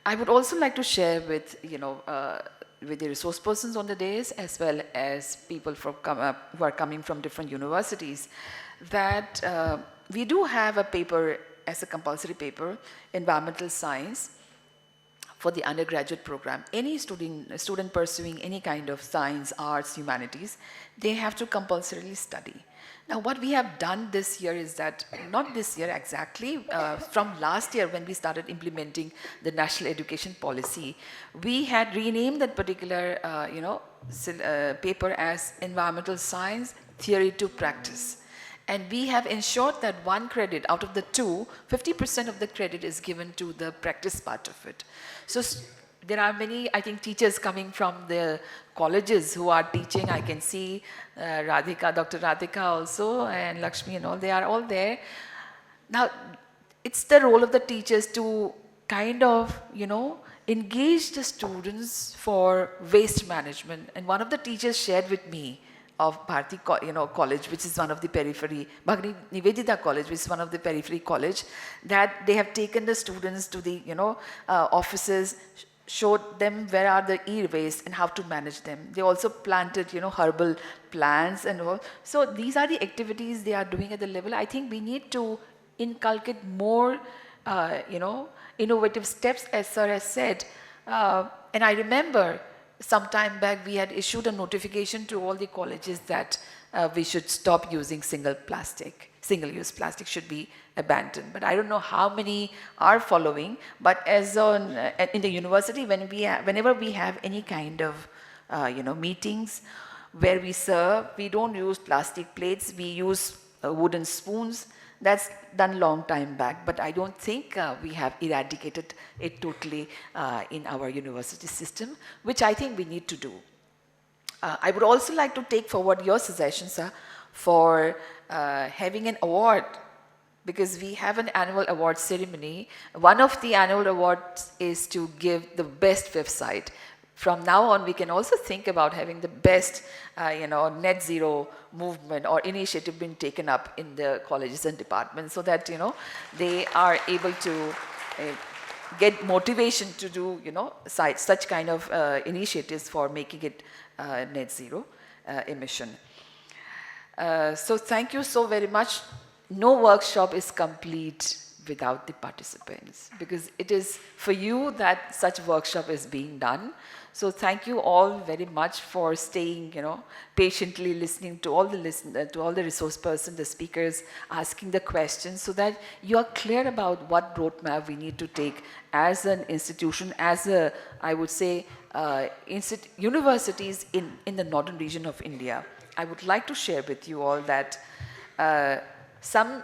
I would also like to share with, with the resource persons on the days as well as people who are coming from different universities that we do have a paper as a compulsory paper, environmental science, for the undergraduate program. Any student pursuing any kind of science, arts, humanities, they have to compulsorily study. Now, what we have done this year is that, not this year exactly, from last year when we started implementing the national education policy, we had renamed that particular, paper as environmental science, theory to practice. And we have ensured that 1 credit out of the 2, 50% of the credit is given to the practice part of it. So there are many, I think, teachers coming from the colleges who are teaching. I can see Radhika, Dr. Radhika also, and Lakshmi and all, they are all there. Now, it's the role of the teachers to kind of, engage the students for waste management. And one of the teachers shared with me of Bharati, college, which is one of the periphery, Bhagini Nivedita college, which is one of the periphery college, that they have taken the students to the, offices, showed them where are the e-waste and how to manage them. They also planted, herbal plants and all. So these are the activities they are doing at the level. I think we need to inculcate more, innovative steps, as sir has said. And I remember some time back we had issued a notification to all the colleges that we should stop using single-use plastic should be abandoned. But I don't know how many are following. But as in the university, whenever we have any kind of meetings where we serve, we don't use plastic plates. We use wooden spoons. That's done long time back. But I don't think we have eradicated it totally in our university system, which I think we need to do. I would also like to take forward your suggestions, sir, for having an award, because we have an annual award ceremony. One of the annual awards is to give the best website. From now on, we can also think about having the best, net zero movement or initiative being taken up in the colleges and departments, so that, they are able to get motivation to do, such kind of initiatives for making it net zero emission. So thank you so very much. No workshop is complete without the participants, because it is for you that such workshop is being done. So thank you all very much for staying, patiently listening to all the resource persons, the speakers, asking the questions, so that you are clear about what roadmap we need to take as an institution, as a, I would say, universities in the northern region of India. I would like to share with you all that some,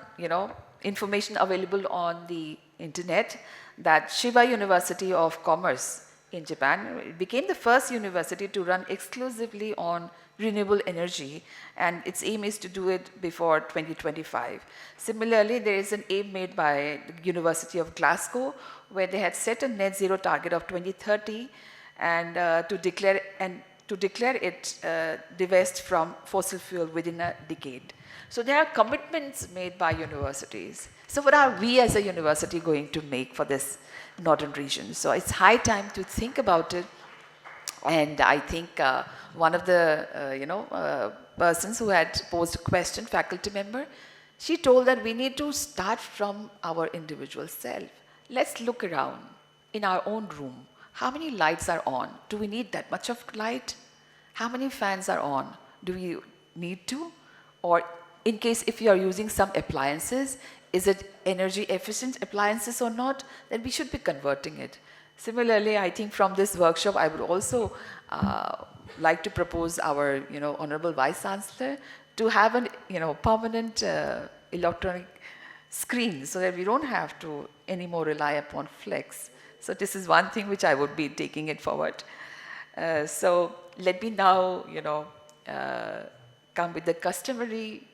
information available on the internet, that Shiba University of Commerce in Japan became the first university to run exclusively on renewable energy, and its aim is to do it before 2025. Similarly, there is an aim made by the University of Glasgow, where they had set a net zero target of 2030, and to declare it divest from fossil fuel within a decade. So there are commitments made by universities. So what are we as a university going to make for this northern region? So it's high time to think about it. And I think one of the persons who had posed a question, faculty member, she told that we need to start from our individual self. Let's look around in our own room. How many lights are on? Do we need that much of light? How many fans are on? Do we need to? Or in case if you are using some appliances, is it energy efficient appliances or not? Then we should be converting it. Similarly, I think from this workshop, I would also like to propose our, Honorable Vice Chancellor to have an, permanent electronic screen, so that we don't have to anymore rely upon flex. So this is one thing which I would be taking it forward. So let me now, come with the customary,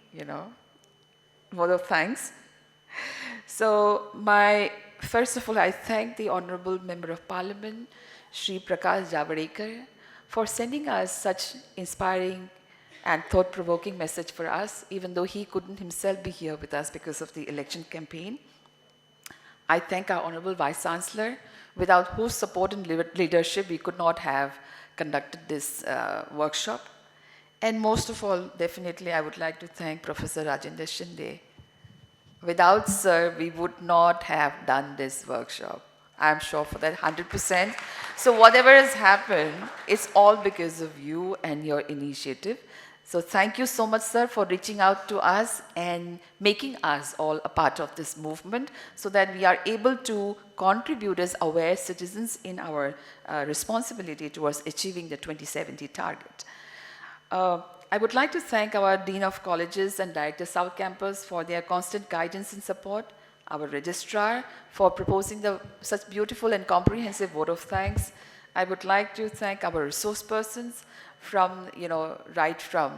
word of thanks. So first of all, I thank the Honorable Member of Parliament, Shri Prakash Javadekar, for sending us such inspiring and thought-provoking message for us, even though he couldn't himself be here with us because of the election campaign. I thank our Honorable Vice Chancellor, without whose support and leadership we could not have conducted this workshop. And most of all, definitely, I would like to thank Professor Rajendra Shinde. Without sir, we would not have done this workshop. I'm sure for that 100%. So whatever has happened, it's all because of you and your initiative. So thank you so much, sir, for reaching out to us and making us all a part of this movement, so that we are able to contribute as aware citizens in our responsibility towards achieving the 2070 target. I would like to thank our Dean of Colleges and Director South Campus for their constant guidance and support, our Registrar for proposing such beautiful and comprehensive vote of thanks. I would like to thank our resource persons from, right from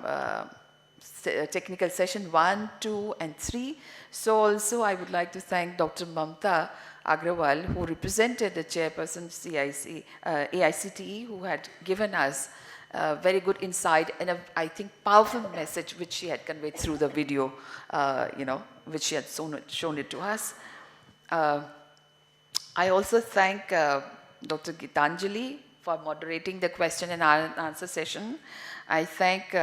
technical session 1, 2, and 3. So also I would like to thank Dr. Mamta Agrawal, who represented the chairperson AICTE, who had given us very good insight and I think powerful message which she had conveyed through the video, which she had shown it to us. I also thank Dr. Gitanjali for moderating the question and answer session. I thank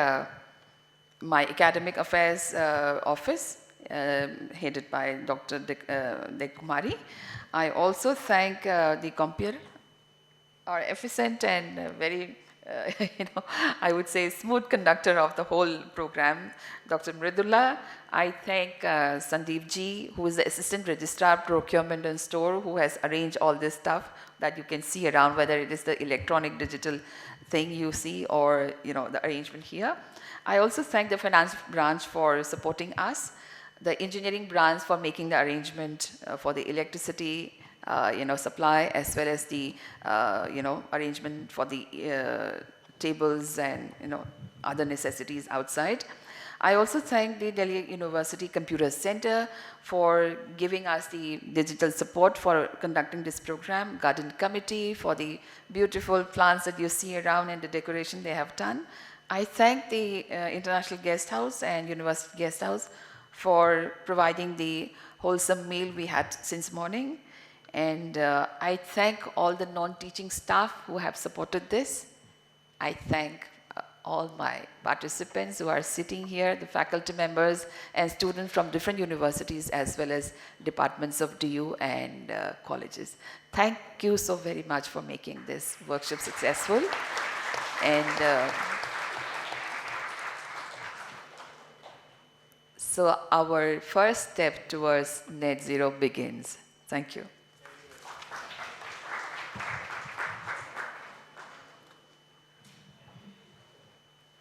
my academic affairs office, headed by Dr. Dekumari. I also thank the Compier, our efficient and very, I would say smooth conductor of the whole program, Dr. Mridula. I thank Sandeep Ji, who is the Assistant Registrar, Procurement and Store, who has arranged all this stuff that you can see around, whether it is the electronic digital thing you see or the arrangement here. I also thank the finance branch for supporting us, the engineering branch for making the arrangement for the electricity supply, as well as the arrangement for the tables and other necessities outside. I also thank the Delhi University Computer Center for giving us the digital support for conducting this program, Garden Committee for the beautiful plants that you see around and the decoration they have done. I thank the International Guest House and University Guest House for providing the wholesome meal we had since morning. And I thank all the non-teaching staff who have supported this. I thank all my participants who are sitting here, the faculty members and students from different universities as well as departments of DU and colleges. Thank you so very much for making this workshop successful. And so our first step towards net zero begins. Thank you.